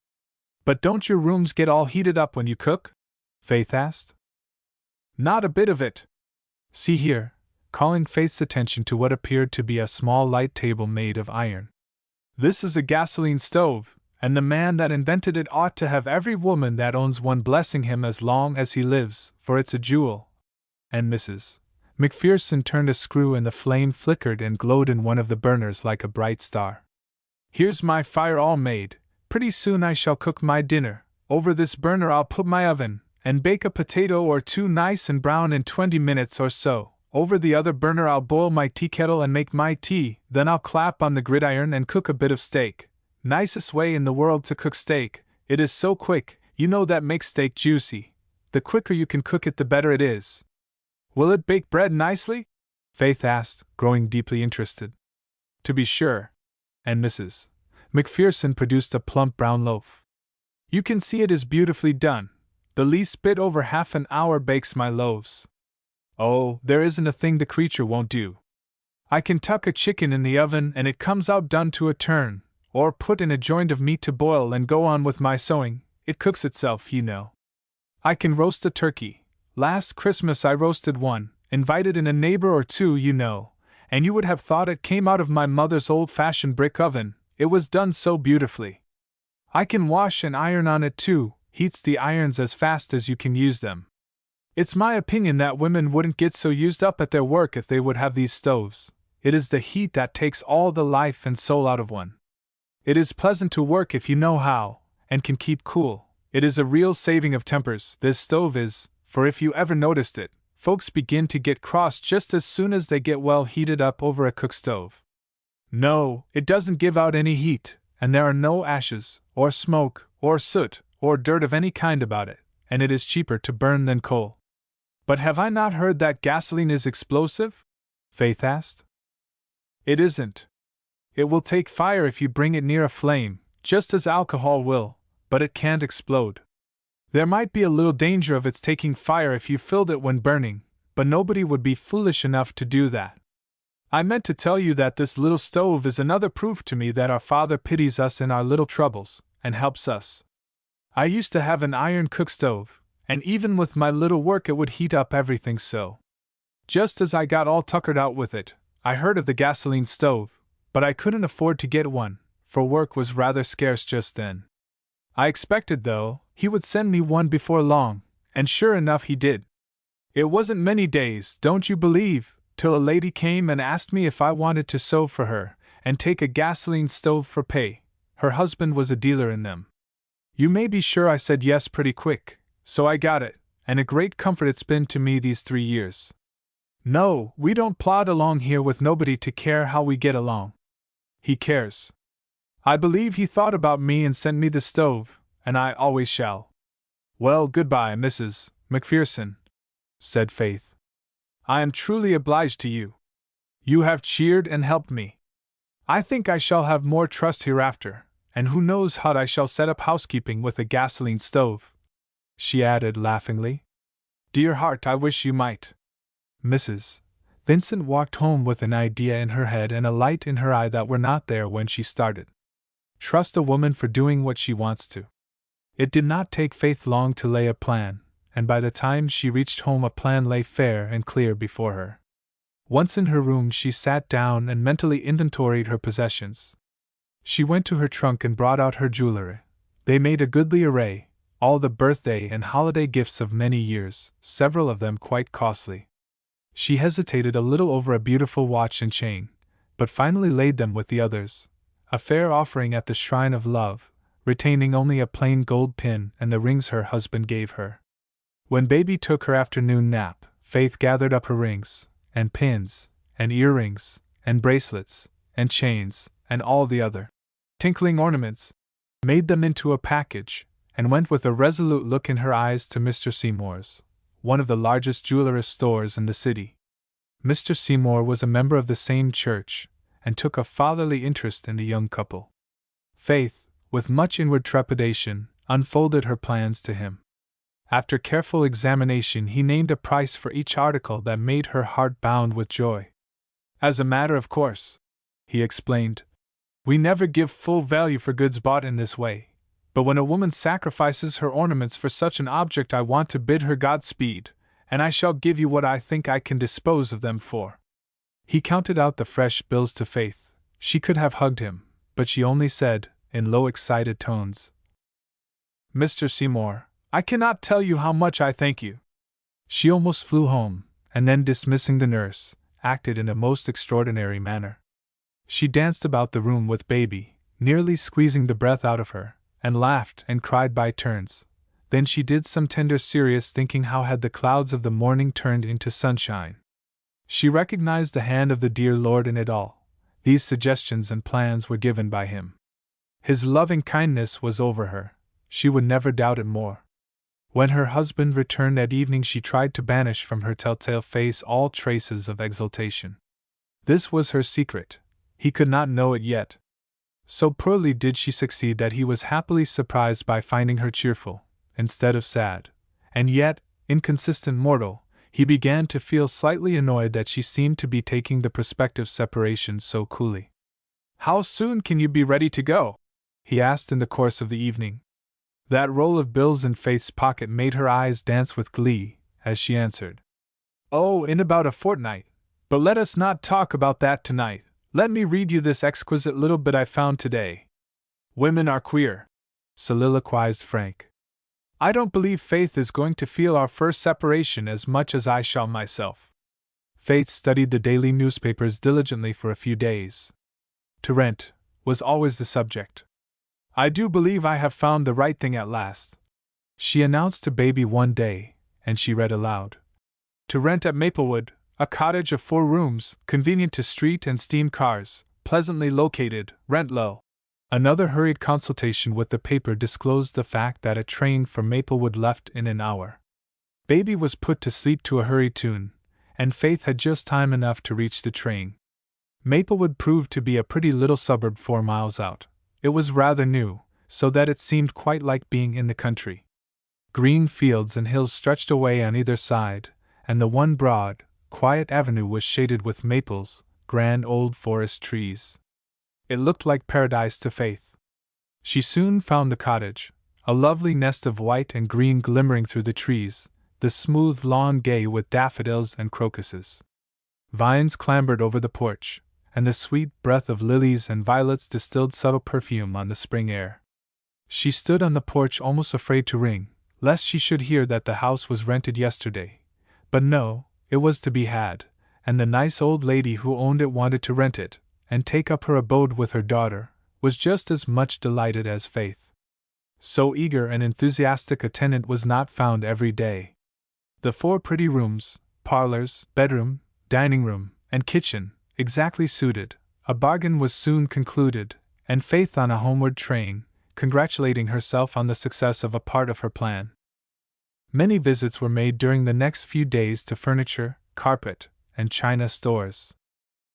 But don't your rooms get all heated up when you cook? Faith asked. Not a bit of it. See here, calling Faith's attention to what appeared to be a small light table made of iron. This is a gasoline stove, and the man that invented it ought to have every woman that owns one blessing him as long as he lives, for it's a jewel. And Mrs. McPherson turned a screw and the flame flickered and glowed in one of the burners like a bright star. Here's my fire all made. Pretty soon I shall cook my dinner. Over this burner I'll put my oven, and bake a potato or 2 nice and brown in 20 minutes or so. Over the other burner I'll boil my tea kettle and make my tea, then I'll clap on the gridiron and cook a bit of steak. Nicest way in the world to cook steak, it is so quick, you know that makes steak juicy. The quicker you can cook it the better it is. Will it bake bread nicely? Faith asked, growing deeply interested. To be sure. And Mrs. McPherson produced a plump brown loaf. You can see it is beautifully done. The least bit over half an hour bakes my loaves. Oh, there isn't a thing the creature won't do. I can tuck a chicken in the oven and it comes out done to a turn, or put in a joint of meat to boil and go on with my sewing. It cooks itself, you know. I can roast a turkey. Last Christmas I roasted one, invited in a neighbor or two, you know, and you would have thought it came out of my mother's old-fashioned brick oven, it was done so beautifully. I can wash and iron on it too, heats the irons as fast as you can use them. It's my opinion that women wouldn't get so used up at their work if they would have these stoves. It is the heat that takes all the life and soul out of one. It is pleasant to work if you know how, and can keep cool. It is a real saving of tempers, this stove is, for if you ever noticed it, folks begin to get cross just as soon as they get well heated up over a cook stove. No, it doesn't give out any heat, and there are no ashes, or smoke, or soot, or dirt of any kind about it, and it is cheaper to burn than coal. But have I not heard that gasoline is explosive? Faith asked. It isn't. It will take fire if you bring it near a flame, just as alcohol will, but it can't explode. There might be a little danger of its taking fire if you filled it when burning, but nobody would be foolish enough to do that. I meant to tell you that this little stove is another proof to me that our Father pities us in our little troubles, and helps us. I used to have an iron cook stove, and even with my little work it would heat up everything so. Just as I got all tuckered out with it, I heard of the gasoline stove, but I couldn't afford to get one, for work was rather scarce just then. I expected, though, he would send me one before long, and sure enough he did. It wasn't many days, don't you believe, till a lady came and asked me if I wanted to sew for her, and take a gasoline stove for pay. Her husband was a dealer in them. You may be sure I said yes pretty quick, so I got it, and a great comfort it's been to me these 3 years. No, we don't plod along here with nobody to care how we get along. He cares. I believe he thought about me and sent me the stove, and I always shall. Well, goodbye, Mrs. Macpherson," said Faith. "I am truly obliged to you. You have cheered and helped me. I think I shall have more trust hereafter, and who knows how I shall set up housekeeping with a gasoline stove," she added laughingly. "Dear heart, I wish you might." Mrs. Vincent walked home with an idea in her head and a light in her eye that were not there when she started. Trust a woman for doing what she wants to. It did not take Faith long to lay a plan, and by the time she reached home a plan lay fair and clear before her. Once in her room she sat down and mentally inventoried her possessions. She went to her trunk and brought out her jewelry. They made a goodly array, all the birthday and holiday gifts of many years, several of them quite costly. She hesitated a little over a beautiful watch and chain, but finally laid them with the others, a fair offering at the shrine of love, retaining only a plain gold pin and the rings her husband gave her. When baby took her afternoon nap, Faith gathered up her rings, and pins, and earrings, and bracelets, and chains, and all the other tinkling ornaments, made them into a package, and went with a resolute look in her eyes to Mr. Seymour's, one of the largest jeweller's stores in the city. Mr. Seymour was a member of the same church, and took a fatherly interest in the young couple. Faith, with much inward trepidation, unfolded her plans to him. After careful examination, he named a price for each article that made her heart bound with joy. "As a matter of course," he explained, "we never give full value for goods bought in this way, but when a woman sacrifices her ornaments for such an object, I want to bid her Godspeed, and I shall give you what I think I can dispose of them for." He counted out the fresh bills to Faith. She could have hugged him, but she only said, in low, excited tones, "Mr. Seymour, I cannot tell you how much I thank you." She almost flew home, and then dismissing the nurse, acted in a most extraordinary manner. She danced about the room with baby, nearly squeezing the breath out of her, and laughed and cried by turns. Then she did some tender serious thinking how had the clouds of the morning turned into sunshine. She recognized the hand of the dear Lord in it all. These suggestions and plans were given by Him. His loving kindness was over her. She would never doubt it more. When her husband returned that evening, she tried to banish from her telltale face all traces of exultation. This was her secret. He could not know it yet. So poorly did she succeed that he was happily surprised by finding her cheerful, instead of sad, and yet, inconsistent mortal, he began to feel slightly annoyed that she seemed to be taking the prospective separation so coolly. "How soon can you be ready to go?" he asked in the course of the evening. That roll of bills in Faith's pocket made her eyes dance with glee, as she answered, "Oh, in about a fortnight. But let us not talk about that tonight. Let me read you this exquisite little bit I found today." "Women are queer," soliloquized Frank. "I don't believe Faith is going to feel our first separation as much as I shall myself." Faith studied the daily newspapers diligently for a few days. "To rent" was always the subject. "I do believe I have found the right thing at last," she announced to baby one day, and she read aloud. "To rent at Maplewood, a cottage of 4 rooms, convenient to street and steam cars, pleasantly located, rent low." Another hurried consultation with the paper disclosed the fact that a train for Maplewood left in an hour. Baby was put to sleep to a hurried tune, and Faith had just time enough to reach the train. Maplewood proved to be a pretty little suburb 4 miles out. It was rather new, so that it seemed quite like being in the country. Green fields and hills stretched away on either side, and the one broad, quiet avenue was shaded with maples, grand old forest trees. It looked like paradise to Faith. She soon found the cottage, a lovely nest of white and green glimmering through the trees, the smooth lawn gay with daffodils and crocuses. Vines clambered over the porch, and the sweet breath of lilies and violets distilled subtle perfume on the spring air. She stood on the porch almost afraid to ring, lest she should hear that the house was rented yesterday. But no, it was to be had, and the nice old lady who owned it wanted to rent it, and take up her abode with her daughter, was just as much delighted as Faith. So eager and enthusiastic a tenant was not found every day. The 4 pretty rooms, parlors, bedroom, dining room, and kitchen, exactly suited, a bargain was soon concluded, and Faith on a homeward train, congratulating herself on the success of a part of her plan. Many visits were made during the next few days to furniture, carpet, and china stores.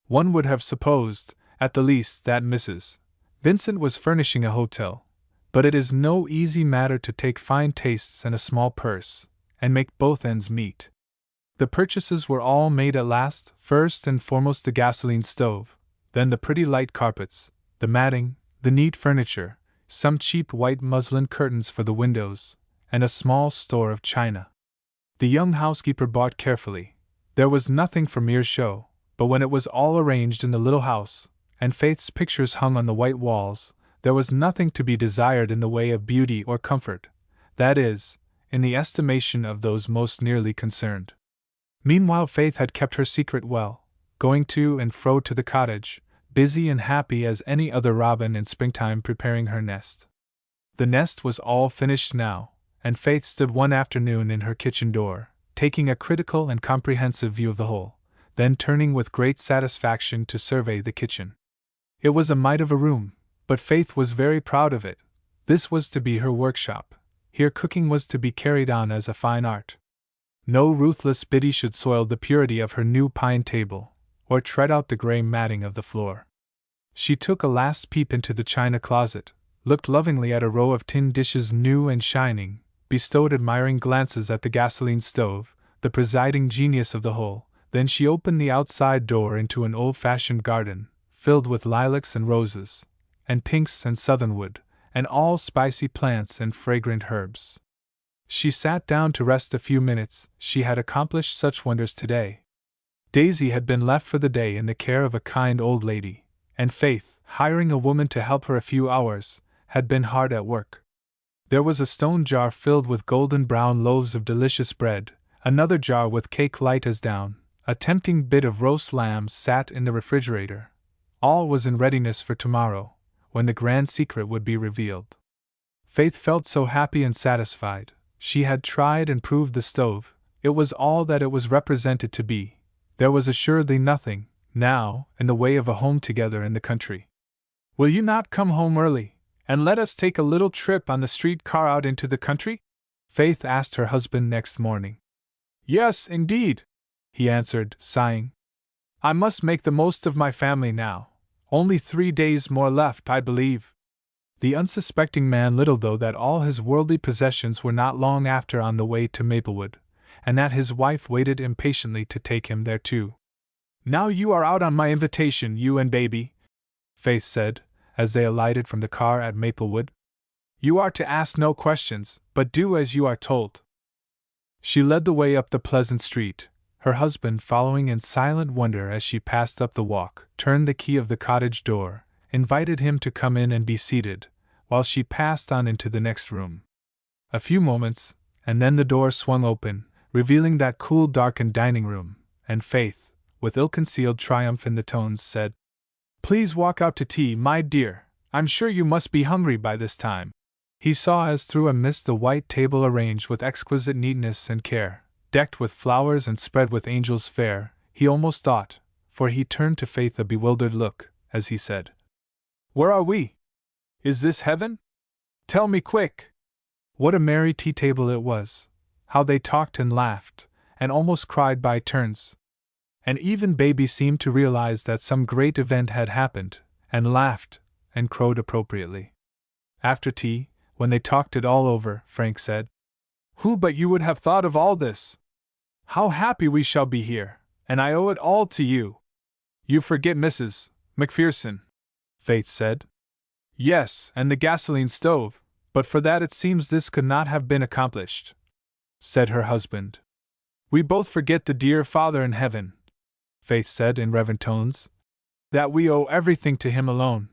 One would have supposed, at the least, that Mrs. Vincent was furnishing a hotel, but it is no easy matter to take fine tastes and a small purse, and make both ends meet. The purchases were all made at last, first and foremost the gasoline stove, then the pretty light carpets, the matting, the neat furniture, some cheap white muslin curtains for the windows, and a small store of china. The young housekeeper bought carefully. There was nothing for mere show, but when it was all arranged in the little house, and Faith's pictures hung on the white walls, there was nothing to be desired in the way of beauty or comfort, that is, in the estimation of those most nearly concerned. Meanwhile Faith had kept her secret well, going to and fro to the cottage, busy and happy as any other robin in springtime preparing her nest. The nest was all finished now, and Faith stood one afternoon in her kitchen door, taking a critical and comprehensive view of the whole, then turning with great satisfaction to survey the kitchen. It was a mite of a room, but Faith was very proud of it. This was to be her workshop. Here cooking was to be carried on as a fine art. No ruthless biddy should soil the purity of her new pine table, or tread out the gray matting of the floor. She took a last peep into the china closet, looked lovingly at a row of tin dishes new and shining, bestowed admiring glances at the gasoline stove, the presiding genius of the whole, then she opened the outside door into an old-fashioned garden, filled with lilacs and roses, and pinks and southernwood, and all spicy plants and fragrant herbs. She sat down to rest a few minutes. She had accomplished such wonders today. Daisy had been left for the day in the care of a kind old lady, and Faith, hiring a woman to help her a few hours, had been hard at work. There was a stone jar filled with golden brown loaves of delicious bread, another jar with cake light as down, a tempting bit of roast lamb sat in the refrigerator. All was in readiness for tomorrow, when the grand secret would be revealed. Faith felt so happy and satisfied. She had tried and proved the stove. It was all that it was represented to be. There was assuredly nothing, now, in the way of a home together in the country. "Will you not come home early, and let us take a little trip on the street car out into the country?" Faith asked her husband next morning. "Yes, indeed," he answered, sighing. "I must make the most of my family now. Only 3 days more left, I believe." The unsuspecting man little though that all his worldly possessions were not long after on the way to Maplewood, and that his wife waited impatiently to take him there too. "Now you are out on my invitation, you and baby," Faith said, as they alighted from the car at Maplewood. "You are to ask no questions, but do as you are told." She led the way up the pleasant street, her husband following in silent wonder as she passed up the walk, turned the key of the cottage door, invited him to come in and be seated, while she passed on into the next room. A few moments, and then the door swung open, revealing that cool, darkened dining room, and Faith, with ill-concealed triumph in the tones, said, "Please walk out to tea, my dear. I'm sure you must be hungry by this time." He saw as through a mist the white table arranged with exquisite neatness and care, decked with flowers and spread with angels fair. He almost thought, for he turned to Faith a bewildered look, as he said, "Where are we? Is this heaven? Tell me quick!" What a merry tea-table it was! How they talked and laughed, and almost cried by turns. And even baby seemed to realize that some great event had happened, and laughed, and crowed appropriately. After tea, when they talked it all over, Frank said, "Who but you would have thought of all this? How happy we shall be here, and I owe it all to you." "You forget Mrs. Macpherson," Faith said. "Yes, and the gasoline stove, but for that it seems this could not have been accomplished," said her husband. "We both forget the dear Father in heaven," Faith said in reverent tones, "that we owe everything to Him alone."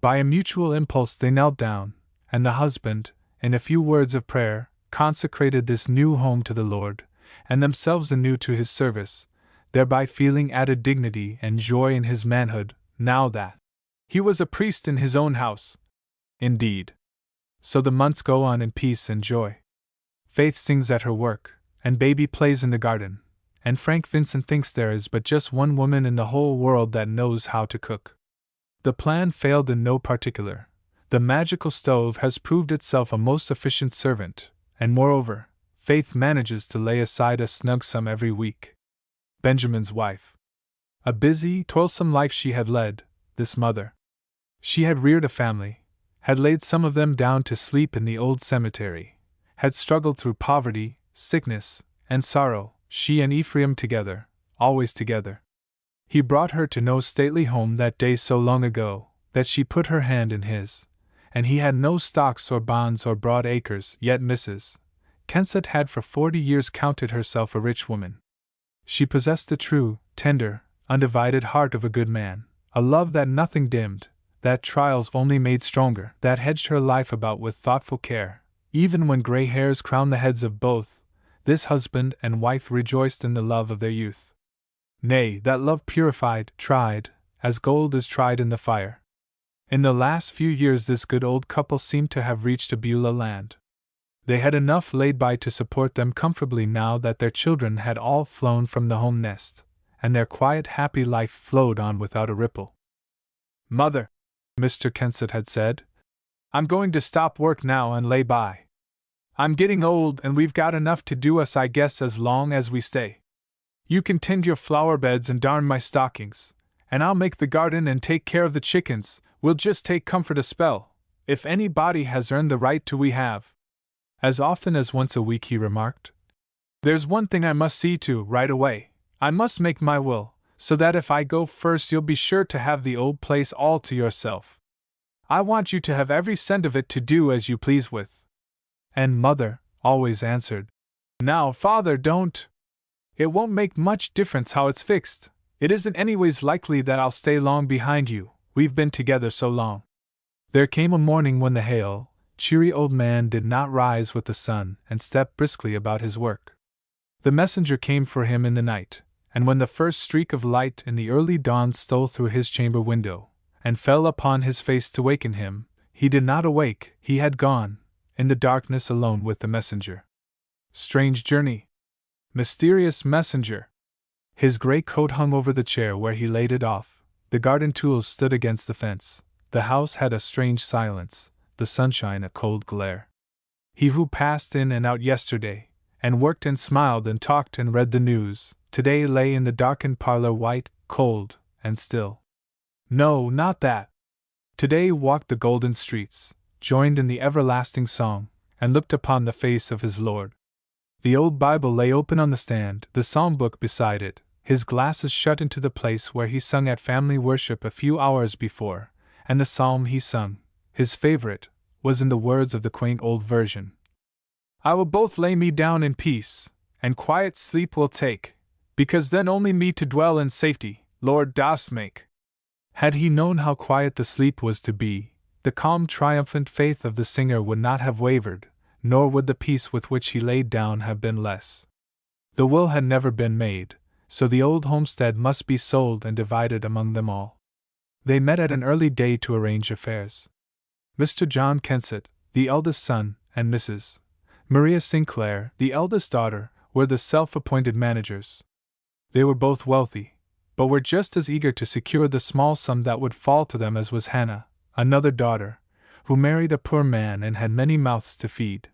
By a mutual impulse they knelt down, and the husband, in a few words of prayer, consecrated this new home to the Lord, and themselves anew to His service, thereby feeling added dignity and joy in his manhood, now that he was a priest in his own house. Indeed. So the months go on in peace and joy. Faith sings at her work, and baby plays in the garden, and Frank Vincent thinks there is but just one woman in the whole world that knows how to cook. The plan failed in no particular. The magical stove has proved itself a most efficient servant, and moreover, Faith manages to lay aside a snug sum every week. Benjamin's wife. A busy, toilsome life she had led, this mother. She had reared a family, had laid some of them down to sleep in the old cemetery, had struggled through poverty, sickness, and sorrow, she and Ephraim together, always together. He brought her to no stately home that day so long ago, that she put her hand in his, and he had no stocks or bonds or broad acres, yet Mrs. Kensett had for 40 years counted herself a rich woman. She possessed the true, tender, undivided heart of a good man, a love that nothing dimmed, that trials only made stronger, that hedged her life about with thoughtful care. Even when gray hairs crowned the heads of both, this husband and wife rejoiced in the love of their youth. Nay, that love purified, tried, as gold is tried in the fire. In the last few years this good old couple seemed to have reached a Beulah land. They had enough laid by to support them comfortably now that their children had all flown from the home nest, and their quiet, happy life flowed on without a ripple. "Mother," Mr. Kensett had said, "I'm going to stop work now and lay by. I'm getting old and we've got enough to do us, I guess, as long as we stay. You can tend your flower beds and darn my stockings, and I'll make the garden and take care of the chickens. We'll just take comfort a spell, if anybody has earned the right to we have." As often as once a week he remarked, "There's one thing I must see to, right away. I must make my will, so that if I go first you'll be sure to have the old place all to yourself. I want you to have every cent of it to do as you please with." And Mother always answered, "Now, Father, don't. It won't make much difference how it's fixed. It isn't anyways likely that I'll stay long behind you, we've been together so long." There came a morning when the hale, cheery old man did not rise with the sun and step briskly about his work. The messenger came for him in the night, and when the first streak of light in the early dawn stole through his chamber window, and fell upon his face to waken him, he did not awake, he had gone, in the darkness alone with the messenger. Strange journey! Mysterious messenger! His grey coat hung over the chair where he laid it off, the garden tools stood against the fence, the house had a strange silence, the sunshine a cold glare. He who passed in and out yesterday, and worked and smiled and talked and read the news, today lay in the darkened parlor white, cold, and still. No, not that. Today walked the golden streets, joined in the everlasting song, and looked upon the face of his Lord. The old Bible lay open on the stand, the psalm book beside it, his glasses shut into the place where he sung at family worship a few hours before, and the psalm he sung, his favorite, was in the words of the quaint old version. "I will both lay me down in peace, and quiet sleep will take, because then only me to dwell in safety, Lord, dost make." Had he known how quiet the sleep was to be, the calm triumphant faith of the singer would not have wavered, nor would the peace with which he laid down have been less. The will had never been made, so the old homestead must be sold and divided among them all. They met at an early day to arrange affairs. Mr. John Kensett, the eldest son, and Mrs. Maria Sinclair, the eldest daughter, were the self-appointed managers. They were both wealthy, but were just as eager to secure the small sum that would fall to them as was Hannah, another daughter, who married a poor man and had many mouths to feed.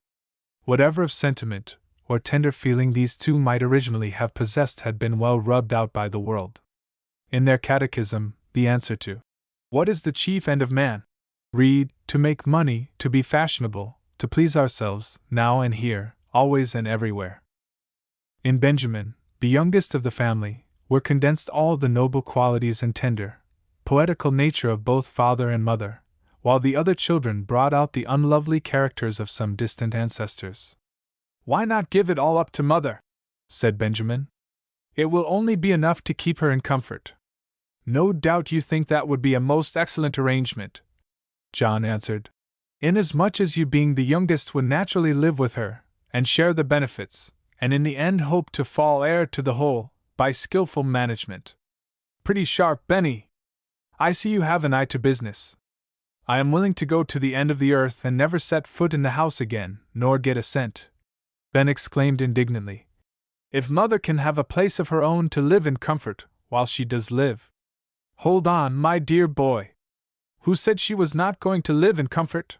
Whatever of sentiment or tender feeling these two might originally have possessed had been well rubbed out by the world. In their catechism, the answer to "What is the chief end of man?" read, "To make money, to be fashionable, to please ourselves, now and here, always and everywhere." In Benjamin, the youngest of the family, were condensed all the noble qualities and tender, poetical nature of both father and mother, while the other children brought out the unlovely characters of some distant ancestors. "Why not give it all up to mother?" said Benjamin. "It will only be enough to keep her in comfort." "No doubt you think that would be a most excellent arrangement," John answered, "inasmuch as you being the youngest would naturally live with her, and share the benefits, and in the end hope to fall heir to the whole, by skillful management. Pretty sharp, Benny! I see you have an eye to business. I am willing to go to the end of the earth and never set foot in the house again, nor get a cent," Ben exclaimed indignantly, "if mother can have a place of her own to live in comfort, while she does live." "Hold on, my dear boy. Who said she was not going to live in comfort?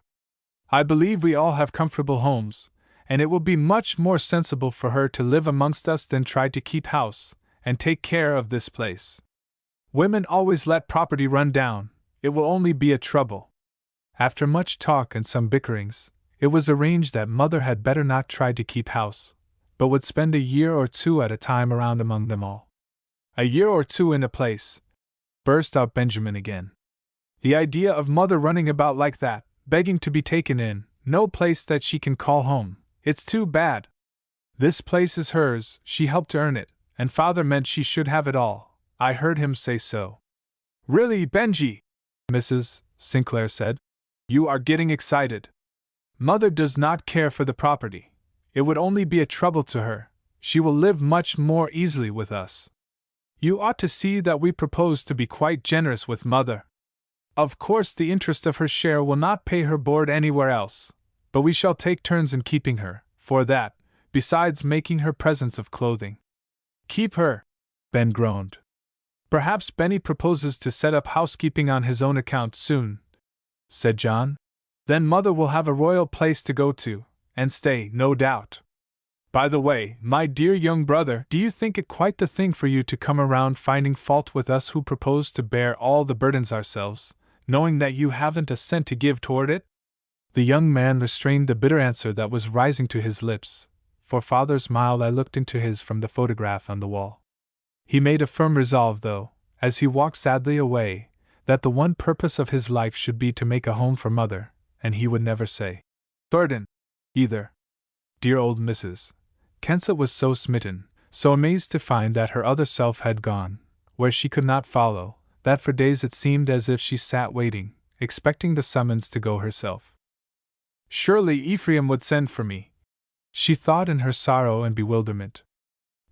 I believe we all have comfortable homes, and it will be much more sensible for her to live amongst us than try to keep house and take care of this place. Women always let property run down, it will only be a trouble." After much talk and some bickerings, it was arranged that Mother had better not try to keep house, but would spend a year or two at a time around among them all. "A year or two in a place," burst out Benjamin again. "The idea of Mother running about like that, begging to be taken in, no place that she can call home, it's too bad. This place is hers, she helped to earn it, and Father meant she should have it all, I heard him say so." "Really, Benji," Mrs. Sinclair said, "you are getting excited. Mother does not care for the property. It would only be a trouble to her. She will live much more easily with us. You ought to see that we propose to be quite generous with Mother. Of course, the interest of her share will not pay her board anywhere else, but we shall take turns in keeping her, for that, besides making her presents of clothing." "Keep her?" Ben groaned. "Perhaps Benny proposes to set up housekeeping on his own account soon," said John. "Then Mother will have a royal place to go to, and stay, no doubt. By the way, my dear young brother, do you think it quite the thing for you to come around finding fault with us who propose to bear all the burdens ourselves, knowing that you haven't a cent to give toward it?" The young man restrained the bitter answer that was rising to his lips, for Father's mild eye looked into his from the photograph on the wall. He made a firm resolve, though, as he walked sadly away, that the one purpose of his life should be to make a home for Mother, and he would never say "Thornton" either. Dear old Mrs. Kensett was so smitten, so amazed to find that her other self had gone, where she could not follow, that for days it seemed as if she sat waiting, expecting the summons to go herself. "Surely Ephraim would send for me," she thought in her sorrow and bewilderment.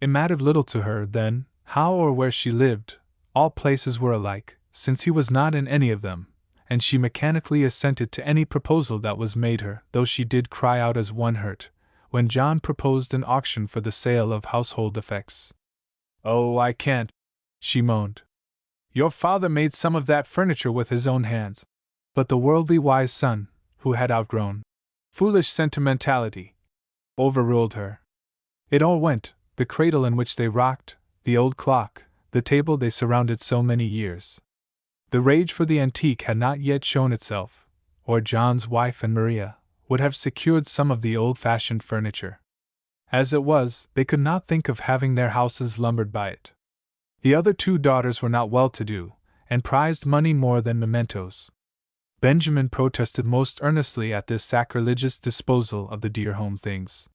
It mattered little to her, then, how or where she lived, all places were alike, since he was not in any of them, and she mechanically assented to any proposal that was made her, though she did cry out as one hurt, when John proposed an auction for the sale of household effects. "Oh, I can't," she moaned. "Your father made some of that furniture with his own hands." But the worldly wise son, who had outgrown foolish sentimentality, overruled her. It all went, the cradle in which they rocked, the old clock, the table they surrounded so many years. The rage for the antique had not yet shown itself, or John's wife and Maria would have secured some of the old-fashioned furniture. As it was, they could not think of having their houses lumbered by it. The other two daughters were not well-to-do, and prized money more than mementos. Benjamin protested most earnestly at this sacrilegious disposal of the dear home things.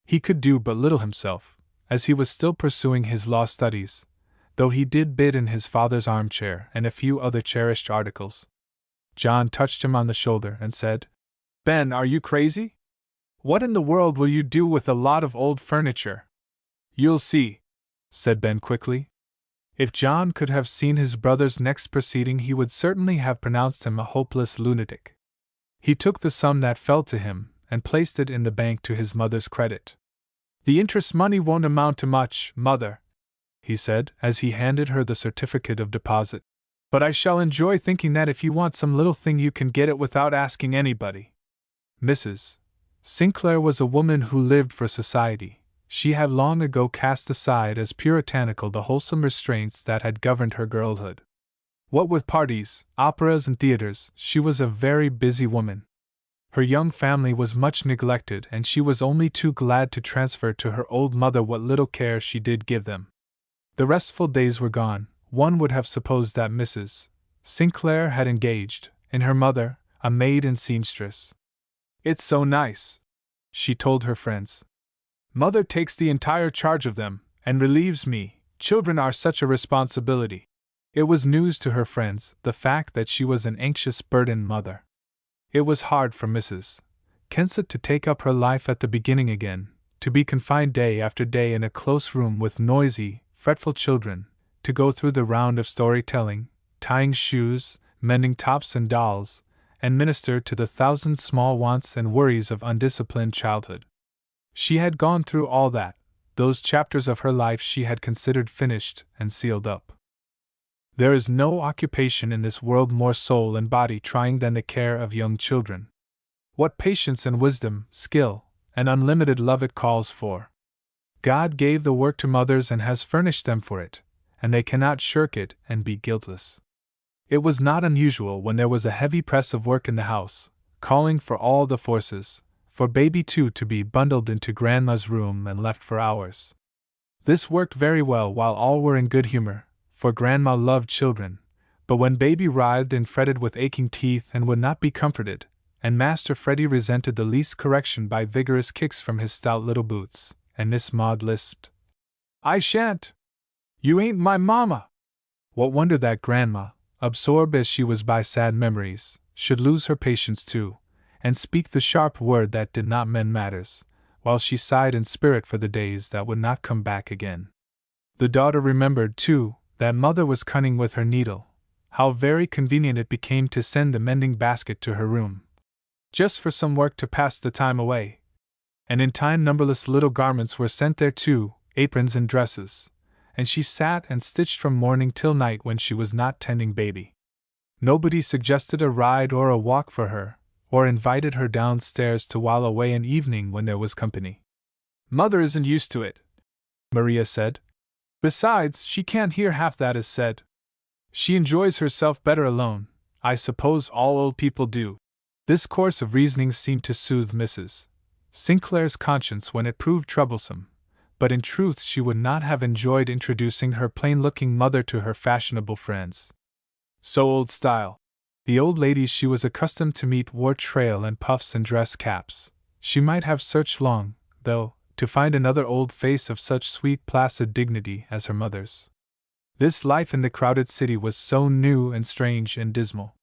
He could do but little himself, as he was still pursuing his law studies, though he did bid in his father's armchair and a few other cherished articles. John touched him on the shoulder and said, "Ben, are you crazy? What in the world will you do with a lot of old furniture?" "You'll see," said Ben quickly. If John could have seen his brother's next proceeding, he would certainly have pronounced him a hopeless lunatic. He took the sum that fell to him and placed it in the bank to his mother's credit. "The interest money won't amount to much, Mother," he said, as he handed her the certificate of deposit. "But I shall enjoy thinking that if you want some little thing you can get it without asking anybody." Mrs. Sinclair was a woman who lived for society. She had long ago cast aside as puritanical the wholesome restraints that had governed her girlhood. What with parties, operas, and theaters, she was a very busy woman. Her young family was much neglected, and she was only too glad to transfer to her old mother what little care she did give them. The restful days were gone. One would have supposed that Mrs. Sinclair had engaged, in her mother, a maid and seamstress. "It's so nice," she told her friends. "Mother takes the entire charge of them, and relieves me. Children are such a responsibility." It was news to her friends, the fact that she was an anxious, burdened mother. It was hard for Mrs. Kensett to take up her life at the beginning again, to be confined day after day in a close room with noisy, fretful children, to go through the round of story-telling, tying shoes, mending tops and dolls, and minister to the thousand small wants and worries of undisciplined childhood. She had gone through all that. Those chapters of her life she had considered finished and sealed up. There is no occupation in this world more soul and body trying than the care of young children. What patience and wisdom, skill, and unlimited love it calls for. God gave the work to mothers and has furnished them for it, and they cannot shirk it and be guiltless. It was not unusual when there was a heavy press of work in the house, calling for all the forces, for baby too to be bundled into Grandma's room and left for hours. This worked very well while all were in good humor, for Grandma loved children, but when baby writhed and fretted with aching teeth and would not be comforted, and Master Freddie resented the least correction by vigorous kicks from his stout little boots, and Miss Maud lisped, "I shan't! You ain't my mamma!" What wonder that Grandma, absorbed as she was by sad memories, should lose her patience too, and speak the sharp word that did not mend matters, while she sighed in spirit for the days that would not come back again. The daughter remembered, too, that mother was cunning with her needle. How very convenient it became to send the mending basket to her room, just for some work to pass the time away. And in time numberless little garments were sent there too, aprons and dresses, and she sat and stitched from morning till night when she was not tending baby. Nobody suggested a ride or a walk for her, or invited her downstairs to while away an evening when there was company. "Mother isn't used to it," Maria said. "Besides, she can't hear half that is said. She enjoys herself better alone. I suppose all old people do." This course of reasoning seemed to soothe Mrs. Sinclair's conscience when it proved troublesome, but in truth she would not have enjoyed introducing her plain-looking mother to her fashionable friends. So old style. The old ladies she was accustomed to meet wore trail and puffs and dress caps. She might have searched long, though, to find another old face of such sweet placid dignity as her mother's. This life in the crowded city was so new and strange and dismal.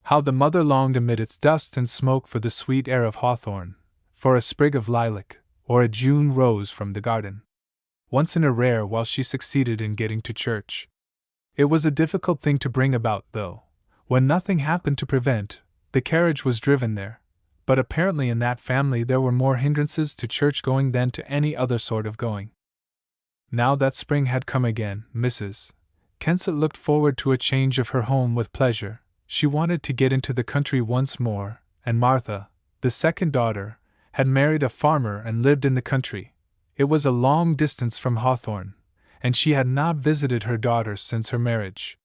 How the mother longed amid its dust and smoke for the sweet air of hawthorn, for a sprig of lilac, or a June rose from the garden. Once in a rare while she succeeded in getting to church. It was a difficult thing to bring about, though, when nothing happened to prevent, the carriage was driven there, but apparently in that family there were more hindrances to church-going than to any other sort of going. Now that spring had come again, Mrs. Kensett looked forward to a change of her home with pleasure. She wanted to get into the country once more, and Martha, the second daughter, had married a farmer and lived in the country. It was a long distance from Hawthorne, and she had not visited her daughter since her marriage.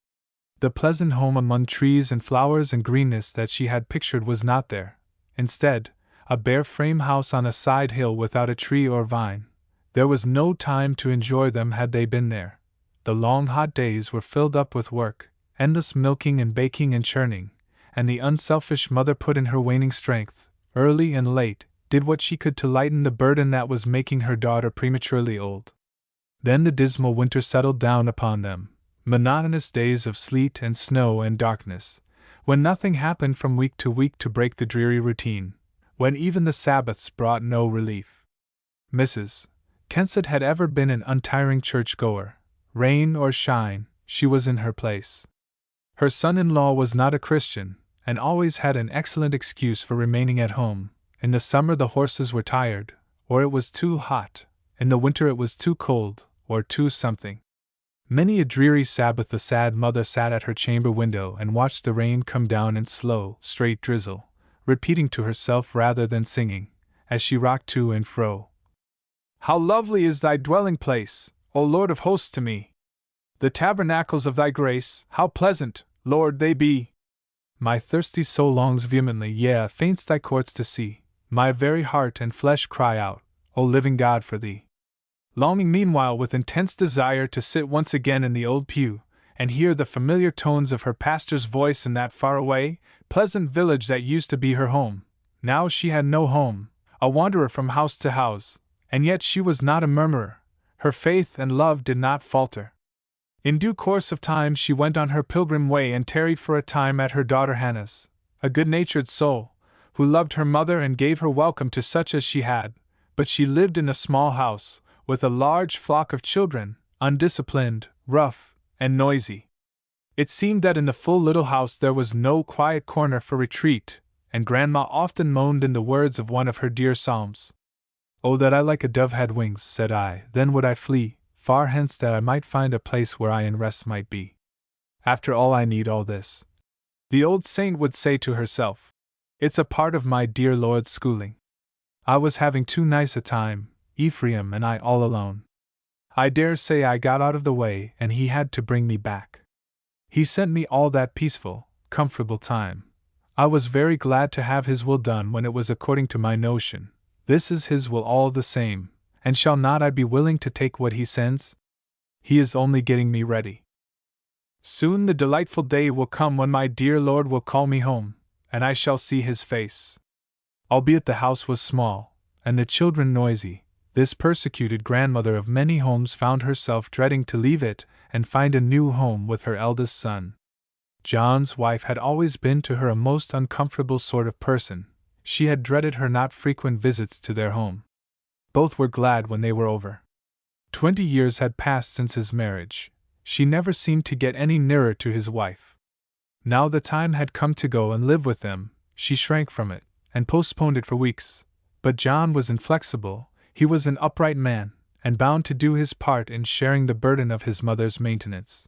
The pleasant home among trees and flowers and greenness that she had pictured was not there. Instead, a bare frame house on a side hill without a tree or vine. There was no time to enjoy them had they been there. The long hot days were filled up with work, endless milking and baking and churning, and the unselfish mother put in her waning strength, early and late, did what she could to lighten the burden that was making her daughter prematurely old. Then the dismal winter settled down upon them, monotonous days of sleet and snow and darkness, when nothing happened from week to break the dreary routine, when even the Sabbaths brought no relief. Mrs. Kensett had ever been an untiring church-goer. Rain or shine, she was in her place. Her son-in-law was not a Christian, and always had an excellent excuse for remaining at home. In the summer the horses were tired, or it was too hot. In the winter it was too cold, or too something. Many a dreary Sabbath the sad mother sat at her chamber window and watched the rain come down in slow, straight drizzle, repeating to herself rather than singing, as she rocked to and fro, "How lovely is thy dwelling place, O Lord of hosts, to me! The tabernacles of thy grace, how pleasant, Lord, they be! My thirsty soul longs vehemently, yea, faints thy courts to see. My very heart and flesh cry out, O living God, for thee. Longing meanwhile with intense desire to sit once again in the old pew, and hear the familiar tones of her pastor's voice in that far-away, pleasant village that used to be her home. Now she had no home, a wanderer from house to house, and yet she was not a murmurer. Her faith and love did not falter. In due course of time she went on her pilgrim way and tarried for a time at her daughter Hannah's, a good-natured soul, who loved her mother and gave her welcome to such as she had, but she lived in a small house, with a large flock of children, undisciplined, rough, and noisy. It seemed that in the full little house there was no quiet corner for retreat, and Grandma often moaned in the words of one of her dear psalms. "Oh, that I like a dove had wings," said I, "then would I flee far hence that I might find a place where I in rest might be. After all I need all this," the old saint would say to herself. "It's a part of my dear Lord's schooling. I was having too nice a time, Ephraim and I all alone. I dare say I got out of the way and he had to bring me back. He sent me all that peaceful, comfortable time. I was very glad to have his will done when it was according to my notion. This is his will all the same, and shall not I be willing to take what he sends? He is only getting me ready. Soon the delightful day will come when my dear Lord will call me home, and I shall see his face. Albeit the house was small, and the children noisy, this persecuted grandmother of many homes found herself dreading to leave it and find a new home with her eldest son. John's wife had always been to her a most uncomfortable sort of person. She had dreaded her not frequent visits to their home. Both were glad when they were over. 20 years had passed since his marriage. She never seemed to get any nearer to his wife. Now the time had come to go and live with them. She shrank from it, and postponed it for weeks. But John was inflexible. He was an upright man, and bound to do his part in sharing the burden of his mother's maintenance.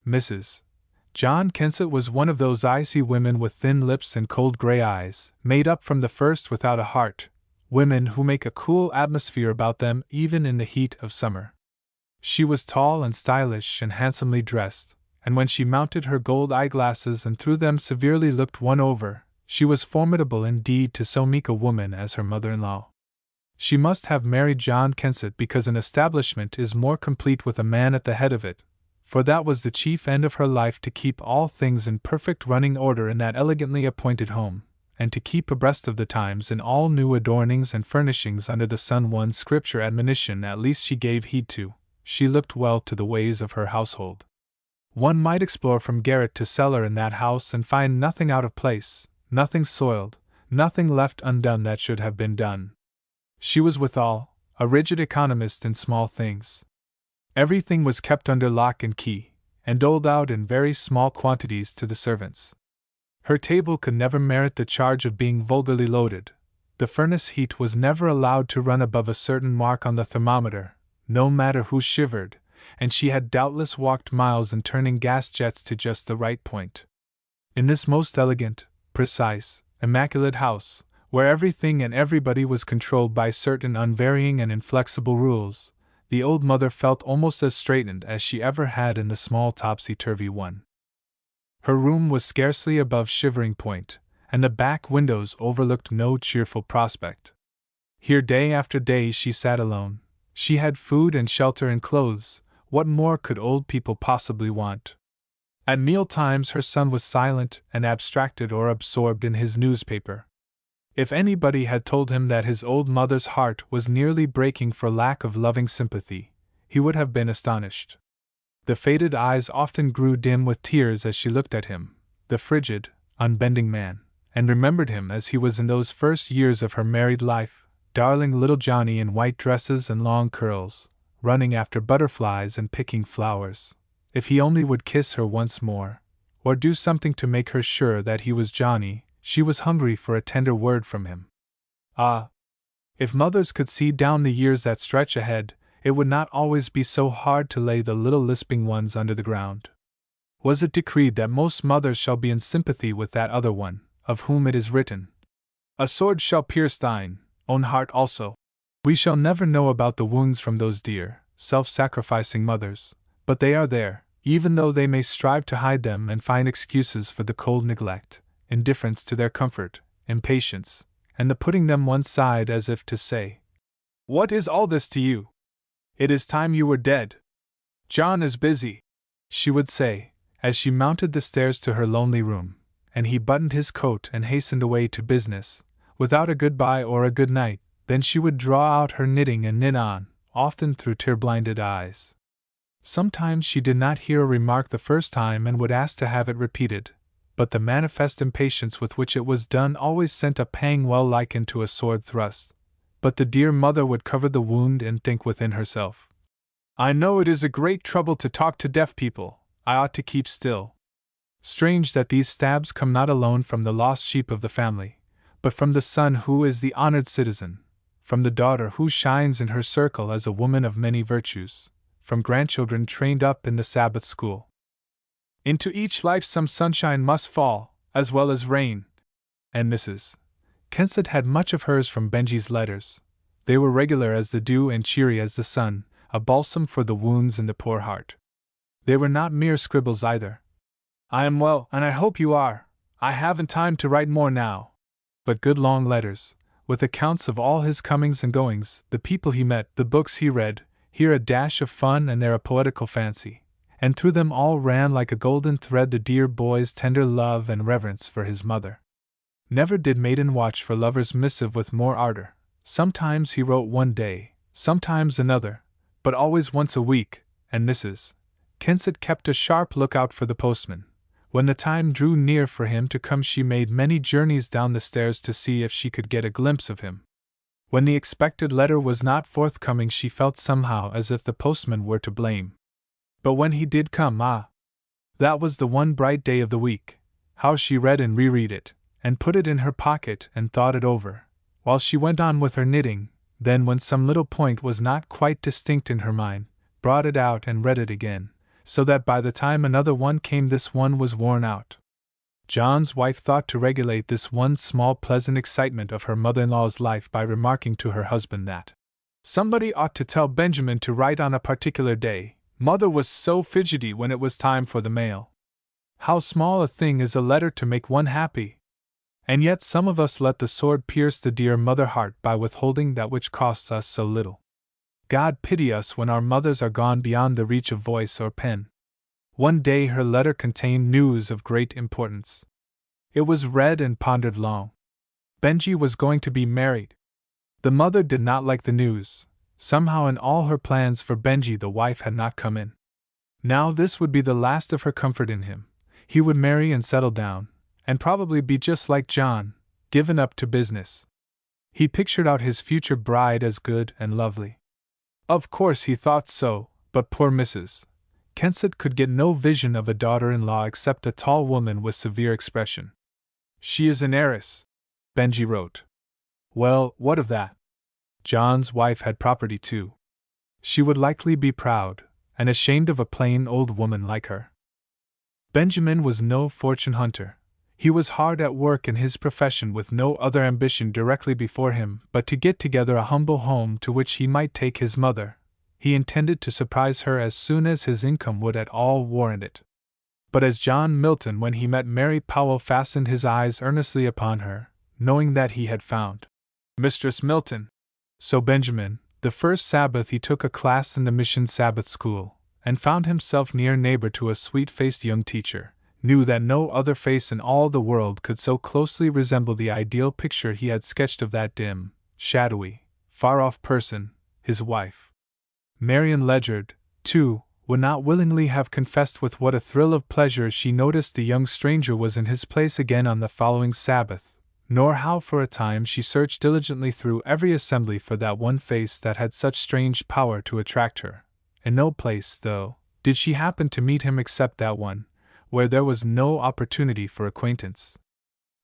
Mrs. John Kensett was one of those icy women with thin lips and cold gray eyes, made up from the first without a heart, women who make a cool atmosphere about them even in the heat of summer. She was tall and stylish and handsomely dressed, and when she mounted her gold eyeglasses and through them severely looked one over, she was formidable indeed to so meek a woman as her mother-in-law. She must have married John Kensett because an establishment is more complete with a man at the head of it, for that was the chief end of her life, to keep all things in perfect running order in that elegantly appointed home, and to keep abreast of the times in all new adornings and furnishings under the sun. One scripture admonition at least she gave heed to: she looked well to the ways of her household. One might explore from garret to cellar in that house and find nothing out of place, nothing soiled, nothing left undone that should have been done. She was withal a rigid economist in small things. Everything was kept under lock and key, and doled out in very small quantities to the servants. Her table could never merit the charge of being vulgarly loaded. The furnace heat was never allowed to run above a certain mark on the thermometer, no matter who shivered, and she had doubtless walked miles in turning gas jets to just the right point. In this most elegant, precise, immaculate house, where everything and everybody was controlled by certain unvarying and inflexible rules, the old mother felt almost as straitened as she ever had in the small topsy-turvy one. Her room was scarcely above shivering point, and the back windows overlooked no cheerful prospect. Here day after day she sat alone. She had food and shelter and clothes. What more could old people possibly want? At meal times her son was silent and abstracted or absorbed in his newspaper. If anybody had told him that his old mother's heart was nearly breaking for lack of loving sympathy, he would have been astonished. The faded eyes often grew dim with tears as she looked at him, the frigid, unbending man, and remembered him as he was in those first years of her married life, darling little Johnny in white dresses and long curls, running after butterflies and picking flowers. If he only would kiss her once more, or do something to make her sure that he was Johnny, she was hungry for a tender word from him. Ah! If mothers could see down the years that stretch ahead, it would not always be so hard to lay the little lisping ones under the ground. Was it decreed that most mothers shall be in sympathy with that other one, of whom it is written, "A sword shall pierce thine own heart also"? We shall never know about the wounds from those dear, self-sacrificing mothers, but they are there, even though they may strive to hide them and find excuses for the cold neglect, indifference to their comfort, impatience, and the putting them one side as if to say, "What is all this to you? It is time you were dead. John is busy," she would say, as she mounted the stairs to her lonely room, and he buttoned his coat and hastened away to business, without a good-bye or a good night. Then she would draw out her knitting and knit on, often through tear-blinded eyes. Sometimes she did not hear a remark the first time and would ask to have it repeated, but the manifest impatience with which it was done always sent a pang well likened to a sword thrust. But the dear mother would cover the wound and think within herself, "I know it is a great trouble to talk to deaf people, I ought to keep still." Strange that these stabs come not alone from the lost sheep of the family, but from the son who is the honored citizen, from the daughter who shines in her circle as a woman of many virtues, from grandchildren trained up in the Sabbath school. Into each life some sunshine must fall, as well as rain, and Mrs. Kensett had much of hers from Benjy's letters. They were regular as the dew and cheery as the sun, a balsam for the wounds in the poor heart. They were not mere scribbles either. I am well, and I hope you are. I haven't time to write more now. But good long letters, with accounts of all his comings and goings, the people he met, the books he read, here a dash of fun and there a poetical fancy, and through them all ran like a golden thread the dear boy's tender love and reverence for his mother. Never did maiden watch for lover's missive with more ardor. Sometimes he wrote one day, sometimes another, but always once a week, and Mrs. Kensett kept a sharp lookout for the postman. When the time drew near for him to come, she made many journeys down the stairs to see if she could get a glimpse of him. When the expected letter was not forthcoming, she felt somehow as if the postman were to blame. But when he did come, that was the one bright day of the week. How she read and reread it, and put it in her pocket and thought it over, while she went on with her knitting, then when some little point was not quite distinct in her mind, brought it out and read it again, so that by the time another one came this one was worn out. John's wife thought to regulate this one small pleasant excitement of her mother-in-law's life by remarking to her husband that somebody ought to tell Benjamin to write on a particular day. Mother was so fidgety when it was time for the mail. How small a thing is a letter to make one happy! And yet some of us let the sword pierce the dear mother heart by withholding that which costs us so little. God pity us when our mothers are gone beyond the reach of voice or pen. One day her letter contained news of great importance. It was read and pondered long. Benjy was going to be married. The mother did not like the news. Somehow in all her plans for Benjy the wife had not come in. Now this would be the last of her comfort in him. He would marry and settle down, and probably be just like John, given up to business. He pictured out his future bride as good and lovely. Of course he thought so, but poor Mrs. Kensett could get no vision of a daughter-in-law except a tall woman with severe expression. She is an heiress, Benjy wrote. Well, what of that? John's wife had property too. She would likely be proud, and ashamed of a plain old woman like her. Benjamin was no fortune hunter. He was hard at work in his profession with no other ambition directly before him but to get together a humble home to which he might take his mother. He intended to surprise her as soon as his income would at all warrant it. But as John Milton, when he met Mary Powell, fastened his eyes earnestly upon her, knowing that he had found Mistress Milton, so Benjamin, the first Sabbath he took a class in the mission Sabbath school, and found himself near neighbor to a sweet-faced young teacher, knew that no other face in all the world could so closely resemble the ideal picture he had sketched of that dim, shadowy, far-off person, his wife. Marian Ledyard, too, would not willingly have confessed with what a thrill of pleasure she noticed the young stranger was in his place again on the following Sabbath, nor how for a time she searched diligently through every assembly for that one face that had such strange power to attract her. In no place, though, did she happen to meet him except that one, where there was no opportunity for acquaintance.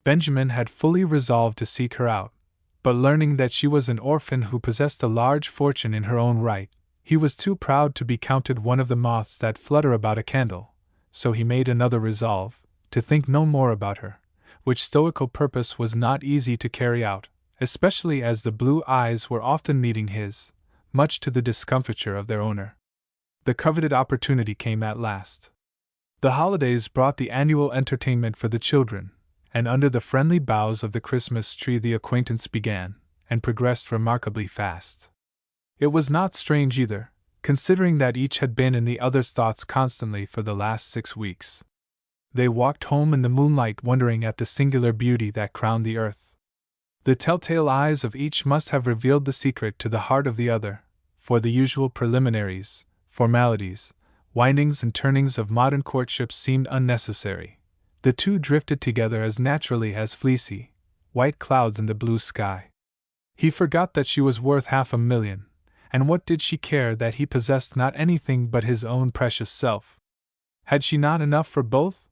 Benjamin had fully resolved to seek her out, but learning that she was an orphan who possessed a large fortune in her own right, he was too proud to be counted one of the moths that flutter about a candle, so he made another resolve, to think no more about her, which stoical purpose was not easy to carry out, especially as the blue eyes were often meeting his, much to the discomfiture of their owner. The coveted opportunity came at last. The holidays brought the annual entertainment for the children, and under the friendly boughs of the Christmas tree the acquaintance began, and progressed remarkably fast. It was not strange either, considering that each had been in the other's thoughts constantly for the last 6 weeks. They walked home in the moonlight wondering at the singular beauty that crowned the earth. The telltale eyes of each must have revealed the secret to the heart of the other, for the usual preliminaries, formalities, windings and turnings of modern courtship seemed unnecessary. The two drifted together as naturally as fleecy, white clouds in the blue sky. He forgot that she was worth $500,000. And what did she care that he possessed not anything but his own precious self? Had she not enough for both?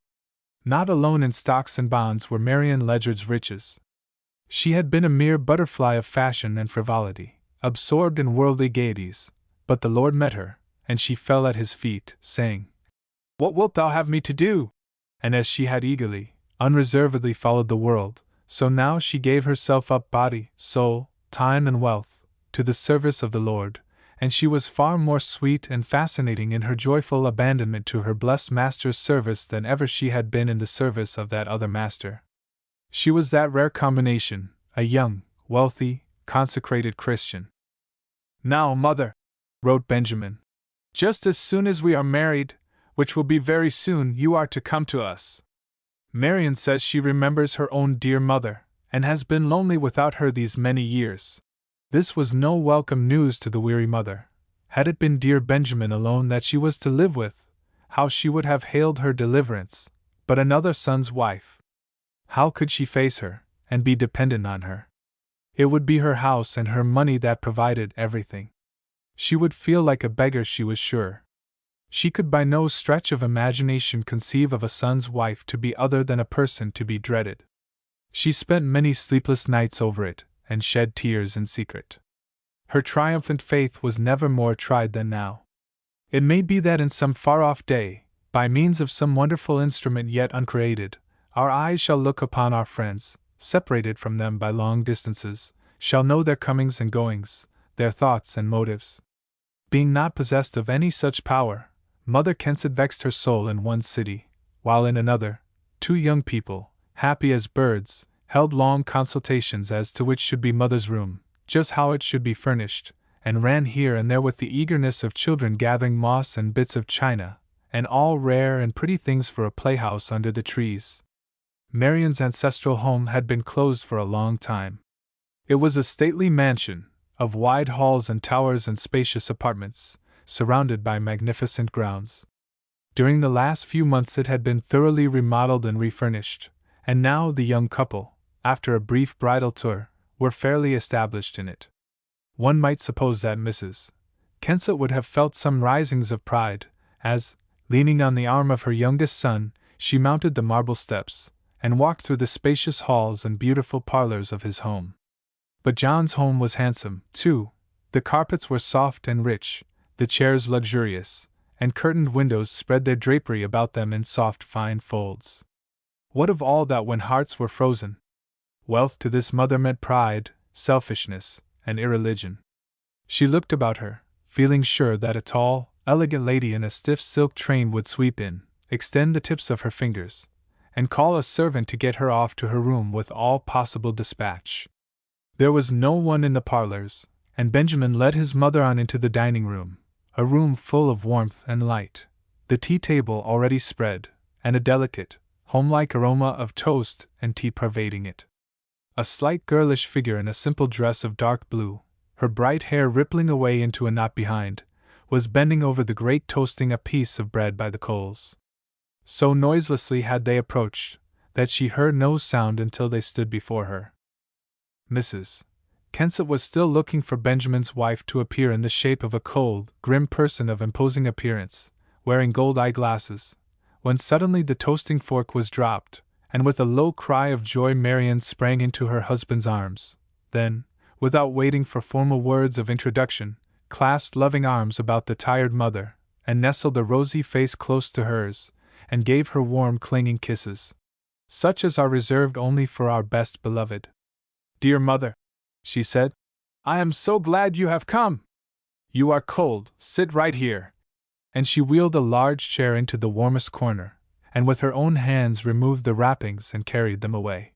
Not alone in stocks and bonds were Marian Ledyard's riches. She had been a mere butterfly of fashion and frivolity, absorbed in worldly gaieties, but the Lord met her, and she fell at his feet, saying, "What wilt thou have me to do?" And as she had eagerly, unreservedly followed the world, So now she gave herself up body, soul, time and wealth, to the service of the Lord, and she was far more sweet and fascinating in her joyful abandonment to her blessed Master's service than ever she had been in the service of that other master. She was that rare combination, a young, wealthy, consecrated Christian. "Now, Mother," wrote Benjamin, "just as soon as we are married, which will be very soon, you are to come to us. Marion says she remembers her own dear mother, and has been lonely without her these many years." This was no welcome news to the weary mother. Had it been dear Benjamin alone that she was to live with, how she would have hailed her deliverance, but another son's wife. How could she face her, and be dependent on her? It would be her house and her money that provided everything. She would feel like a beggar, she was sure. She could by no stretch of imagination conceive of a son's wife to be other than a person to be dreaded. She spent many sleepless nights over it, and shed tears in secret. Her triumphant faith was never more tried than now. It may be that in some far-off day, by means of some wonderful instrument yet uncreated, our eyes shall look upon our friends, separated from them by long distances, shall know their comings and goings, their thoughts and motives. Being not possessed of any such power, Mother Kensett vexed her soul in one city, while in another, two young people, happy as birds, held long consultations as to which should be Mother's room, just how it should be furnished, and ran here and there with the eagerness of children gathering moss and bits of china, and all rare and pretty things for a playhouse under the trees. Marion's ancestral home had been closed for a long time. It was a stately mansion, of wide halls and towers and spacious apartments, surrounded by magnificent grounds. During the last few months it had been thoroughly remodeled and refurnished, and now the young couple, after a brief bridal tour, were fairly established in it. One might suppose that Mrs. Kensett would have felt some risings of pride, as, leaning on the arm of her youngest son, she mounted the marble steps, and walked through the spacious halls and beautiful parlors of his home. But John's home was handsome, too. The carpets were soft and rich, the chairs luxurious, and curtained windows spread their drapery about them in soft fine folds. What of all that when hearts were frozen? Wealth to this mother meant pride, selfishness, and irreligion. She looked about her, feeling sure that a tall, elegant lady in a stiff silk train would sweep in, extend the tips of her fingers, and call a servant to get her off to her room with all possible dispatch. There was no one in the parlors, and Benjamin led his mother on into the dining room, a room full of warmth and light, the tea table already spread, and a delicate, homelike aroma of toast and tea pervading it. A slight girlish figure in a simple dress of dark blue, her bright hair rippling away into a knot behind, was bending over the grate toasting a piece of bread by the coals. So noiselessly had they approached, that she heard no sound until they stood before her. Mrs. Kensett was still looking for Benjamin's wife to appear in the shape of a cold, grim person of imposing appearance, wearing gold eyeglasses, when suddenly the toasting fork was dropped, and with a low cry of joy Marion sprang into her husband's arms, then, without waiting for formal words of introduction, clasped loving arms about the tired mother, and nestled a rosy face close to hers, and gave her warm clinging kisses, such as are reserved only for our best beloved. "Dear mother," she said, "I am so glad you have come. You are cold, sit right here." And she wheeled a large chair into the warmest corner, and with her own hands removed the wrappings and carried them away.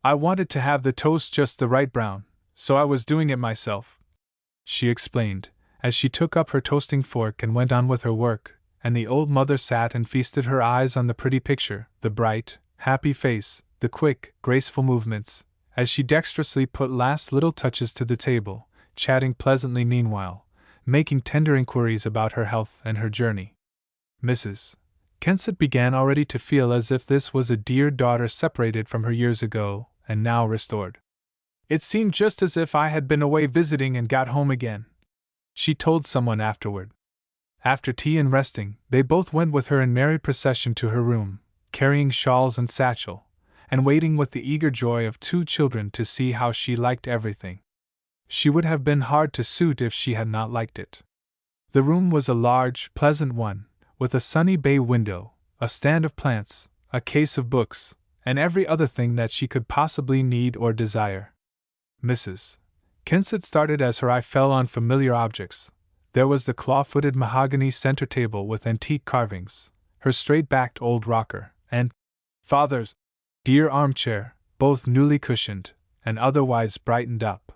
"I wanted to have the toast just the right brown, so I was doing it myself," she explained, as she took up her toasting fork and went on with her work, and the old mother sat and feasted her eyes on the pretty picture, the bright, happy face, the quick, graceful movements, as she dexterously put last little touches to the table, chatting pleasantly meanwhile, making tender inquiries about her health and her journey. Mrs. Kensett began already to feel as if this was a dear daughter separated from her years ago, and now restored. "It seemed just as if I had been away visiting and got home again," she told someone afterward. After tea and resting, they both went with her in merry procession to her room, carrying shawls and satchel, and waiting with the eager joy of two children to see how she liked everything. She would have been hard to suit if she had not liked it. The room was a large, pleasant one, with a sunny bay window, a stand of plants, a case of books, and every other thing that she could possibly need or desire. Mrs. Kensett started as her eye fell on familiar objects. There was the claw-footed mahogany center table with antique carvings, her straight-backed old rocker, and father's dear armchair, both newly cushioned, and otherwise brightened up.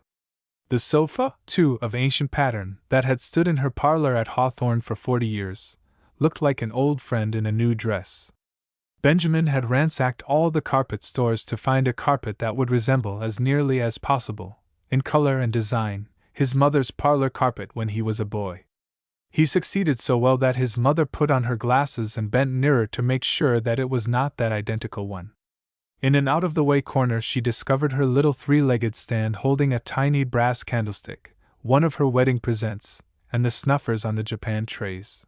The sofa, too, of ancient pattern, that had stood in her parlor at Hawthorne for 40 years, looked like an old friend in a new dress. Benjamin had ransacked all the carpet stores to find a carpet that would resemble as nearly as possible, in color and design, his mother's parlor carpet when he was a boy. He succeeded so well that his mother put on her glasses and bent nearer to make sure that it was not that identical one. In an out-of-the-way corner she discovered her little three-legged stand holding a tiny brass candlestick, one of her wedding presents, and the snuffers on the Japan trays.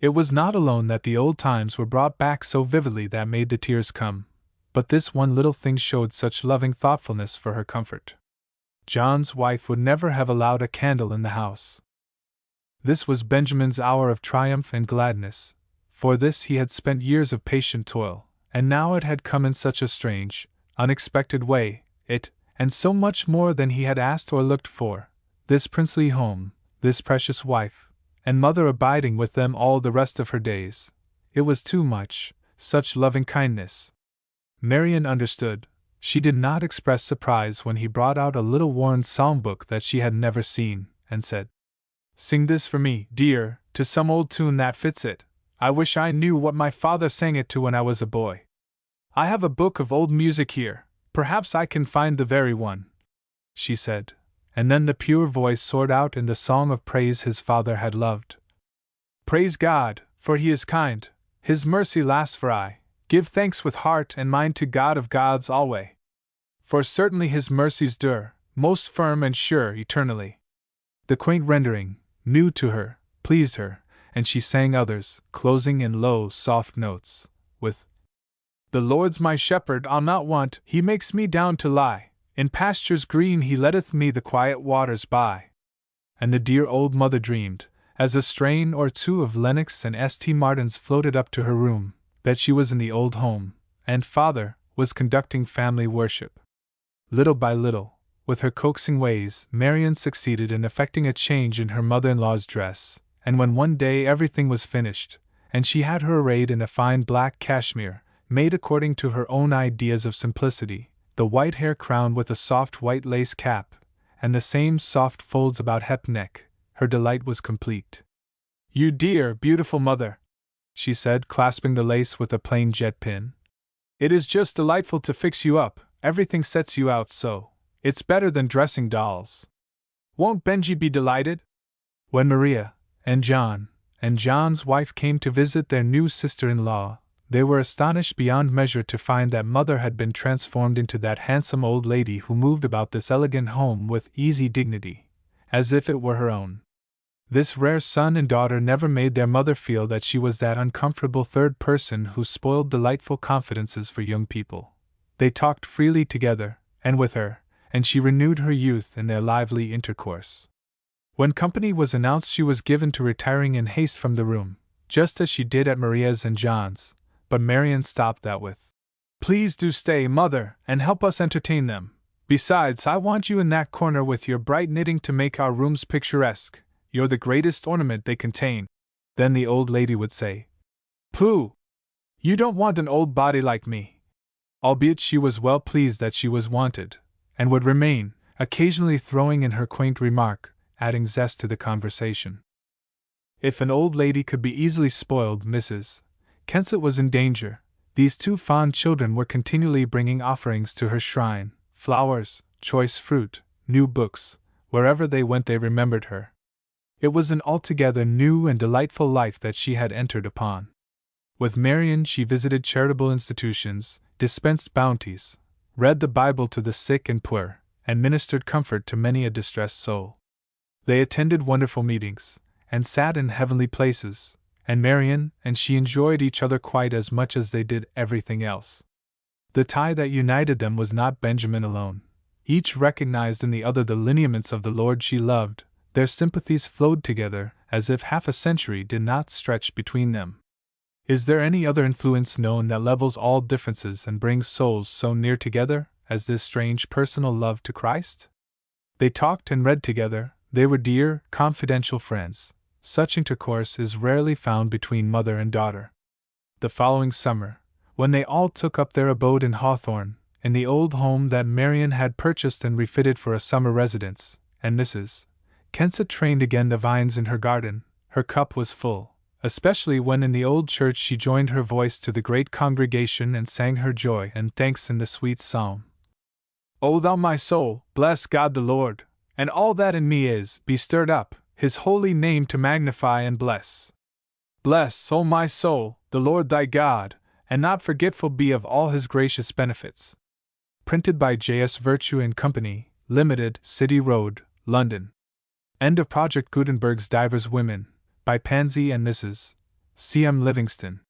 It was not alone that the old times were brought back so vividly that made the tears come, but this one little thing showed such loving thoughtfulness for her comfort. John's wife would never have allowed a candle in the house. This was Benjamin's hour of triumph and gladness. For this he had spent years of patient toil, and now it had come in such a strange, unexpected way, and so much more than he had asked or looked for, this princely home, this precious wife, and mother abiding with them all the rest of her days. It was too much, such loving kindness. Marian understood. She did not express surprise when he brought out a little worn psalm-book that she had never seen, and said, "Sing this for me, dear, to some old tune that fits it. I wish I knew what my father sang it to when I was a boy. I have a book of old music here, perhaps I can find the very one," she said, and then the pure voice soared out in the song of praise his father had loved. "Praise God, for he is kind, his mercy lasts for aye. Give thanks with heart and mind to God of gods alway. For certainly his mercies dure, most firm and sure eternally." The quaint rendering, new to her, pleased her, and she sang others, closing in low, soft notes, with "The Lord's my shepherd, I'll not want, he makes me down to lie, in pastures green he leadeth me the quiet waters by." And the dear old mother dreamed, as a strain or two of Lennox and St. Martin's floated up to her room, that she was in the old home, and father was conducting family worship. Little by little, with her coaxing ways, Marian succeeded in effecting a change in her mother-in-law's dress, and when one day everything was finished, and she had her arrayed in a fine black cashmere, made according to her own ideas of simplicity, the white hair crowned with a soft white lace cap, and the same soft folds about her neck, her delight was complete. "You dear, beautiful mother," she said, clasping the lace with a plain jet pin. "It is just delightful to fix you up, everything sets you out so. It's better than dressing dolls. Won't Benji be delighted?" When Maria, and John, and John's wife came to visit their new sister-in-law, they were astonished beyond measure to find that mother had been transformed into that handsome old lady who moved about this elegant home with easy dignity, as if it were her own. This rare son and daughter never made their mother feel that she was that uncomfortable third person who spoiled delightful confidences for young people. They talked freely together, and with her, and she renewed her youth in their lively intercourse. When company was announced she was given to retiring in haste from the room, just as she did at Maria's and John's, but Marian stopped that with, "Please do stay, mother, and help us entertain them. Besides, I want you in that corner with your bright knitting to make our rooms picturesque. You're the greatest ornament they contain." Then the old lady would say, "Pooh! You don't want an old body like me." Albeit she was well pleased that she was wanted, and would remain, occasionally throwing in her quaint remark, adding zest to the conversation. If an old lady could be easily spoiled, Mrs. Kensett was in danger. These two fond children were continually bringing offerings to her shrine, flowers, choice fruit, new books. Wherever they went they remembered her. It was an altogether new and delightful life that she had entered upon. With Marian she visited charitable institutions, dispensed bounties, read the Bible to the sick and poor, and ministered comfort to many a distressed soul. They attended wonderful meetings, and sat in heavenly places, and Marian and she enjoyed each other quite as much as they did everything else. The tie that united them was not Benjamin alone. Each recognized in the other the lineaments of the Lord she loved. Their sympathies flowed together, as if half a century did not stretch between them. Is there any other influence known that levels all differences and brings souls so near together as this strange personal love to Christ? They talked and read together, they were dear, confidential friends. Such intercourse is rarely found between mother and daughter. The following summer, when they all took up their abode in Hawthorne, in the old home that Marian had purchased and refitted for a summer residence, and Mrs. Kensett trained again the vines in her garden, her cup was full, especially when in the old church she joined her voice to the great congregation and sang her joy and thanks in the sweet psalm. O thou my soul, bless God the Lord, and all that in me is, be stirred up, his holy name to magnify and bless. Bless, O my soul, the Lord thy God, and not forgetful be of all his gracious benefits. Printed by J.S. Virtue and Company, Limited, City Road, London. End of Project Gutenberg's Divers Women, by Pansy and Mrs. C.M. Livingston.